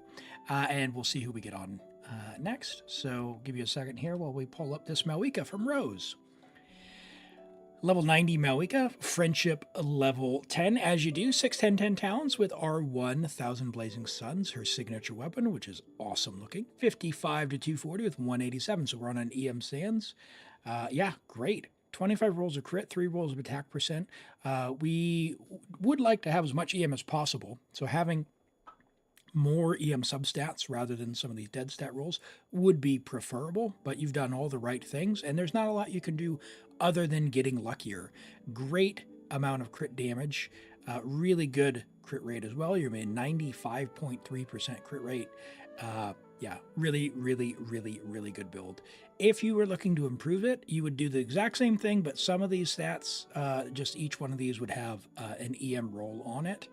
And we'll see who we get on next. So give you a second here while we pull up this Mavuika from Rose. Level 90 Mavuika, Friendship level 10. As you do, 6'10", 10 talents with R1, 1,000 Blazing Suns, her signature weapon, which is awesome looking. 55 to 240 with 187, so we're on an EM Sands. Yeah, great. 25 rolls of crit, 3 rolls of attack percent. We would like to have as much EM as possible, so having more EM substats rather than some of these dead stat rolls would be preferable, but you've done all the right things, and there's not a lot you can do other than getting luckier. Great amount of crit damage, really good crit rate as well. You're at 95.3% crit rate. Yeah, really, really, really, really good build. If you were looking to improve it, you would do the exact same thing, but some of these stats, just each one of these would have an EM roll on it.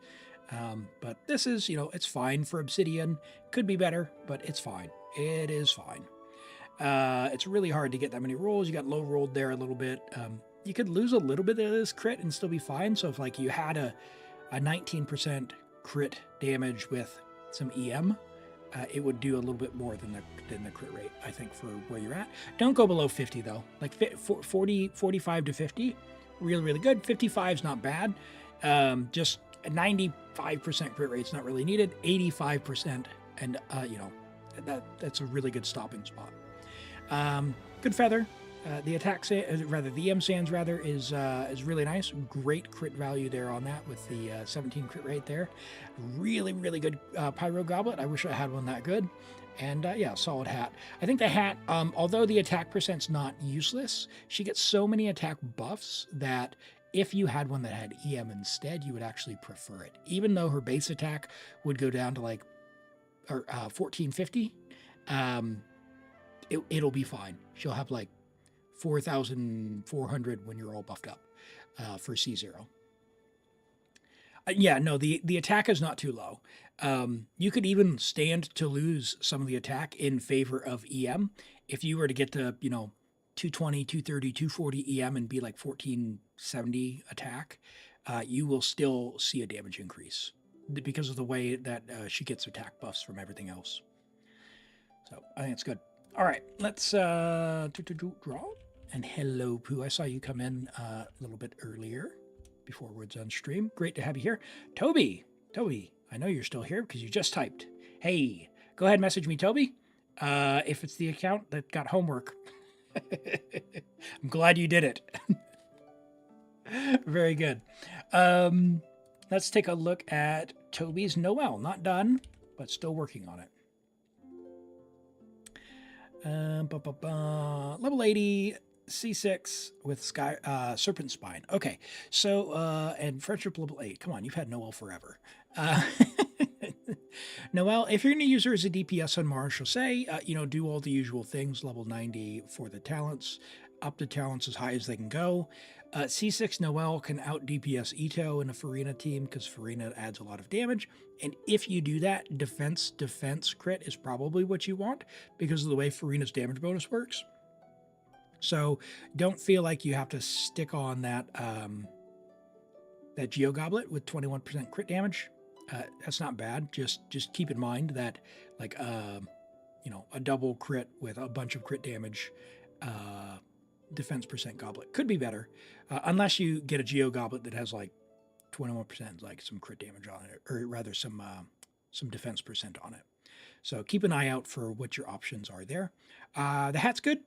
But this is, it's fine for Obsidian. Could be better, but it's fine. It is fine. It's really hard to get that many rolls. You got low rolled there a little bit. You could lose a little bit of this crit and still be fine. So if like you had a 19% crit damage with some EM, it would do a little bit more than the crit rate, I think, for where you're at. Don't go below 50 though. Like 45 to 50, really, really good. 55 is not bad. Just 95% crit rate's not really needed. 85%, and that's a really good stopping spot. Good feather. The EM Sands is really nice. Great crit value there on that with the 17 crit rate there. Really, really good Pyro Goblet. I wish I had one that good. And yeah, solid hat. I think the hat, although the attack percent's not useless, she gets so many attack buffs that if you had one that had EM instead, you would actually prefer it. Even though her base attack would go down to like 1450, it'll be fine. She'll have like 4,400 when you're all buffed up for C0. Yeah, no, the attack is not too low. You could even stand to lose some of the attack in favor of EM. If you were to get to, 220, 230, 240 EM and be like 1470 attack, you will still see a damage increase because of the way that she gets attack buffs from everything else. So I think it's good. All right, let's draw. And hello, Pooh. I saw you come in a little bit earlier before Words on Stream. Great to have you here. Toby, I know you're still here because you just typed. Hey, go ahead and message me, Toby, if it's the account that got homework. I'm glad you did it. Very good. Let's take a look at Toby's Noelle. Not done, but still working on it. Level 80, C6 with Serpent Spine. Okay, so, and Friendship level 8. Come on, you've had Noelle forever. Noelle, if you're going to use her as a DPS on Mars, she'll say, do all the usual things, level 90 for the talents, up to talents as high as they can go. C6 Noelle can out DPS Ito in a Furina team because Furina adds a lot of damage. And if you do that, defense crit is probably what you want because of the way Furina's damage bonus works. So don't feel like you have to stick on that Geo Goblet with 21% crit damage. That's not bad. Just keep in mind that like a double crit with a bunch of crit damage defense percent goblet could be better, unless you get a Geo Goblet that has like 21% like some crit damage on it, or rather some defense percent on it. So keep an eye out for what your options are there. The hat's good.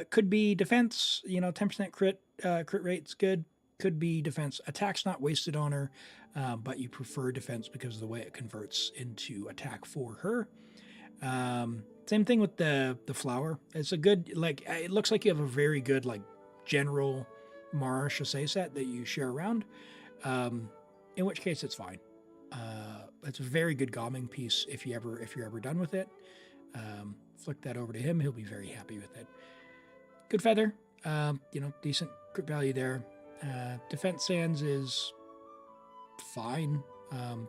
Could be defense, 10% crit rate's good. Could be defense. Attack's not wasted on her, but you prefer defense because of the way it converts into attack for her. Same thing with the flower. It's a good, it looks like you have a very good, general Mara Chassé set that you share around, in which case it's fine. It's a very good Gomming piece if you're ever done with it. Flick that over to him. He'll be very happy with it. Good feather, decent crit value there. Defense Sands is fine,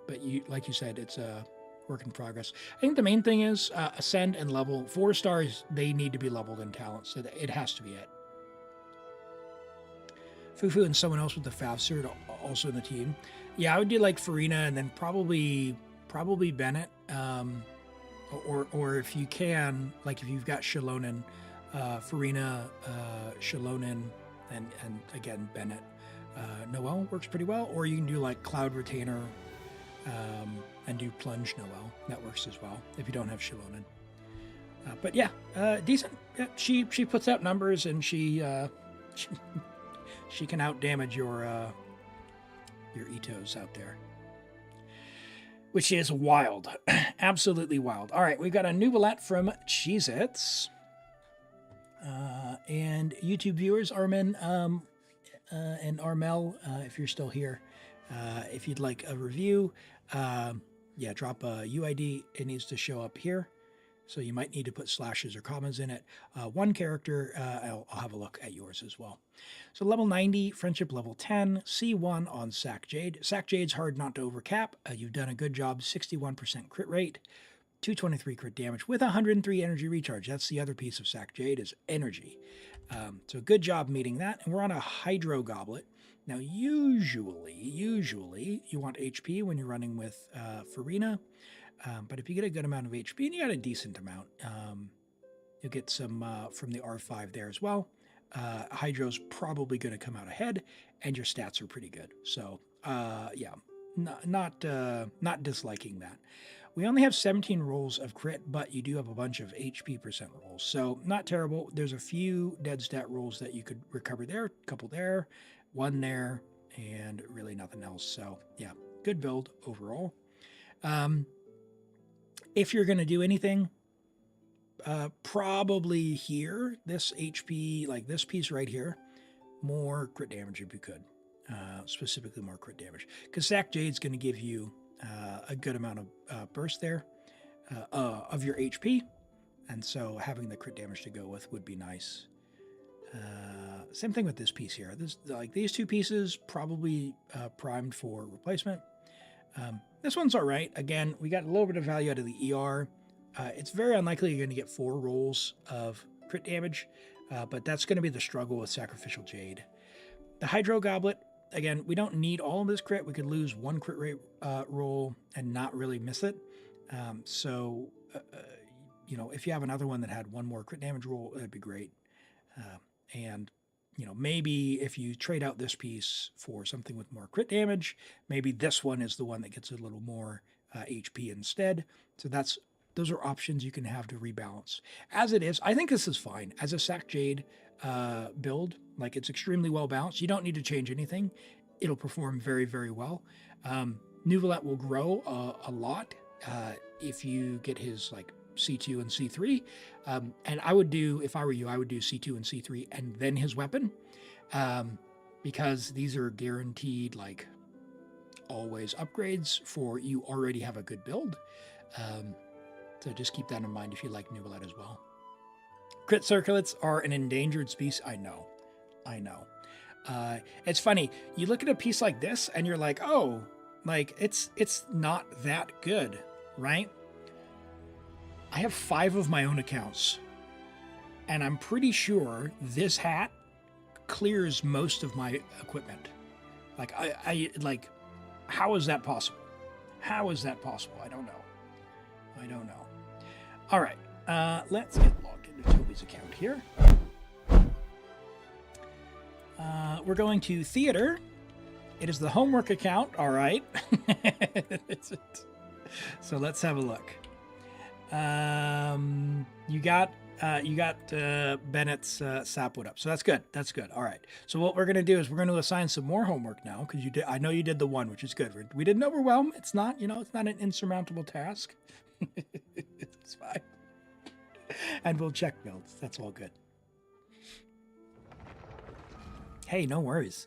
but like you said, it's a work in progress. I think the main thing is ascend and level. 4 stars, they need to be leveled in talent, so it has to be it. Fufu and someone else with the Favsir also in the team. Yeah, I would do like Furina and then probably Bennett, or if you can, like if you've got Shalonen, Furina, Shalonen, and again Bennett. Noelle works pretty well, or you can do like Cloud Retainer and do Plunge Noelle. That works as well if you don't have Shalonen. But yeah, decent. Yeah, she puts out numbers and she can out damage your Itos out there, which is wild. Absolutely wild. All right, we've got a new Nouvellette from Cheez-Its. And YouTube viewers, Armin and Armel, if you're still here, if you'd like a review, drop a UID. It needs to show up here. So you might need to put slashes or commas in it. One character, I'll have a look at yours as well. So level 90, Friendship level 10, C1 on Sack Jade. Sack Jade's hard not to overcap. You've done a good job, 61% crit rate, 223 crit damage with 103 energy recharge. That's the other piece of Sack Jade is energy. So good job meeting that. And we're on a Hydro Goblet. Now, usually you want HP when you're running with Furina. But if you get a good amount of HP, and you got a decent amount, you'll get some from the R5 there as well. Hydro's probably going to come out ahead, and your stats are pretty good. So, not disliking that. We only have 17 rolls of crit, but you do have a bunch of HP percent rolls. So, not terrible. There's a few dead stat rolls that you could recover there, a couple there, one there, and really nothing else. So, yeah, good build overall. If you're going to do anything, probably here, this HP, like this piece right here, more crit damage if you could. Specifically more crit damage. Because Sack Jade's going to give you a good amount of burst there of your HP. And so having the crit damage to go with would be nice. Same thing with this piece here. These two pieces probably primed for replacement. This one's all right. Again, we got a little bit of value out of the ER. It's very unlikely you're going to get 4 rolls of crit damage, but that's going to be the struggle with Sacrificial Jade. The Hydro Goblet, again, we don't need all of this crit. We could lose 1 crit rate roll and not really miss it. You know, if you have another one that had 1 more crit damage roll, that'd be great. And you know, maybe if you trade out this piece for something with more crit damage, maybe this one is the one that gets a little more HP instead. So those are options you can have to rebalance. As it is, I think this is fine. As a Sac Jade build, like it's extremely well balanced. You don't need to change anything. It'll perform very, very well. Nuvolette will grow a lot if you get his like C2 and C3. And I would do, if I were you, I would do C2 and C3 and then his weapon, because these are guaranteed like always upgrades for you already have a good build. So just keep that in mind if you like Nuvolette as well. Crit circlets are an endangered species. I know. It's funny. You look at a piece like this and you're like, oh, like it's not that good, right? I have 5 of my own accounts, and I'm pretty sure this hat clears most of my equipment. Like, I like, how is that possible? How is that possible? I don't know. All right, let's get logged into Toby's account here. We're going to theater. It is the homework account. All right. So let's have a look. You got Bennett's sapwood up, so that's good. All right, so what we're going to do is we're going to assign some more homework now, because I know you did the one, which is good. We didn't overwhelm. It's not, it's not an insurmountable task. It's fine. And we'll check builds. That's all good. Hey, no worries.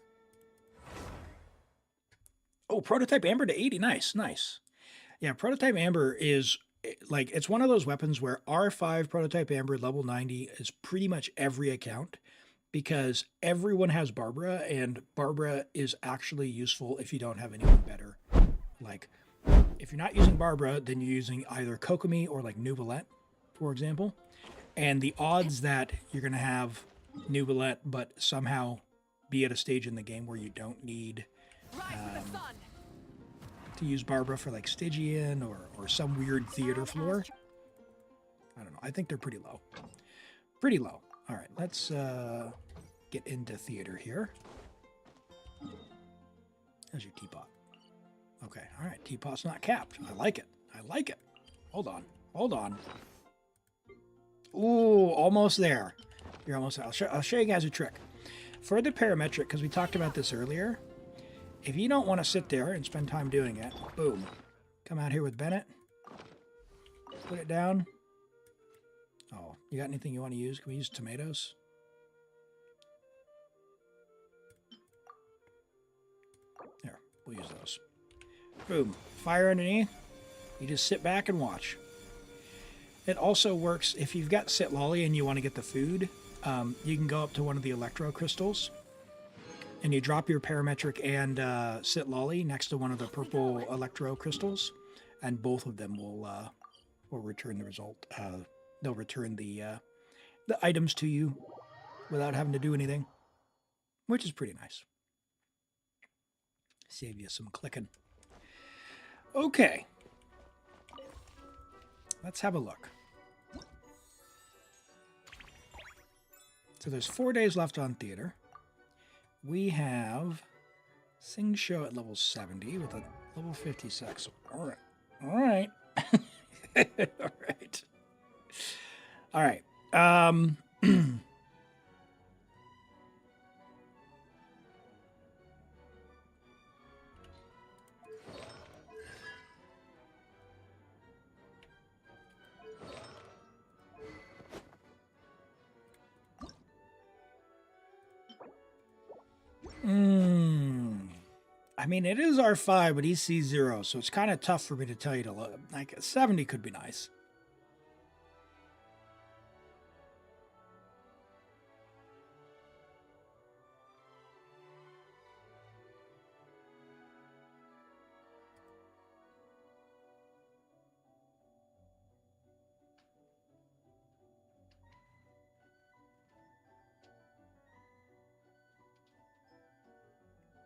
Oh, prototype Amber to 80. Nice. Yeah, prototype Amber is like, it's one of those weapons where R5 prototype Amber level 90 is pretty much every account, because everyone has Barbara, and Barbara is actually useful if you don't have anyone better. Like, if you're not using Barbara, then you're using either Kokomi or like Nuvolette, for example. And the odds that you're going to have Nuvolette, but somehow be at a stage in the game where you don't need to use Barbara for like Stygian or some weird theater floor. I don't know. I think they're pretty low. All right, let's get into theater here. There's your teapot. Okay, all right. Teapot's not capped. I like it. Hold on. Ooh, almost there. You're almost there. I'll show you guys a trick. For the parametric, because we talked about this earlier, if you don't want to sit there and spend time doing it, boom. Come out here with Bennett. Put it down. Oh, you got anything you want to use? Can we use tomatoes? There, we'll use those. Boom. Fire underneath. You just sit back and watch. It also works if you've got Citlali and you want to get the food. You can go up to one of the electro crystals and you drop your parametric and Citlali next to one of the purple electro crystals, and both of them will return the result. They'll return the items to you without having to do anything, which is pretty nice. Save you some clicking. Okay. Let's have a look. So there's 4 days left on theater. We have Sing Show at level 70 with a level 56. All right. All right. I mean, it is R5, but he's C0, so it's kind of tough for me to tell you to look. Like, 70 could be nice.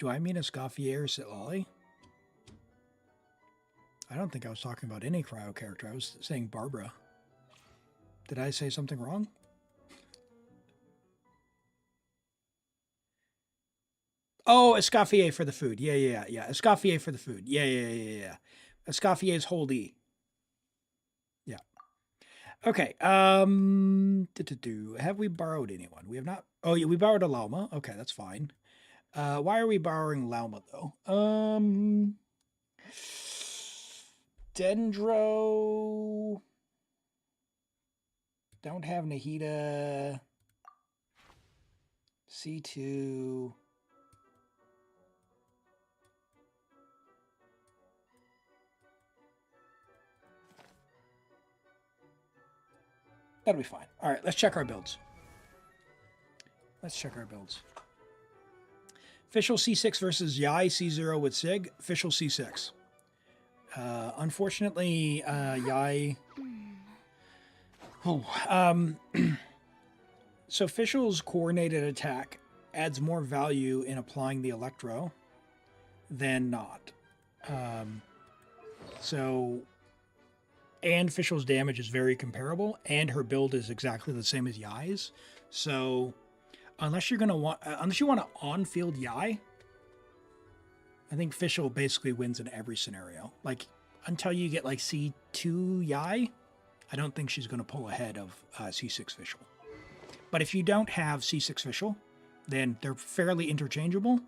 Do I mean Escoffier or Citlali? I don't think I was talking about any cryo character. I was saying Barbara. Did I say something wrong? Oh, Escoffier for the food. Yeah. Escoffier for the food. Yeah. Escoffier's whole E. Yeah. Okay. Have we borrowed anyone? We have not. Oh, yeah, we borrowed a Lauma. Okay, that's fine. Why are we borrowing Lauma, though? Dendro. Don't have Nahida. C2. That'll be fine. All right, let's check our builds. Fischl C6 versus Yai C0 with Sig. Fischl C6. Unfortunately, Yai... So Fischl's coordinated attack adds more value in applying the Electro than not. And Fischl's damage is very comparable, and her build is exactly the same as Yai's. So unless you want to on-field Yai, I think Fischl basically wins in every scenario. Like until you get like C2 Yai, I don't think she's going to pull ahead of C6 Fischl. But if you don't have C6 Fischl, then they're fairly interchangeable.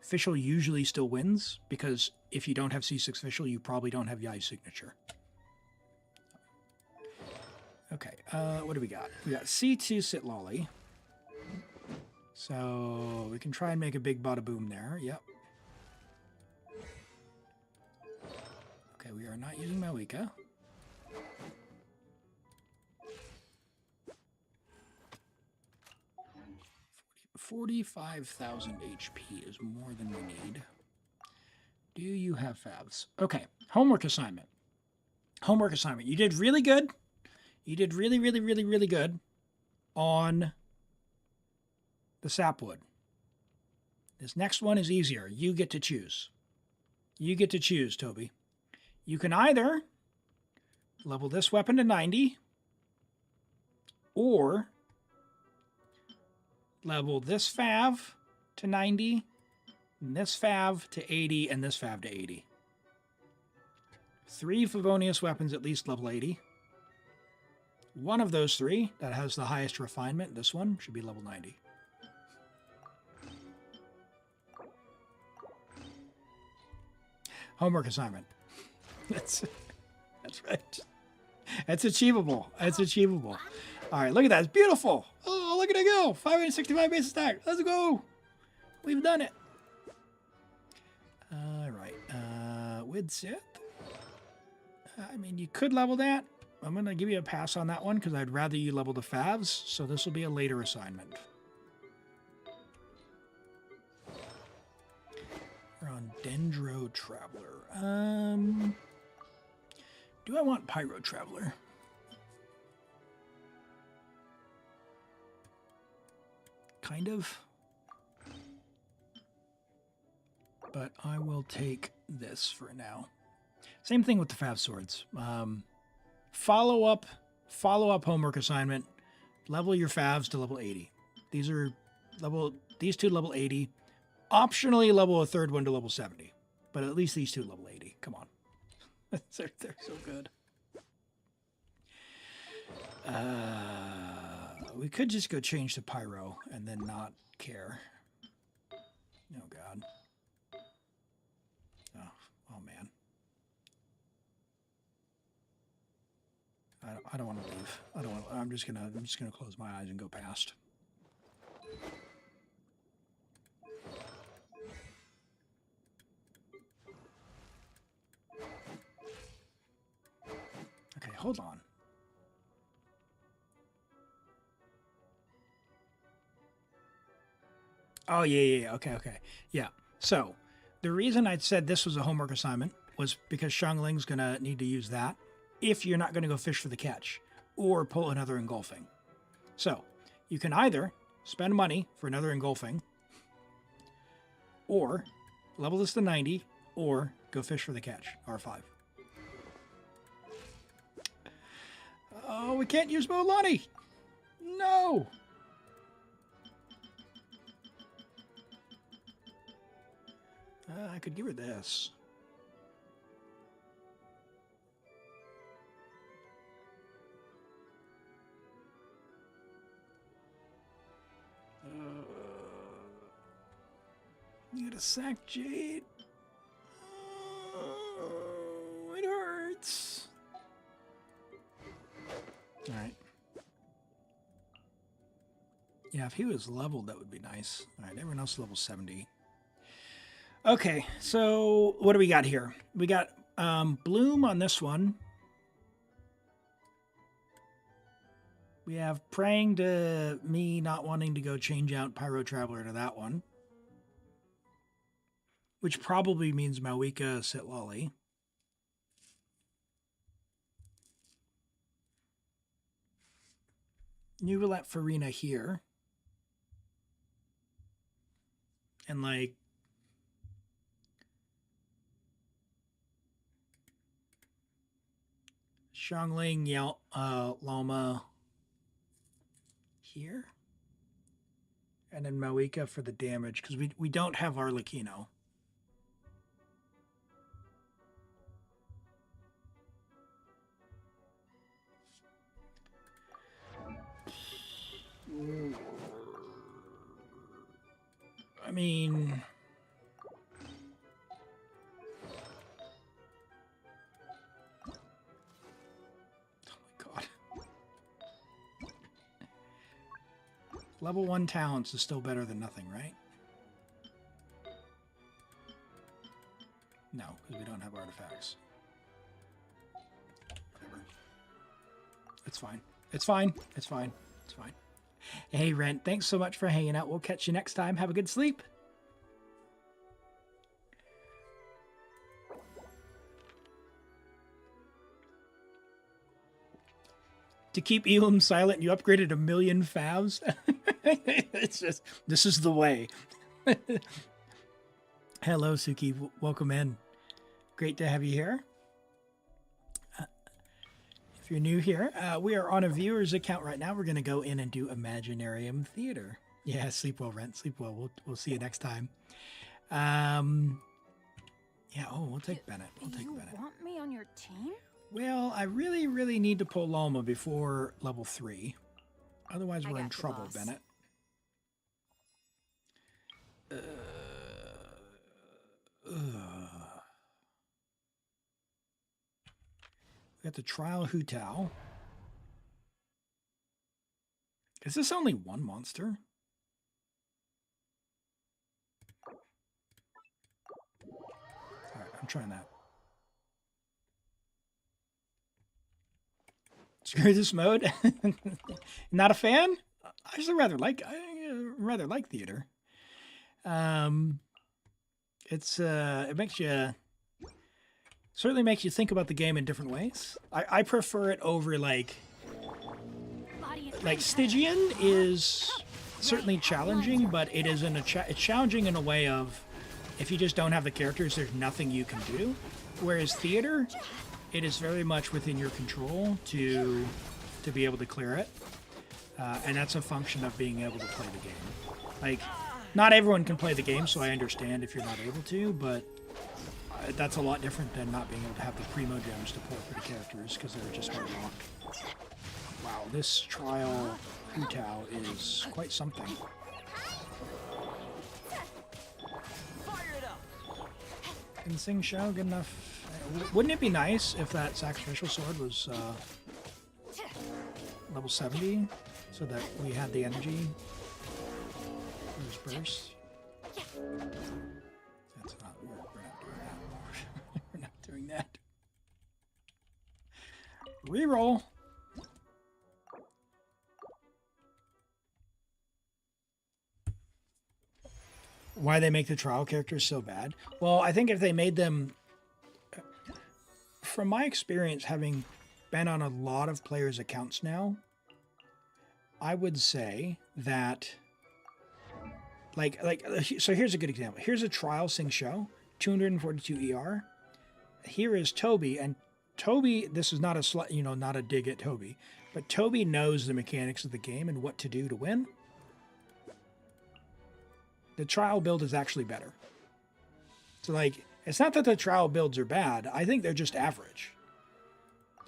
Fischl usually still wins because if you don't have C6 Fischl, you probably don't have Yai's signature. Okay, what do we got? We got C2 Citlali. So we can try and make a big bada boom there. Yep. Okay, we are not using Mavuika. 45,000 HP is more than we need. Do you have favs? Okay, homework assignment. You did really good. You did really good on the sapwood. This next one is easier. You get to choose. Toby. You can either level this weapon to 90 or level this fav to 90, and this fav to 80, and this fav to 80. 3 Favonius weapons at least level 80. One of those 3 that has the highest refinement, this one, should be level 90. Homework assignment. That's right. It's achievable. All right, look at that. It's beautiful. Oh, look at it go. 565 base attack. Let's go. We've done it. All right. With Sith. I mean, you could level that. I'm going to give you a pass on that one because I'd rather you level the favs. So this will be a later assignment. We're on Dendro Traveler. Do I want Pyro Traveler? Kind of. But I will take this for now. Same thing with the Fav Swords. Follow up homework assignment. Level your Favs to level 80. These two level 80. Optionally level a third one to level 70. But at least these two level 80. Come on. they're so good. We could just go change to Pyro and then not care. Oh, God. Oh man. I don't want to leave. I'm just gonna close my eyes and go past. Okay, hold on. Oh, yeah. Okay. Yeah. So, the reason I said this was a homework assignment was because Xiangling's going to need to use that if you're not going to go fish for the catch or pull another engulfing. So, you can either spend money for another engulfing or Level this to 90, or go fish for the catch, R5. Oh, we can't use Molani! No! I could give her this. You gotta sack Jade. Oh, it hurts. Alright. Yeah, if he was leveled, that would be nice. Alright, everyone else is level 70. Okay, so what do we got here? We got Bloom on this one. We have Praying to me not wanting to go change out Pyro Traveler to that one. Which probably means Mavuika, Citlali. New roulette Furina here. And like Xiangling, Lauma here. And then Mavuika for the damage, because we don't have Arlecchino. I mean, oh my god. Level 1 talents is still better than nothing, right? No, because we don't have artifacts. Whatever. It's fine. It's fine. It's fine. It's fine. Hey, Rent, thanks so much for hanging out. We'll catch you next time. Have a good sleep. To keep Elim silent, you upgraded 1,000,000 favs. It's just, this is the way. Hello, Suki. Welcome in. Great to have you here. If you're new here, we are on a viewer's account right now. We're going to go in and do Imaginarium Theater. Yeah, sleep well, Rent. Sleep well. We'll see you next time. Yeah, oh, we'll take Bennett. We'll take Bennett. You want me on your team? Well, I really, really need to pull Lauma before level 3. Otherwise, we're in trouble, Bennett. We got the Trial Hutao. Is this only one monster? Alright, I'm trying that. Screw this mode. Not a fan? I actually rather like theater. It makes you certainly makes you think about the game in different ways. I prefer it over like Stygian is certainly challenging, but it is it's challenging in a way of if you just don't have the characters, there's nothing you can do. Whereas theater, it is very much within your control to be able to clear it, and that's a function of being able to play the game. Like, not everyone can play the game, so I understand if you're not able to, but that's a lot different than not being able to have the primo gems to pull for the characters because they're just hard locked. Wow, this Trial Hutao is quite something. Can Sing Shao good enough? Wouldn't it be nice if that sacrificial sword was level 70 so that we had the energy for his burst? That's not, we're not doing that. We're not doing that. Reroll. Why they make the trial characters so bad? Well, I think if they made them, from my experience having been on a lot of players' accounts now, I would say that So here's a good example. Here's a trial Sing Show, 242 ER. Here is Toby, and Toby, this is not not a dig at Toby, but Toby knows the mechanics of the game and what to do to win. The trial build is actually better. So like, it's not that the trial builds are bad. I think they're just average.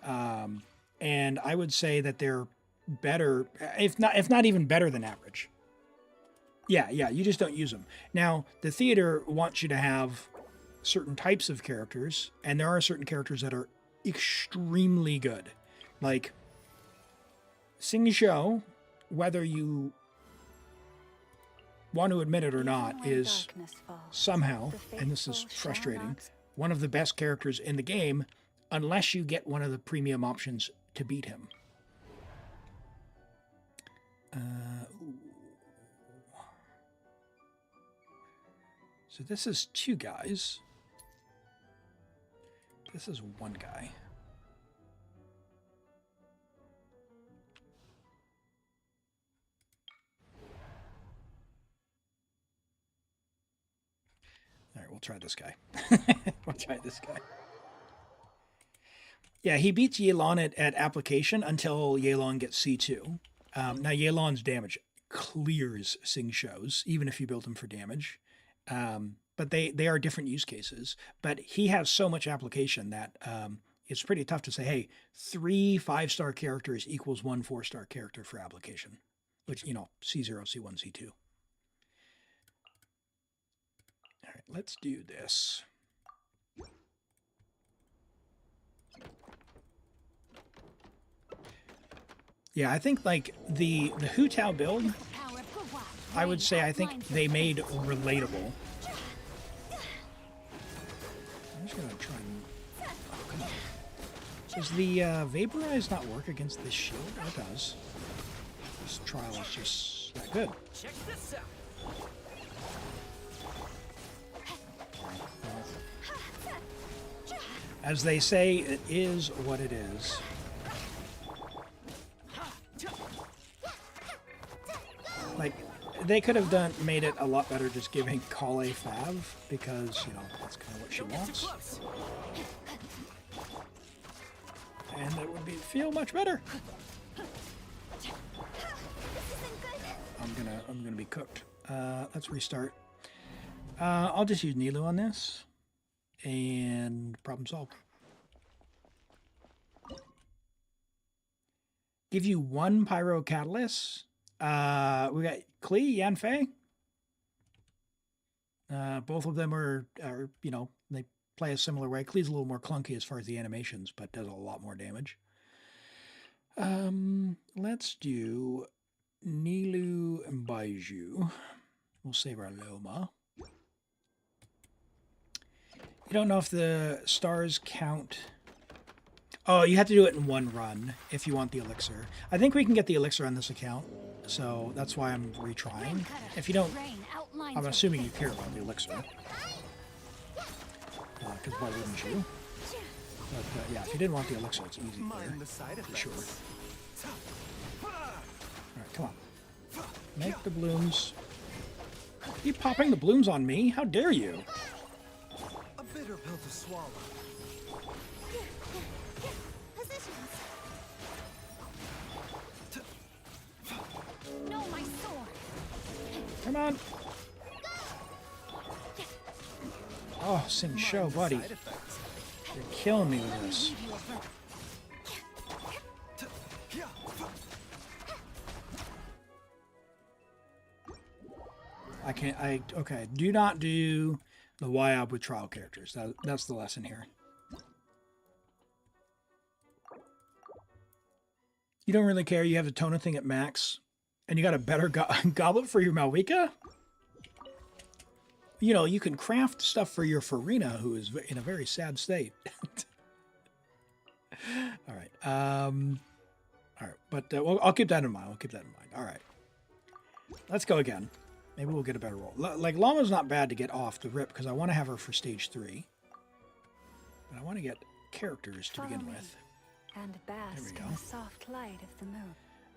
And I would say that they're better, if not even better than average. Yeah, you just don't use them. Now, the theater wants you to have certain types of characters, and there are certain characters that are extremely good. Like, Sing Show, whether you want to admit it or not, is somehow, and this is frustrating, one of the best characters in the game, unless you get one of the premium options to beat him. So this is 2 guys. This is 1 guy. All right, we'll try this guy. We'll try this guy. Yeah, he beats Yelan at application until Yelan gets C2. Now, Yelan's damage clears Sing Shows, even if you build him for damage. But they are different use cases. But he has so much application that it's pretty tough to say, hey, 3 5-star characters equals 1 4-star character for application, which, C0, C1, C2. All right, let's do this. Yeah, I think like the Hu Tao build, I would say I think they made relatable. I'm just gonna try and... Oh, come on. Does the Vaporize not work against this shield? Oh, it does. This trial is just that good. Check this out. As they say, it is what it is. Like, they could have made it a lot better just giving Kale Fav, because, that's kind of what she wants. And it would feel much better. I'm gonna be cooked. Let's restart. I'll just use Nilou on this, and problem solved. Give you 1 Pyro Catalyst. We got Klee, Yanfei. Both of them are they play a similar way. Klee's a little more clunky as far as the animations, but does a lot more damage. Let's do Nilou and Baiju. We'll save our Lauma. You don't know if the stars count. Oh, you have to do it in 1 run if you want the elixir. I think we can get the elixir on this account, so that's why I'm retrying. If you don't, I'm assuming you care about the elixir. Because why wouldn't you? But yeah, if you didn't want the elixir, it's easy there, for sure. Alright, come on. Make the blooms. Keep popping the blooms on me? How dare you? A bitter pill to swallow. No, my sword. Come on. Oh, Sing Show, buddy. You're killing me with this. I can't, okay. Do not do the YOB with trial characters. That's the lesson here. You don't really care. You have the Tona thing at max. And you got a better goblet for your Mavuika? You can craft stuff for your Furina, who is in a very sad state. All right. All right. But I'll keep that in mind. All right. Let's go again. Maybe we'll get a better roll. Like, Lauma's not bad to get off the rip, because I want to have her for stage 3. But I want to get characters to begin with. And bask in the soft light of the moon.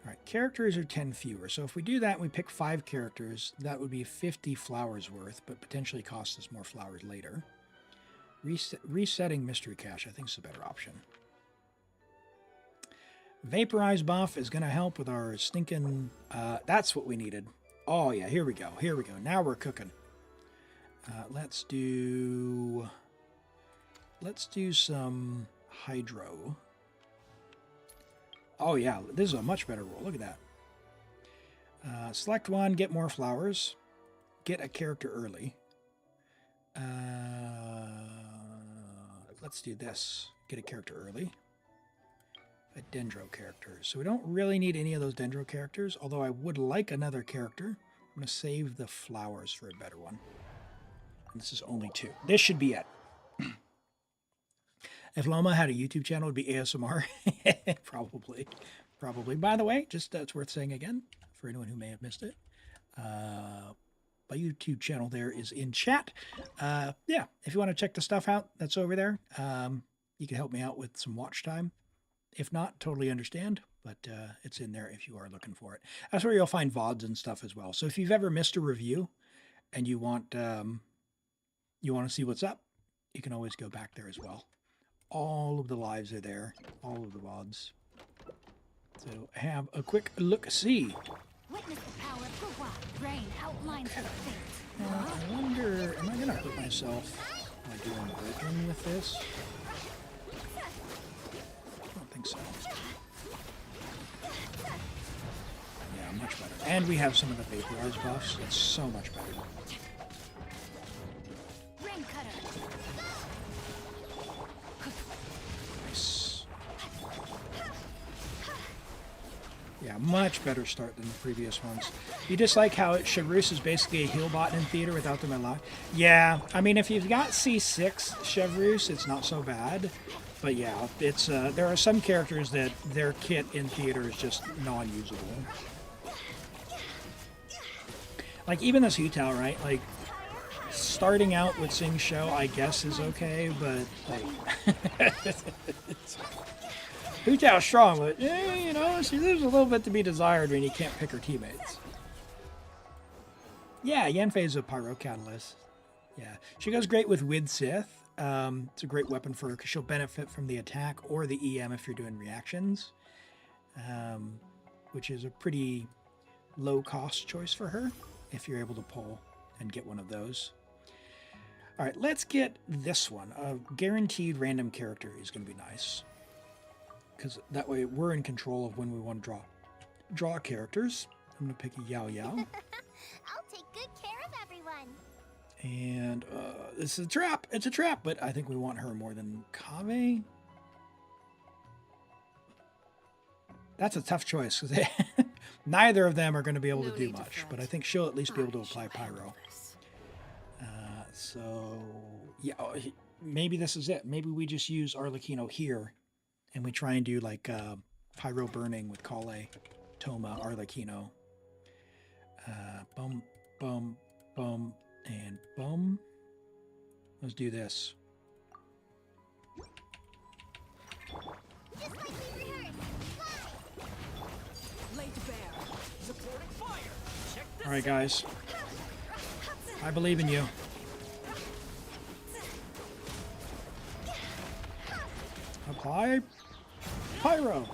All right, characters are 10 fewer. So if we do that and we pick 5 characters, that would be 50 flowers worth, but potentially cost us more flowers later. Resetting Mystery Cache, I think, is a better option. Vaporize buff is going to help with our stinking... that's what we needed. Oh, yeah, here we go. Here we go. Now we're cooking. Let's do some hydro. Oh, yeah, this is a much better roll. Look at that. Select one, get more flowers. Get a character early. Let's do this. Get a character early. A dendro character. So we don't really need any of those dendro characters, although I would like another character. I'm going to save the flowers for a better one. And this is only 2. This should be it. If Lauma had a YouTube channel, it would be ASMR. Probably. Probably. By the way, just it's worth saying again, for anyone who may have missed it, my YouTube channel there is in chat. Yeah, if you want to check the stuff out that's over there, you can help me out with some watch time. If not, totally understand, but it's in there if you are looking for it. That's where you'll find VODs and stuff as well. So if you've ever missed a review and you want to see what's up, you can always go back there as well. All of the lives are there, all of the VODs. So have a quick look-see. Witness the power of Gua. Rain outlines her fate. Now, I wonder, am I going to hurt myself by doing breaking with this? I don't think so. Yeah, much better. And we have some of the vaporize buffs. It's so much better. Rain cutter. Nice. Yeah, much better start than the previous ones. You just like how Chevreuse is basically a heal bot in theater without them allowed? Yeah, I mean, if you've got C6 Chevreuse, it's not so bad. But yeah, it's there are some characters that their kit in theater is just non-usable. Like even this Hu-Tao, right? Like starting out with Sing Show, I guess is okay, but like Hu-Tao's strong, but you know, she leaves a little bit to be desired when you can't pick her teammates. Yeah, Yanfei is a Pyro Catalyst. Yeah, she goes great with Sith. It's a great weapon for her because she'll benefit from the attack or the EM if you're doing reactions, which is a pretty low-cost choice for her if you're able to pull and get one of those. All right, let's get this one. A guaranteed random character is going to be nice because that way we're in control of when we want to draw characters. I'm going to pick a Yao Yao. I'll take good care of everyone. And this is a trap. It's a trap, but I think we want her more than Kave. That's a tough choice because neither of them are going to be able to do much, but I think she'll at least be able to apply Pyro. So, yeah, maybe this is it. Maybe we just use Arlecchino here and we try and do like Pyro Burning with Kale, Toma, Arlecchino. Boom, boom, boom. And boom. Let's do this. Just like we rehearsed. Laid bare. Supporting fire. Check this. All right, guys. I believe in you. Apply Pyro.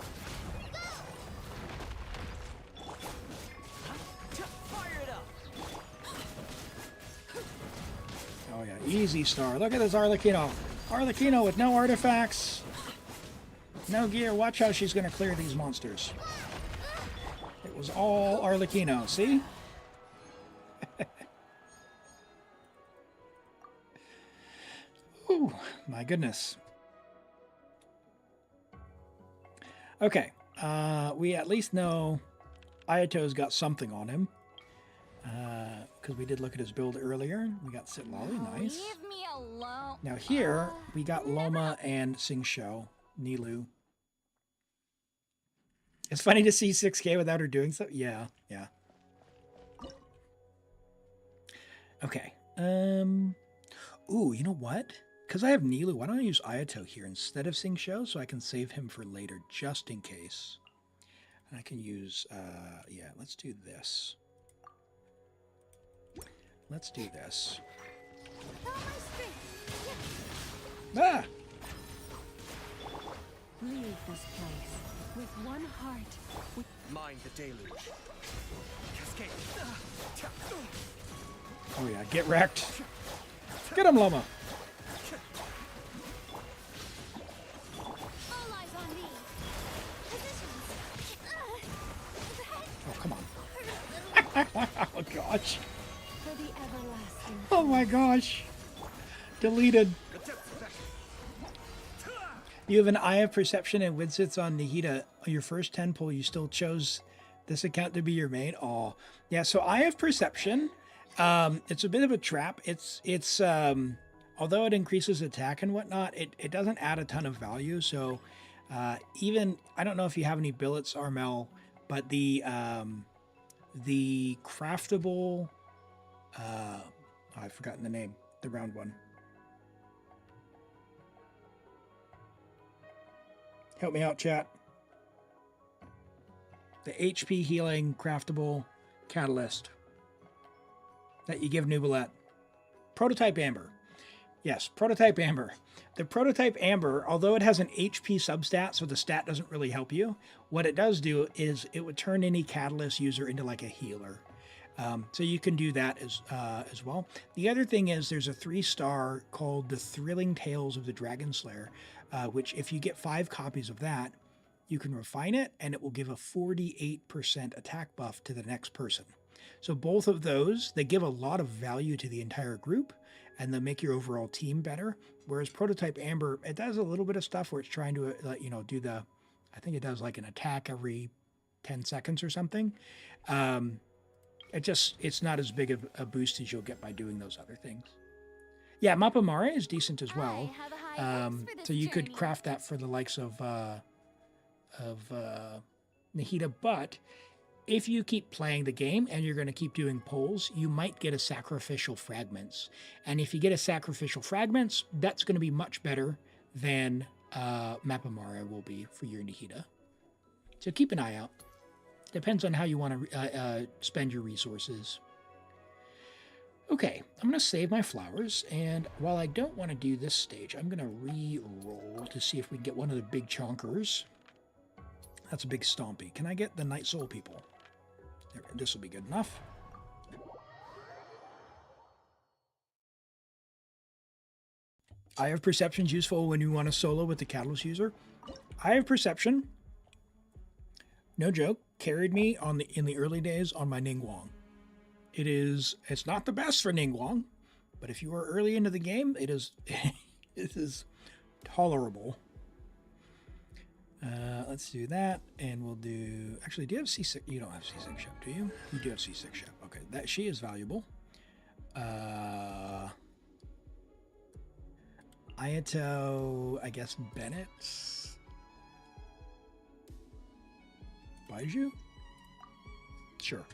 Fire it up. Oh yeah, easy star. Look at this Arlecchino. Arlecchino with no artifacts, no gear. Watch how she's going to clear these monsters. It was all Arlecchino. See? Ooh, my goodness. Okay, we at least know Ayato's got something on him. Because we did look at his build earlier. We got Citlali, nice. Leave me alone. Now here, we got Lauma and Sing Show, Nilu. It's funny to see 6K without her doing so. Yeah, yeah. Okay. Ooh, you know what? Because I have Nilu, why don't I use Ayato here instead of Sing Show so I can save him for later, just in case. I can use, yeah, let's do this. Let's do this. Ah! Leave this place with one heart. Mind the deluge. Cascade. Oh yeah, get wrecked. Get him, Lauma. All eyes on me. Positions. Oh, come on. Oh gosh. For the everlasting. Oh my gosh. Deleted. You have an Eye of Perception and Widsits on Nihida. On your first 10 pull, you still chose this account to be your main. Oh, yeah. So Eye of Perception, it's a bit of a trap. It's although it increases attack and whatnot, it doesn't add a ton of value. So even, I don't know if you have any billets, Armel, but the craftable, I've forgotten the name, the round one. Help me out, chat. The HP healing craftable catalyst that you give Nubilet. Prototype Amber. Yes, Prototype Amber. The Prototype Amber, although it has an HP substat, so the stat doesn't really help you, what it does do is it would turn any catalyst user into like a healer. So you can do that as well. The other thing is there's a 3-star called The Thrilling Tales of the Dragon Slayer, which if you get 5 copies of that, you can refine it and it will give a 48% attack buff to the next person. So both of those, they give a lot of value to the entire group and they'll make your overall team better. Whereas Prototype Amber, it does a little bit of stuff where it's trying to, do the, I think it does like an attack every 10 seconds or something. It's not as big of a boost as you'll get by doing those other things. Yeah, Mapamare is decent as well. So you could craft that for the likes of Nihida, but if you keep playing the game and you're going to keep doing polls, you might get a sacrificial fragments. And if you get a sacrificial fragments, that's going to be much better than Mapamare will be for your Nihida. So keep an eye out. Depends on how you want to spend your resources. Okay, I'm going to save my flowers, and while I don't want to do this stage, I'm going to re-roll to see if we can get one of the big chonkers. That's a big stompy. Can I get the Night Soul people? This will be good enough. Eye of Perception is useful when you want to solo with the Catalyst user. Eye of Perception, no joke, carried me in the early days on my Ningguang. It's not the best for Ningguang, but if you are early into the game, it is tolerable. Let's do that, and we'll do. Actually, do you have C6? You don't have C6 ship, do you? You do have C6 ship. Okay, that she is valuable. Ayato, I guess Bennett. Baiju? Sure.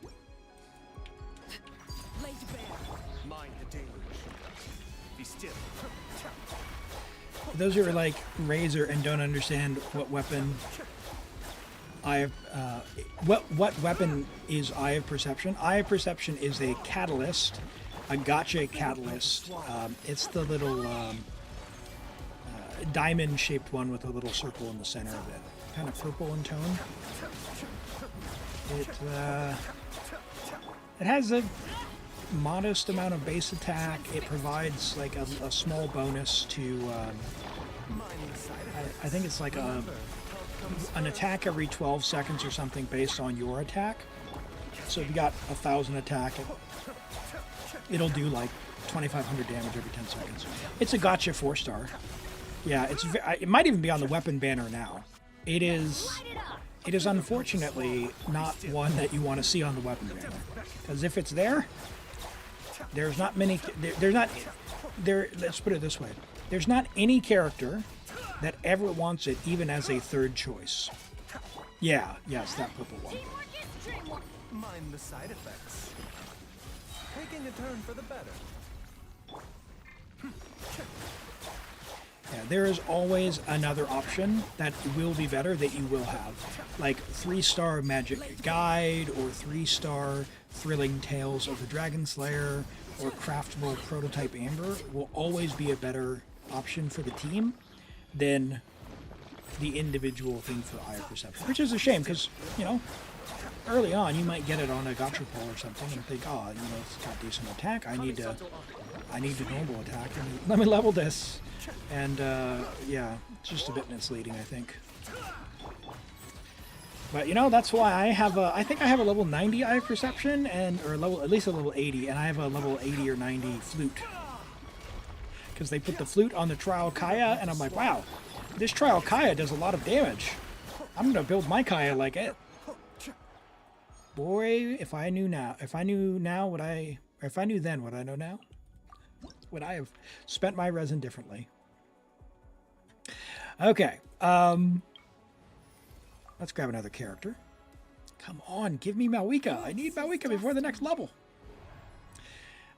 Laid bare. Mind the deluge. Be still. Those who are like Razor and don't understand what weapon what weapon is Eye of Perception? Eye of Perception is a catalyst, a gacha catalyst. It's the little diamond-shaped one with a little circle in the center of it, kind of purple in tone. It has a modest amount of base attack. It provides like a small bonus to I think it's like an attack every 12 seconds or something based on your attack. So if you got 1,000 attack, it'll do like 2,500 damage every 10 seconds. It's a gacha 4-star. Yeah, it might even be on the weapon banner now. It is unfortunately not one that you want to see on the weapon banner, because if it's there, there's not many. Let's put it this way: there's not any character that ever wants it, even as a third choice. Yeah, yes, that purple one. Mind the side effects. Taking a turn for the better. Yeah, there is always another option that will be better that you will have. Like 3-star Magic Guide or 3-star Thrilling Tales of the Dragon Slayer or Craftable Prototype Amber will always be a better option for the team than the individual thing for Eye of Perception. Which is a shame because, you know, early on you might get it on a gotcha pull or something and think, oh, you know, it's got decent attack. I need to normal attack. Let me level this. And yeah, it's just a bit misleading, I think. But you know, that's why I think I have a level 90 Eye of Perception or at least a level 80, and I have a level 80 or 90 Flute. Because they put the Flute on the Trial Kaya, and I'm like, wow, this Trial Kaya does a lot of damage. I'm gonna build my Kaya like it. Boy, if I knew then what I know now, would I have spent my resin differently? Okay, let's grab another character. Come on, give me Mavuika. I need Mavuika before the next level.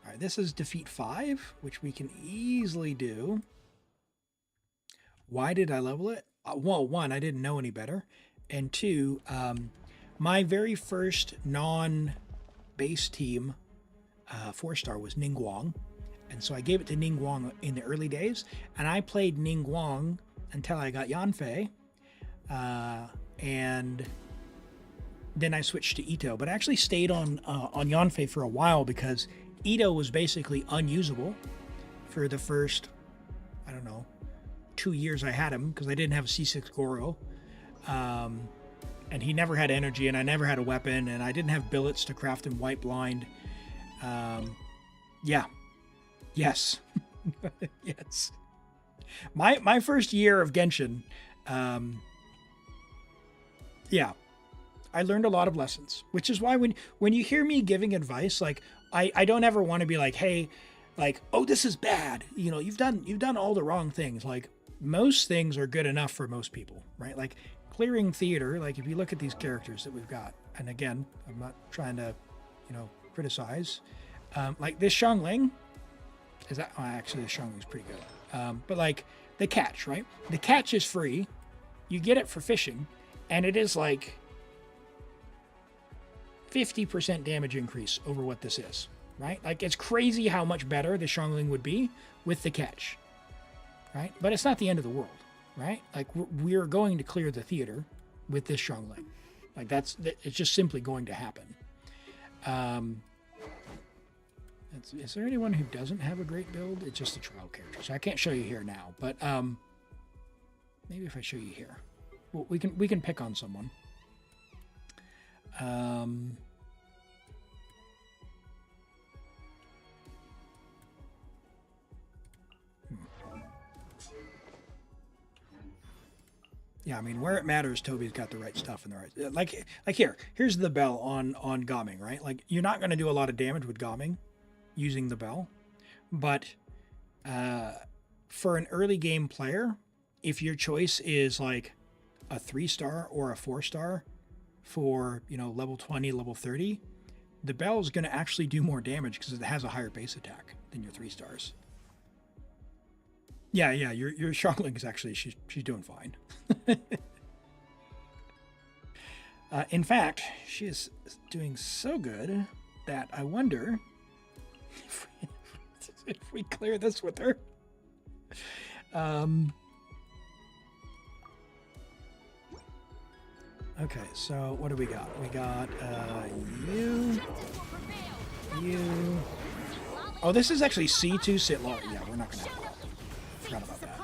All right, this is defeat 5, which we can easily do. Why did I level it? Well, 1, I didn't know any better. And 2, my very first non-base team 4-star was Ningguang. And so I gave it to Ningguang in the early days. And I played Ningguang until I got Yanfei. And then I switched to Ito. But I actually stayed on Yanfei for a while because Ito was basically unusable for the first, I don't know, 2 years I had him because I didn't have a C6 Goro. And he never had energy, and I never had a weapon, and I didn't have billets to craft him white blind. Yeah. Yes. Yes. My first year of Genshin, yeah, I learned a lot of lessons, which is why when you hear me giving advice, like I don't ever want to be like, hey, like, oh, this is bad. You know, you've done all the wrong things. Like most things are good enough for most people, right? Like clearing theater, like if you look at these characters that we've got, and again, I'm not trying to, you know, criticize, like this Xiangling, is that, oh, actually the Xiangling's pretty good. But like the catch, right? The catch is free. You get it for fishing, and it is like 50% damage increase over what this is, right? Like it's crazy how much better the Xiangling would be with the catch, right? But it's not the end of the world, right? Like we're going to clear the theater with this Xiangling. Like it's just simply going to happen. Is there anyone who doesn't have a great build? It's just a trial character, so I can't show you here now. But maybe if I show you here, well, we can pick on someone. Yeah, I mean, where it matters, Toby's got the right stuff and the right, like here's the bell on Gaming, right? Like you're not going to do a lot of damage with Gaming using the bell, but for an early game player, if your choice is like a 3-star or a 4-star for, you know, level 20, level 30, the bell is going to actually do more damage because it has a higher base attack than your 3-stars. Yeah, your Xiangling is actually, she's doing fine. In fact, she is doing so good that I wonder if we clear this with her. Okay, so what do we got? We got you. Oh, this is actually C2 Citlali. Yeah, we're not gonna have that. Forgot about that.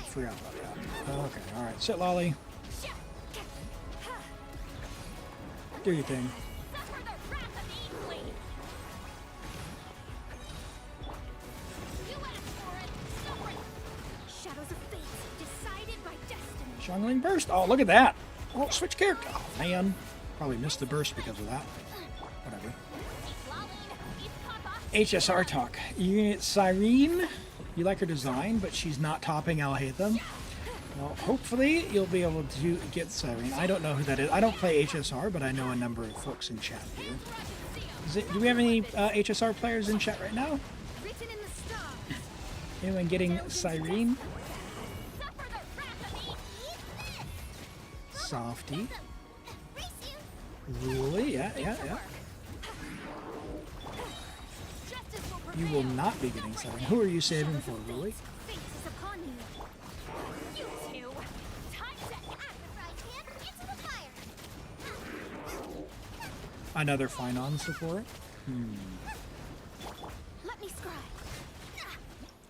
Forgot about that. Okay, alright. Citlali. Do your thing. Xiangling burst. Oh, look at that. Oh, switch character. Oh, man. Probably missed the burst because of that. Whatever. HSR talk. Cyrene, you like her design, but she's not topping Alhaitham. Well, hopefully you'll be able to get Cyrene. I don't know who that is. I don't play HSR, but I know a number of folks in chat do. Do we have any HSR players in chat right now? Written in the stars. Anyone getting Cyrene? Suffer the wrath of me. Eat this. Softy. Race you. Ruli, yeah. Justice will You prevail. will not be getting Cyrene. Who are you saving for, Ruli? Fate is upon you. You two! Time to act! Right hand into the fire. Another Finon support. Let me scribe.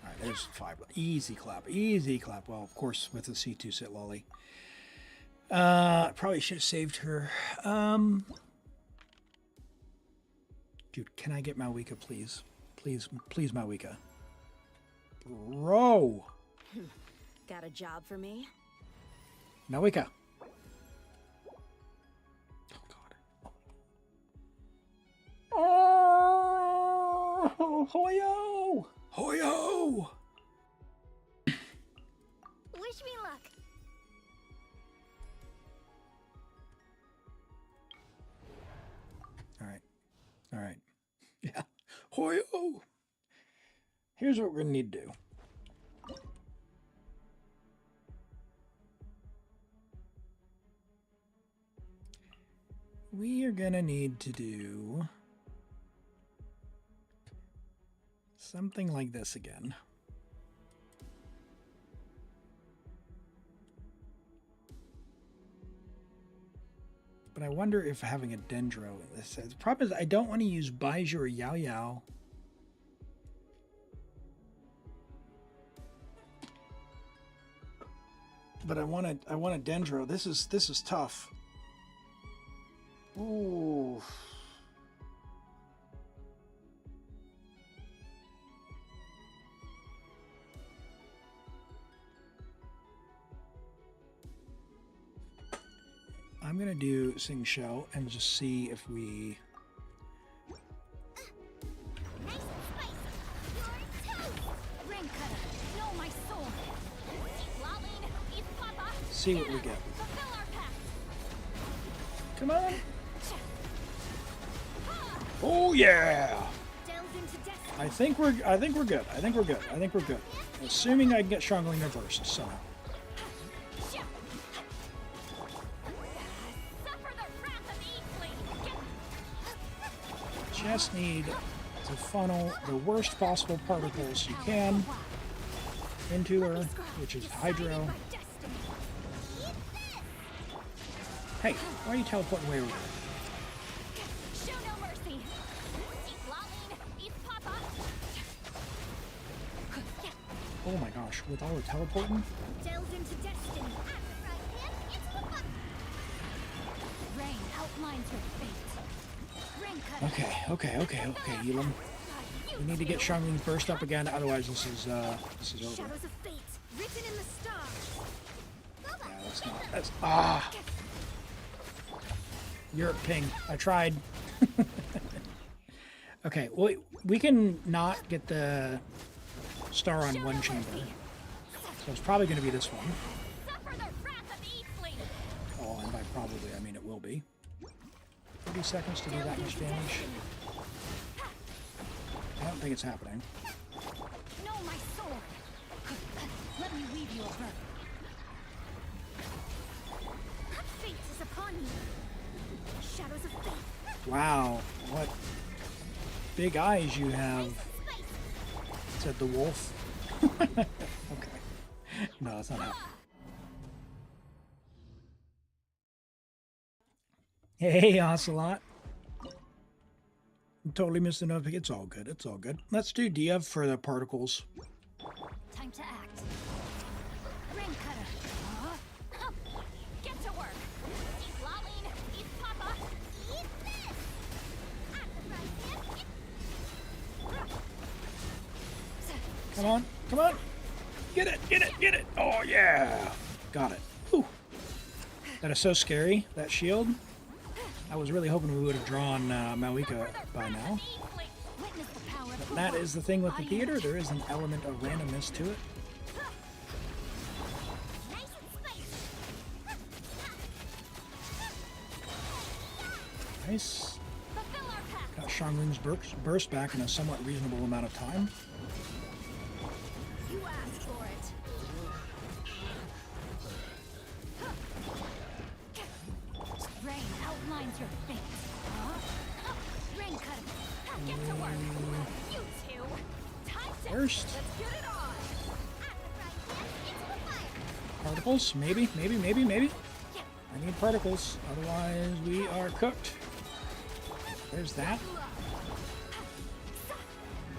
Alright, there's 5. Easy clap. Easy clap. Well, of course, with the C2 Citlali. Probably should have saved her. Dude, can I get Mavuika, please? Please, Mavuika. Bro! Got a job for me? Mavuika. Oh, God. Oh! Hoyo! Hoyo! Wish me luck. All right. Yeah. Hoyo! Here's what we're going to need to do. We are going to need to do something like this again. But I wonder if having a Dendro in this. The problem is I don't want to use Baiju or Yao Yao. But I want a Dendro. This is tough. Ooh. I'm gonna do Sing Show and just see if we. Nice and spicy. You're toast. Ring cutter. Know my soul. Citlali, eat Papa! See what we get. Fulfill our pact! Come on. Oh yeah. Delve into destiny. I think we're good. I think we're good. Assuming I can get Strongling reversed somehow. Suffer the wrath of Elim! Just need to funnel the worst possible particles you can into her, which is Hydro. My destiny. Eat this. Hey, why are you teleporting away over there? Show no mercy! Citlali, eat Papa! Oh my gosh, with all the teleporting? Delve into destiny. Right hand into the fire. Rain outlines her fate. Ring cutter. Okay, Elim. We need to get Strongling burst up again, otherwise this is over. Shadows of fate. Written in the stars. Yeah, that's Europe ping. I tried. Okay, well, we can not get the star on one chamber. So it's probably going to be this one. Suffer the wrath of Elim! Oh, and by probably, I mean it will be. 30 seconds to do that much damage. I don't think it's happening. Know my sword. Let me weave you a verb. Fate is upon you. Shadows of fate. Wow, what big eyes you have, said the wolf. Okay. No, that's not happening. Hey, Ocelot. Totally missed the notification. It's all good. It's all good. Let's do Div for the particles. Time to act. Ring cutter. Get to work! Citlali, eat Papa! Eat this. At the right hand. Come on. Come on. Get it. Get it. Get it. Oh, yeah. Got it. Whew. That is so scary, that shield. I was really hoping we would have drawn Mavuika by now. Witness the power of But that is the thing with the theater. There is an element of randomness to it. nice and spicy. Nice. Fulfill our pact! Got Shanglin's burst back in a somewhat reasonable amount of time. You asked for it. Rain outlines your fate. Rain cutter. Get to work. You two. Time to Burst. Let's get it on! at the frying pan into the fire. Particles? Maybe. I need particles, otherwise we are cooked. There's that.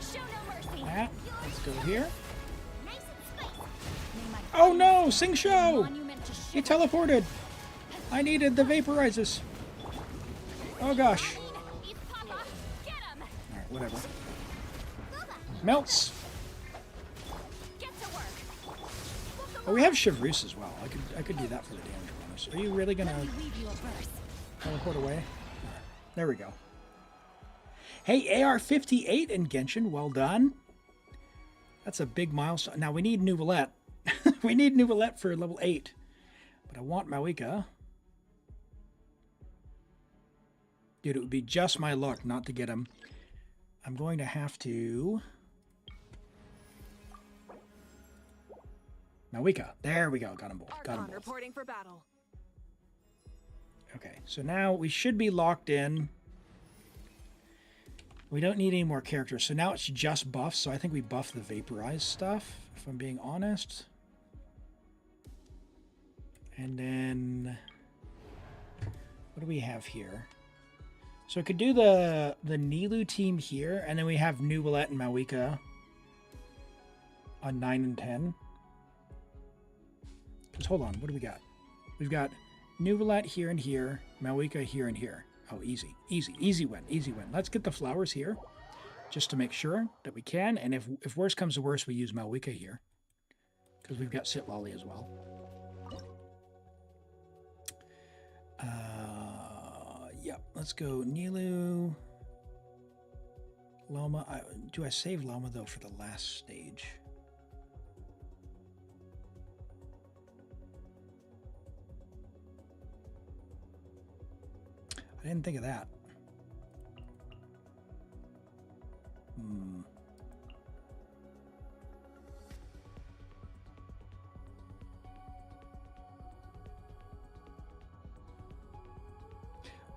Show no mercy. That. Let's go here. Nice and spicy. May my Oh no! Sing Show! monument to He shiver. teleported! I needed the vaporizers. Oh gosh. Eat Papa. Get him. Alright, whatever. Booba. Melts! Get to work. Oh, we have Chevreuse as well. I could do that for the damage bonus. Are you really gonna Let me weave you a verse. teleport away? Alright, there we go. Hey, AR-58 in Genshin, well done. That's a big milestone. Now we need Nouvellette. We need Nouvellette for level 8. But I want Mavuika. Dude, it would be just my luck not to get him. I'm going to have to... Mavuika. There we go. Got them both. Got them Archon both. reporting for battle. Okay, so now we should be locked in. We don't need any more characters. So now it's just buffs. So I think we buff the vaporize stuff, if I'm being honest. And then... what do we have here? So we could do the Nilou team here, and then we have Nouvellette and Mavuika on 9 and 10. Because hold on, what do we got? We've got Nouvellette here and here, Mavuika here and here. Oh, easy win. Let's get the flowers here, just to make sure that we can. And if worse comes to worse, we use Mavuika here, because we've got Citlali as well. Yep, let's go Nilou, Lauma. Do I save Lauma though for the last stage? I didn't think of that.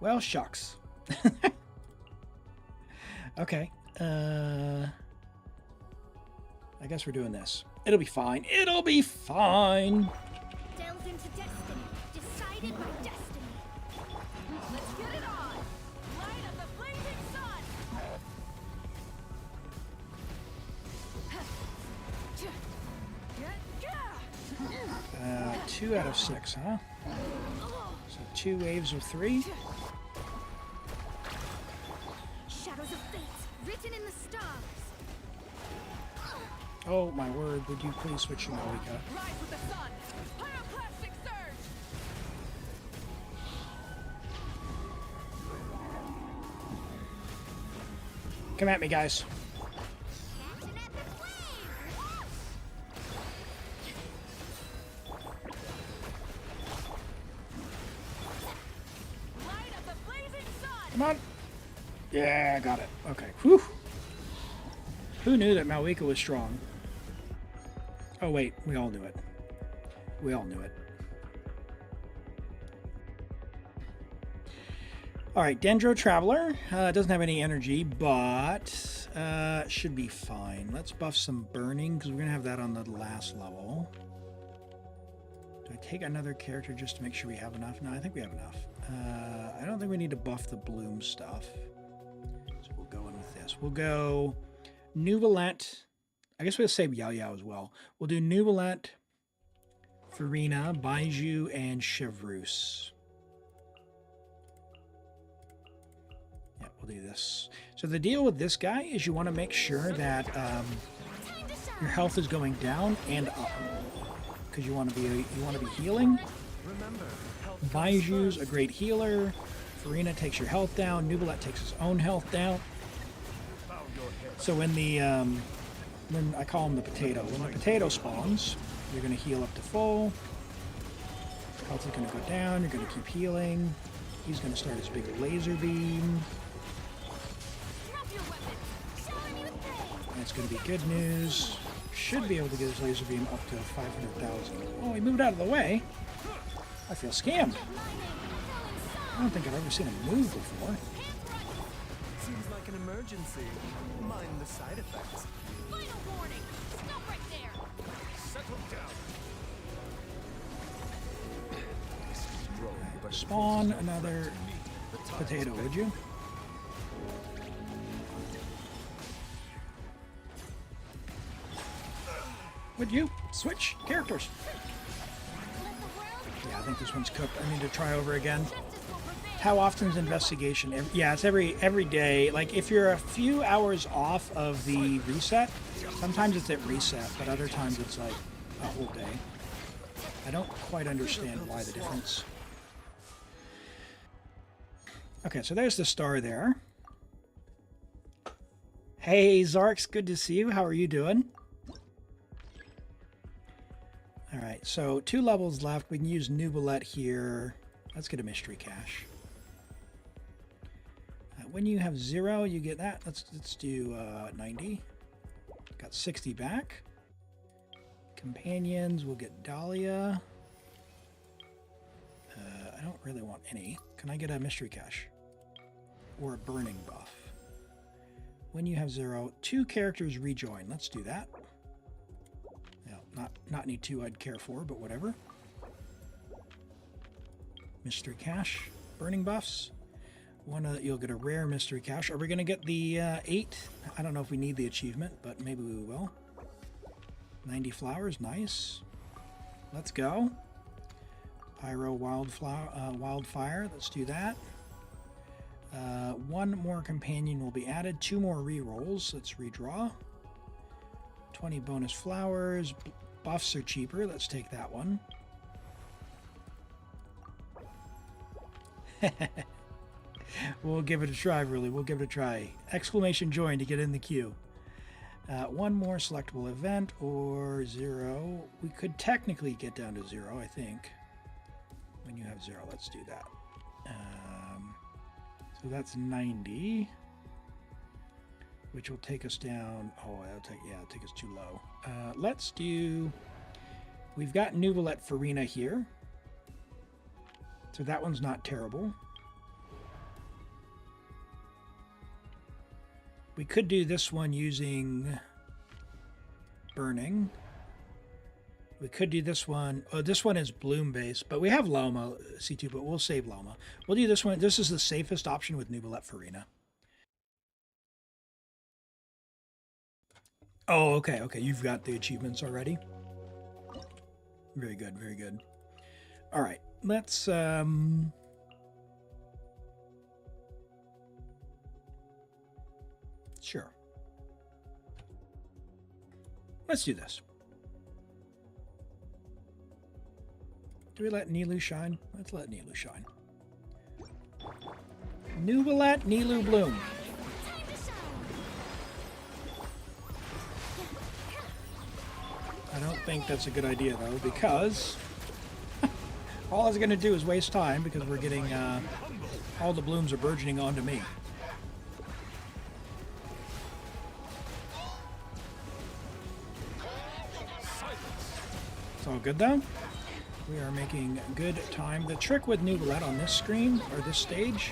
Well, shucks. Okay. I guess we're doing this. It'll be fine. It'll be fine. Delved into destiny. Decided by destiny. Let's get it on! Light of the blazing sun! 2 out of 6, huh? So 2 waves of 3. Shadows of fate written in the stars. Oh my word, would you please switch to Mavuika? Rise with the sun! Pyroclastic surge! Come at me, guys. Catch an epic wave. Light of the blazing sun! Come on. Yeah, I got it. Okay. Whew. Who knew that Mavuika was strong? Oh, wait. We all knew it. We all knew it. All right. Dendro Traveler. Doesn't have any energy, but should be fine. Let's buff some burning, because we're going to have that on the last level. Do I take another character just to make sure we have enough? No, I think we have enough. I don't think we need to buff the bloom stuff. So we'll go in with this. We'll go Nouvellette. I guess we'll save Yao Yao as well. We'll do Nouvellette, Furina, Baiju, and Chevreuse. Yeah, we'll do this. So the deal with this guy is you want to make sure that your health is going down and up, because you want to be healing. Baiju's a great healer. Furina takes your health down. Nouvellette takes his own health down. So when when I call him the potato, when the potato spawns, you're going to heal up to full. Health is going to go down. You're going to keep healing. He's going to start his big laser beam. That's going to be good news. Should be able to get his laser beam up to 500,000. Oh, he moved out of the way. I feel scammed. I don't think I've ever seen him move before. Seems like an emergency. Mind the side effects. Final warning! Stop right there! Settle down. Spawn another potato, would you? Would you? Switch characters. Yeah, I think this one's cooked. I need to try over again. How often is investigation? Yeah, it's every day. Like, if you're a few hours off of the reset, sometimes it's at reset, but other times it's like a whole day. I don't quite understand why the difference. Okay, so there's the star there. Hey, Zarks, good to see you. How are you doing? All right, so 2 levels left. We can use Nubilet here. Let's get a mystery cache. When you have 0, you get that. Let's do 90. Got 60 back. Companions, we'll get Dahlia. I don't really want any. Can I get a mystery cache? Or a burning buff? When you have 0, 2 characters rejoin. Let's do that. Not any 2 I'd care for, but whatever. Mystery cache. Burning buffs. You'll get a rare mystery cache. Are we going to get the 8? I don't know if we need the achievement, but maybe we will. 90 flowers. Nice. Let's go. Pyro wildfire. Let's do that. 1 more companion will be added. 2 more rerolls. Let's redraw. 20 bonus flowers. Buffs are cheaper. Let's take that one. We'll give it a try, really. We'll give it a try. Exclamation join to get in the queue. 1 more selectable event or 0. We could technically get down to 0, I think. When you have 0, let's do that. So that's 90. Which will take us down. Oh, it'll take us too low. Let's do. We've got Nubilet Furina here, so that one's not terrible. We could do this one using burning. We could do this one. Oh, this one is bloom based, but we have Lauma C2, but we'll save Lauma. We'll do this one. This is the safest option with Nubilet Furina. Oh, okay. You've got the achievements already. Very good, very good. All right, let's sure. Let's do this. Do we let Nilou shine? Let's let Nilou shine. Nubilet Nilou bloom. I don't think that's a good idea, though, because all I was going to do is waste time because we're getting all the blooms are burgeoning onto me. It's all good, though. We are making good time. The trick with Nubilet on this screen, or this stage,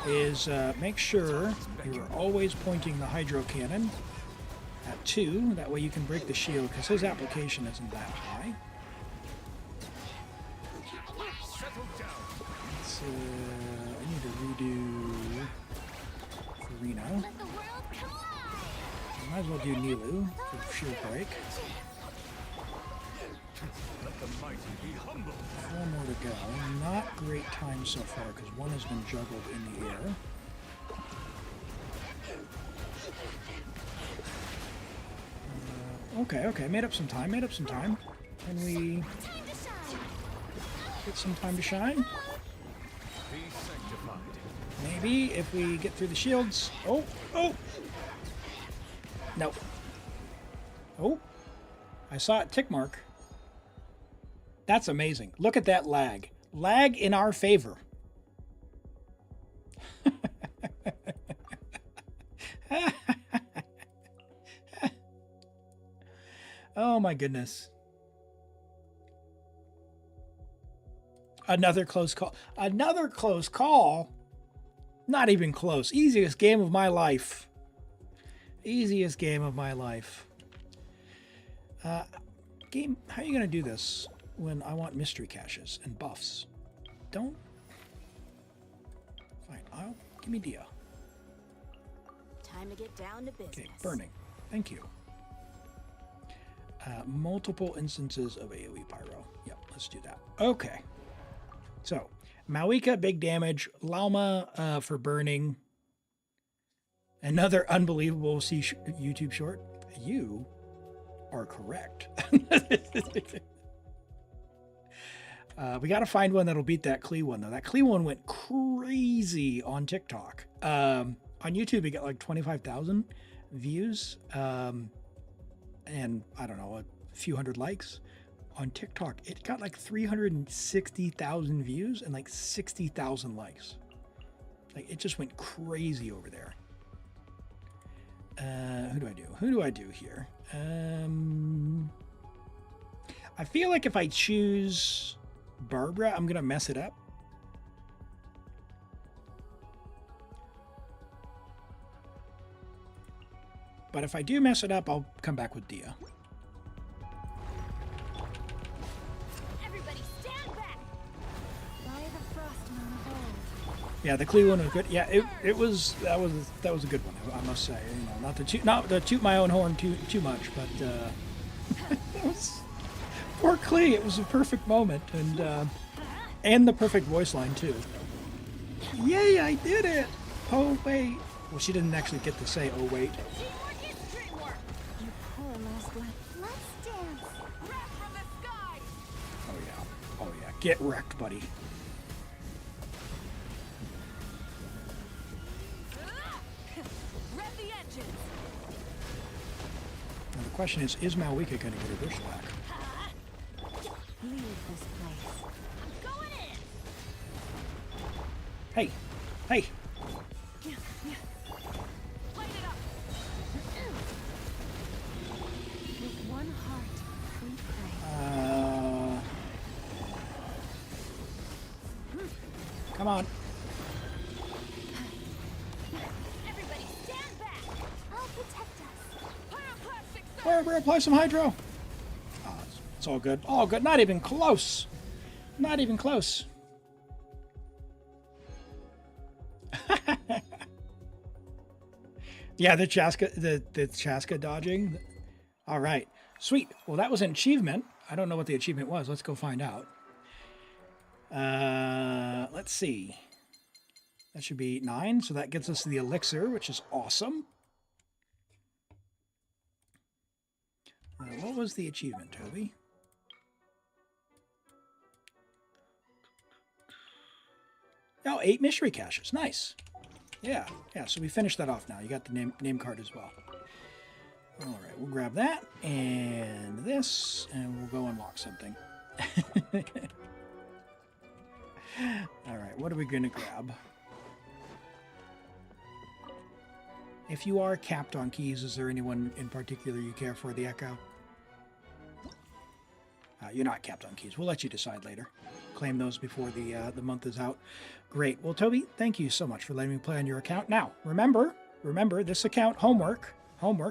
is make sure you're always pointing the hydro cannon at 2, that way you can break the shield, because his application isn't that high. Let's, I need to redo Furina. Might as well do Nilou for shield break. 4 more to go. Not great time so far, because 1 has been juggled in the air. Okay, made up some time. Can we get some time to shine? Maybe if we get through the shields. Oh! No. Oh! I saw it tick mark. That's amazing. Look at that lag. Lag in our favor. Oh my goodness. Another close call. Another close call? Not even close. Easiest game of my life. Easiest game of my life. Game, how are you going to do this when I want mystery caches and buffs? Don't. Fine, give me Dia. Time to get down to business. Okay, burning. Thank you. Multiple instances of AoE pyro. Yep, let's do that. Okay. So, Mavuika, big damage. Lauma for burning. Another unbelievable YouTube short. You are correct. We got to find one that'll beat that Klee one, though. That Klee one went crazy on TikTok. On YouTube, it got like 25,000 views. And I don't know, a few hundred likes. On TikTok, it got like 360,000 views and like 60,000 likes. Like, it just went crazy over there. Who do I do? Who do I do here? I feel like if I choose Barbara, I'm going to mess it up. But if I do mess it up, I'll come back with Dia. Everybody stand back! By the frost moon of old. Yeah, the Klee one was good. Yeah, that was a good one, I must say. You know, not to toot my own horn too much, but it was, poor Klee. It was a perfect moment, and the perfect voice line too. Yay! I did it. Oh wait. Well, she didn't actually get to say, "Oh wait." Teamwork is dreamwork. You poor last one. Let's dance! Wrath from the sky. Oh yeah. Get wrecked, buddy. Rev the engines. Now the question is Mavuika going to get her wish back? Leave this place. Going in. Hey, hey. Light it up. With one heart, we pray. Come on. Everybody stand back! I'll protect us! Pyroclastic surge. Where apply some hydro? Oh, it's all good. All good. Not even close. Not even close. Yeah, the Chaska dodging. All right. Sweet. Well, that was an achievement. I don't know what the achievement was. Let's go find out. Let's see. That should be 9. So that gets us the elixir, which is awesome. What was the achievement, Toby? Oh, 8 mystery caches. Nice. Yeah. So we finished that off now. You got the name card as well. All right, we'll grab that and this, and we'll go unlock something. All right, what are we going to grab? If you are capped on keys, is there anyone in particular you care for? The Echo? You're not capped on keys. We'll let you decide later. Claim those before the month is out. Great. Well, Toby, thank you so much for letting me play on your account. Now, remember this account, homework,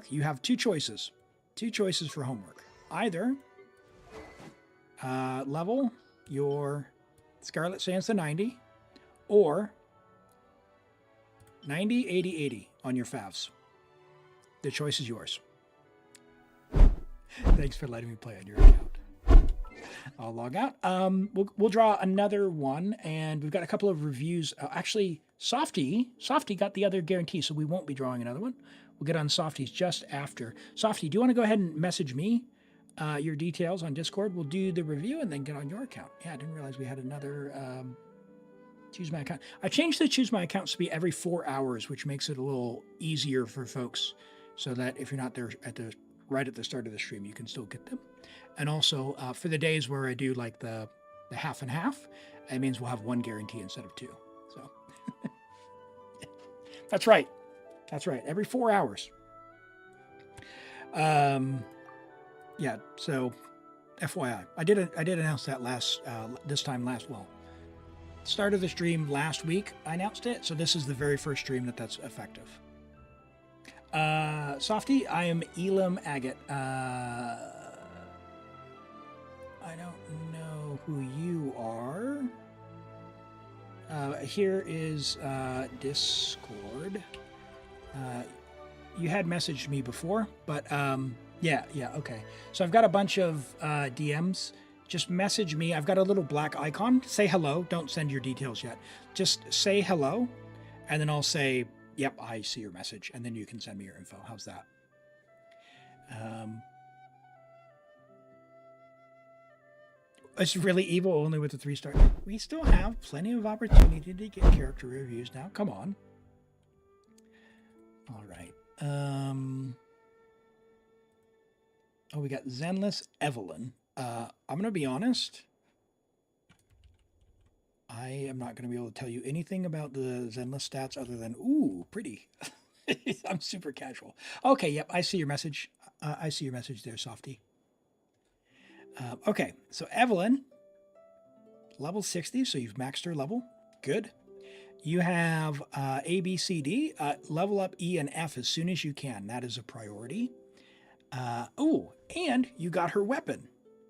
you have 2 choices. 2 choices for homework. Either level your Scarlet Sands to 90, or 90, 80, 80 on your favs. The choice is yours. Thanks for letting me play on your account. I'll log out. We'll draw another one, and we've got a couple of reviews. Actually, Softy got the other guarantee, so we won't be drawing another one. We'll get on Softy's just after. Softy, do you want to go ahead and message me your details on Discord? We'll do the review and then get on your account. Yeah, I didn't realize we had another choose my account. I changed the choose my accounts to be every 4 hours, which makes it a little easier for folks, so that if you're not there right at the start of the stream, you can still get them. And also for the days where I do like the half and half, it means we'll have 1 guarantee instead of 2. So that's right. Every 4 hours. Yeah, Yeah, so FYI, I did announce that start of the stream last week. I announced it, so this is the very first stream that's effective. Softy, I am ElimAgate. I don't know who you are. Here is Discord. You had messaged me before, but yeah, okay. So I've got a bunch of DMs. Just message me. I've got a little black icon. Say hello. Don't send your details yet. Just say hello, and then I'll say, yep, I see your message, and then you can send me your info. How's that? It's really evil only with the 3-star. We still have plenty of opportunity to get character reviews now. Come on. All right. Oh, we got Zenless Evelyn. I'm going to be honest. I am not going to be able to tell you anything about the Zenless stats other than, ooh, pretty. I'm super casual. Okay, yep, I see your message. I see your message there, Softy. Okay, so Evelyn, level 60, so you've maxed her level. Good. You have A, B, C, D. Level up E and F as soon as you can. That is a priority. Oh, and you got her weapon.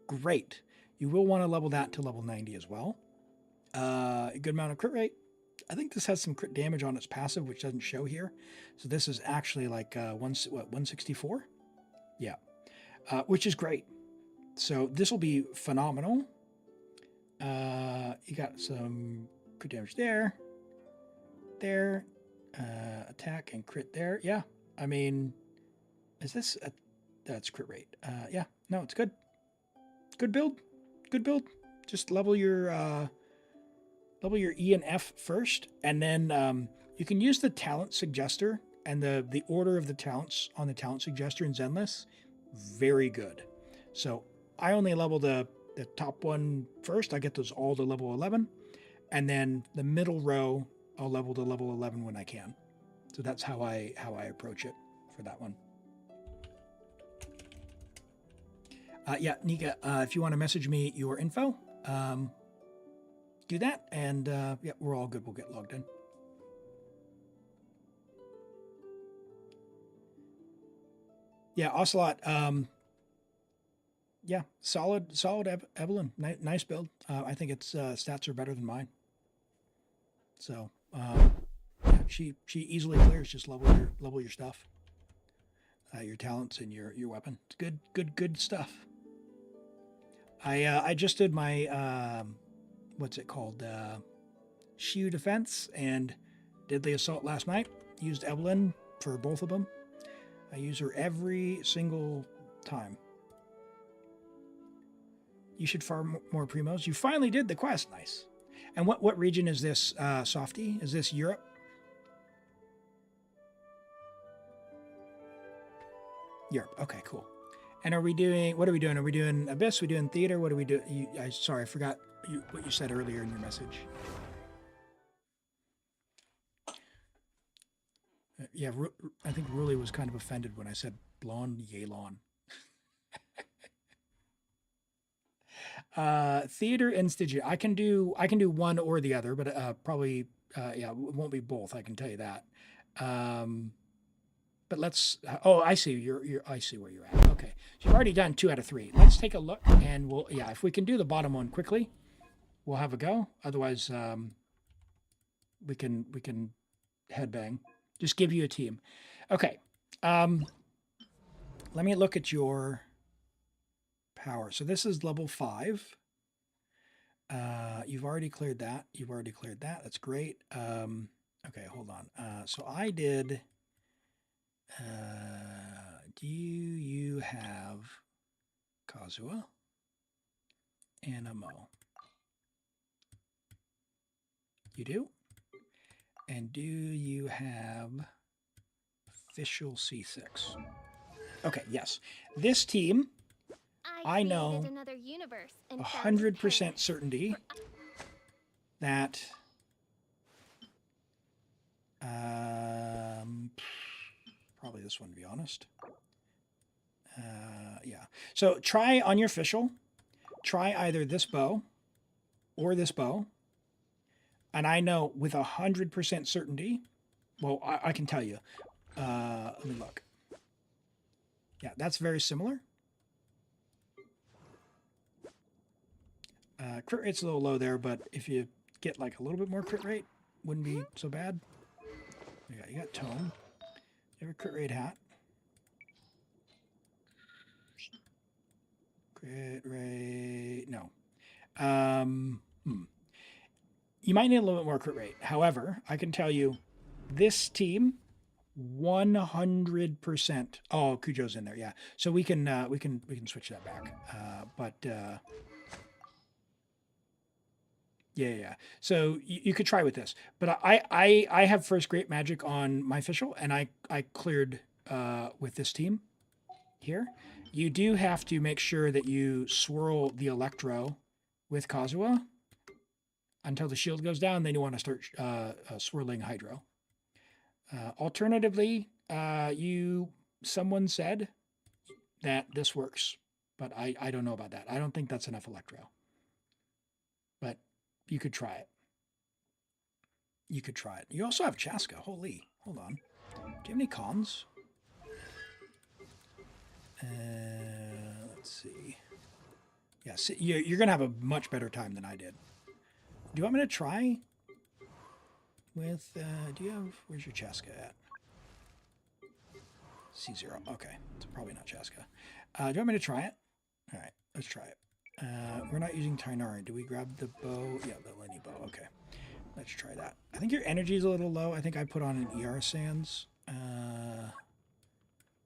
Great. You will want to level that to level 90 as well. A good amount of crit rate. I think this has some crit damage on its passive, which doesn't show here. So this is actually like 164? Yeah, which is great. So this will be phenomenal. You got some crit damage there, attack and crit there. Yeah, I mean, is this that's crit rate? Yeah, no, it's good. Good build. Just level your E and F first, and then you can use the talent suggester and the order of the talents on the talent suggester in Zenless. Very good. So I only level the top one first. I get those all to level 11, and then the middle row I'll level to level 11 when I can. So that's how I approach it for that one. Yeah, Nika, if you want to message me your info, do that, and yeah, we're all good. We'll get logged in. Yeah, Ocelot. Yeah, solid Evelyn. Nice build. I think its stats are better than mine. So yeah, she easily clears. Just level your stuff, your talents and your weapon. It's good stuff. I just did my what's it called? Shield defense and did the assault last night. Used Evelyn for both of them. I use her every single time. You should farm more primos. You finally did the quest. Nice. And what region is this, Softy? Is this Europe? Europe. Okay, cool. And what are we doing? Are we doing Abyss? Are we doing Theater? What do we do? Sorry, I forgot what you said earlier in your message. Yeah, I think Ruli was kind of offended when I said blonde Yalon. Theater and Stygian. I can do one or the other, but probably yeah, it won't be both. I can tell you that. But let's. Oh, I see. I see where you're at. Okay, so you've already done 2 out of 3. Let's take a look, and we'll. Yeah, if we can do the bottom one quickly, we'll have a go. Otherwise, we can headbang. Just give you a team. Okay. Let me look at your power. So this is level 5. You've already cleared that. That's great. Okay, hold on. So I did. Do you have Kazuha? Animo. You do? And do you have Fischl C6? Okay, yes. This team, I know 100% certainty that probably this one, to be honest. Yeah. So try on your Fischl, try either this bow or this bow. And I know with 100% certainty, well, I can tell you. Let me look. Yeah, that's very similar. Crit rate's a little low there, but if you get like a little bit more crit rate, wouldn't be so bad. You got tone. You have a crit rate hat. Crit rate, no. You might need a little bit more crit rate. However, I can tell you, this team, 100%. Oh, Cujo's in there, yeah. So we can switch that back. Yeah. So you could try with this, but I have first great magic on my Fischl, and I cleared with this team here. You do have to make sure that you swirl the Electro with Kazuha until the shield goes down. Then you want to start swirling Hydro. Alternatively, someone said that this works, but I don't know about that. I don't think that's enough Electro. But you could try it. You also have Chaska. Holy, hold on. Do you have any cons? Let's see. Yeah, see, you're going to have a much better time than I did. Do you want me to try with, do you have, where's your Chaska at? C0. Okay, it's probably not Chaska. Do you want me to try it? All right, let's try it. We're not using Tainari. Do we grab the bow? Yeah, the Lenny bow. Okay, let's try that. I think your energy is a little low. I think I put on an ER Sands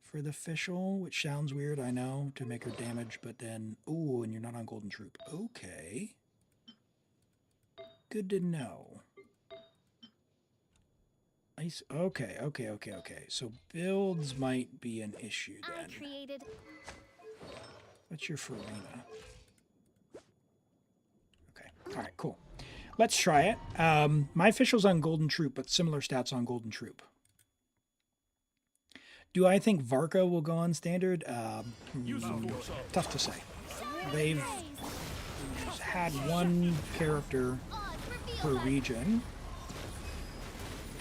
for the Fischl, which sounds weird, I know, to make her damage, but then, ooh, and you're not on Golden Troupe. Okay. Good to know. Nice. Okay. So builds might be an issue then. What's your Furina? Okay. All right, cool. Let's try it. My Fischl's on Golden Troupe, but similar stats on Golden Troupe. Do I think Varka will go on standard? Tough to say. They've had one character per region,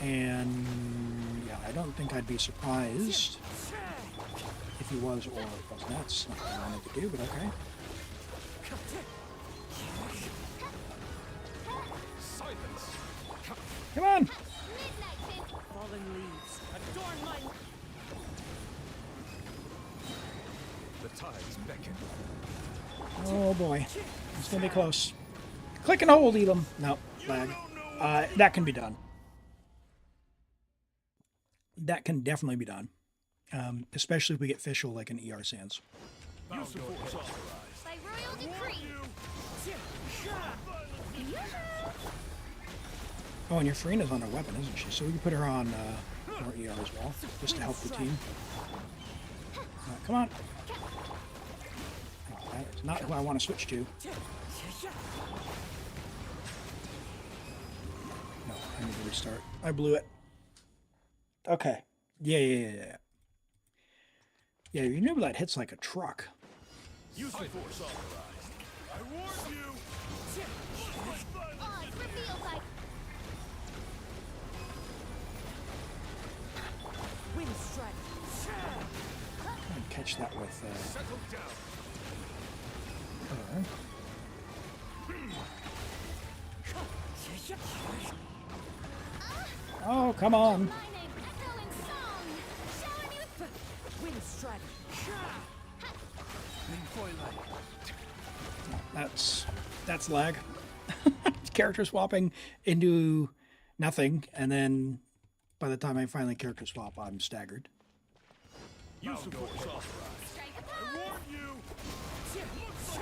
and yeah, I don't think I'd be surprised if he was or wasn't. That's not what I wanted to do, but okay. Come on! Fallen leaves adorn my... The tides beckon. Oh boy, it's gonna be close. Click and hold, Elim. No, lag. That can be done. That can definitely be done. Especially if we get Fischl like an ER Sands. By royal decree. Oh, and your Furina's on her weapon, isn't she? So we can put her on more ER as well, just to help the team. Come on. Oh, that's not who I want to switch to. No, I need to restart. I blew it. Okay. Yeah. Yeah, your Nubilite hits like a truck. Use the force authorized. I warn you. Odds revealed by Wind strike. I'd catch that with. Settle down. Oh, come on. my name echoing song. Shower me with Wind strike. That's lag. Character swapping into nothing, and then by the time I finally character swap, I'm staggered. Use the force authorized. strike I warn you.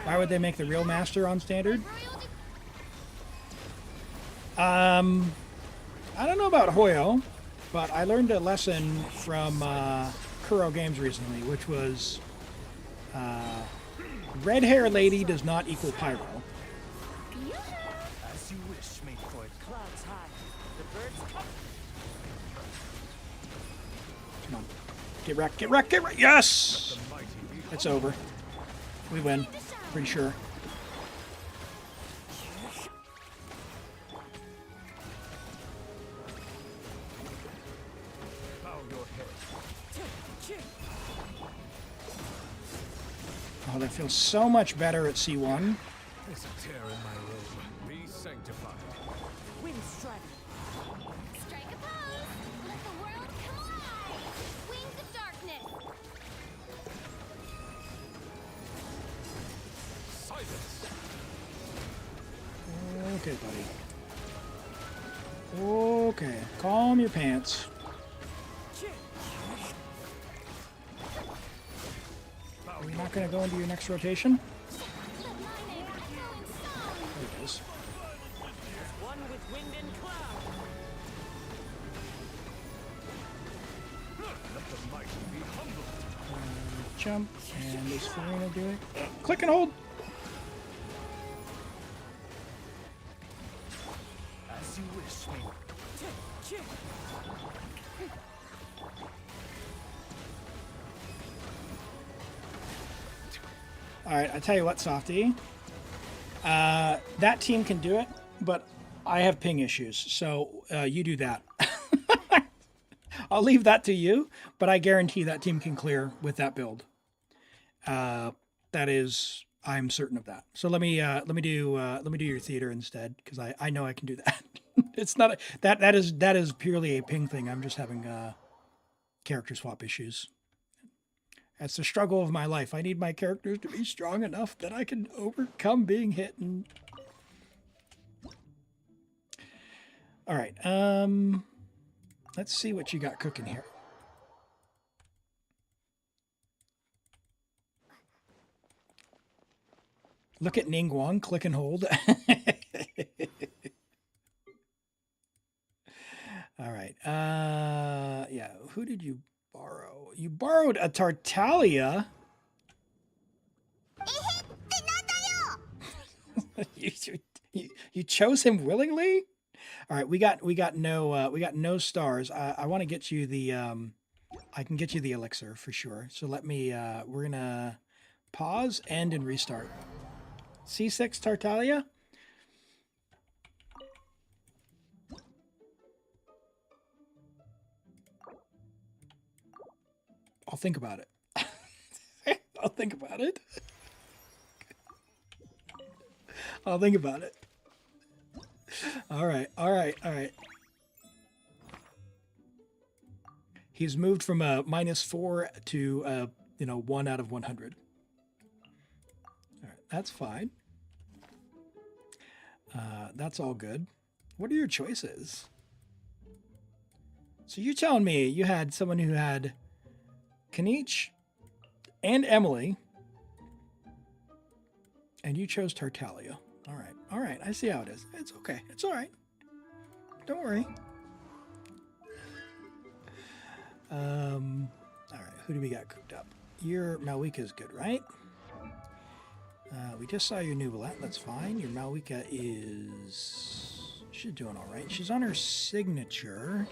Why would they make the real master on standard? royal decree. I don't know about Hoyo, but I learned a lesson from Kuro Games recently, which was red hair lady does not equal pyro. As you wish, mate for it. Clouds high. The birds come. Come on. Get wrecked. Yes! The mighty be It's over. We win. Pretty sure. Bow your head. Oh, that feels so much better at C1. There's a tear in my robe. Be sanctified. Wind strike. Strike a pose. Let the world come alive. Wings of darkness. Silence. Okay, buddy. Okay, calm your pants. Are you not going to go into your next rotation? Let my name echo in song. There it is. One with wind and cloud. Let the mighty be humbled. Jump, and is Furina do it? Click and hold. As you wish, me. All right, I tell you what, Softy. That team can do it, but I have ping issues, so you do that. I'll leave that to you, but I guarantee that team can clear with that build. That is, I'm certain of that. So let me do your theater instead, because I know I can do that. It's not that is purely a ping thing. I'm just having character swap issues. That's the struggle of my life. I need my characters to be strong enough that I can overcome being hit. And... All right. Let's see what you got cooking here. Look at Ningguang. Click and hold. All right. Yeah. Who did you borrow? You borrowed a Tartaglia. you chose him willingly? All right, we got no stars. I want to get you the I can get you the elixir for sure. So let me we're gonna pause, end, and restart. C6 Tartaglia. I'll think about it. I'll think about it. I'll think about it. All right, all right, all right. He's moved from a -4 to 1 out of 100. All right, that's fine. That's all good. What are your choices? So you're telling me you had someone who had Kanich and Emily, and you chose Tartaglia. All right, I see how it is. It's okay. It's all right. Don't worry. All right, who do we got cooked up? Your Mavuika is good, right? We just saw your Nubilat. That's fine. Your Mavuika is... She's doing all right. She's on her signature.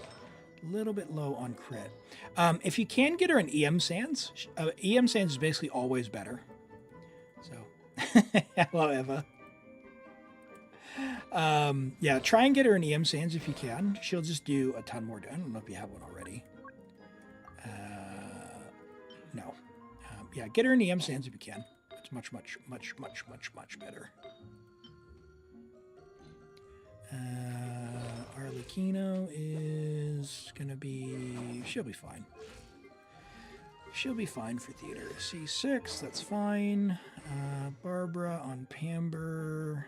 A little bit low on crit. If you can get her an EM Sands, EM Sands is basically always better. So, hello, Eva. Yeah, try and get her an EM Sands if you can. She'll just do a ton more. I don't know if you have one already. No. Yeah, get her an EM Sands if you can. It's much better. Arlecchino is gonna be... She'll be fine. She'll be fine for theater. C6, that's fine. Barbara on Pamber.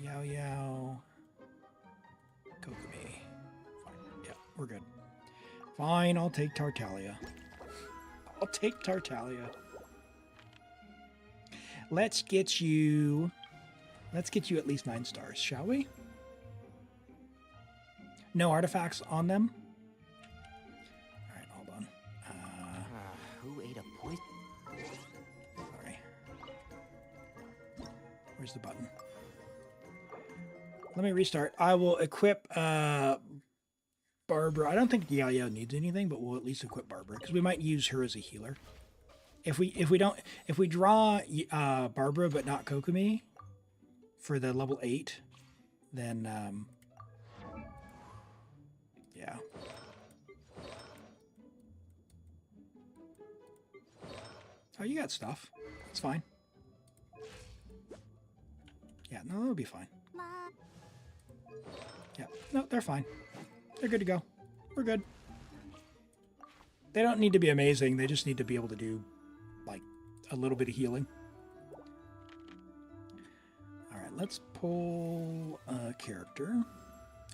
Yao Yao. Kokomi. Fine. Yeah, we're good. Fine, I'll take Tartaglia. I'll take Tartaglia. Let's get you at least 9 stars, shall we? No artifacts on them? All right, hold on. Who ate a poison? Sorry. Where's the button? Let me restart. I will equip Barbara. I don't think Yao Yao needs anything, but we'll at least equip Barbara because we might use her as a healer. If we draw Barbara but not Kokomi for the level 8, then yeah. Oh, you got stuff. It's fine. Yeah, no, that'll be fine. Yeah, no, they're fine. They're good to go. We're good. They don't need to be amazing. They just need to be able to do, like, a little bit of healing. All right, let's pull a character.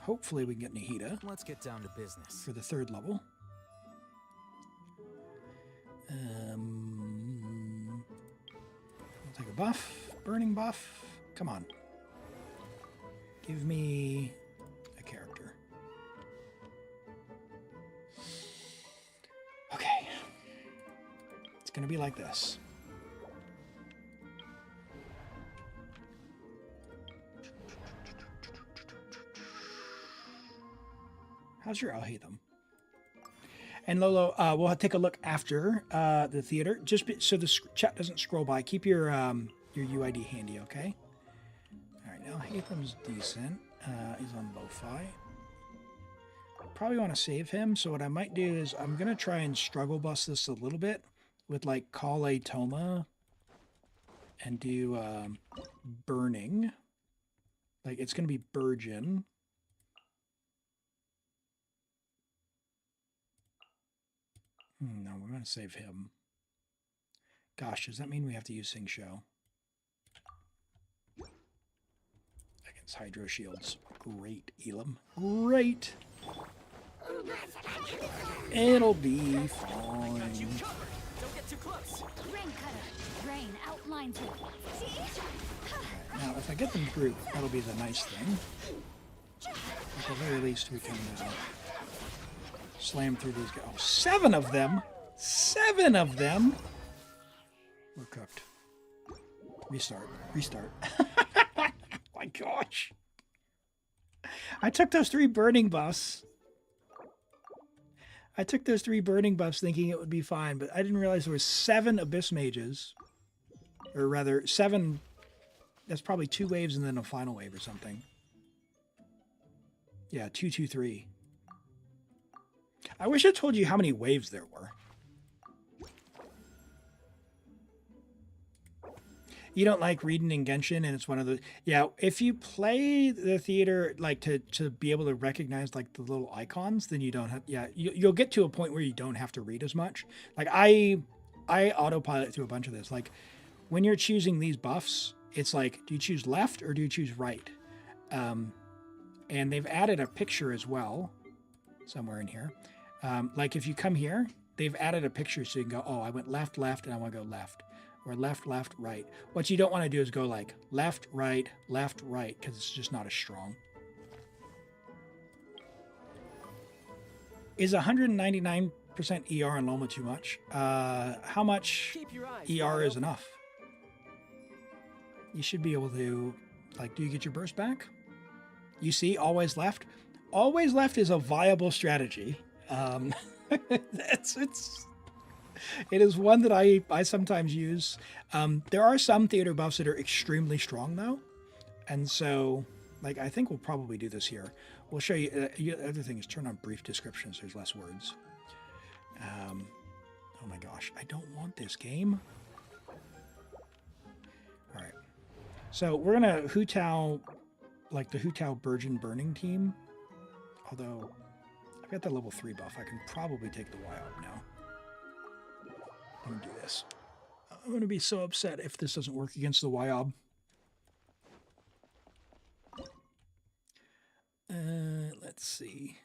Hopefully we can get Nahida Let's get down to business. for the 3rd level. I'll take a buff. Burning buff. Come on. Give me a character. Okay. It's going to be like this. How's your Alhaitham? And Lolo, we'll take a look after the theater, so the chat doesn't scroll by. Keep your UID handy, okay? All right, now Alhaitham's decent. He's on lo-fi. Probably want to save him, so what I might do is I'm going to try and struggle bust this a little bit with, like, Kale Toma and do Burning. Like, it's going to be Burgeon. No, we're going to save him. Gosh, does that mean we have to use Sing Show? Against Hydro Shields. Great, Elim. Great! It'll be fine. Don't get too close. Rain cutter. Rain outlines it. Now, if I get them through, that'll be the nice thing. At the very least, we can slam through these guys. Oh, 7 of them! 7 of them! We're cooked. Restart. Restart. My gosh. I took those 3 burning buffs. Thinking it would be fine, but I didn't realize there were 7 Abyss Mages. Or rather, 7... That's probably 2 waves and then a final wave or something. Yeah, 2, 2, 3. I wish I told you how many waves there were. You don't like reading in Genshin, and it's one of the... Yeah, if you play the theater, like, to be able to recognize, like, the little icons, then you don't have... Yeah, you'll get to a point where you don't have to read as much. Like, I autopilot through a bunch of this. Like, when you're choosing these buffs, it's like, do you choose left or do you choose right? And they've added a picture as well, somewhere in here. Like, if you come here, they've added a picture so you can go, oh, I went left, left, and I want to go left. Or left, left, right. What you don't want to do is go like left, right, because it's just not as strong. Is 199% ER on Lauma too much? How much ER is enough? You should be able to, like, do you get your burst back? You see, always left? Always left is a viable strategy. It is one that I sometimes use. There are some theater buffs that are extremely strong, though. And so, like, I think we'll probably do this here. We'll show you. The other thing is turn on brief descriptions. There's less words. Oh my gosh. I don't want this game. All right. So we're going to Hu Tao, like the Hu Tao Burning team. Although, I've got the level 3 buff. I can probably take the Y up now. I'm going to do this. I'm going to be so upset if this doesn't work against the YOB. Let's see.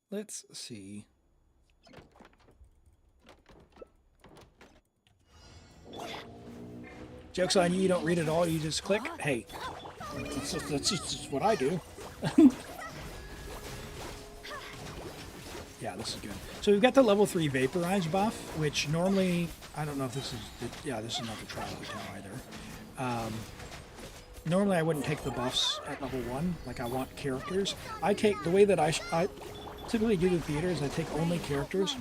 Let's see. Joke's on you, you don't read it all, you just click. Hey, that's just what I do. Yeah, this is good. So we've got the level 3 Vaporize buff, which normally, I don't know if this is, this is not the trial hotel either. Normally I wouldn't take the buffs at level 1, like I want characters. The way that I typically do the theater is I take only characters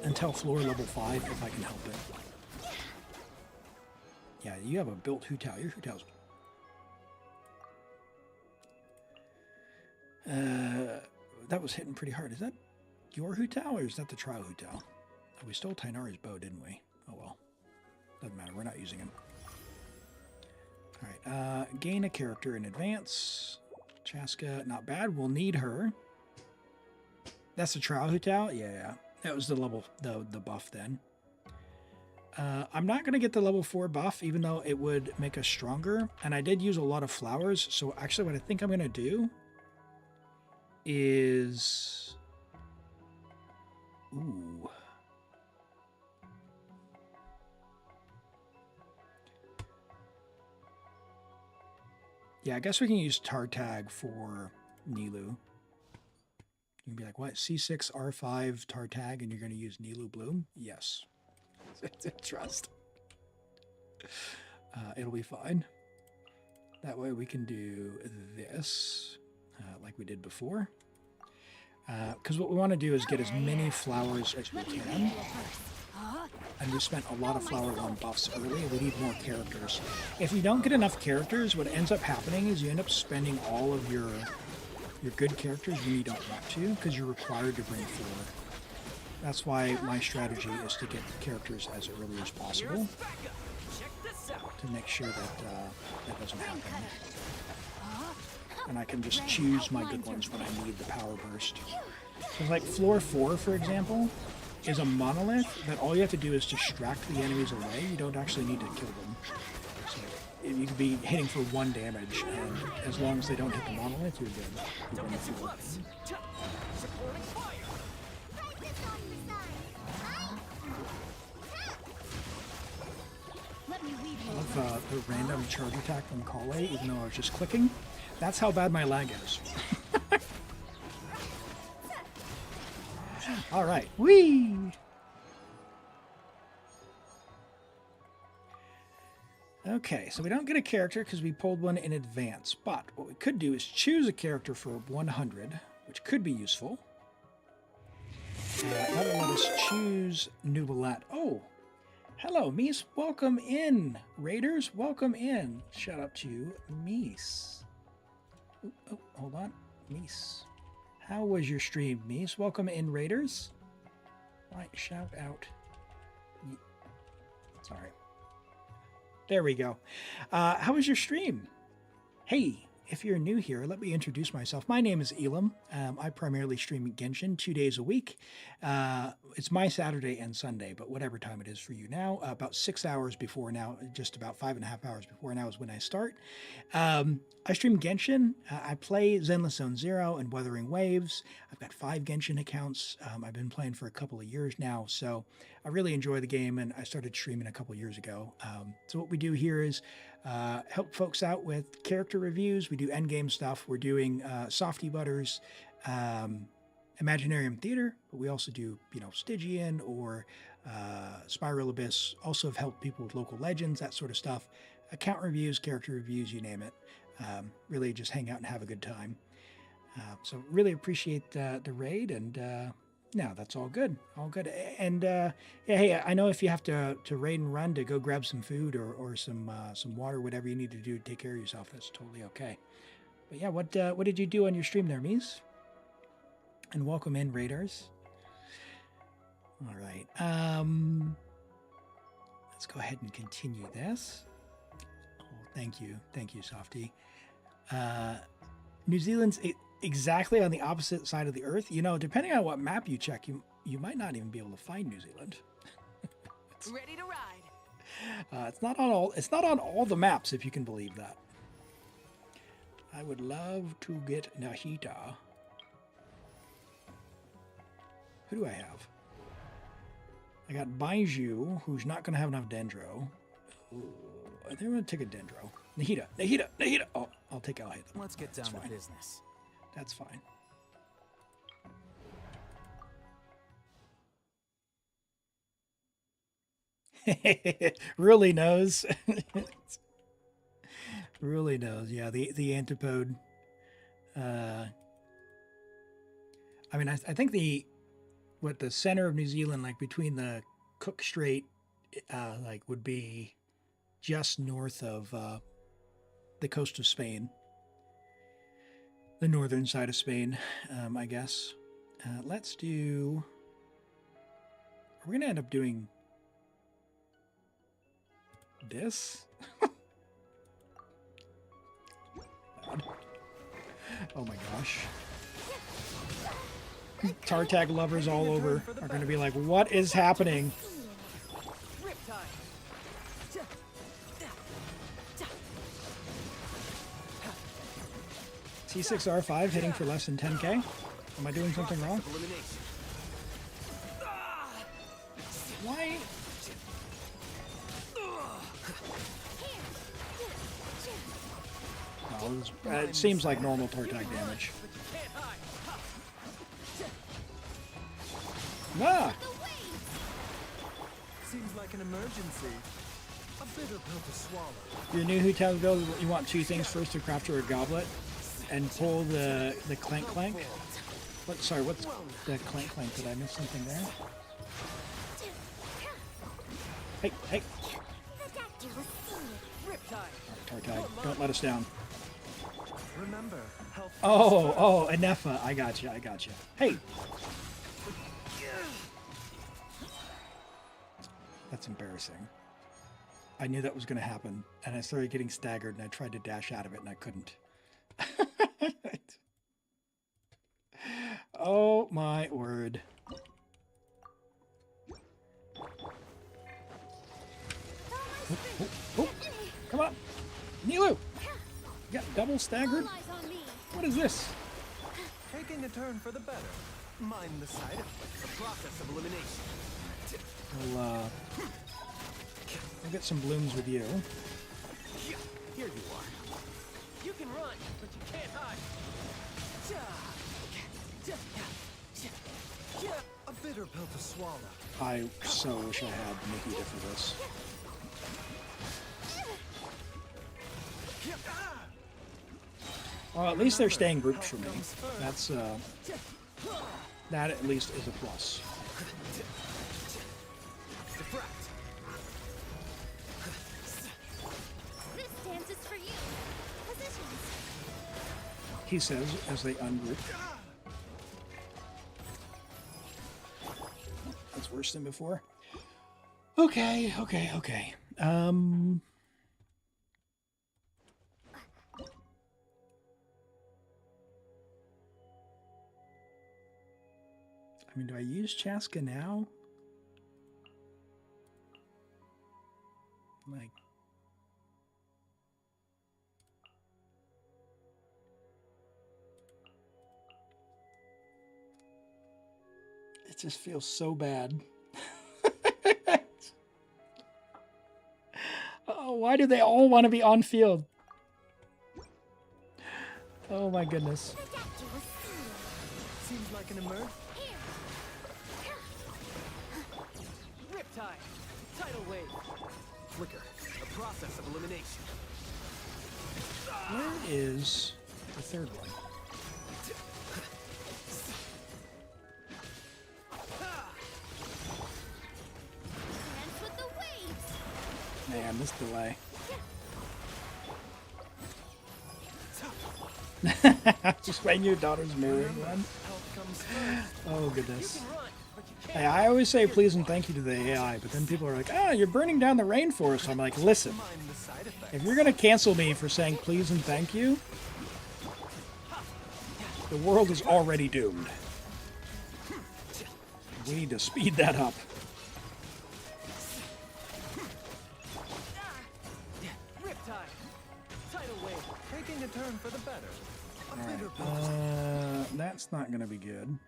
until floor level 5 if I can help it. Yeah, you have a built Hu Tao. Your Hu Tao's... that was hitting pretty hard. Is that your Hu Tao or is that the trial Hu Tao? Oh, we stole Tainari's bow, didn't we? Oh well. Doesn't matter. We're not using him. Alright, gain a character in advance. Chaska, not bad. We'll need her. That's the trial Hu Tao? Yeah. That was the level, the buff then. I'm not going to get the level 4 buff, even though it would make us stronger. And I did use a lot of flowers. So actually what I think I'm going to do is... Ooh. Yeah, I guess we can use tar tag for Nilou. You can be like, what? C6, R5, tar tag, and you're going to use Nilou Bloom? Yes. Trust. It'll be fine. That way we can do this, like we did before. Because what we want to do is get as many flowers as we can. And we spent a lot of flower 1 buffs early, and we need more characters. If you don't get enough characters, what ends up happening is you end up spending all of your good characters when you don't want to, because you're required to bring 4. That's why my strategy is to get characters as early as possible to make sure that that doesn't happen. And I can just choose my good ones when I need the power burst. So like floor 4, for example, is a monolith that all you have to do is distract the enemies away. You don't actually need to kill them. So you can be hitting for 1 damage, and as long as they don't hit the monolith, you're good. You're going to feel it. I love the random charge attack from Kale, even though I was just clicking. That's how bad my lag is. All right, whee! Okay, so we don't get a character because we pulled one in advance, but what we could do is choose a character for 100, which could be useful. That'll let us choose Nubalat. Oh, hello, Mies. Welcome in, Raiders. Welcome in. Shout out to Mies. Oh, hold on, Mies. How was your stream, Mies? Welcome in, Raiders. Right, shout out. Sorry. There we go. How was your stream? Hey, if you're new here, let me introduce myself. My name is Elim. I primarily stream Genshin 2 days a week. It's my Saturday and Sunday, but whatever time it is for you now, about 6 hours before now, just about 5.5 hours before now is when I start. I stream Genshin. I play Zenless Zone Zero and Weathering Waves. I've got 5 Genshin accounts. I've been playing for a couple of years now, so I really enjoy the game, and I started streaming a couple years ago. So what we do here is help folks out with character reviews. We do endgame stuff. We're doing Softy Butters, Imaginarium Theater, but we also do, Stygian or Spiral Abyss. Also have helped people with local legends, that sort of stuff. Account reviews, character reviews, you name it. Really just hang out and have a good time. So really appreciate the raid, and no, that's all good. All good. And yeah, hey, I know if you have to raid and run to go grab some food or some water, whatever you need to do to take care of yourself, that's totally okay. But yeah, what did you do on your stream there, Mies? And welcome in, Raiders. All right. Let's go ahead and continue this. Oh, thank you, Softy. New Zealand's exactly on the opposite side of the earth. Depending on what map you check, you might not even be able to find New Zealand. Ready to ride. It's not on all the maps, if you can believe that. I would love to get Nahita. Who do I have? I got Baiju, who's not going to have enough Dendro. Ooh, I think I'm going to take a Dendro. Nahita. Oh, I'll take Alhita. Let's get down to business. That's fine. Really knows. Really knows. Yeah, the antipode. I think what the center of New Zealand, like between the Cook Strait, like would be just north of the coast of Spain, the northern side of Spain, I guess. Let's do. We're gonna end up doing this. Oh my gosh. Tartag lovers all over are going to be like, what is happening? T6R5 hitting for less than 10k? Am I doing something wrong? Why? No, it seems like normal Tartag damage. Ah! Seems like an emergency. A bitter pill to swallow. You're new who tells Bill you want two things. First, to craft your goblet and pull the clank clank. What? Sorry, what's the clank clank? Did I miss something there? Hey, hey! Tartag, don't let us down. Remember, health. Oh, Anefa, I got you. Hey! That's embarrassing. I knew that was going to happen, and I started getting staggered, and I tried to dash out of it, and I couldn't. Oh my word. Oh, come on. Nilu! You got double staggered? What is this? Taking a turn for the better. Mind the side effects. The process of elimination. I'll get some blooms with you. Here you are. You can run, but you can't hide. A bitter pill to swallow. I so wish I had Nikita for this. Well, at least they're staying grouped for me. That's that at least is a plus. This dance is for you. Positions. He says as they ungroup. That's worse than before. Okay. I mean, do I use Chaska now? Like, it just feels so bad. Oh, why do they all want to be on field? Oh my goodness. Seems like an emergency. Riptide. Tidal wave. Flicker. A process of elimination. Where is the third one? Dance with the waves. Man, this delay. Just when your daughter's mirroring one. Oh goodness. Hey, I always say please and thank you to the AI, but then people are like, "Ah, you're burning down the rainforest." I'm like, listen, if you're gonna cancel me for saying please and thank you, the world is already doomed. We need to speed that up. Riptide. Tidal wave. Taking a turn for the better. A All bitter pill. right, that's not gonna be good.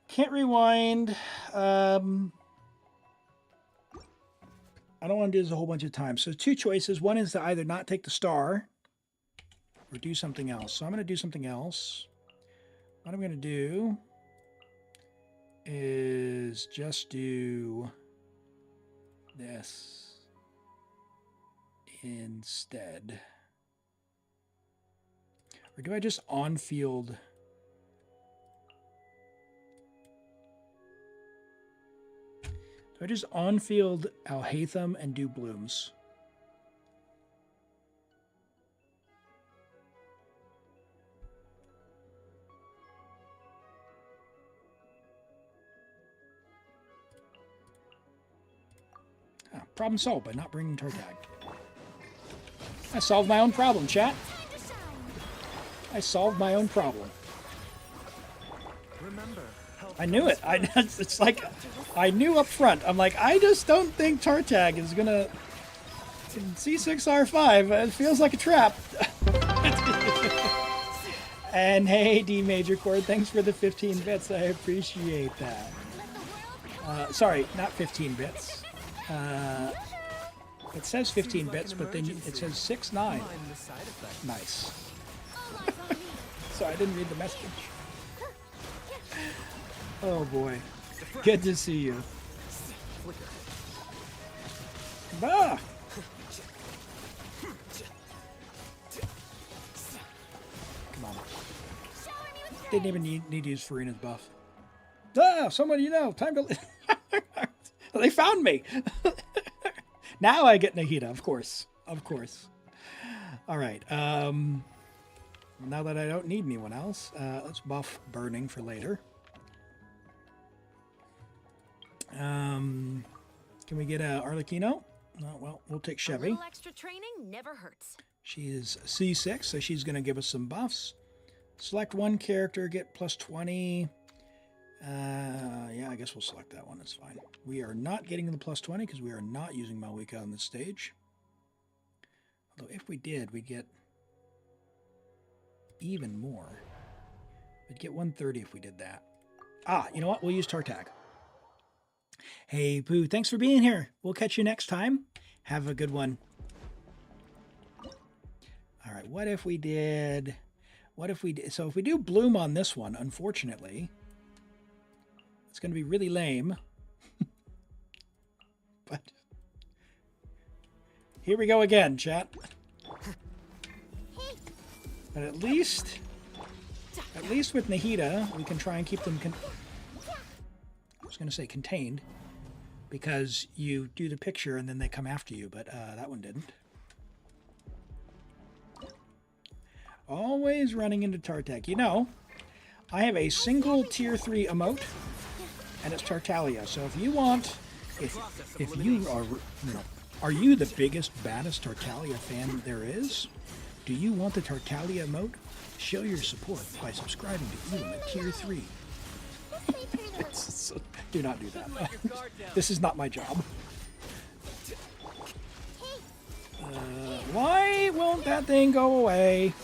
Can't rewind. I don't want to do this a whole bunch of times. So two choices. One is to either not take the star or do something else. So I'm going to do something else. What I'm going to do is just do this instead. Or do I just on-field I just on-field Alhaitham and do blooms? Ah, problem solved by not bringing Tartag. I solved my own problem, chat. I solved my own problem. Remember, I knew it. It's like I knew up front. I'm like, I just don't think Tartag is gonna C6R5. It feels like a trap. And hey, D Major Chord, thanks for the 15 bits. I appreciate that. Sorry, not 15 bits. It says 15 bits, but then it says 6-9. mind the side effects. Nice. So I didn't read the message. Oh boy. Good to see you. Ah! Come on. Didn't even need to use Furina's buff. Ah! Someone you know. Time to... They found me! Now I get Nahida, of course. Of course. Alright. Now that I don't need anyone else, let's buff Burning for later. Can we get a Arlecchino? Oh, well, we'll take A Chevy. little extra training never hurts. She is C6, so she's going to give us some buffs. Select one character, get plus 20. Yeah, I guess we'll select that one. That's fine. We are not getting the plus 20 because we are not using Mavuika on this stage. Although if we did, we'd get even more. We'd get 130 if we did that. Ah, you know what? We'll use Tartag. Hey, Pooh, thanks for being here. We'll catch you next time. Have a good one. All right, what if we did... So if we do Bloom on this one, unfortunately, it's going to be really lame. But here we go again, chat. But at least with Nahida, we can try and keep them... I was going to say contained, because you do the picture and then they come after you, but that one didn't. Always running into Tartag. You know, I have a single tier 3 emote, and it's Tartaglia. So if you want, if you are you the biggest, baddest Tartaglia fan there is? Do you want the Tartaglia emote? Show your support by subscribing to Elim at tier 3. Do not do that. This is not my job. Why won't that thing go away?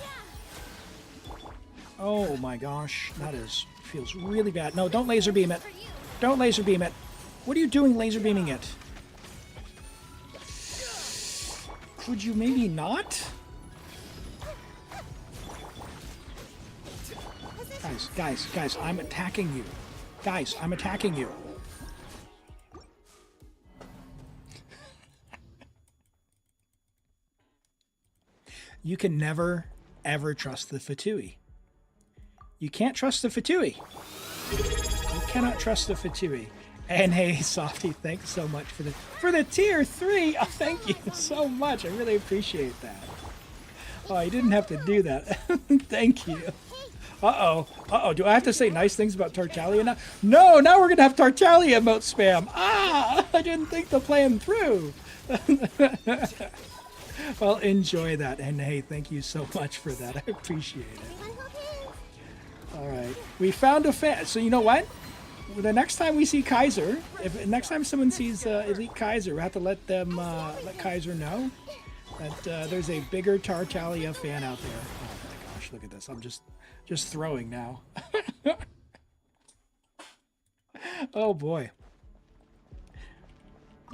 Oh my gosh, feels really bad. No, don't laser beam it. Don't laser beam it. What are you doing laser beaming it? Could you maybe not? Guys, I'm attacking you. Guys, I'm attacking you. You can never, ever trust the Fatui. You can't trust the Fatui. You cannot trust the Fatui. And hey, Softy, thanks so much for the tier 3. Oh, thank you so much. I really appreciate that. Oh, you didn't have to do that. Thank you. Uh-oh. Do I have to say nice things about Tartaglia now? No, now we're going to have Tartaglia emote spam. Ah, I didn't think the plan through. Well, enjoy that. And hey, thank you so much for that. I appreciate it. All right. We found a fan. So you know what? The next time we see Kaiser, if next time someone sees Elite Kaiser, we have to let Kaiser know that there's a bigger Tartaglia fan out there. Oh my gosh, look at this. I'm just throwing now. Oh boy.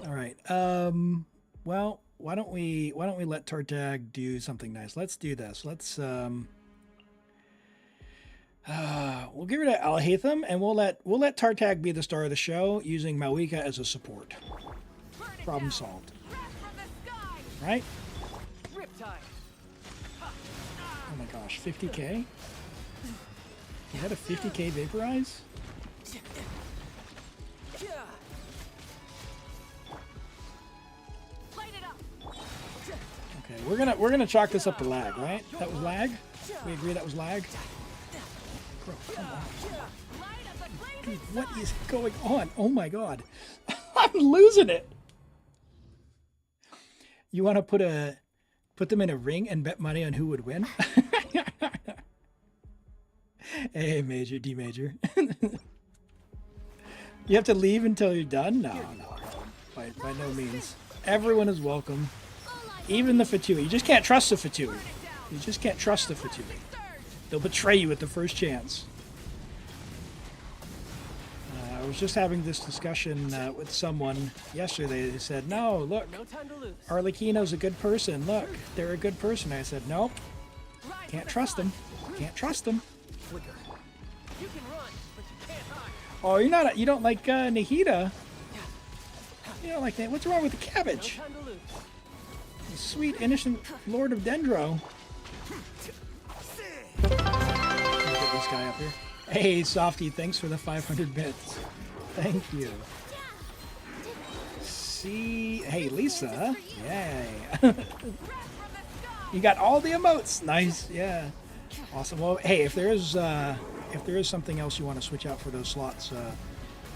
All right. Well, why don't we let Tartag do something nice? Let's do this. Let's we'll get rid of Alhaitham, and we'll let Tartag be the star of the show using Mavuika as a support. Problem solved. Right? Oh my gosh, 50k? You had a 50k vaporize? we're gonna chalk this up to lag, right? That was lag. We agree that was lag. Bro, come on. Dude, what is going on? Oh my god, I'm losing it. You want to put them in a ring and bet money on who would win? A major, D major. You have to leave until you're done? No, by no means. Everyone is welcome. Even the Fatui. You just can't trust the Fatui. You just can't trust the Fatui. They'll betray you at the first chance. I was just having this discussion with someone yesterday. They said, no, look, Arlecchino's a good person. Look, they're a good person. I said, nope. Can't trust them. Can't trust them. You can run, but you can't hide. Oh, you don't like Nahida? You don't like that? What's wrong with the cabbage? No time to lose. The sweet, innocent Lord of Dendro. Let me get this guy up here. Hey, Softy, thanks for the 500 bits. Thank you. See, hey, Lisa. Yay. You got all the emotes. Nice, yeah. Awesome. Well, hey, if there is something else you want to switch out for those slots,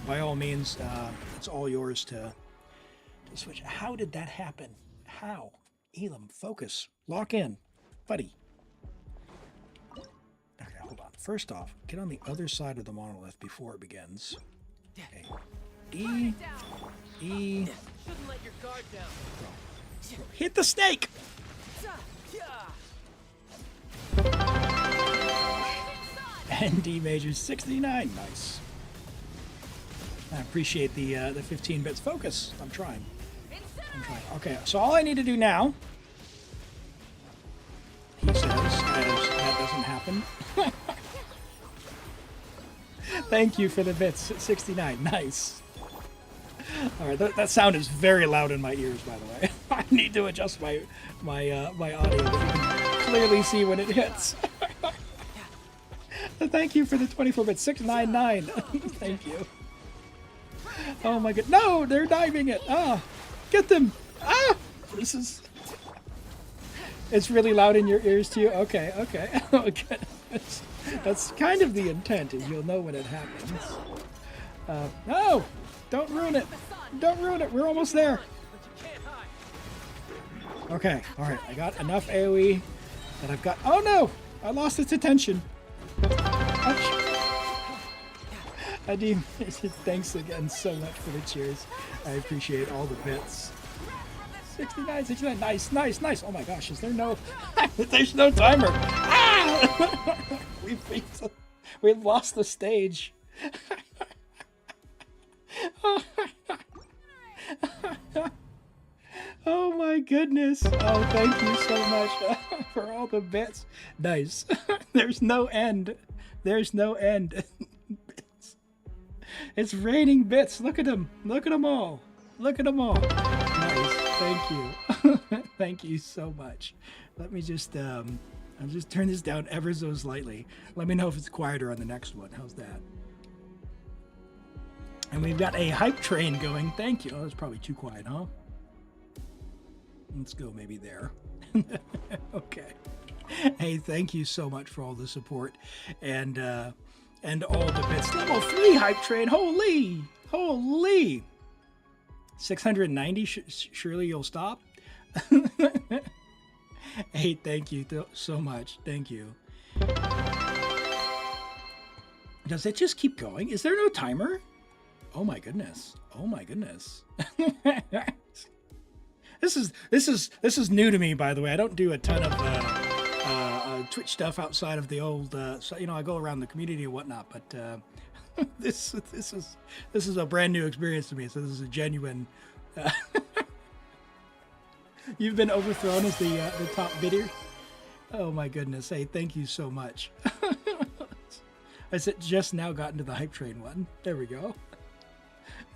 by all means, it's all yours to switch. How did that happen? How? Elim, focus. Lock in. Buddy. Okay, hold on. First off, get on the other side of the monolith before it begins. Okay. E. Shouldn't let your guard down. Hit the snake! And D major 69. Nice. I appreciate the 15 bits focus. I'm trying. Okay, so all I need to do now, he says, as that doesn't happen. Thank you for the bits. 69. Nice. All right, that sound is very loud in my ears, by the way. I need to adjust my audio, but you can clearly see when it hits. Thank you for the 24 bits. 699. Thank you. Oh my god. No, they're diving it. Ah, get them. Ah, this is. It's really loud in your ears too. Okay, okay. Okay. That's kind of the intent, is you'll know when it happens. No, don't ruin it. Don't ruin it. We're almost there. Okay. All right. I got enough AOE that I've got. Oh no! I lost its attention. Adim, thanks again so much for the cheers. I appreciate all the bits. 69, 69. Nice, nice, nice. Oh my gosh, is there no... There's no timer. Ah! We've lost the stage. Oh my goodness. Oh, thank you so much for all the bits. Nice. There's no end. There's no end. Bits. It's raining bits. Look at them. Look at them all. Look at them all. Nice. Thank you. Thank you so much. Let me just I'll just turn this down ever so slightly. Let me know if it's quieter on the next one. How's that? And we've got a hype train going. Thank you. Oh, it's probably too quiet, huh? Let's go maybe there. Okay. Hey, thank you so much for all the support and all the bits. Level 3 hype train. Holy! Holy! 690. Surely you'll stop. Hey, thank you so much. Thank you. Does it just keep going? Is there no timer? Oh my goodness. Oh my goodness. This is new to me, by the way. I don't do a ton of Twitch stuff outside of the old. So, you know, I go around the community and whatnot, but this is a brand new experience to me. So this is a genuine. You've been overthrown as the top bidder. Oh my goodness! Hey, thank you so much. I just now got into the hype train one. There we go.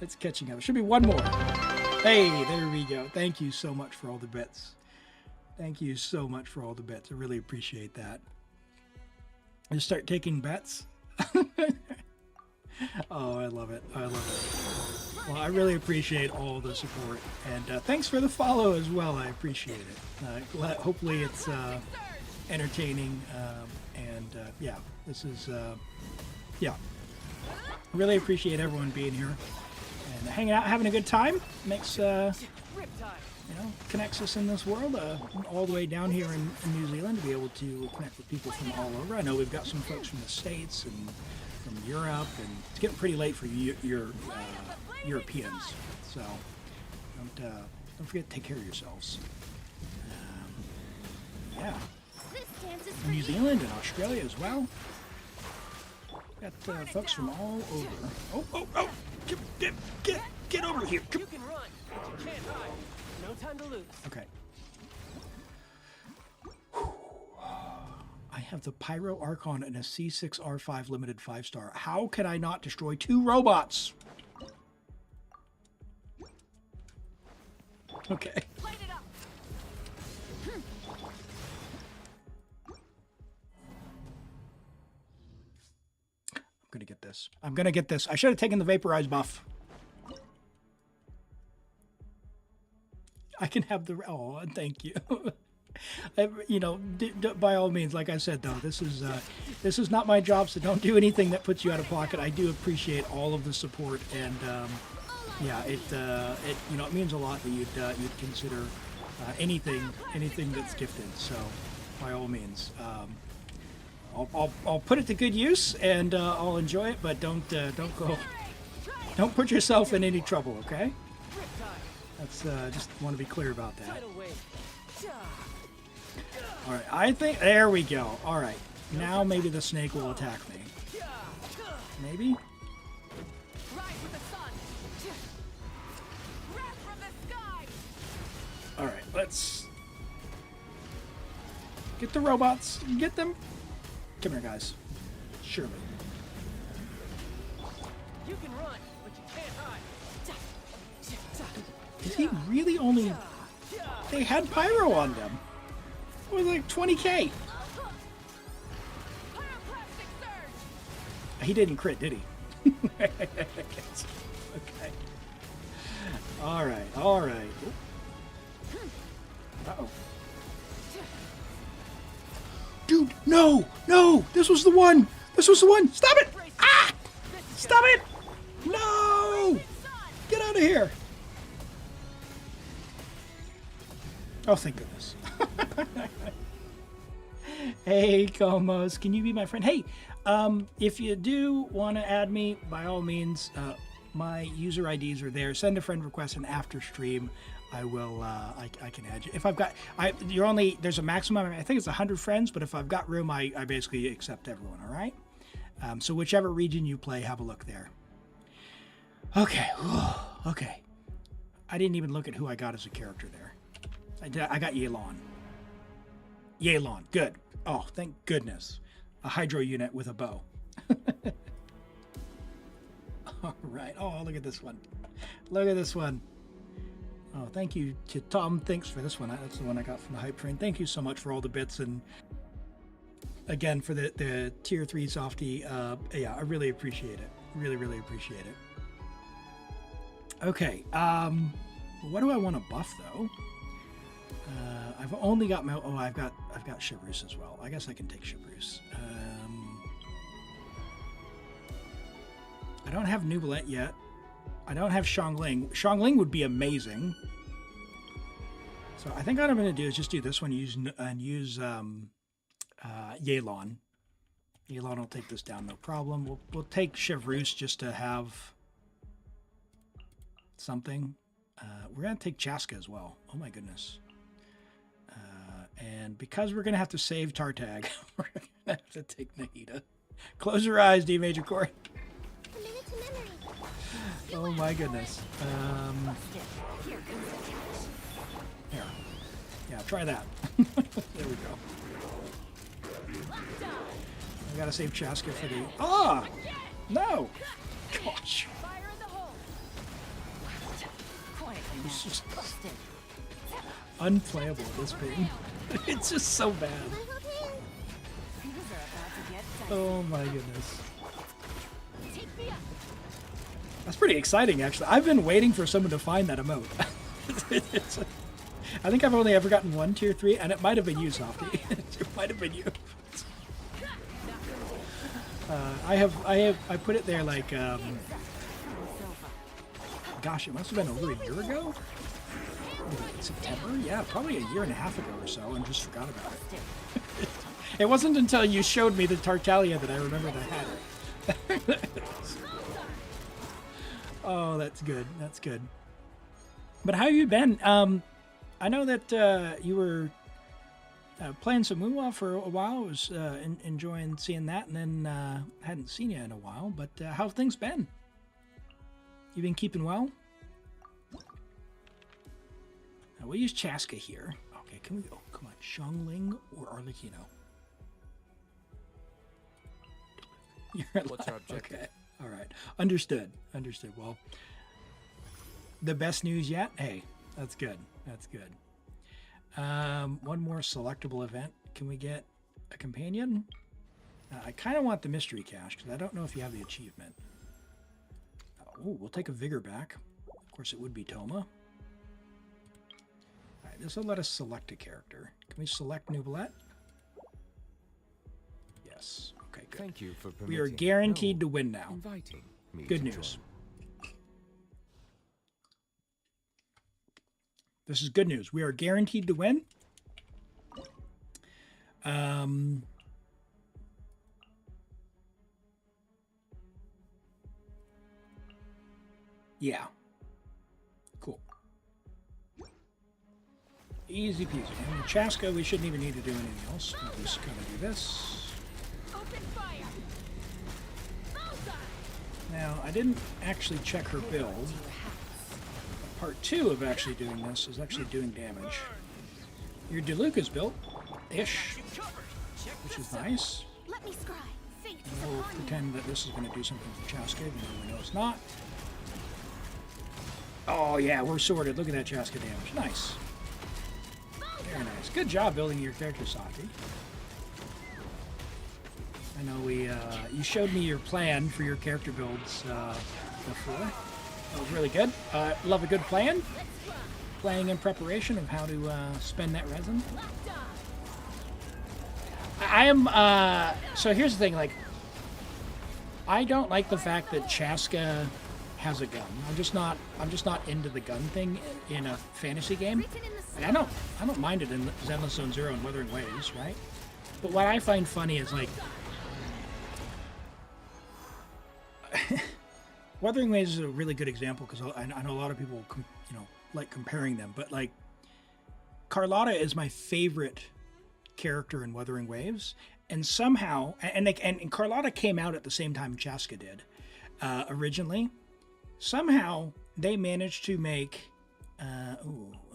It's catching up. Should be one more. Hey, there we go. Thank you so much for all the bits. Thank you so much for all the bets. I really appreciate that. Just start taking bets. Oh, I love it. I love it. Well, I really appreciate all the support, and thanks for the follow as well. I appreciate it. Hopefully it's entertaining, and yeah, this is yeah. Really appreciate everyone being here and hanging out, having a good time. Makes you know, connects us in this world, all the way down here in New Zealand, to be able to connect with people from all over. I know we've got some folks from the States and from Europe, and it's getting pretty late for Europeans, so don't forget to take care of yourselves. Yeah, New Zealand and Australia as well. Got folks from all over. Oh! Get over here! You can run, but you can't hide. No time to lose. Okay. I have the Pyro Archon and a C6R5 limited 5-star. How can I not destroy 2 robots? Okay. Light it up. I'm gonna get this. I'm gonna get this. I should have taken the Vaporize buff. I can have the... Oh, thank you. You know, by all means, like I said, though, this is not my job, so don't do anything that puts you out of pocket. I do appreciate all of the support, and yeah, it you know, it means a lot that you'd consider anything that's gifted. So, by all means, I'll put it to good use, and I'll enjoy it, but don't put yourself in any trouble, okay? That's just want to be clear about that. All right, I think there we go. All right, now maybe the snake will attack me. Maybe. Rise with the sun. Wrath from the sky. All right, let's get the robots. Get them. Come here, guys. Surely. You can run, but you can't hide. Is he really only... They had Pyro on them. It was like 20k. Pyroclastic surge. He didn't crit, did he? Okay. All right. Uh-oh. Dude, no! This was the one! Stop it! Ah! Stop it! No! Get out of here! Oh, thank goodness. Hey, Comos, can you be my friend? Hey, if you do want to add me, by all means, my user IDs are there. Send a friend request, and after stream, I will, I can add you. If I've got, there's a maximum, I think it's 100 friends, but if I've got room, I basically accept everyone, all right? So whichever region you play, have a look there. Okay, okay. I didn't even look at who I got as a character there. I got Yelan. Good. Oh, thank goodness. A Hydro unit with a bow. All right. Oh, look at this one. Oh, thank you to Tom. Thanks for this one. That's the one I got from the Hype Train. Thank you so much for all the bits, and again for the tier 3 softie. Yeah, I really appreciate it. Really appreciate it. Okay. What do I want to buff though? I've only got my... Oh, I've got Chivrus as well. I guess I can take Chivrus. I don't have Nubilet yet. I don't have Xiangling. Xiangling would be amazing. So I think what I'm going to do is just do this one use Yelan. Yelan will take this down, no problem. We'll take Chivrus just to have something. We're going to take Chaska as well. Oh my goodness. And because we're going to have to save Tartag, we're going to have to take Nahida. Close your eyes, D Major Core. Oh my goodness. Here. Yeah, try that. There we go. I got to save Chaska for the... Ah! No! Gosh. It's just unplayable, this thing. It's just so bad. Oh my goodness. That's pretty exciting, actually. I've been waiting for someone to find that emote. I think I've only ever gotten one tier 3, and it might have been you, Softy. It might have been you. I put it there like, gosh, it must have been over a year ago? September? Yeah, probably a year and a half ago or so, and just forgot about it. It wasn't until you showed me the Tartaglia that I remembered I had it. Oh, that's good. That's good. But how have you been? I know that you were playing some Moonwell for a while. I was enjoying seeing that, and then hadn't seen you in a while. But how have things been? You been keeping well? Now, we'll use Chaska here. Okay, can we go? Come on, Xiangling or Arlecchino? What's our objective? Okay, all right. Understood. Understood. Well, the best news yet? Hey, that's good. That's good. One more selectable event. Can we get a companion? I kind of want the mystery cache because I don't know if you have the achievement. Oh, we'll take a vigor back. Of course, it would be Toma. All right, this will let us select a character. Can we select Nubilette? Yes. Okay, good. Thank you for We are guaranteed to win now. Inviting me Good to news. join. This is good news. We are guaranteed to win. Yeah. Cool. Easy peasy. And Chaska, we shouldn't even need to do anything else. We'll just kind of do this. Open fire. Bullseye. Now, I didn't actually check her build. Part 2 of actually doing this is actually doing damage. Your Diluca's built-ish, which is nice. Let me scry. Fate is We'll upon you. pretend that this is going to do something for Chaska, even though we know it's not. Oh yeah, we're sorted. Look at that Chaska damage. Nice. Very nice. Good job building your character, Sati. I know you showed me your plan for your character builds before. That was really good. Love a good plan. Planning in preparation of how to spend that resin. I am, so here's the thing, like, I don't like the fact that Chaska has a gun. I'm just not into the gun thing in a fantasy game. Like, I don't mind it in Zenless Zone Zero and Wuthering Waves, right? But what I find funny is, like, Wuthering Waves is a really good example because I know a lot of people, like comparing them. But like, Carlotta is my favorite character in Wuthering Waves, and somehow, and Carlotta came out at the same time Chaska did originally. Somehow they managed to make,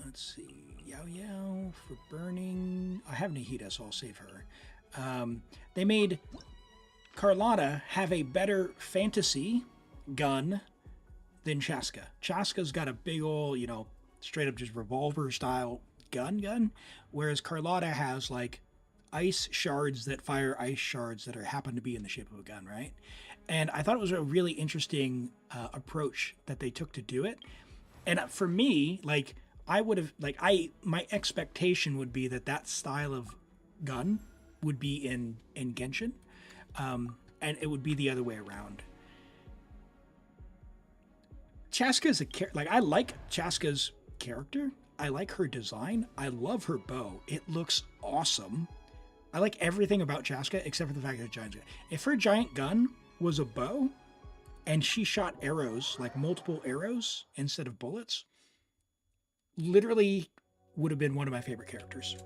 let's see, Yao Yao for burning. I have Nihita, so I'll save her. They made Carlotta have a better fantasy gun than Chaska. Chaska's got a big old, straight up just revolver style gun, whereas Carlotta has like ice shards that fire ice shards that happen to be in the shape of a gun, right? And I thought it was a really interesting approach that they took to do it. And for me, like, I would have, like, my expectation would be that style of gun would be in Genshin, and it would be the other way around. Chaska's I like Chaska's character. I like her design. I love her bow. It looks awesome. I like everything about Chaska except for the fact that it's a giant gun. If her giant gun was a bow and she shot arrows, like multiple arrows instead of bullets, literally would have been one of my favorite characters.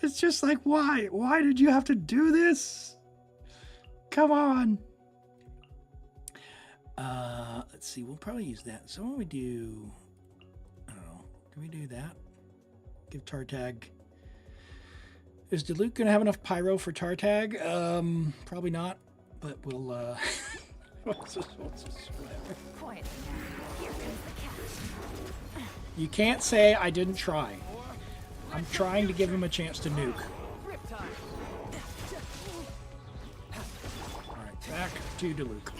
It's just like, why? Why did you have to do this? Come on. Let's see, we'll probably use that. So why don't we do, I don't know, can we do that? Give Tartag. Is Diluc going to have enough pyro for Tartag? Probably not, but we'll, whatever. Quiet now. Here comes the cat. You can't say I didn't try. I'm trying to give him a chance to nuke. Rip time. Alright, back. to Luke.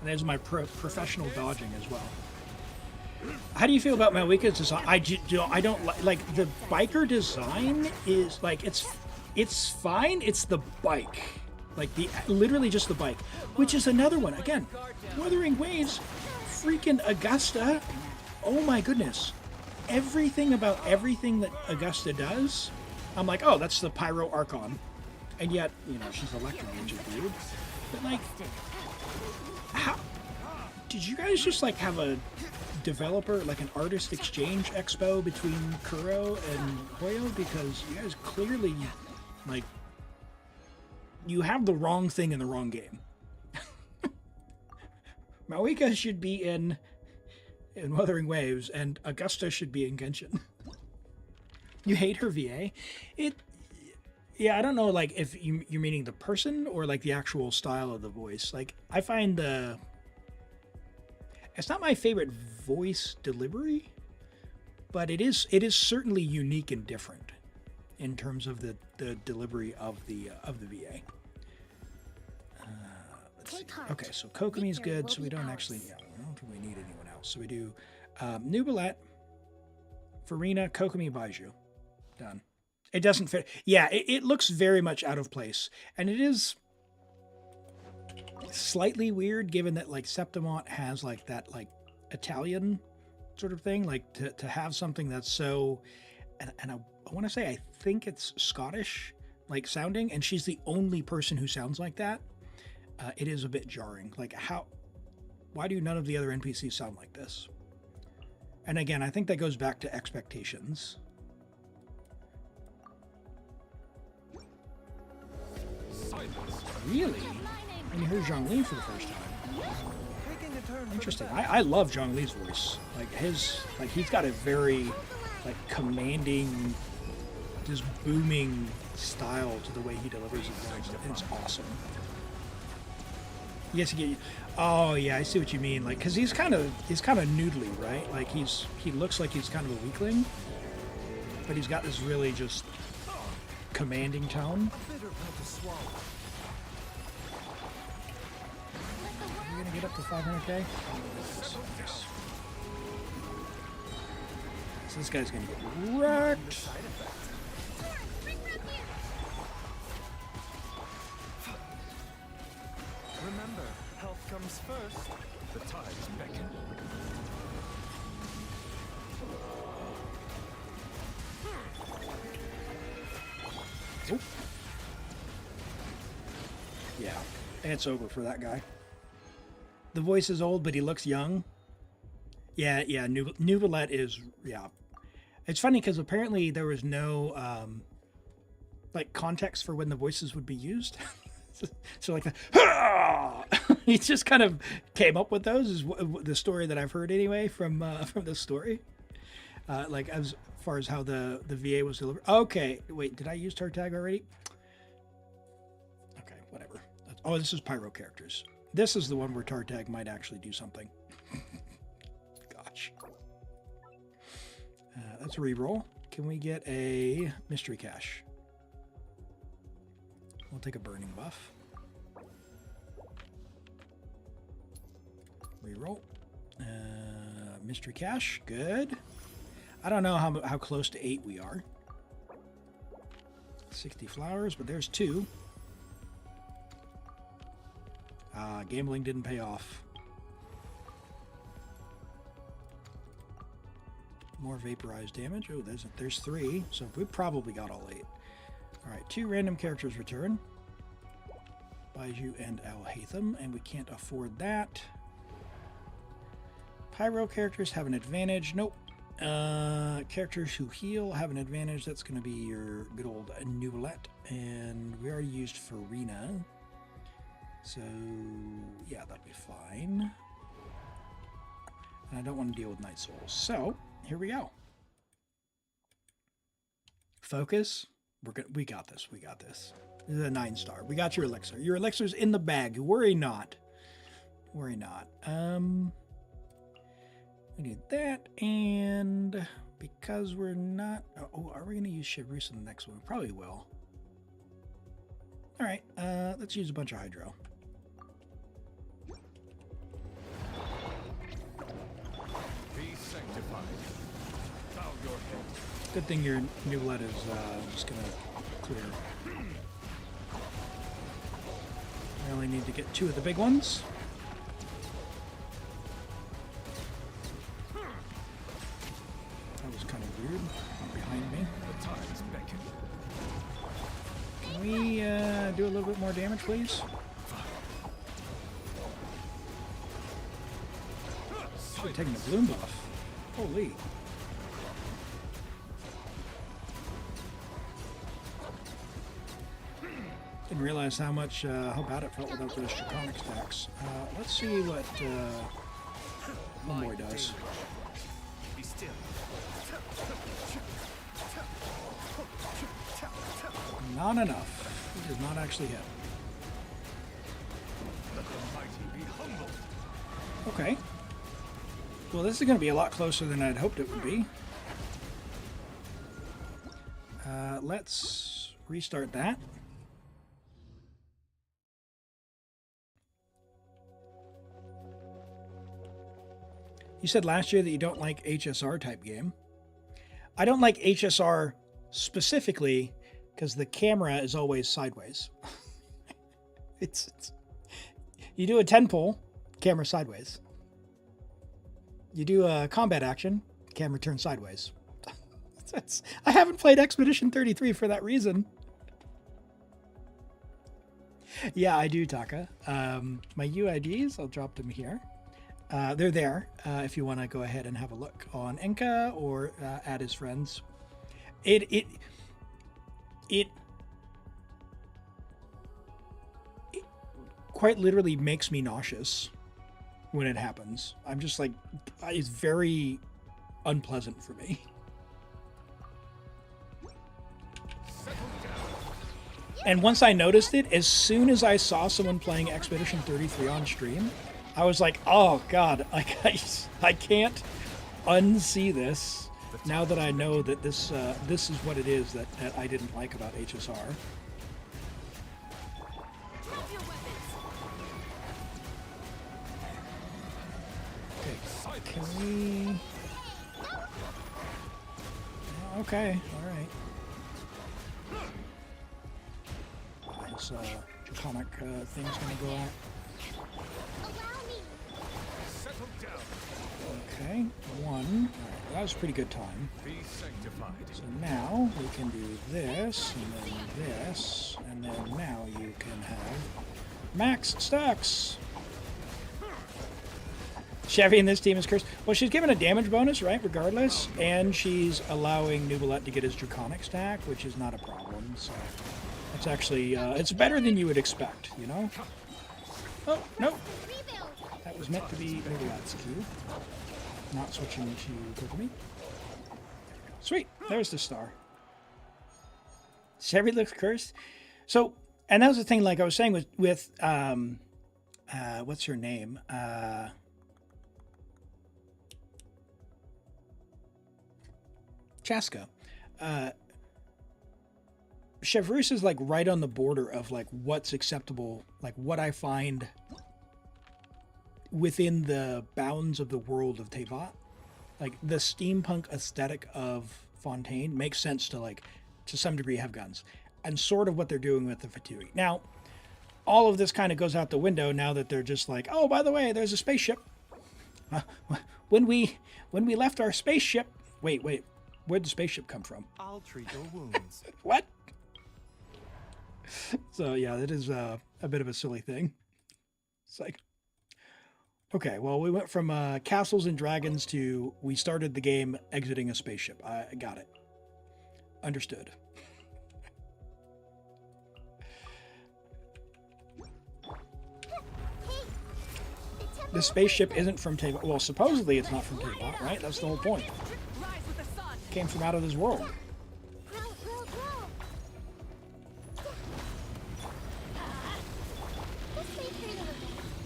And there's my professional dodging as well. How do you feel about Mavuika's design? I don't like the biker design is like it's fine. It's the bike, like literally just the bike, which is another one. Again, Wuthering Waves, freaking Augusta. Oh my goodness, everything about everything that Augusta does, I'm like, oh, that's the Pyro Archon, and yet she's electric, which is weird. But like, how did you guys just like have a developer, like an artist exchange expo between Kuro and Hoyo? Because you guys clearly, like, you have the wrong thing in the wrong game. Mavuika should be in Wuthering Waves, and Augusta should be in Genshin. You hate her VA? Yeah, I don't know, like, if you're meaning the person or, like, the actual style of the voice. Like, I find it's not my favorite voice delivery, but it is certainly unique and different in terms of the delivery of the VA. Let's see. Okay, so Kokomi's good, so we don't actually, I don't think we need anyone else. So we do Nubilet, Furina, Kokomi, Baiju. Done. It doesn't fit. Yeah, it looks very much out of place. And it is slightly weird given that like Septimont has like that like Italian sort of thing. Like to have something that's so, and I want to say I think it's Scottish like sounding, and she's the only person who sounds like that. It is a bit jarring. Like why do none of the other NPCs sound like this? And again, I think that goes back to expectations. Really? And you heard Zhongli for the first time. Interesting. I love Zhongli's voice. Like he's got a very like commanding, just booming style to the way he delivers his lines. It's awesome. Yes, oh yeah, I see what you mean. Like, because he's kind of noodly, right? Like he looks like he's kind of a weakling, but he's got this really just commanding tone. Are we gonna get up to 500k? So this guy's gonna get wrecked. Remember, health comes first. The tides beckon. Oop. Yeah, it's over for that guy. The voice is old, but he looks young. Yeah, Nubilet is, yeah. It's funny because apparently there was no like context for when the voices would be used. So like, he just kind of came up with those, is the story that I've heard anyway from this story. Like as far as how the VA was delivered. Okay, wait, did I use tar tag already? Okay, whatever. Oh, this is pyro characters. This is the one where tar tag might actually do something. Gosh. Let's re-roll. Can we get a mystery cache? We'll take a burning buff. Reroll. Mystery cache, good. I don't know how close to 8 we are. 60 flowers, but there's 2. Gambling didn't pay off. More vaporized damage. Oh, there's 3, so we probably got all 8. All right, 2 random characters return. Baiju and Al-Haytham, and we can't afford that. Pyro characters have an advantage. Nope. Characters who heal have an advantage. That's going to be your good old Nubilet. And we already used Furina. So, yeah, that'll be fine. And I don't want to deal with Night Souls. So, here we go. Focus. We got this. We got this. This is a 9-star. We got your elixir. Your elixir's in the bag. Worry not. Worry not. We need that, and because we're not... Oh, are we going to use Shivrus in the next one? We probably will. All right, let's use a bunch of hydro. Be sanctified. Bow your head. Good thing your Newlet is just gonna clear. I only need to get 2 of the big ones. That was kind of weird. Behind me. The times beckon. Can we do a little bit more damage, please? Should have taken the bloom buff. Holy. Didn't realize how bad it felt without those draconic stacks. Let's see what Homeboy does. Be still. Not enough. He does not actually hit. Let the mighty be humbled. Okay. Well, this is going to be a lot closer than I'd hoped it would be. Let's restart that. You said last year that you don't like HSR type game. I don't like HSR specifically because the camera is always sideways. it's you do a 10 pull, camera sideways. You do a combat action, camera turns sideways. I haven't played Expedition 33 for that reason. Yeah, I do, Taka. My UIDs, I'll drop them here. They're there if you want to go ahead and have a look on Enka or add his friends. It quite literally makes me nauseous when it happens. I'm just like, it's very unpleasant for me. And once I noticed it, as soon as I saw someone playing Expedition 33 on stream, I was like, oh God, I can't unsee this now that I know that this is what it is that I didn't like about HSR. Okay, can we... Okay, alright. This draconic thing's gonna go out. Okay, 1. All right, that was a pretty good time. Be sanctified. So now we can do this, and then this, and then now you can have max stacks. Chevy in this team is cursed. Well, she's given a damage bonus, right, regardless, and she's allowing Nubalet to get his draconic stack, which is not a problem, so it's actually, it's better than you would expect, you know? Oh, no. That was meant to be Nubalet's cube. Not switching to Kokomi. Sweet, there's the star. Chevy looks cursed. So, and that was the thing, like I was saying with what's her name? Chaska. Chevrus is like right on the border of like what's acceptable, like what I find within the bounds of the world of Tevat. Like the steampunk aesthetic of Fontaine makes sense to like to some degree have guns, and sort of what they're doing with the Fatui. Now all of this kind of goes out the window now that they're just like, oh, by the way, there's a spaceship. When we left our spaceship, wait, where'd the spaceship come from? I'll treat your wounds. What? So yeah, that is a bit of a silly thing. It's like, okay, well, we went from castles and dragons to we started the game exiting a spaceship. I got it. Understood. The spaceship isn't from Tevat. Well, supposedly it's not from Tevat, right? That's the whole point. Came from out of this world.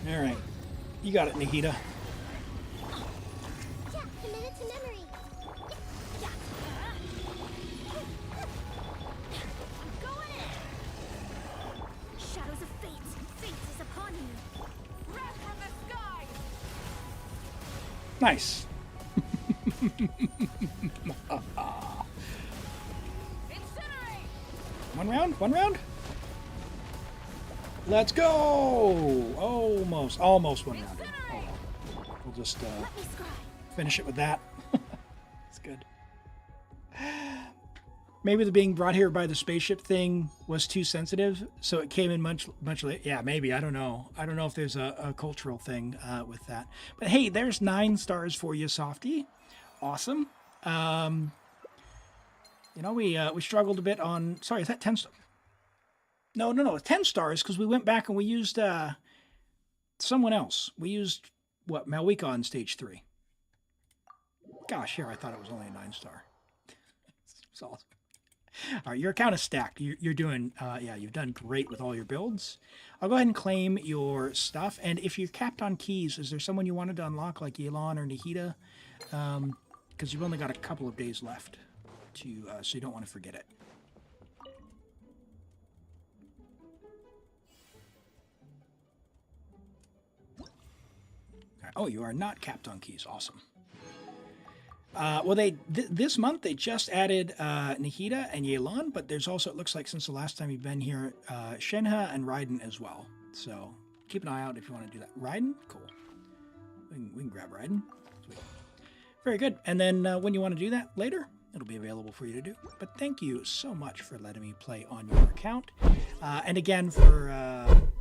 All right. You got it, Nahida. Nice. Incinerate! One round? One round? Let's go! Almost one round. Oh, well. We'll just finish it with that. That's good. Maybe the being brought here by the spaceship thing was too sensitive, so it came in much later. Yeah, maybe. I don't know. I don't know if there's a cultural thing with that. But hey, there's 9 stars for you, Softy. Awesome. You know, we struggled a bit on... Sorry, is that 10 stars? No. 10 stars, because we went back and we used someone else. We used, what, Mavuika on stage 3. Gosh, here, I thought it was only a 9-star. It's awesome. All right, your account is stacked. You're doing, yeah, you've done great with all your builds. I'll go ahead and claim your stuff. And if you're capped on keys, is there someone you wanted to unlock, like Elim or Nihida? Because you've only got a couple of days left, to so you don't want to forget it. Oh, you are not capped on keys. Awesome. Well, this month they just added Nihida and Yelan, but there's also, it looks like since the last time you've been here, Shenhe and Raiden as well. So keep an eye out if you want to do that. Raiden? Cool. We can grab Raiden. Sweet. Very good. And then when you want to do that later, it'll be available for you to do. But thank you so much for letting me play on your account. And again, for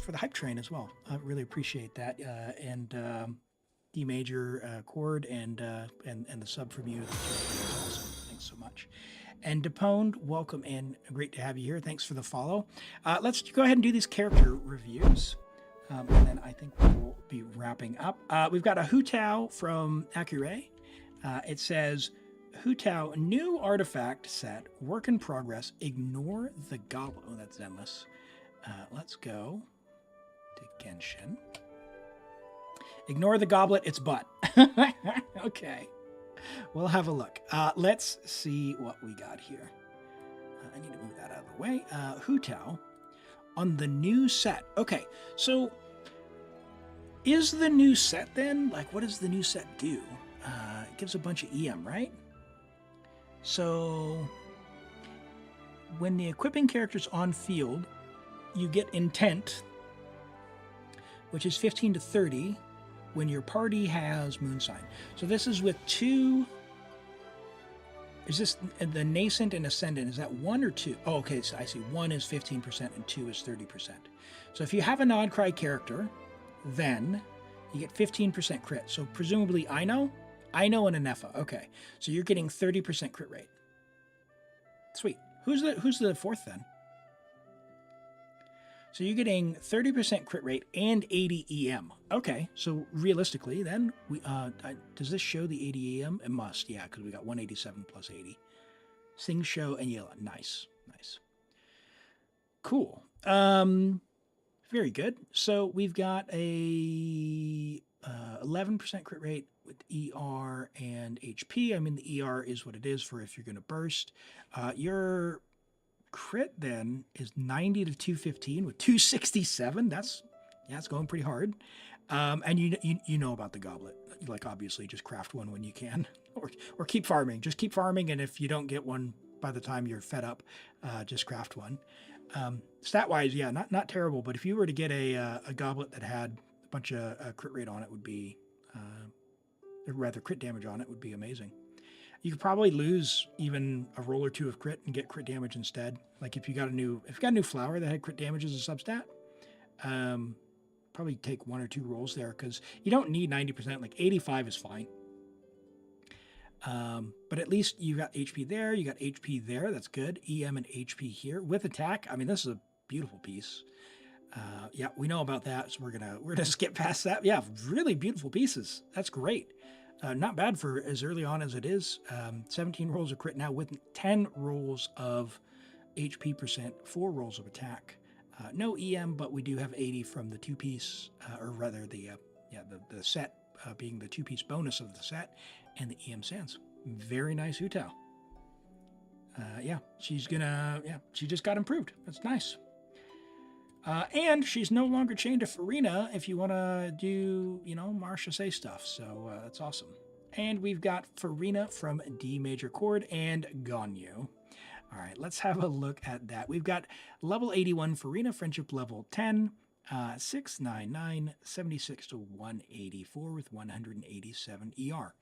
the hype train as well. I really appreciate that. And D major chord and the sub from you. That's awesome. Thanks so much. And Deponed, welcome in. Great to have you here. Thanks for the follow. Let's go ahead and do these character reviews. And then I think we'll be wrapping up. We've got a Hu Tao from Accuray. It says, Hu Tao, new artifact set, work in progress, ignore the goblet. Oh, that's Zenless. Let's go to Genshin. Ignore the goblet, it's butt. Okay. We'll have a look. Let's see what we got here. I need to move that out of the way. Hu Tao on the new set. Okay, so is the new set then? Like, what does the new set do? It gives a bunch of EM, right? So when the equipping character's on field, you get intent, which is 15 to 30 when your party has moon sign. So this is with 2. Is this the nascent and ascendant? Is that 1 or 2? Oh, okay, so I see 1 is 15% and 2 is 30%. So if you have a Nod Cry character, then you get 15% crit. So presumably Ino and Anefa. Okay, so you're getting 30% crit rate. Sweet. Who's the fourth then? So you're getting 30% crit rate and 80 EM. Okay, so realistically then, does this show the 80 EM? It must, yeah, because we got 187 plus 80. Sing, Show, and Yela. Nice. Cool. Very good. So we've got a 11% crit rate with ER and HP. I mean, the ER is what it is for if you're going to burst. Your crit then is 90 to 215 with 267. That's going pretty hard. And you know about the goblet. Like, obviously just craft one when you can, or keep farming. Just keep farming, and if you don't get one by the time you're fed up, just craft one. Stat wise, yeah, not terrible, but if you were to get a goblet that had a bunch of crit rate on it, would be or rather crit damage on it, would be amazing. You could probably lose even a roll or 2 of crit and get crit damage instead. Like if you got a new flower that had crit damage as a substat, probably take 1 or 2 rolls there, because you don't need 90%. Like 85 is fine. But at least you got HP there, you got HP there. That's good. EM and HP here with attack. I mean, this is a beautiful piece. Yeah, we know about that, so we're gonna skip past that. Yeah, really beautiful pieces. That's great. Not bad for as early on as it is. 17 rolls of crit now with 10 rolls of HP percent, 4 rolls of attack. No EM, but we do have 80 from the 2-piece, or rather the set being the 2-piece bonus of the set, and the EM Sands. Very nice Hu Tao. Yeah, she just got improved. That's nice. And she's no longer chained to Furina if you want to do, you know, Marcia Say stuff. So that's awesome. And we've got Furina from D major chord and Ganyu. All right, let's have a look at that. We've got level 81 Furina, friendship level 10, 699, 76 to 184 with 187 ER.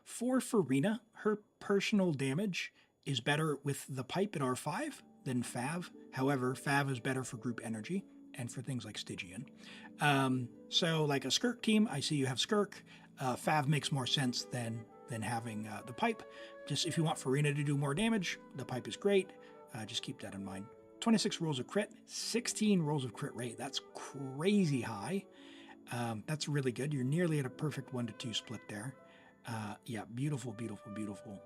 For Furina, her personal damage is better with the pipe at R5 than Fav. However, Fav is better for group energy and for things like Stygian. So like a Skirk team, I see you have Skirk. Fav makes more sense than having the pipe. Just if you want Furina to do more damage, the pipe is great. Just keep that in mind. 26 rolls of crit, 16 rolls of crit rate. That's crazy high. That's really good. You're nearly at a perfect 1-to-2 split there. Yeah, beautiful, beautiful, beautiful.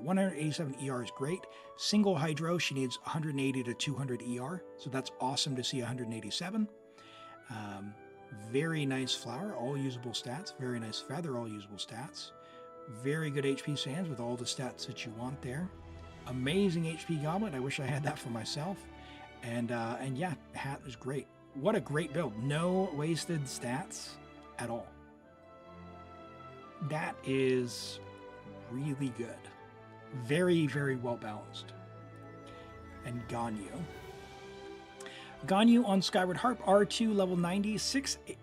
187 ER is great. Single Hydro, she needs 180 to 200 ER. So that's awesome to see 187. Very nice flower, all usable stats. Very nice feather, all usable stats. Very good HP sands with all the stats that you want there. Amazing HP goblet. I wish I had that for myself. And yeah, hat is great. What a great build. No wasted stats at all. That is really good. Very, very well balanced. And Ganyu. Ganyu on Skyward Harp, R2, level 90,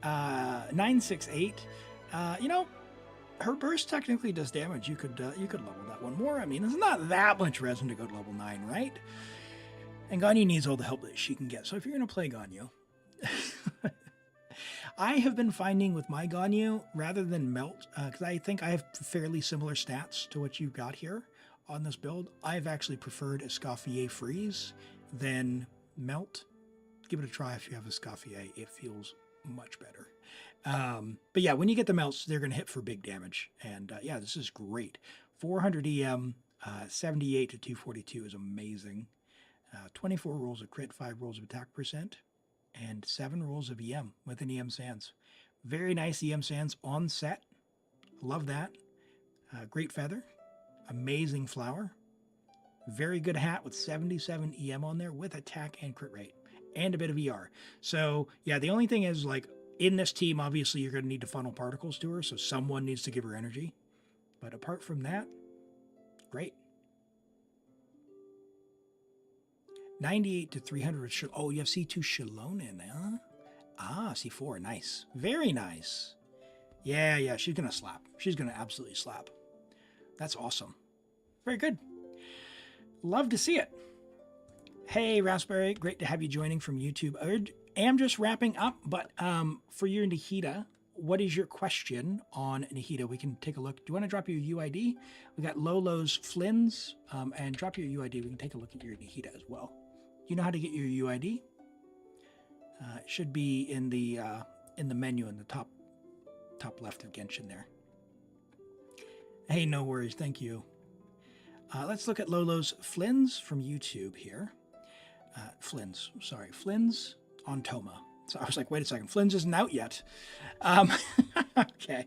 968. You know, her burst technically does damage. You could level that one more. I mean, there's not that much resin to go to level 9, right? And Ganyu needs all the help that she can get. So if you're going to play Ganyu, I have been finding with my Ganyu, rather than Melt, because I think I have fairly similar stats to what you've got here on this build, I've actually preferred Escoffier Freeze than Melt. Give it a try if you have Escoffier. It feels much better. But yeah, when you get the melts, they're going to hit for big damage. And yeah, this is great. 400 EM, 78 to 242 is amazing. 24 rolls of crit, 5 rolls of attack percent, and 7 rolls of EM with an EM Sands. Very nice EM Sands on set. Love that. Great feather. Amazing flower. Very good hat with 77 EM on there with attack and crit rate. And a bit of ER. So yeah, the only thing is, like, in this team, obviously you're going to need to funnel particles to her, so someone needs to give her energy. But apart from that, great. 98 to 300. Oh, you have C2 Shalonen, huh? Ah, C4, nice. Very nice. Yeah, she's going to slap. She's going to absolutely slap. That's awesome. Very good. Love to see it. Hey, Raspberry, great to have you joining from YouTube. I am just wrapping up, but for your Nahida, what is your question on Nahida? We can take a look. Do you want to drop your UID? We got Lolo's Flynn's, and drop your UID. We can take a look at your Nahida as well. You know how to get your UID? It should be in the menu in the top left of Genshin there. Hey, no worries. Thank you. Let's look at Lolo's Flynn's from YouTube here. Flynn's on Toma. So I was like, wait a second, Flynn's isn't out yet. Okay.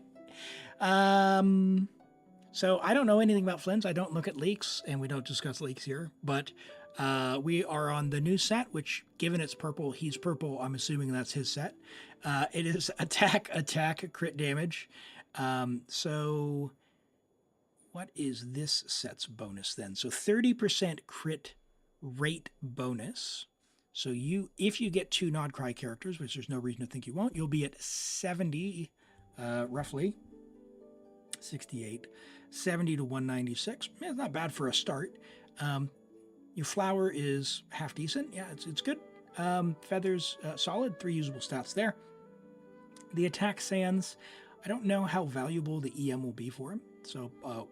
So I don't know anything about Flynn's. I don't look at leaks, and we don't discuss leaks here. But we are on the new set, which, given it's purple, he's purple. I'm assuming that's his set. It is attack, crit damage. So what is this set's bonus then? So 30% crit rate bonus. So if you get 2 Nodcry characters, which there's no reason to think you won't, you'll be at 70, roughly. 68, 70 to 196. Yeah, it's not bad for a start. Your flower is half decent. Yeah, it's good. Feathers, solid. 3 usable stats there. The attack sands, I don't know how valuable the EM will be for him. So I'll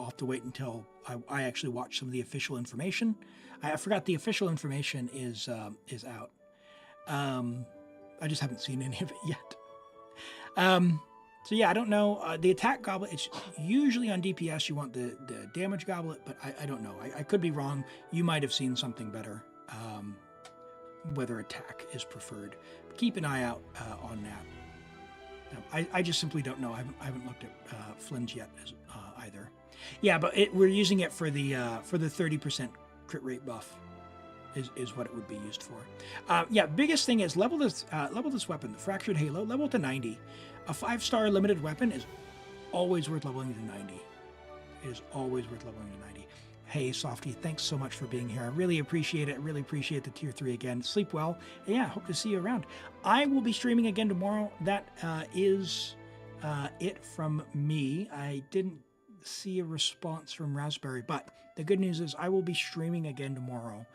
have to wait until I actually watch some of the official information. I forgot the official information is out. I just haven't seen any of it yet. So yeah, I don't know. The attack goblet, it's usually on DPS. You want the damage goblet, but I don't know. I could be wrong. You might have seen something better, whether attack is preferred. Keep an eye out on that. I just simply don't know. I haven't looked at Flynn's yet either. Yeah, but we're using it for the 30% crit rate buff. is what it would be used for. Yeah, biggest thing is level this weapon, the Fractured Halo, level to 90. A 5-star limited weapon is always worth leveling to 90. It is always worth leveling to 90. Hey, Softy, thanks so much for being here. I really appreciate it. I really appreciate the tier 3 again. Sleep well. And yeah, hope to see you around. I will be streaming again tomorrow. That is it from me. I didn't see a response from Raspberry, but the good news is I will be streaming again tomorrow.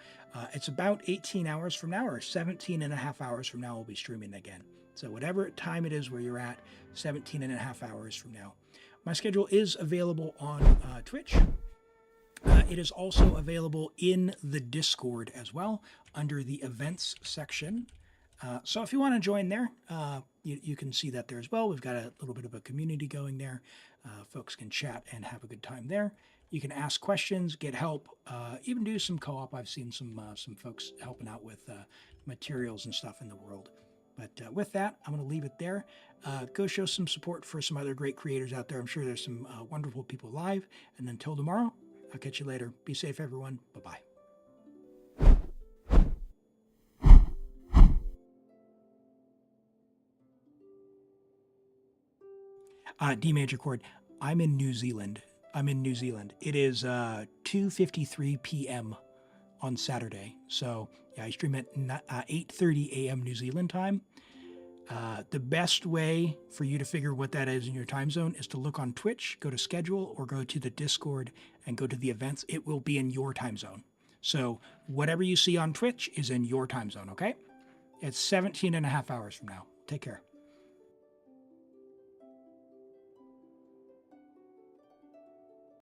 It's about 18 hours from now, or 17 and a half hours from now, I'll be streaming again. So whatever time it is where you're at, 17 and a half hours from now. My schedule is available on Twitch. It is also available in the Discord as well, under the events section. So if you want to join there, you can see that there as well. We've got a little bit of a community going there. Folks can chat and have a good time there. You can ask questions, get help, even do some co-op. I've seen some folks helping out with materials and stuff in the world. But with that, I'm going to leave it there. Go show some support for some other great creators out there. I'm sure there's some wonderful people live. And until tomorrow, I'll catch you later. Be safe, everyone. Bye-bye. D major chord. I'm in New Zealand. It is 2:53 p.m. on Saturday. So yeah, I stream at 8:30 a.m. New Zealand time. The best way for you to figure what that is in your time zone is to look on Twitch, go to schedule, or go to the Discord and go to the events. It will be in your time zone. So whatever you see on Twitch is in your time zone, okay? It's 17 and a half hours from now. Take care.